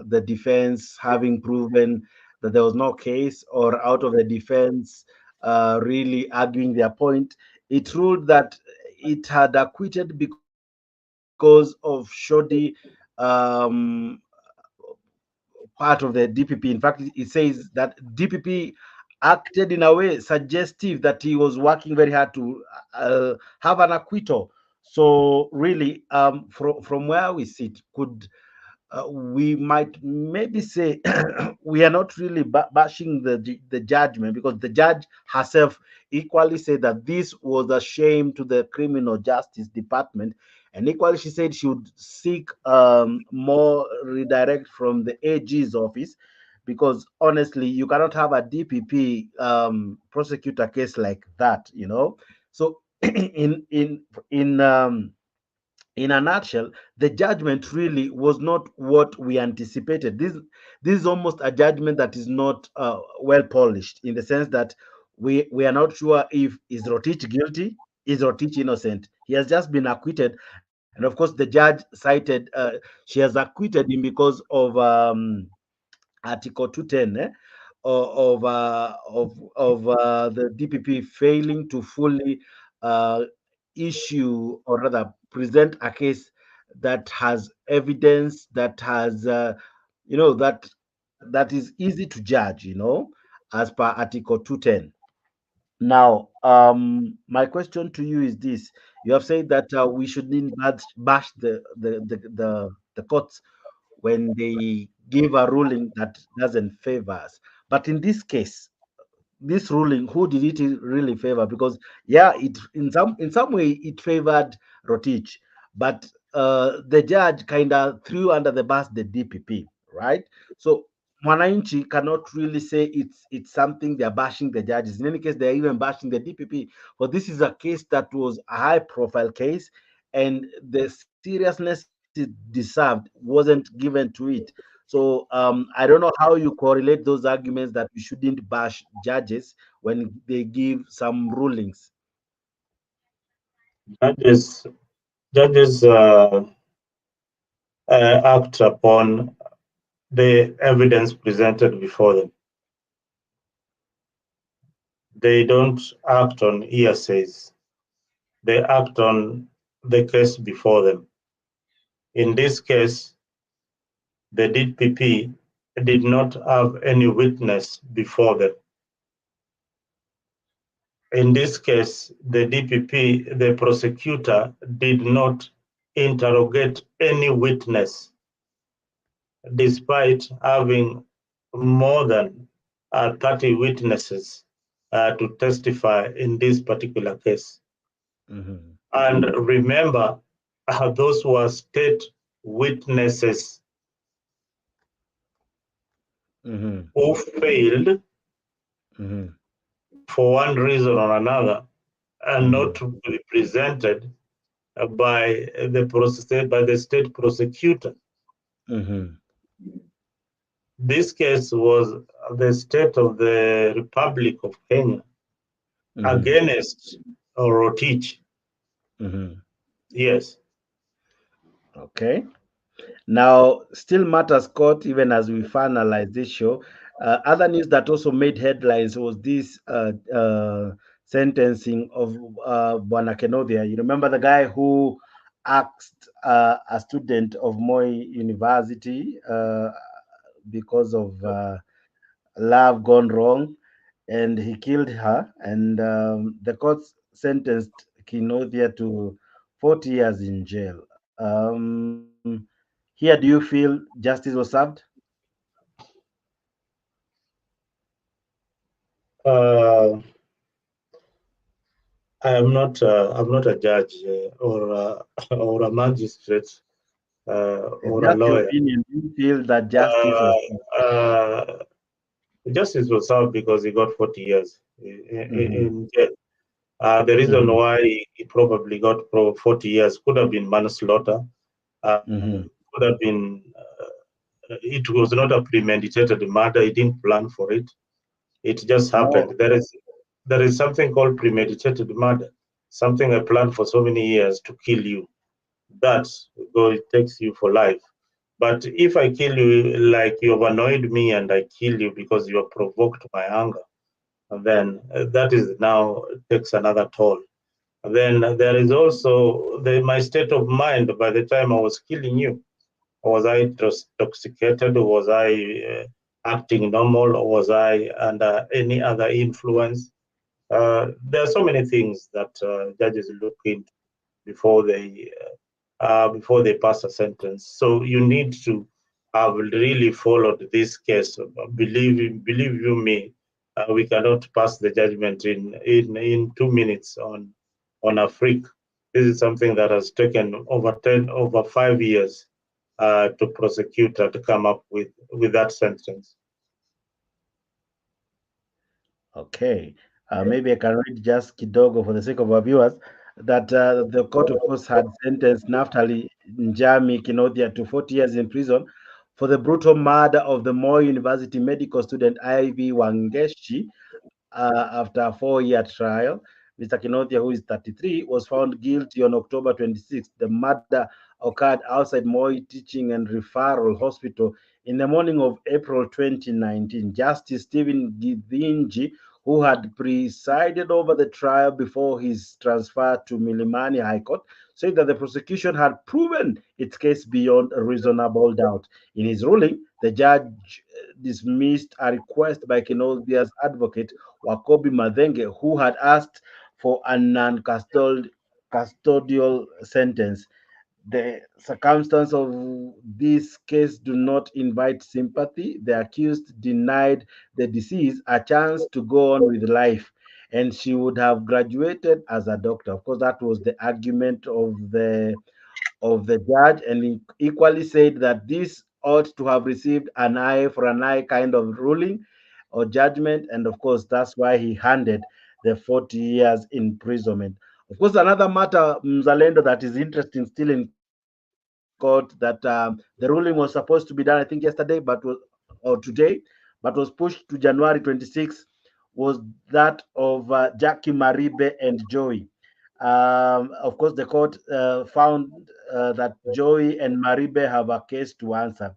the defense having proven that there was no case, or out of the defense really arguing their point. It ruled that it had acquitted because of shoddy part of the DPP. In fact, it says that DPP acted in a way suggestive that he was working very hard to have an acquittal. So really, from where we sit, we might maybe say we are not really bashing the judgment, because the judge herself equally said that this was a shame to the criminal justice department, and equally she said she would seek more redirect from the AG's office, because honestly you cannot have a DPP prosecute a case like that, you know. So in a nutshell, the judgment really was not what we anticipated. This is almost a judgment that is not well polished, in the sense that we are not sure if is Rotich guilty, is Rotich innocent. He has just been acquitted, and of course the judge cited she has acquitted him because of Article 210 of the DPP failing to fully issue, or rather present a case that has evidence, that has that is easy to judge, as per Article 210. Now, my question to you is this: you have said that we shouldn't bash the courts when they give a ruling that doesn't favor us. But in this case, this ruling, who did it really favor? Because yeah, it in some way it favored Rotich, but the judge kind of threw under the bus the DPP, right? So Mwananchi cannot really say it's something they're bashing the judges. In any case, they're even bashing the DPP. But this is a case that was a high-profile case, and the seriousness it deserved wasn't given to it. So I don't know how you correlate those arguments that we shouldn't bash judges when they give some rulings. Judges act upon the evidence presented before them. They don't act on hearsays. They act on the case before them. In this case, the DPP did not have any witness before them. In this case, the DPP, the prosecutor, did not interrogate any witness, despite having more than 30 witnesses to testify in this particular case. Mm-hmm. And remember, those were state witnesses who failed for one reason or another and not to be presented by the state prosecutor. This case was the state of the Republic of Kenya against Rotich. Yes. Okay. Now, still matters court, even as we finalize this show. Other news that also made headlines was this sentencing of Bwana Kenodia. You remember the guy who asked a student of Moi University because of love gone wrong, and he killed her, and the court sentenced Kenodia to 40 years in jail. Here, do you feel justice was served? I'm not a judge or a magistrate or a Just your lawyer. opinion. Do you feel that justice was served? Justice was served because he got 40 years in jail. The reason why he probably got 40 years could have been manslaughter. Could have been. It was not a premeditated murder. He didn't plan for it. It just happened. There is something called premeditated murder. Something I planned for so many years to kill you. That it takes you for life. But if I kill you like you have annoyed me and I kill you because you have provoked my anger, then that is now takes another toll. Then there is also my state of mind by the time I was killing you. Was I intoxicated? Was I acting normal? Or was I under any other influence? There are so many things that judges look into before they pass a sentence. So you need to have really followed this case. Believe you me, we cannot pass the judgment in 2 minutes on a freak. This is something that has taken over 5 years to prosecute and to come up with that sentence. Okay. Maybe I can read just kidogo for the sake of our viewers that the court, of course, had sentenced Naftali Njami Kinodia to 40 years in prison for the brutal murder of the Moi University medical student Ivy Wangeshi after a 4-year trial. Mr. Kinodia, who is 33, was found guilty on October 26th. The murder occurred outside Moi Teaching and Referral Hospital in the morning of April 2019. Justice Stephen Githinji, who had presided over the trial before his transfer to Milimani High Court, said that the prosecution had proven its case beyond a reasonable doubt. In his ruling, the judge dismissed a request by Kinodia's advocate, Wakobi Madenge, who had asked for a non-custodial sentence. The circumstances of this case do not invite sympathy. The accused denied the deceased a chance to go on with life, and she would have graduated as a doctor. Of course, that was the argument of the judge, and he equally said that this ought to have received an eye for an eye kind of ruling or judgment, and of course, that's why he handed the 40 years imprisonment. Of course, another matter, Mzalendo, that is interesting still in court, that the ruling was supposed to be done, I think, yesterday, or today, but was pushed to January 26, was that of Jackie Maribe and Joey. Of course, the court found that Joey and Maribe have a case to answer.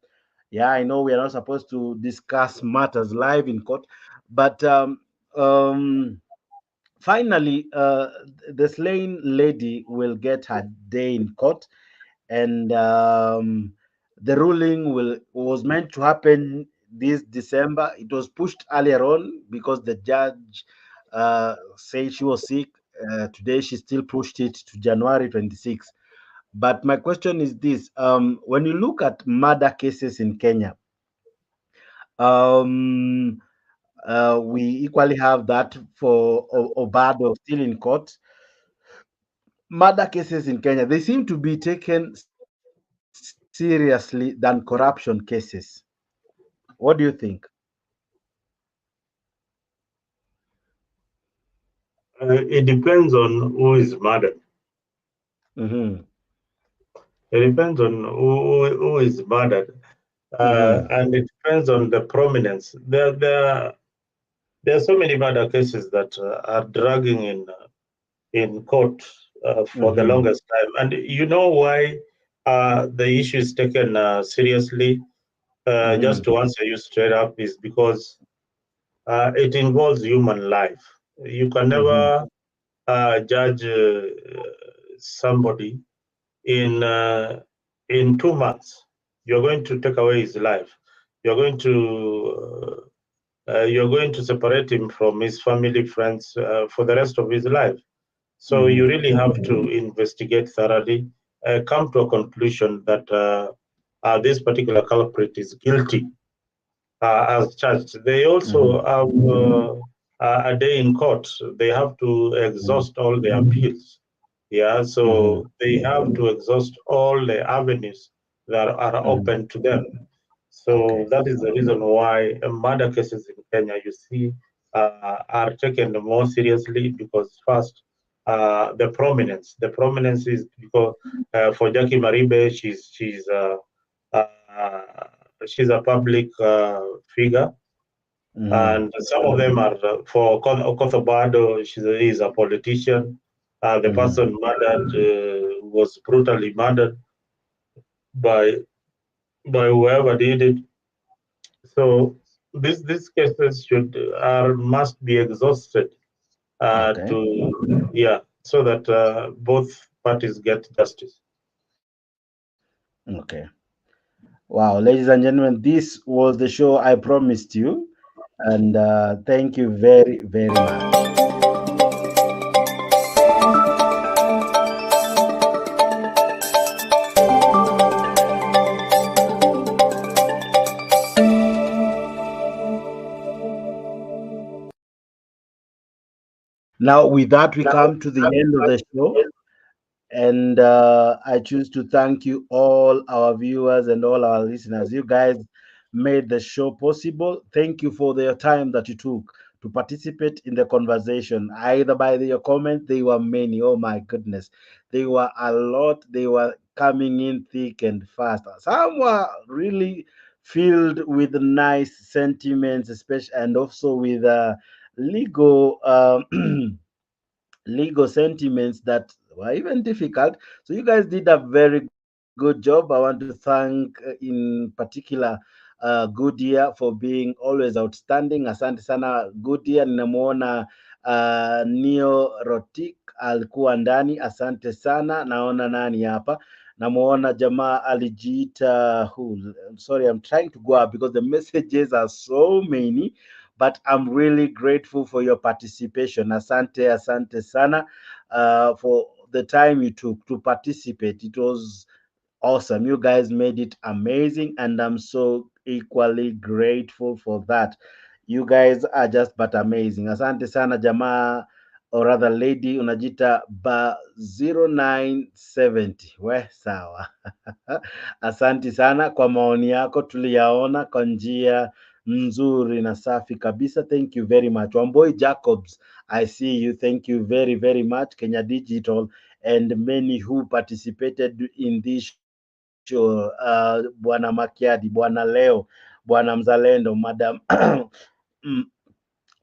Yeah, I know we are not supposed to discuss matters live in court, but um, finally, the slain lady will get her day in court, and the ruling was meant to happen this December. It was pushed earlier on because the judge said she was sick. Today, she still pushed it to January 26. But my question is this: when you look at murder cases in Kenya, um, we equally have that for Obado still in court. Murder cases in Kenya, they seem to be taken seriously than corruption cases. What do you think? It depends on who is murdered. Mm-hmm. It depends on who is murdered, and it depends on the prominence. There are so many murder cases that are dragging in court for the longest time, and you know why the issue is taken seriously. Just to answer you straight up, is because it involves human life. You can never judge somebody in 2 months. You're going to take away his life. You're going to separate him from his family, friends for the rest of his life. So you really have to investigate thoroughly, come to a conclusion that this particular culprit is guilty as charged. They also have a day in court. They have to exhaust all their appeals. Yeah, so they have to exhaust all the avenues that are open to them. So that is the reason why murder cases in Kenya, you see, are taken more seriously because first, the prominence. The prominence is because for Jackie Maribe, she's a public figure, and some of them are for Okothobado. He's a politician. The person murdered was brutally murdered by whoever did it. So these cases must be exhausted so that both parties get justice. Okay. Wow, ladies and gentlemen, this was the show I promised you, and thank you very, very much. Now, with that, we come to the end of the show. And I choose to thank you all, our viewers and all our listeners. You guys made the show possible. Thank you for the time that you took to participate in the conversation. Either by your comments, they were many. Oh my goodness, they were a lot. They were coming in thick and fast. Some were really filled with nice sentiments, especially, and also with legal legal sentiments that were even difficult. So you guys did a very good job. I want to thank in particular Goodyear for being always outstanding. Asante sana Goodyear. Ninamuona Neo Rotik alikuwa ndani, asante sana. Naona nani hapa, namuona jamaa alijiita sorry, I'm trying to go up because the messages are so many, but I'm really grateful for your participation. Asante sana for the time you took to participate. It was awesome. You guys made it amazing, and I'm so equally grateful for that. You guys are just but amazing. Asante sana jamaa, or rather lady, unajita ba 0970. We sawa. Asante sana kwa maoni yako, tuliyaona kwa njia nzuri na safi kabisa. Thank you very much. Wamboi Jacobs, I see you. Thank you very, very much. Kenya Digital and many who participated in this show, Bwana Makiadi, Bwana Leo, Bwana Mzalendo, Madam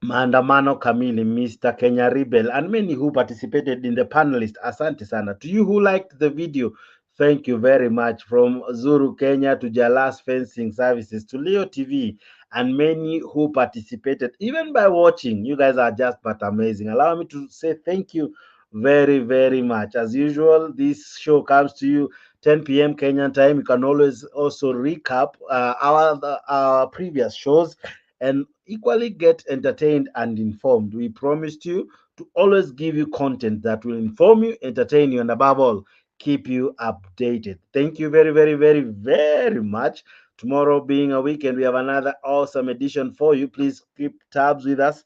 Maandamano Kamili, Mr. Kenya Rebel, and many who participated in the panelist. Asante sana. To you who liked the video, thank you very much. From Zuru Kenya to Jalas Fencing Services to Leo TV, and many who participated even by watching. You guys are just but amazing. Allow me to say thank you very, very much. As usual, this show comes to you 10 p.m. Kenyan time. You can always also recap our previous shows and equally get entertained and informed. We promised you to always give you content that will inform you, entertain you, and above all, keep you updated. Thank you very, very, very, very much. Tomorrow being a weekend, we have another awesome edition for you. Please keep tabs with us.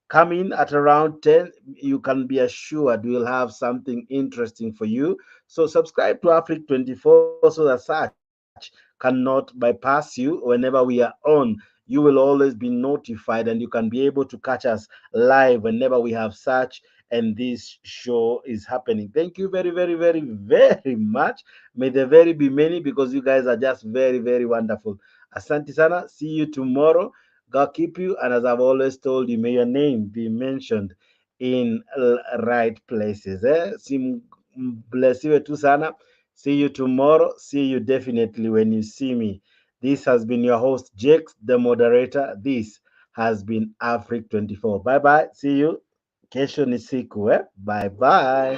Come in at around 10. You can be assured we'll have something interesting for you. So subscribe to Afric 24 so that search cannot bypass you whenever we are on. You will always be notified, and you can be able to catch us live whenever we have search and this show is happening. Thank you very, very, very, very much. May the very be many, because you guys are just very, very wonderful. Asante sana. See you tomorrow. God keep you, and as I've always told you, may your name be mentioned in right places. Blessiwe tu sana. See you tomorrow. See you definitely when you see me. This has been your host, Jakes, the moderator. This has been Afric 24. Bye-bye. See you. Kesho ni siku. Bye-bye.